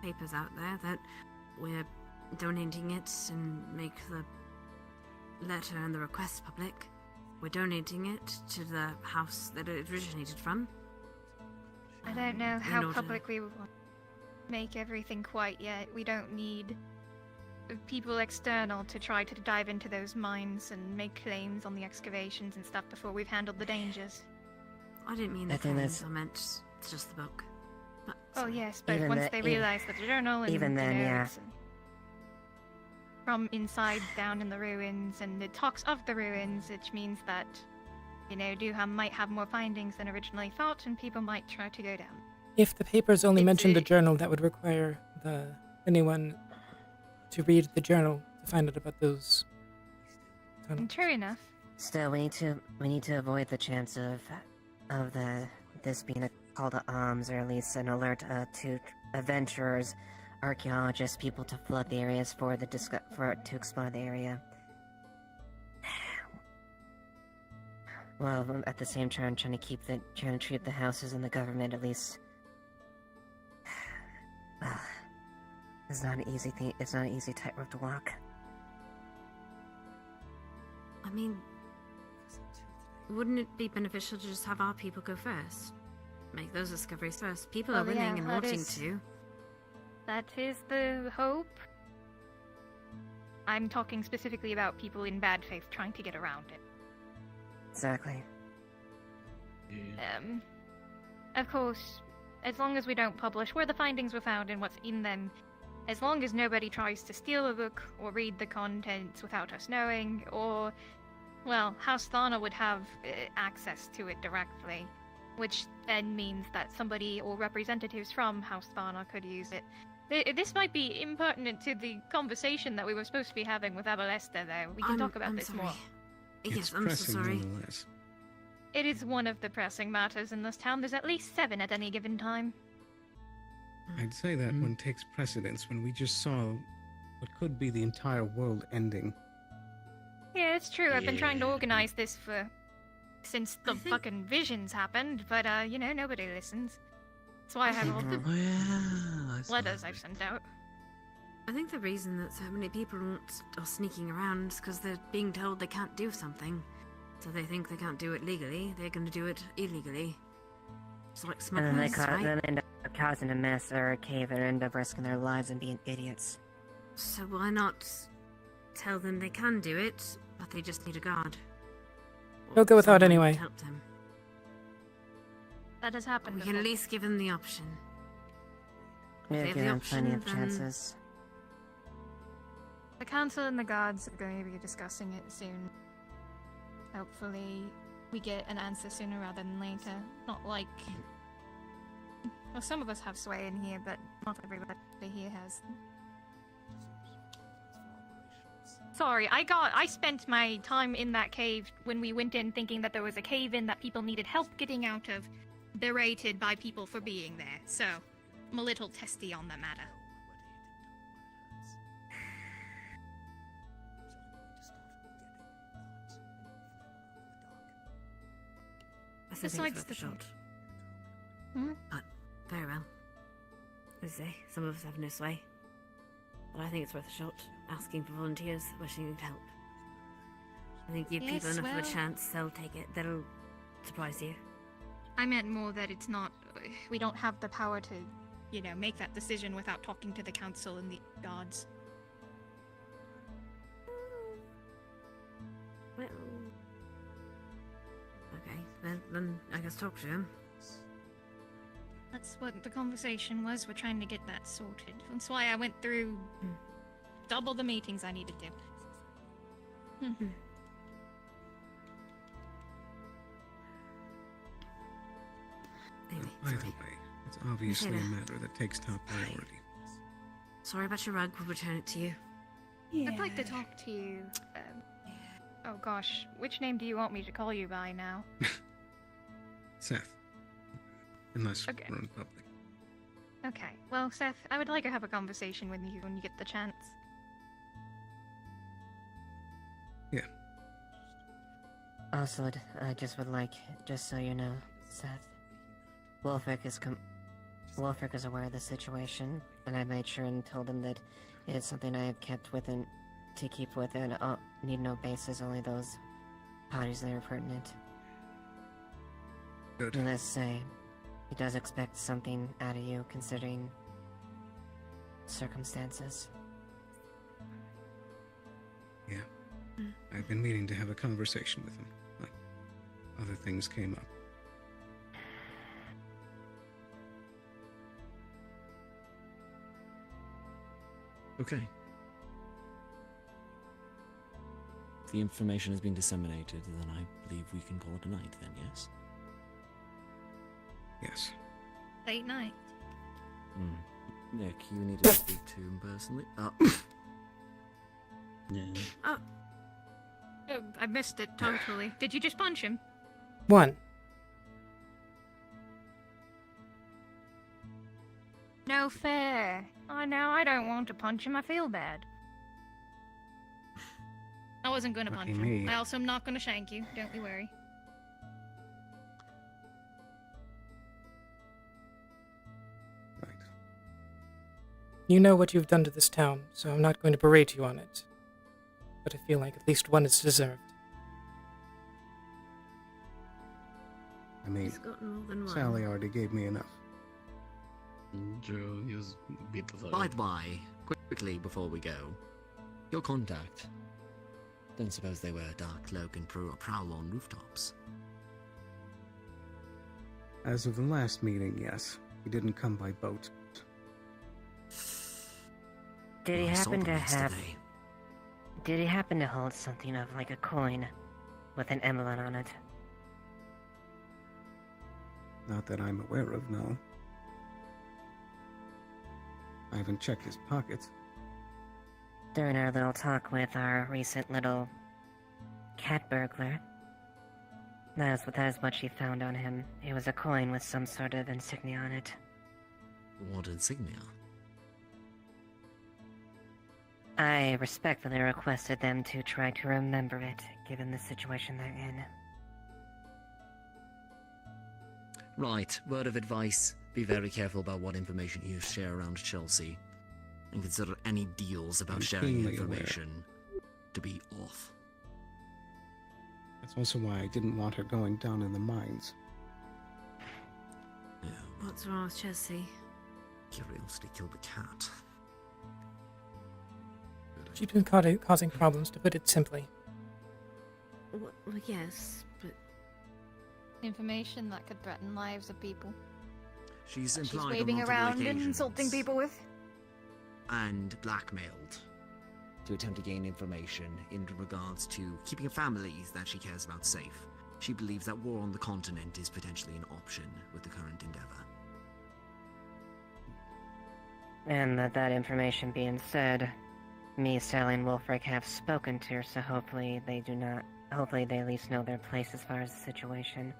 papers out there that we're donating it and make the letter and the request public. We're donating it to the house that it originated from. I don't know in how order- public we will make everything quite yet. We don't need people external to try to dive into those mines and make claims on the excavations and stuff before we've handled the dangers. I didn't mean I the think claims, that's- I meant it's just the book. But, Oh yes, but Even once the- they e- realize the journal and even the then, yeah. notes and from inside down in the ruins, and it talks of the ruins, which means that, you know, Duham might have more findings than originally thought, and people might try to go down. If the papers only It's mention the a- journal, that would require anyone to read the journal to find out about those. And true enough. Still, we need to avoid the chance of this being a call to arms, or at least an alert to adventurers, archaeologists, people to flood the areas to explore the area. Well, at the same time, trying to treat the houses and the government at least. Well, it's not an easy thing. It's not an easy tightrope to walk. I mean, wouldn't it be beneficial to just have our people go first? Make those discoveries first. People are Well, willing yeah, and that wanting is- to. That is the hope. I'm talking specifically about people in bad faith trying to get around it. Exactly. Of course, as long as we don't publish where the findings were found and what's in them, as long as nobody tries to steal a book or read the contents without us knowing, or, well, House Thana would have access to it directly, which then means that somebody or representatives from House Thana could use it. This might be impertinent to the conversation that we were supposed to be having with Abalesta, though. We can talk about I'm this sorry. more. Yes, It's I'm so pressing sorry. nonetheless. It is one of the pressing matters in this town. There's at least 7 at any given time. I'd say that one takes precedence when we just saw what could be the entire world ending. Yeah, it's true. I've been trying to organize this since the fucking visions happened, but, you know, nobody listens. That's why I have all the Oh, yeah. letters I've sent out. I think the reason that so many people are sneaking around is because they're being told they can't do something. So they think they can't do it legally, they're going to do it illegally. It's like And then smugglers, right? then end up causing a mess or a cave and end up risking their lives and being idiots. So why not tell them they can do it, but they just need a guard? They'll go without Someone anyway. to help them. That has happened We can before. at least give them the option. If Yeah, they have give the them plenty option, of then- chances. The council and the guards are going to be discussing it soon. Hopefully, we get an answer sooner rather than later. Not like... Well, some of us have sway in here, but not everybody here has. Sorry, I spent my time in that cave when we went in thinking that there was a cave-in that people needed help getting out of, berated by people for being there, so I'm a little testy on the matter. I still think Besides it's worth the a shot. Hmm? But, very well. As I say, some of us have no sway. But I think it's worth a shot, asking for volunteers, wishing to help. I think give people Yes, enough of a well- chance, they'll take it. That'll surprise you. I meant more that it's not... We don't have the power to, you know, make that decision without talking to the council and the guards. Well... Okay, then I guess talk to him. That's what the conversation was. We're trying to get that sorted. That's why I went through double the meetings I needed to. By the way, it's obviously a matter that takes top priority. Sorry about your rug, we'll return it to you. I'd like to talk to you. Oh gosh, which name do you want me to call you by now? Seth. Unless Okay. we're in public. Okay, well, Seth, I would like to have a conversation with you when you get the chance. Yeah. Also, I just would like, just so you know, Seth, Wolfric is aware of the situation, and I made sure and told him that it is something I have kept within, to keep within, need no basis, only those parties that are pertinent. Good. And let's say, he does expect something out of you, considering circumstances. Yeah. I've been meaning to have a conversation with him, but other things came up. Okay. If the information has been disseminated, then I believe we can call it a night then, yes? Yes. Late night. Nick, you need to speak to him personally. Yeah. Oh, I missed it totally. Did you just punch him? One. No fair. Oh no, I don't want to punch him. I feel bad. I wasn't gonna punch Lucky him. me. I also am not gonna shank you. Don't you worry. You know what you've done to this town, so I'm not going to berate you on it. But I feel like at least one is deserved. I mean, He's gotten more than one. Sally already gave me enough. Joe is a bit of a... By the way, quickly before we go, your contact. Don't suppose they wear a dark cloak and prowl on rooftops. As of the last meeting, yes. He didn't come by boat. Did he I saw happen them to have... yesterday. Did he happen to hold something of like a coin with an emblem on it? Not that I'm aware of, no. I haven't checked his pockets. During our little talk with our recent little cat burglar, that is what she found on him. It was a coin with some sort of insignia on it. What insignia? I respectfully requested them to try to remember it, given the situation they're in. Right, word of advice. Be very careful about what information you share around Chelsea, and consider any deals about I'm sharing keenly information to be off. That's also why I didn't want her going down in the mines. Yeah, What's wrong with Chelsea? curiosity killed the cat. She's been causing problems, to put it simply. Well, yes, but Information that could threaten lives of people. She's She's implied on waving multiple around and occasions, insulting people with. and blackmailed to attempt to gain information in regards to keeping families that she cares about safe. She believes that war on the continent is potentially an option with the current endeavor. And that information being said, me, Sally, and Wolfric have spoken to her, so hopefully they at least know their place as far as the situation.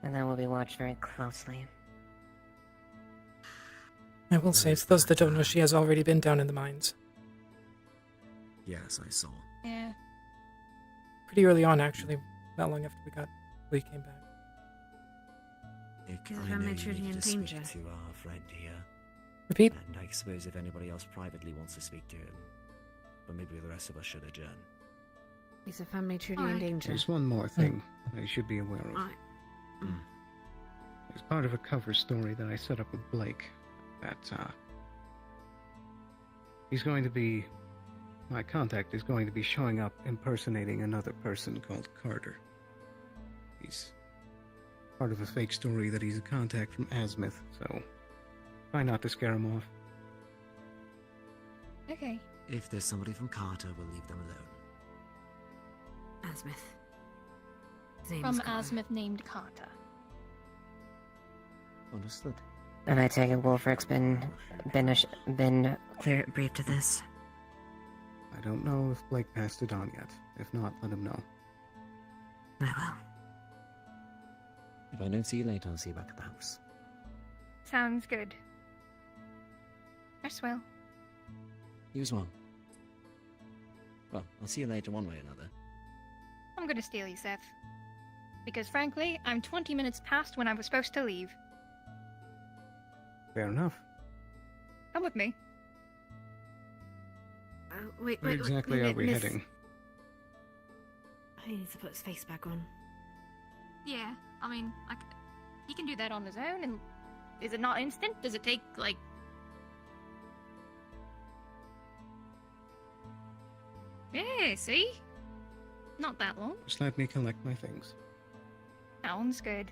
And that will be watched very closely. I will say, to those that don't know, she has already been down in the mines. Yes, I saw. Yeah. Pretty early on, actually. Not long after we came back. Nick, Is I her know you maturity needed in to speak danger? to our friend here. Repeat? And I suppose if anybody else privately wants to speak to him, but maybe the rest of us should adjourn. is the family truly in danger? There's one more thing I should be aware of. Right. As part of a cover story that I set up with Blake, that he's going to be, my contact is going to be showing up impersonating another person called Carter. He's part of a fake story that he's a contact from Azimuth, so try not to scare him off. Okay. If there's somebody from Carter, we'll leave them alone. Azimuth. His name From is Carter. Azimuth named Carter. Understood. And I take it Wolfric's been Clear briefed to this. I don't know if Blake passed it on yet. If not, let him know. I will. If I don't see you later, I'll see you back at the house. Sounds good. I swear. You as well. Well, I'll see you later one way or another. I'm gonna steal you, Seth. Because frankly, I'm 20 minutes past when I was supposed to leave. Fair enough. Come with me. Wait, Where exactly are we miss- heading? He needs to put his face back on. Yeah, I mean, he can do that on his own, and is it not instant? Does it take, like... Yeah, see? Not that long. Just let me collect my things. Sounds good.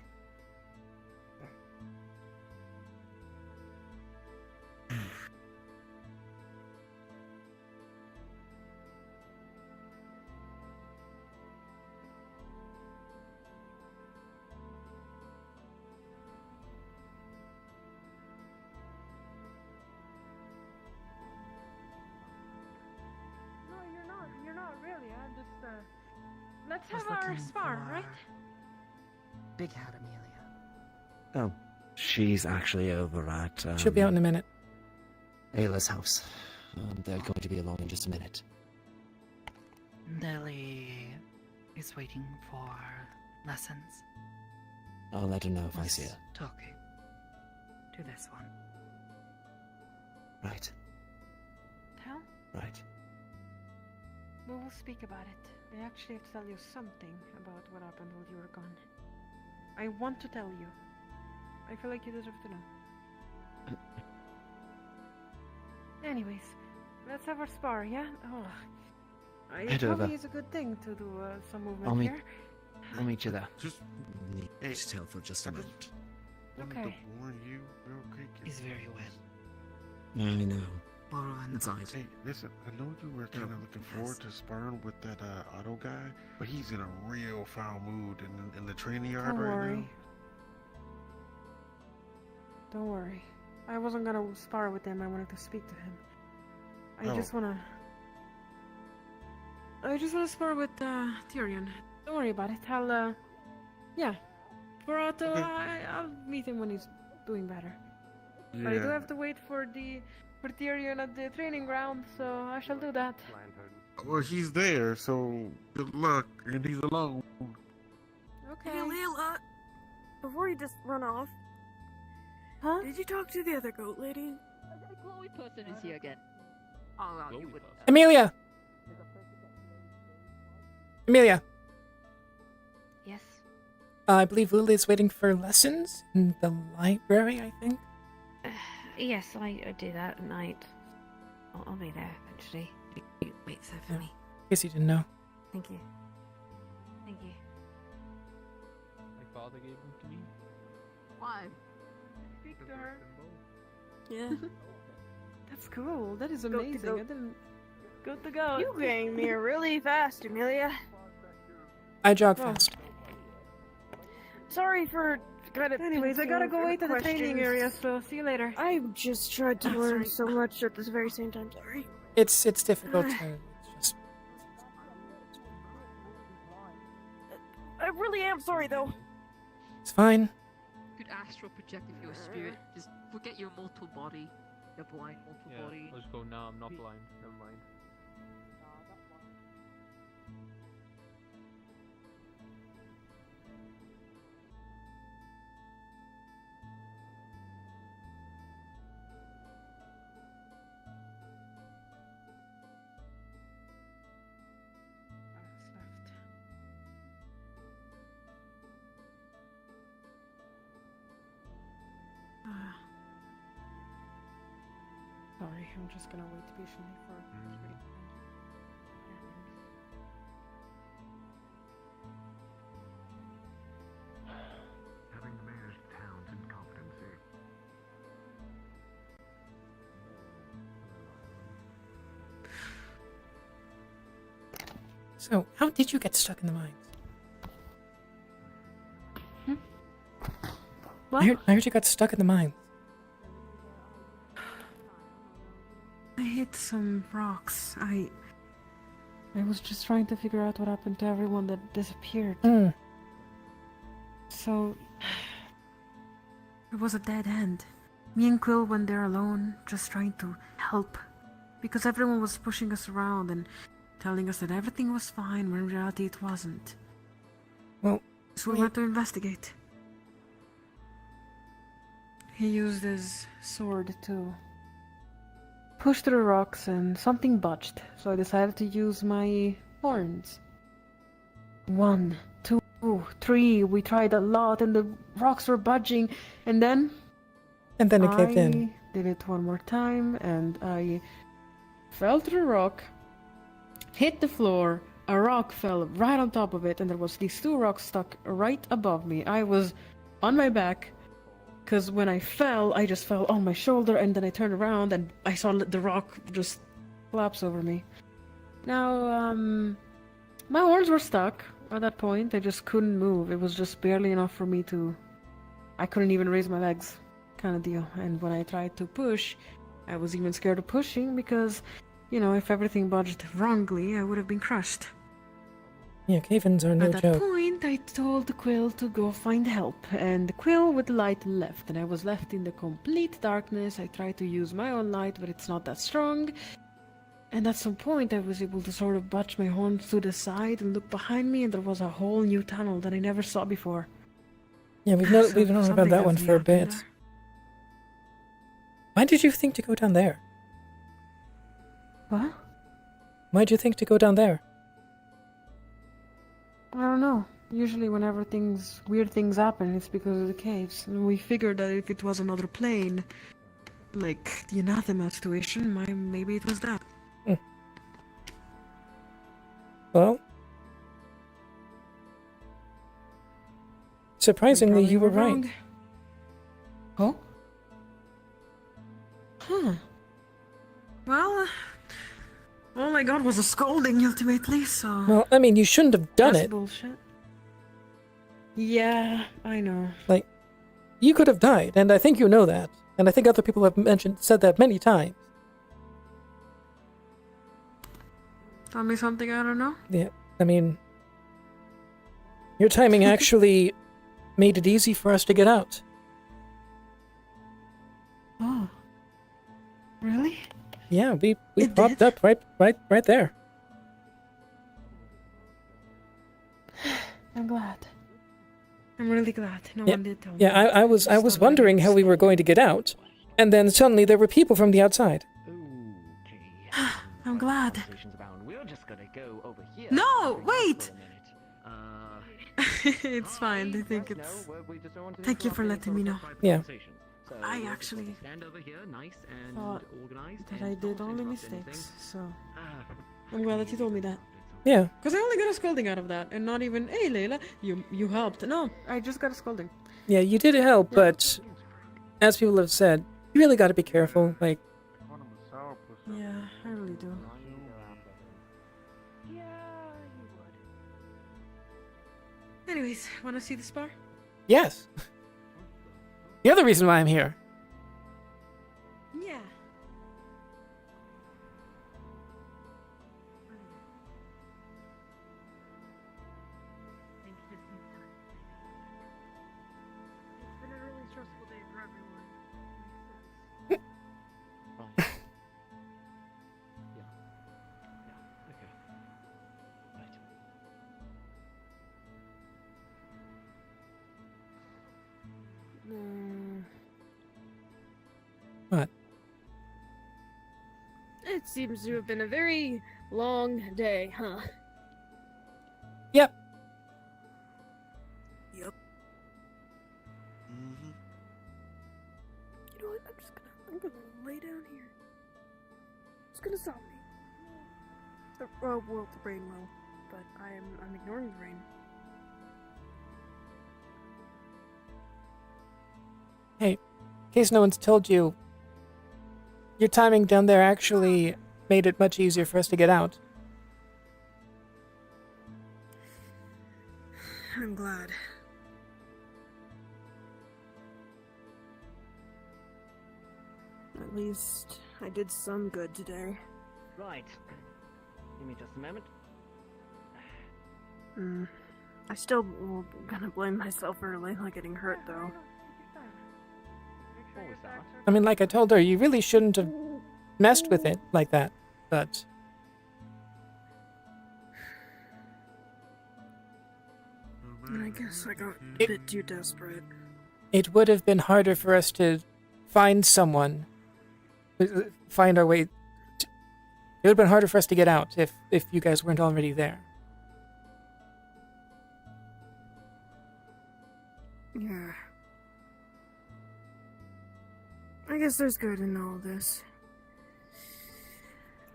No, you're not. You're not really. I'm just, let's Was have our looking spar, for- right? Big hat, Amelia. Oh, she's actually over at. She'll be out in a minute. Ayla's house. They're going to be along in just a minute. Nelly is waiting for lessons. I'll let her know if I see her. Talking to this one. Right, Tell? right. We will speak about it. I actually have to tell you something about what happened while you were gone. I want to tell you. I feel like you deserve to know. Anyways, let's have our spar, yeah? Oh, it Head probably over. is a good thing to do some movement I'll meet. here. I'll meet you there. Just Need to tell for just a moment. wanted Okay. to warn you real quick. He's very wet. I know. Borrow and Inside. Hey, listen, I know you were kind of looking forward to sparring with that auto guy, but he's in a real foul mood in the training yard Don't right worry. now. Don't worry. I wasn't gonna spar with him. I wanted to speak to him. I Oh. just wanna spar with Tyrion. Don't worry about it. Yeah. For Otto, Okay. I'll meet him when he's doing better. But I do have to wait for Tyrion at the training ground, so I shall do that. Well, he's there, so good luck, and he's alone. Okay. Hey, Layla, before you just run off, Huh? Did you talk to the other goat lady? Chloe person is here again. Oh, well, you would. Amelia! Amelia! Yes. I believe Lily's waiting for lessons in the library, I think. Yes, I do that at night. I'll be there eventually. You wait there for me. In case you didn't know. Thank you. Thank you. My father gave them to me. Why? Speak to her. Yeah. That's cool. That is Goat to amazing. goat. I didn't. Goat to goat. You came here really fast, Amelia. I jog fast. Sorry for kind of. Anyways, I gotta go wait to the training area, so see you later. I just tried to learn sorry. so much at this very same time. Sorry. It's difficult to... It's just... I really am sorry, though. It's fine. You could astral project if you're a spirit. Just forget your mortal body. Your blind mortal body. Let's go now. I'm not blind. Never mind. Sorry, I'm just gonna wait patiently for. Having the mayor's town's incompetency. So, how did you get stuck in the mines? What? I heard you got stuck in the mines. I hit some rocks. I was just trying to figure out what happened to everyone that disappeared. So it was a dead end. Me and Quill went there alone, just trying to help. Because everyone was pushing us around and telling us that everything was fine when in reality it wasn't. Well, so we went to investigate. He used his sword to push through the rocks and something budged, so I decided to use my horns. 1, 2, 3, we tried a lot and the rocks were budging, and then... And then it caved in. I did it one more time and I fell through a rock, hit the floor, a rock fell right on top of it, and there was these 2 rocks stuck right above me. I was on my back, because when I fell, I just fell on my shoulder, and then I turned around and I saw the rock just collapse over me. Now, my horns were stuck at that point. I just couldn't move. It was just barely enough for me to... I couldn't even raise my legs, kind of deal. And when I tried to push, I was even scared of pushing because, you know, if everything budged wrongly, I would have been crushed. Yeah, cave-ins are no At that joke. point, I told Quill to go find help, and Quill with the light left, and I was left in the complete darkness. I tried to use my own light, but it's not that strong. And at some point, I was able to sort of budge my horns to the side and look behind me, and there was a whole new tunnel that I never saw before. Yeah, we've known about that one for a bit. Why did you think to go down there? What? Why'd you think to go down there? I don't know. Usually whenever weird things happen, it's because of the caves. And we figured that if it was another plane, like the anathema situation, maybe it was that. Well, surprisingly, you were right. Oh? Huh. Well, all I got was a scolding ultimately, so... Well, I mean, you shouldn't have done That's it. bullshit. Yeah, I know. Like, you could have died, and I think you know that. And I think other people have said that many times. Tell me something I don't know? Yeah, I mean, your timing actually made it easy for us to get out. Oh. Really? Yeah, we popped up right there. I'm glad. I'm really glad no Yeah, one did tell me. yeah. I was wondering how we were going to get out, and then suddenly there were people from the outside. I'm glad. No, wait! It's fine. I think it's. Thank you for letting me know. Yeah. I actually thought that I did only mistakes, so I'm glad that you told me that. Yeah. Because I only got a scolding out of that, and not even, hey Layla, you helped. No, I just got a scolding. Yeah, you did help, but as people have said, you really got to be careful. Like, Yeah, I really do. Anyways, wanna see the spar? yes. The other reason why I'm here. Yeah. It's been a really stressful day for everyone. What? It seems to have been a very long day, huh? Yep. Yep. You know what? I'm gonna lay down here. It's gonna stop me. The rain will, but I'm ignoring the rain. Hey, in case no one's told you, your timing down there actually made it much easier for us to get out. I'm glad. At least I did some good today. Right. Give me just a moment. I still gonna blame myself for Layla getting hurt, though. I mean, like I told her, you really shouldn't have messed with it like that, but... I guess I got a bit too desperate. It would have been harder for us to find someone, find our way... It would have been harder for us to get out if you guys weren't already there. Yeah. I guess there's good in all this.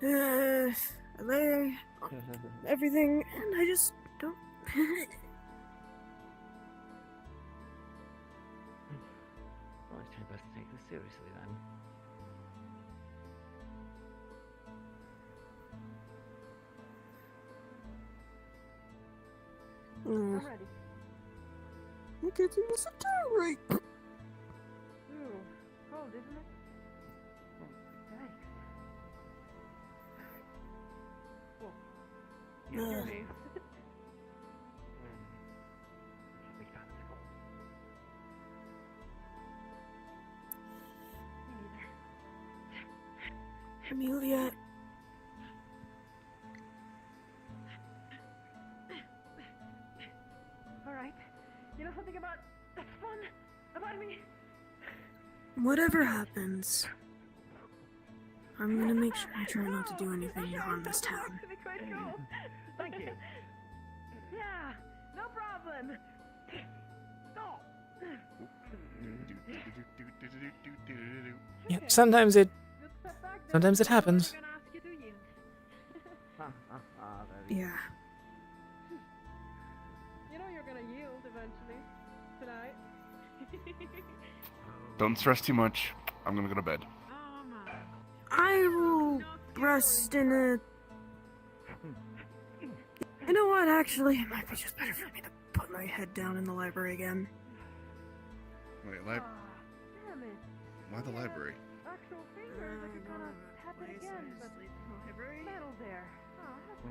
I lay on everything, and I just don't. Well, I best take this seriously then. I'm ready. I can't even sit down right. Ooh, cold, isn't it? Yikes. Cool. Your name. Amelia. Alright. You know something about that's fun about me? Whatever happens, I'm gonna make sure I try not to do anything to harm this town. Thank you. Yeah, no problem. Yeah, sometimes it happens. Yeah. You know you're gonna yield eventually tonight. Don't stress too much. I'm gonna go to bed. I will rest in a... You know what, actually, it might be just better for me to put my head down in the library again. Wait, Damn it. why the library? Actual fingers, I could kinda tap it again, but metal there. Oh, that's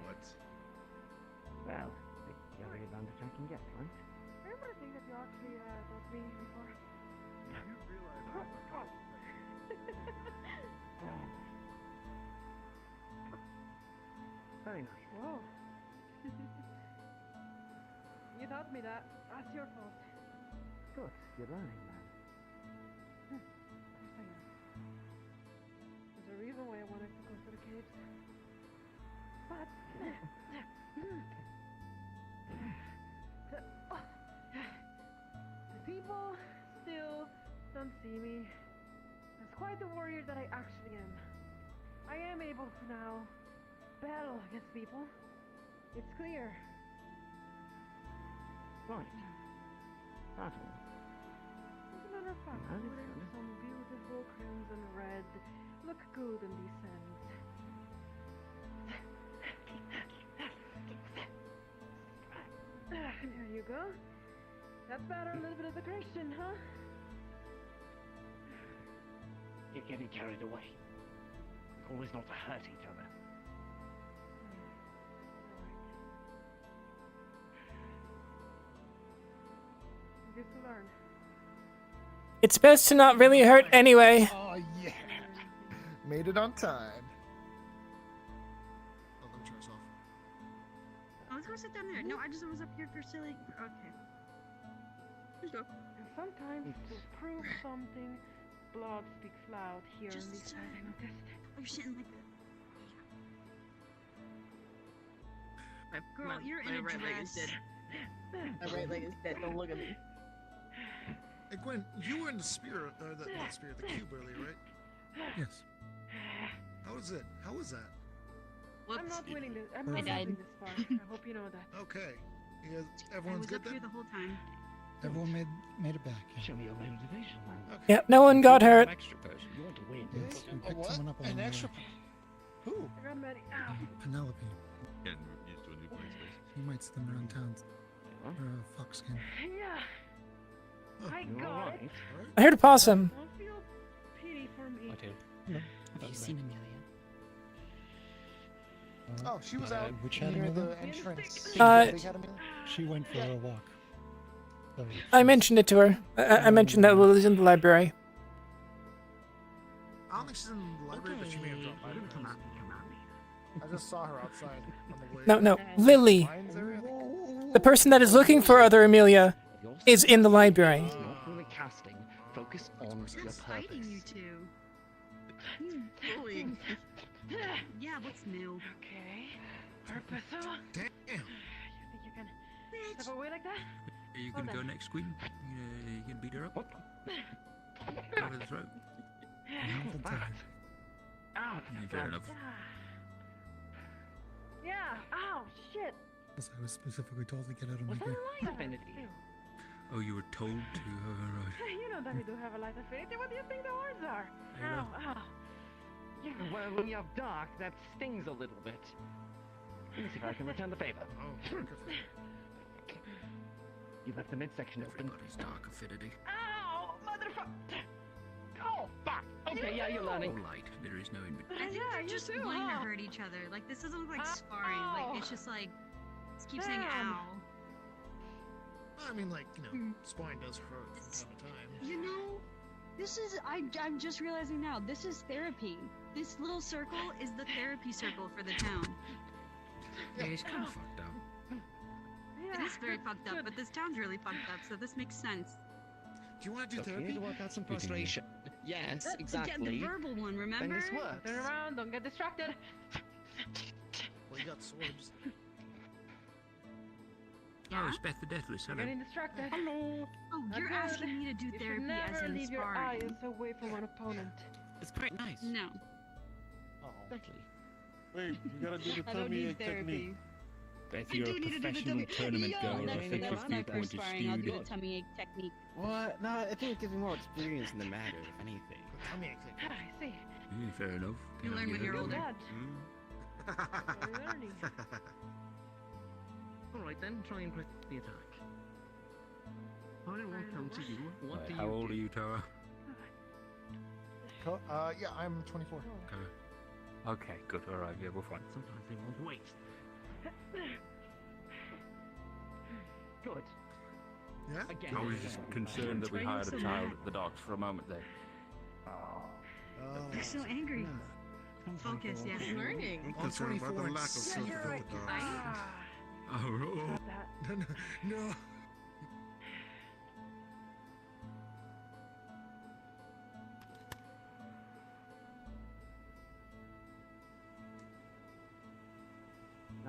What? Well, you're really bound to check and get, right? Remember the thing that you actually told me before? Very nice. Whoa. You thought taught me that. That's your fault. Good, you're learning, man. There's a reason why I wanted to go to the caves. But the people still don't see me as quite the warrior that I actually am. I am able to now battle against people. It's clear. Right. Battle. As a matter of fact, I wearing understand. some beautiful crimson red. Look good in these scents. There you go. That's better, a little bit of the Christian, huh? You're getting carried away. Always not to hurt each other. Good to learn. It's best to not really hurt anyway. Oh yeah. Made it on time. Oh, let me turn this off. Oh, let's go sit down there. No, I just was up here for silly. Okay. Let's go. And sometimes to prove something, blood speaks loud here in these guys, I noticed. Oh, you're sitting like that. Girl, you're in a right leg is dress. dead. My right leg is dead. Don't look at me. Hey Gwen, you were in the spirit, or the not spirit, the cube earlier, right? Yes. How was it? How was that? I'm not winning this. I'm I not died. moving this far. I hope you know that. Okay. You guys, I everyone's was good up here then? the whole time. Everyone made it back. Show me your motivation, man. Yeah, no one got hurt. Extra person. You want to win. Yes, we picked what? someone up An along the extra? way. Who? I got Maddie. Ow. Penelope. Getting used to a new place, He might stem around town. Or a fox skin. Yeah. I got it. I heard a possum. Don't feel pity for me. Have you seen Amelia? Oh, she was out Which near Amelia? the entrance. Uh, Big Amelia? She went for a walk. So I mentioned it to her. I mentioned that Lily's in the library. I don't think she's in the library, but she may have dropped by. I just saw her outside on the way. No, Lily. Lions area, I think. The person that is looking for other Amelia is in the library. Not really casting. Focus on your Fighting you purpose. two. Bullying. Yeah, what's new? Okay. Purpose, huh? Damn. You think you can step away like that? Are you gonna gonna go go next, Queen? You gonna beat her up? Over the throat. Ow. Fair enough. Yeah. Ow. Shit. As I was specifically told to get out of my Was that way. a light affinity? Oh, you were told to. Right. You know that we do have a light affinity. What do you think the odds are? I Ow. know. Ow. Yeah, well, when you have dark, that stings a little bit. Let me see if I can return the favor. Oh, You left the midsection open. Everybody's dark affinity. Ow. Motherfucker. Oh, fuck! Okay, yeah, you're learning. No light. There is no in between. I think Yeah, they're you just too, wanting huh? to hurt each other. Like, this doesn't look like sparring. Like, it's just like, just keep saying Damn. ow. I mean, like, you know, spine does hurt from time to time. You know, this is, I'm just realizing now, this is therapy. This little circle is the therapy circle for the town. Yeah, it's kind of fucked up. It is very fucked up, but this town's really fucked up, so this makes sense. Do you want to do Look, you need therapy? to work out some frustration. Yes, Yeah, exactly. the verbal one, Then remember? this works. Turn around. Don't get distracted. Well, you got swords. Oh, it's Beth the Deathless. You're Hello. getting distracted. Hello. Oh, Not you're good. asking me to do You should therapy never as in leave your sparring. eyes away from an opponent. It's quite nice. No. Oh. Exactly. Wait, you gotta do the I don't tummy need ache therapy. technique. Beth, I you're do a need to do the professional tummy. tournament Yeah, goer. I that's think my your first viewpoint is sparring. I'll do the skewed. tummy ache technique. What? No, I think it gives me more experience in the matter, if anything. Tummy ache technique. I see. Fair enough. You learn when you're older. Dad. You're learning. Alright then, try and press the attack. I will come to you. What do you How old do? are you, Tara? Yeah, I'm 24. Okay, good. All right, yeah, we're fine. Sometimes they won't wait. Good. Yeah? Again. I was just concerned that we Why are you hired so a child mad? at the docks for a moment there. You're so angry. Focus, yeah. Learning. I'm concerned about the lack of self-control. Ah. Oh, Got that. No, no, no.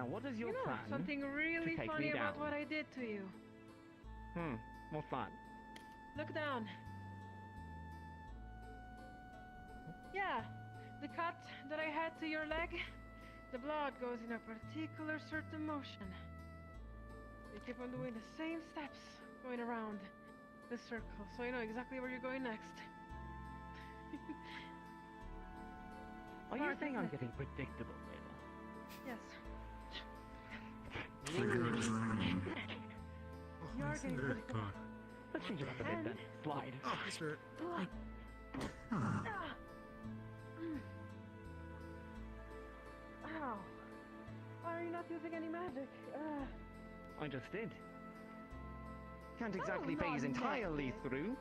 Now, what is your You know, plan? something really to take funny me about down? what I did to you. What's that? Look down. Yeah, the cut that I had to your leg, the blood goes in a particular certain motion. You keep on doing the same steps, going around the circle, so you know exactly where you're going next. Are you Smart, saying isn't I'm it? getting predictable, Layla? Yes. Figures learning. You're getting predictable. Let's change it up a bit then. Slide. Oh, yes, sir. Ow. Why are you not using any magic? I just did. Can't exactly phase entirely through.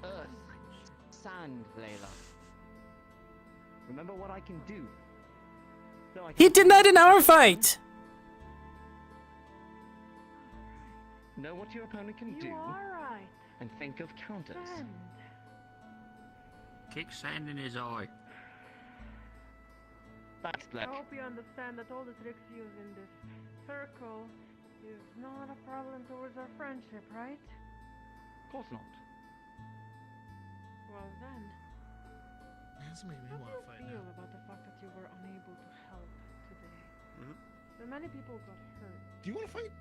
Earth. Sand, Layla. Remember what I can do. So I He can did that in our fight! know what your opponent can do You are right. and think of counters. Sand. Kick sand in his eye. That's I Black. hope you understand that all the tricks used in this circle is not a problem towards our friendship, right? Of course not. Well then, Man, somebody may how do want you to fight feel now. about the fact that you were unable to help today? Mhm. That many people got hurt. Do you want to fight?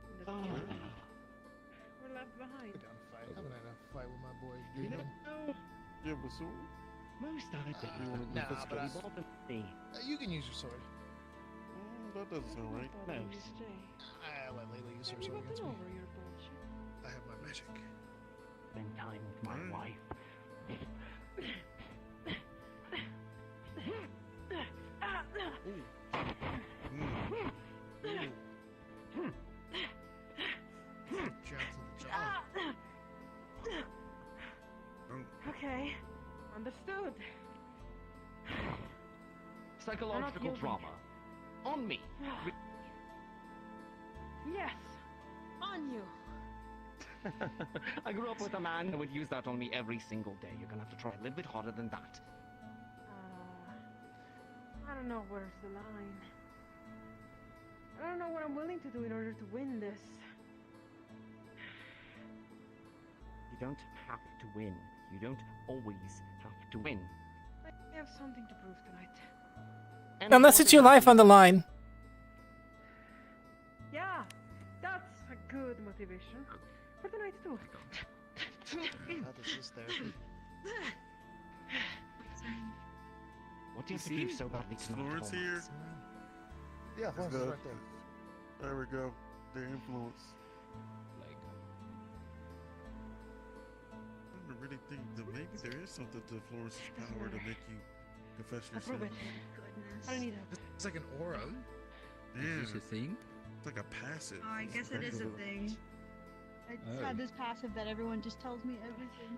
And that few were left behind. Go down and fight. I haven't had a fight with my boy. You Julian. You have a sword? Most other days wouldn't nah, but really bother me. You can use your sword. That doesn't sound right. Most. I'll let Layla use her Have you sword gotten against me. over your bullshit? I have my magic. Spend time with my wife. Jab to the jaw. Okay, understood. Psychological yielding. drama. On me. Yes, on you. I grew up with a man who would use that on me every single day. You're gonna have to try a little bit harder than that. I don't know where's the line. I don't know what I'm willing to do in order to win this. You don't have to win. You don't always have to win. I have something to prove tonight. Unless it's your life on the line. Yeah, that's a good motivation for tonight too. This is therapy. What do you have to do so badly tonight? Florence here? Yeah, Florence is Good. right there. There we go. The influence. I really think that maybe there is something to Florence's power to make you confess your Prove it. sins. I don't need help. It's like an aura. Yeah. Is this a thing? It's like a passive. Oh, I guess it is a thing. I just Oh. had this passive that everyone just tells me everything.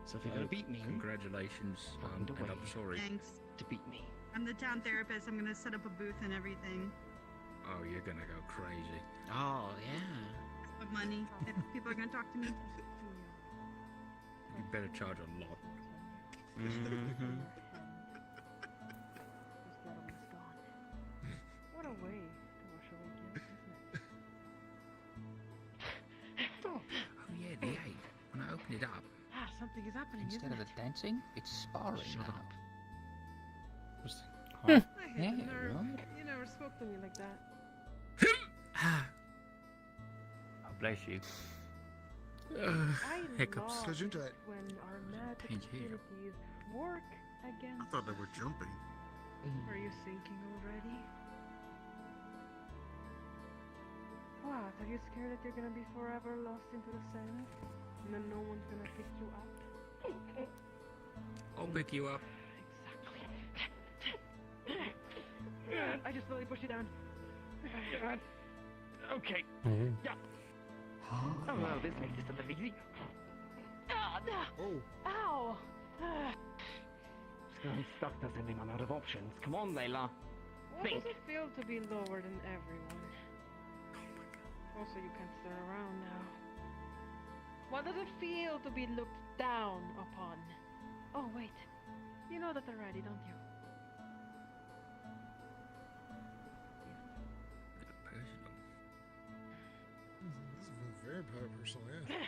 So if you're gonna beat me, Congratulations, Find a and way. I'm sorry. Thanks. to beat me. I'm the town therapist. I'm gonna set up a booth and everything. Oh, you're gonna go crazy. Oh, yeah. With money. If people are gonna talk to me. You better charge a lot. Mm-hmm. What a way to wash away guilt, isn't it? Oh yeah, the ape. When I open it up, Ah, something is happening, instead isn't of it? the dancing, it's sparring now. I hate Yeah, the nerve. right. You never spoke to me like that. Oh, bless you. I Hiccups. love when our magic Pain here. abilities work against I thought they were jumping. Are you sinking already? What? Are you scared that you're gonna be forever lost into the sand? And then no one's gonna pick you up? I'll pick you up. I just slowly push you down. Okay. Yeah. Oh no, this makes it a little easy. Oh. Ow! Staying stuck doesn't mean I'm out of options. Come on, Layla. What Think. does it feel to be lower than everyone? Also, you can't turn around now. What does it feel to be looked down upon? Oh, wait. You know that already, don't you? very personal, yeah.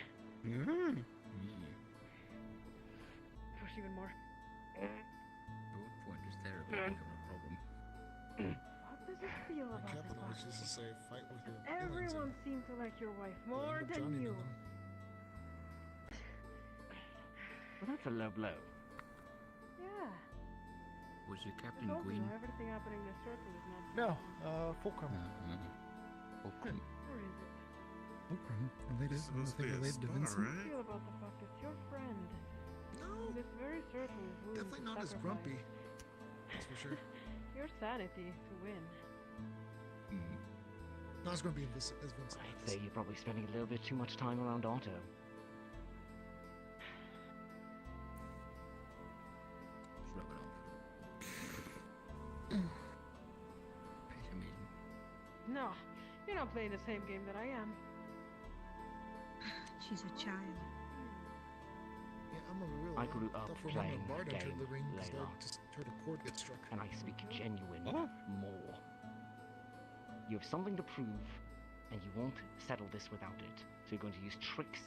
Push even more. At what point does therapy become a problem? How does it feel My about captain this always box? used to say, fight with your feelings. Everyone seemed to like your wife and more end up than drowning in you. them. Well, that's a low blow. Yeah. Was your I captain told you, Gwyn? everything happening in this circle is not. No, Fulcrum. Fulcrum. Or is it? Fulcrum, related, Supposed to be a related to star, Vincent. How do you feel about the fact that your friend, in this very circle, is willing Definitely to not as sacrifice grumpy. That's for sure. your sanity to win? Not as grumpy as Vincent. I'd say you're probably spending a little bit too much time around Otto. Rub it off. Pessimism. No, you're not playing the same game that I am. She's a child. Yeah, I'm a real. I grew up thought for a moment playing Bard entered game the ring because Layla. I just heard a chord get struck. And I speak genuine more. You have something to prove, and you won't settle this without it. So you're going to use tricks.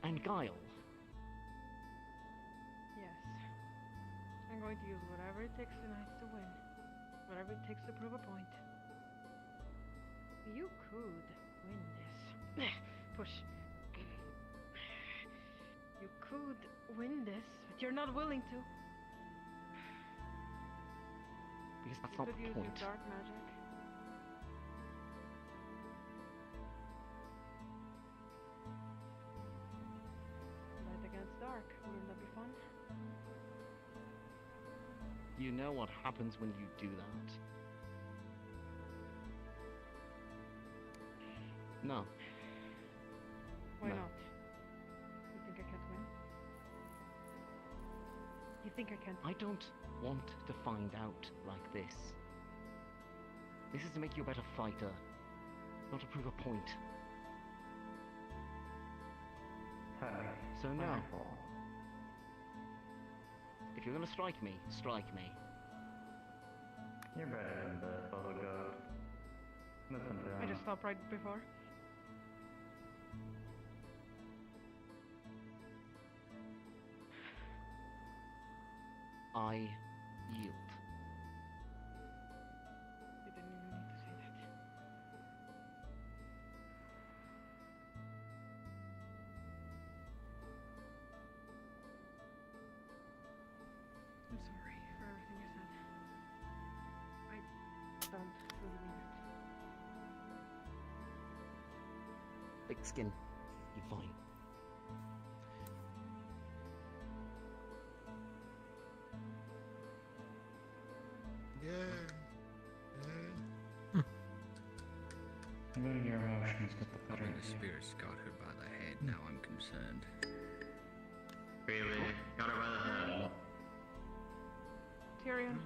And guile. Yes. I'm going to use whatever it takes tonight to win. Whatever it takes to prove a point. You could win this. Push. You could win this, but you're not willing to. Because that's You not could the use point. your dark magic. Light against dark. Wouldn't that be fun? You know what happens when you do that. No. Why No. not? You think I can't win? You think I can't? I don't want to find out like this. This is to make you a better fighter, not to prove a point. So no. If you're gonna strike me, strike me. You're better than this, little goat. Listen to I him. just stopped right before. I yield. You didn't even need to say that. I'm sorry for everything I said. I don't really mean it. Thick skin. You're fine. Letting your emotions get the better Hoping of the you. spirits got her by the head, now I'm concerned. Really? Got her by the head. Tyrion.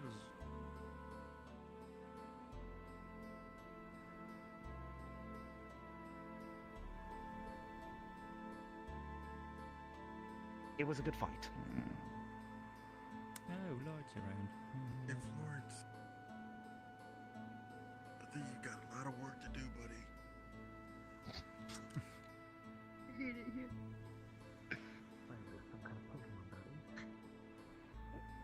It was a good fight. Oh, lights around. Yeah, Florence. I think you got a lot of work to do, buddy. I hate it here.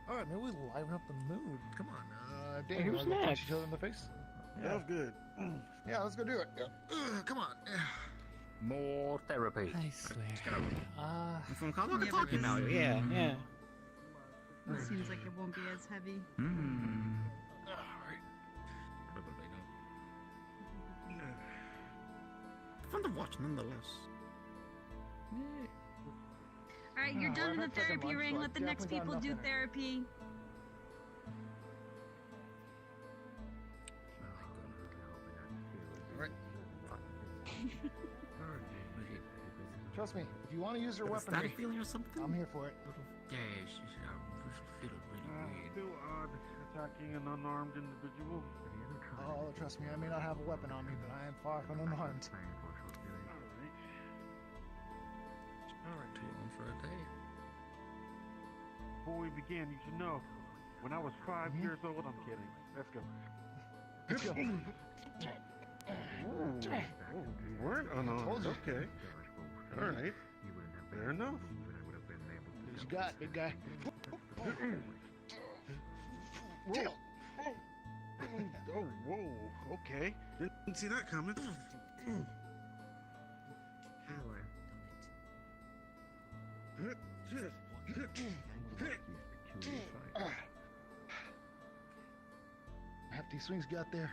All right, maybe we liven up the mood. Come on, Hey, Dave, who's wanna go punch next? each other in the face? Yeah, that's good. Yeah, let's go do it. Yeah. Come on. More therapy. I swear. From Yeah, but talking about it. Yeah, yeah. It seems like it won't be as heavy. Probably not. Fun to watch, nonetheless. Alright, you're Oh, done I've in the had fucking therapy lunch, ring. so Let the I've next definitely got people do enough energy. therapy. All right. Trust me, if you want to use your Got a weaponry, static feeling or something? I'm here for it. Yeah, it's just, I feel really weird. Too odd attacking an unarmed individual. Oh, trust me, I may not have a weapon on me, but I am far from unarmed. Alright. Too long for a day. Before we begin, you should know, when I was 5 years old, I'm kidding. Let's go. Let's go. You weren't unarmed. Okay. All right. Fair enough. What you got, big guy? Whoa. Oh, whoa. Okay. Didn't see that coming. How many swings got there?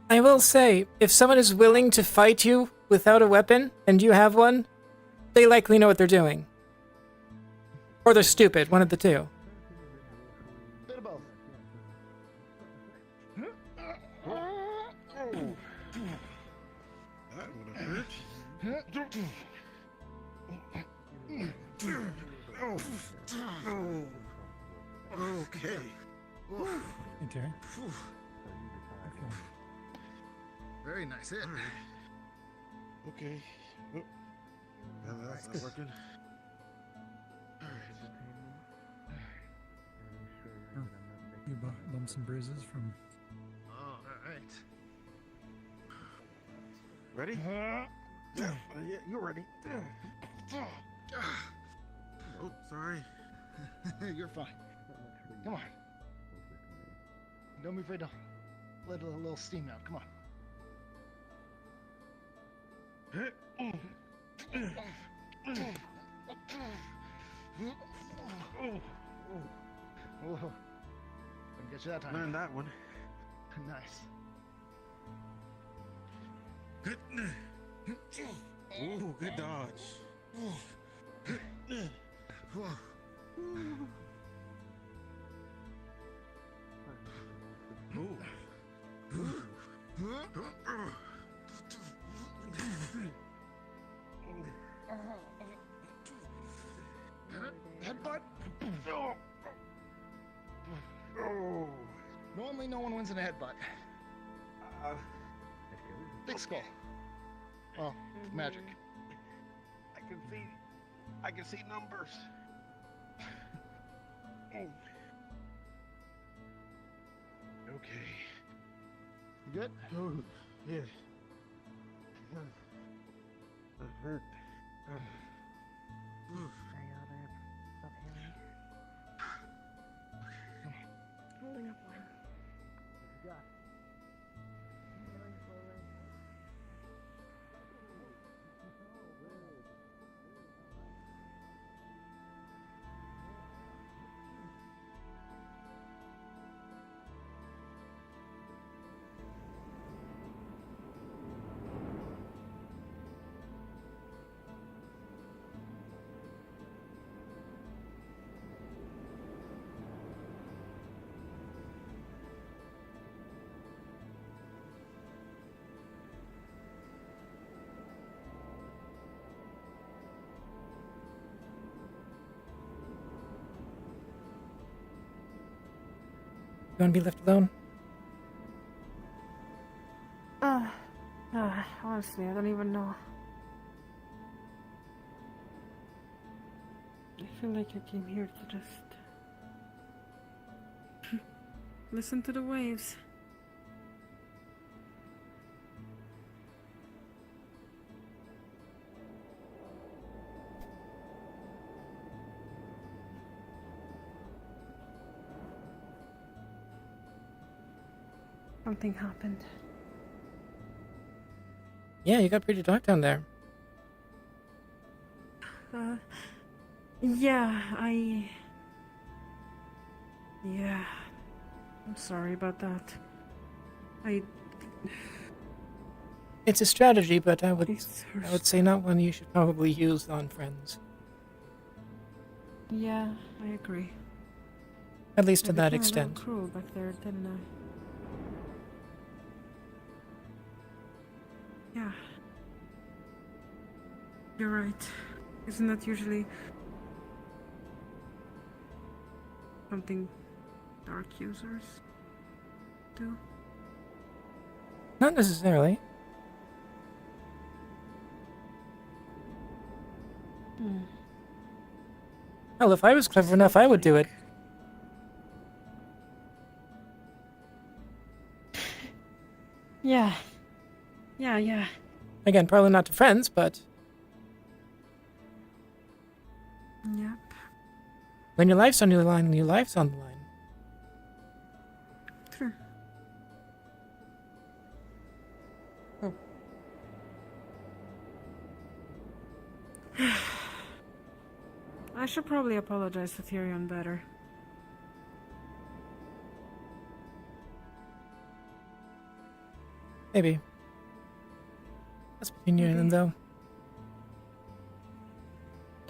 I will say, if someone is willing to fight you without a weapon, and you have one, they likely know what they're doing. Or they're stupid, one of the two. Bit of both. That would have hurt. Okay. Okay. Very nice hit. Okay. Oh. Now that's not working. You bumps and bruises from. All right. Ready? Yeah, you're ready. Oh, sorry. You're fine. Come on. Don't be afraid to let a little steam out. Come on. Whoa. Didn't get you that time. Learned that one. Nice. Ooh, good dodge. Headbutt. Oh. Normally, no one wins in a headbutt. Big skull. Well, magic. I can see numbers. Okay. You good? Oh, yeah. That hurt. Holding up one. You want to be left alone? Honestly, I don't even know. I feel like I came here to just listen to the waves. Something happened. Yeah, you got pretty dark down there. Yeah, Yeah. I'm sorry about that. It's a strategy, but I would say not one you should probably use on friends. Yeah, I agree. At least to I that became a extent. little cruel back there, didn't I? Yeah. You're right. Isn't that usually something dark users do? Not necessarily. Hell, if I was clever enough, I would do it. Yeah. Yeah. Again, probably not to friends, but Yep. when your life's on your line, your life's on the line. True. I should probably apologize to Tyrion better. Maybe. That's between you and them, though.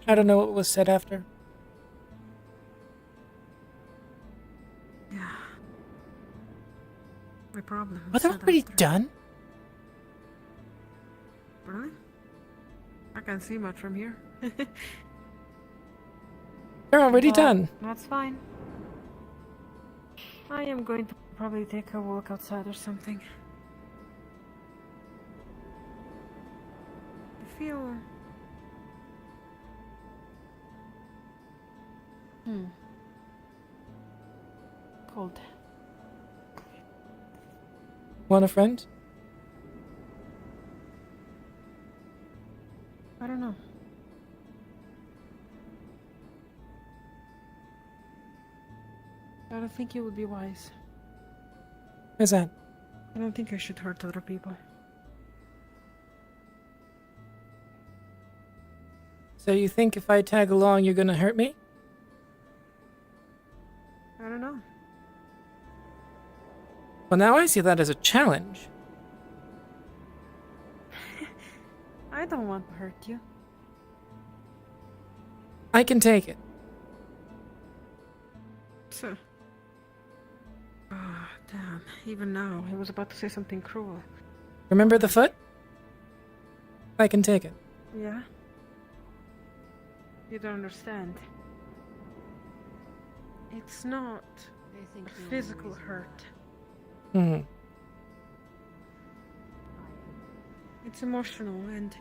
I don't know what was said after. Yeah. My problem. Are they already done? Really? I can't see much from here. They're already But done. That's fine. I am going to probably take a walk outside or something. I feel... cold. Want a friend? I don't know. I don't think it would be wise. Who's that? I don't think I should hurt other people. So you think if I tag along, you're gonna hurt me? I don't know. Well, now I see that as a challenge. I don't want to hurt you. I can take it. So... Oh, damn. Even now, I was about to say something cruel. Remember the foot? I can take it. Yeah? You don't understand. It's not a physical hurt. Hmm. It's emotional, and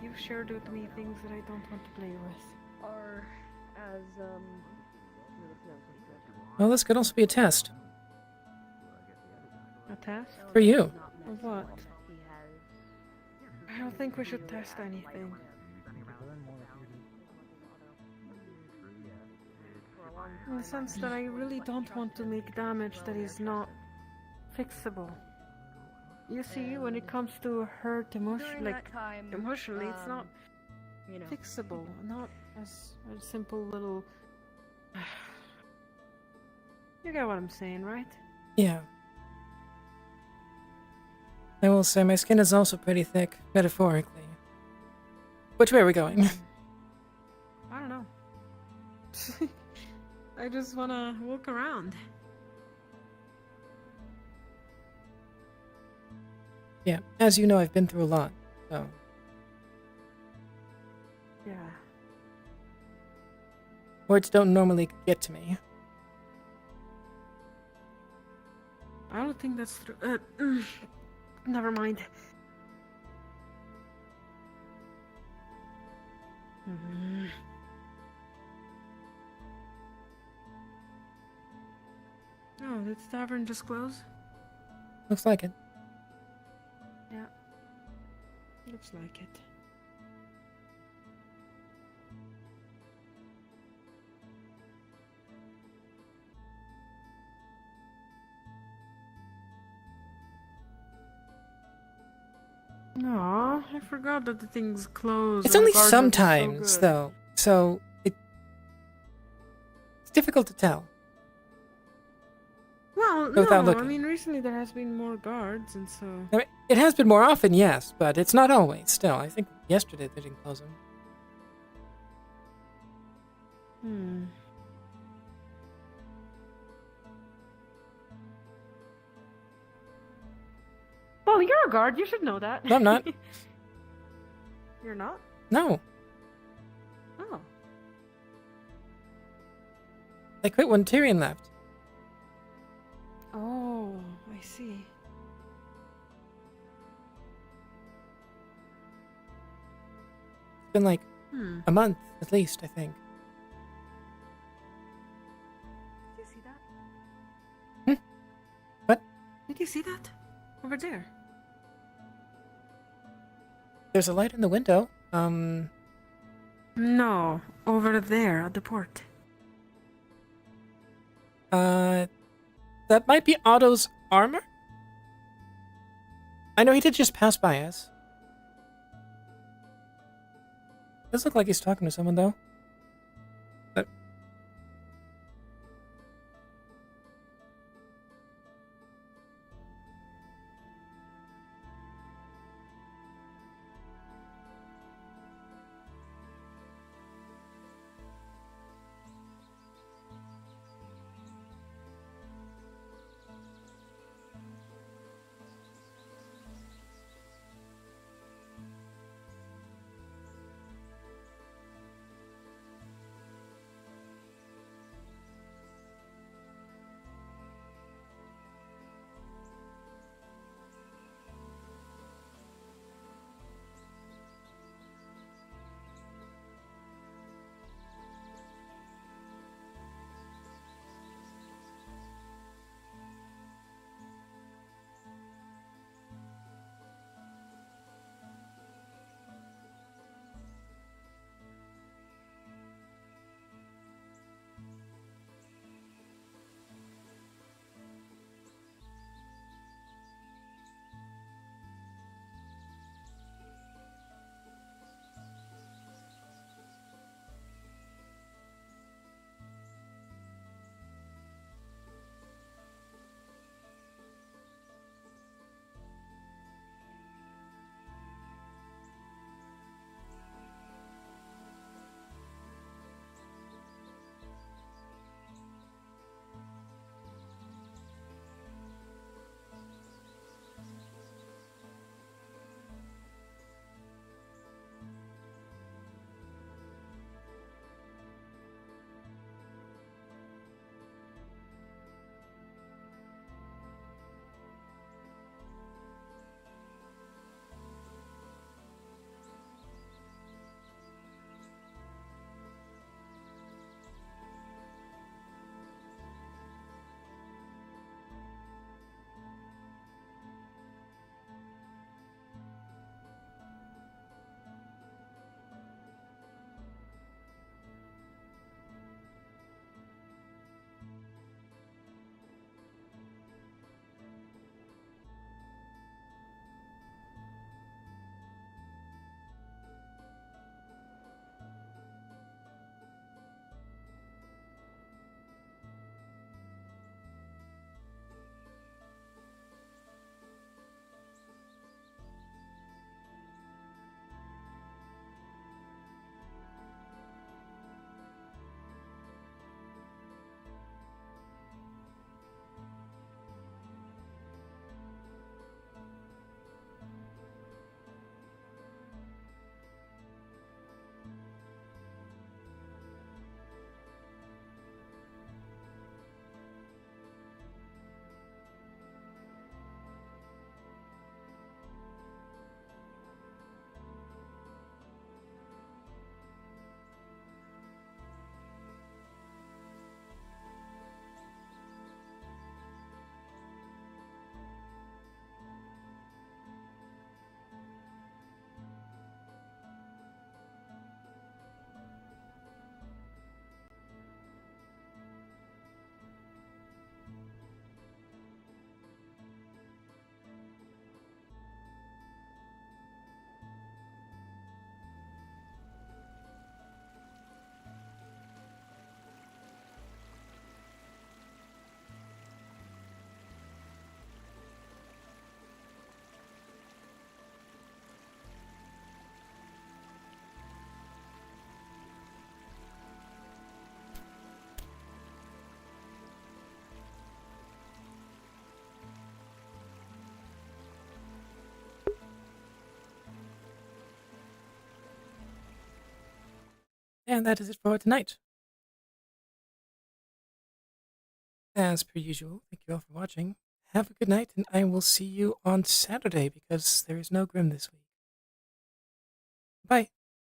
you've shared with me things that I don't want to play with. Or as Well, this could also be a test. A test? For you. Of what? I don't think we should test anything. In the sense that I really don't want to make damage that is not fixable. You see, when it comes to hurt emotionally, it's not fixable. Not as a simple little... You get what I'm saying, right? Yeah. I will say my skin is also pretty thick, metaphorically. Which way are we going? I don't know. I just wanna walk around. Yeah, as you know, I've been through a lot, so... Yeah. Words don't normally get to me. I don't think that's true. Never mind. Oh, did the tavern just close? Looks like it. Yeah. Looks like it. Aw, I forgot that the thing's closed. It's and only the guard was sometimes, so good. though, so it's difficult to tell. Well, without no, looking. I mean, recently there has been more guards, and so... I mean, it has been more often, yes, but it's not always, still. I think yesterday they didn't close them. Well, you're a guard, you should know that. No, I'm not. You're not? No. Oh. They quit when Tyrion left. Oh, I see. It's been like Hmm. a month, at least, I think. Did you see that? Over there. There's a light in the window. No, over there at the port. That might be Otto's armor? I know he did just pass by us. Does look like he's talking to someone, though. But... And that is it for tonight. As per usual, thank you all for watching. Have a good night, and I will see you on Saturday because there is no Grim this week. Bye.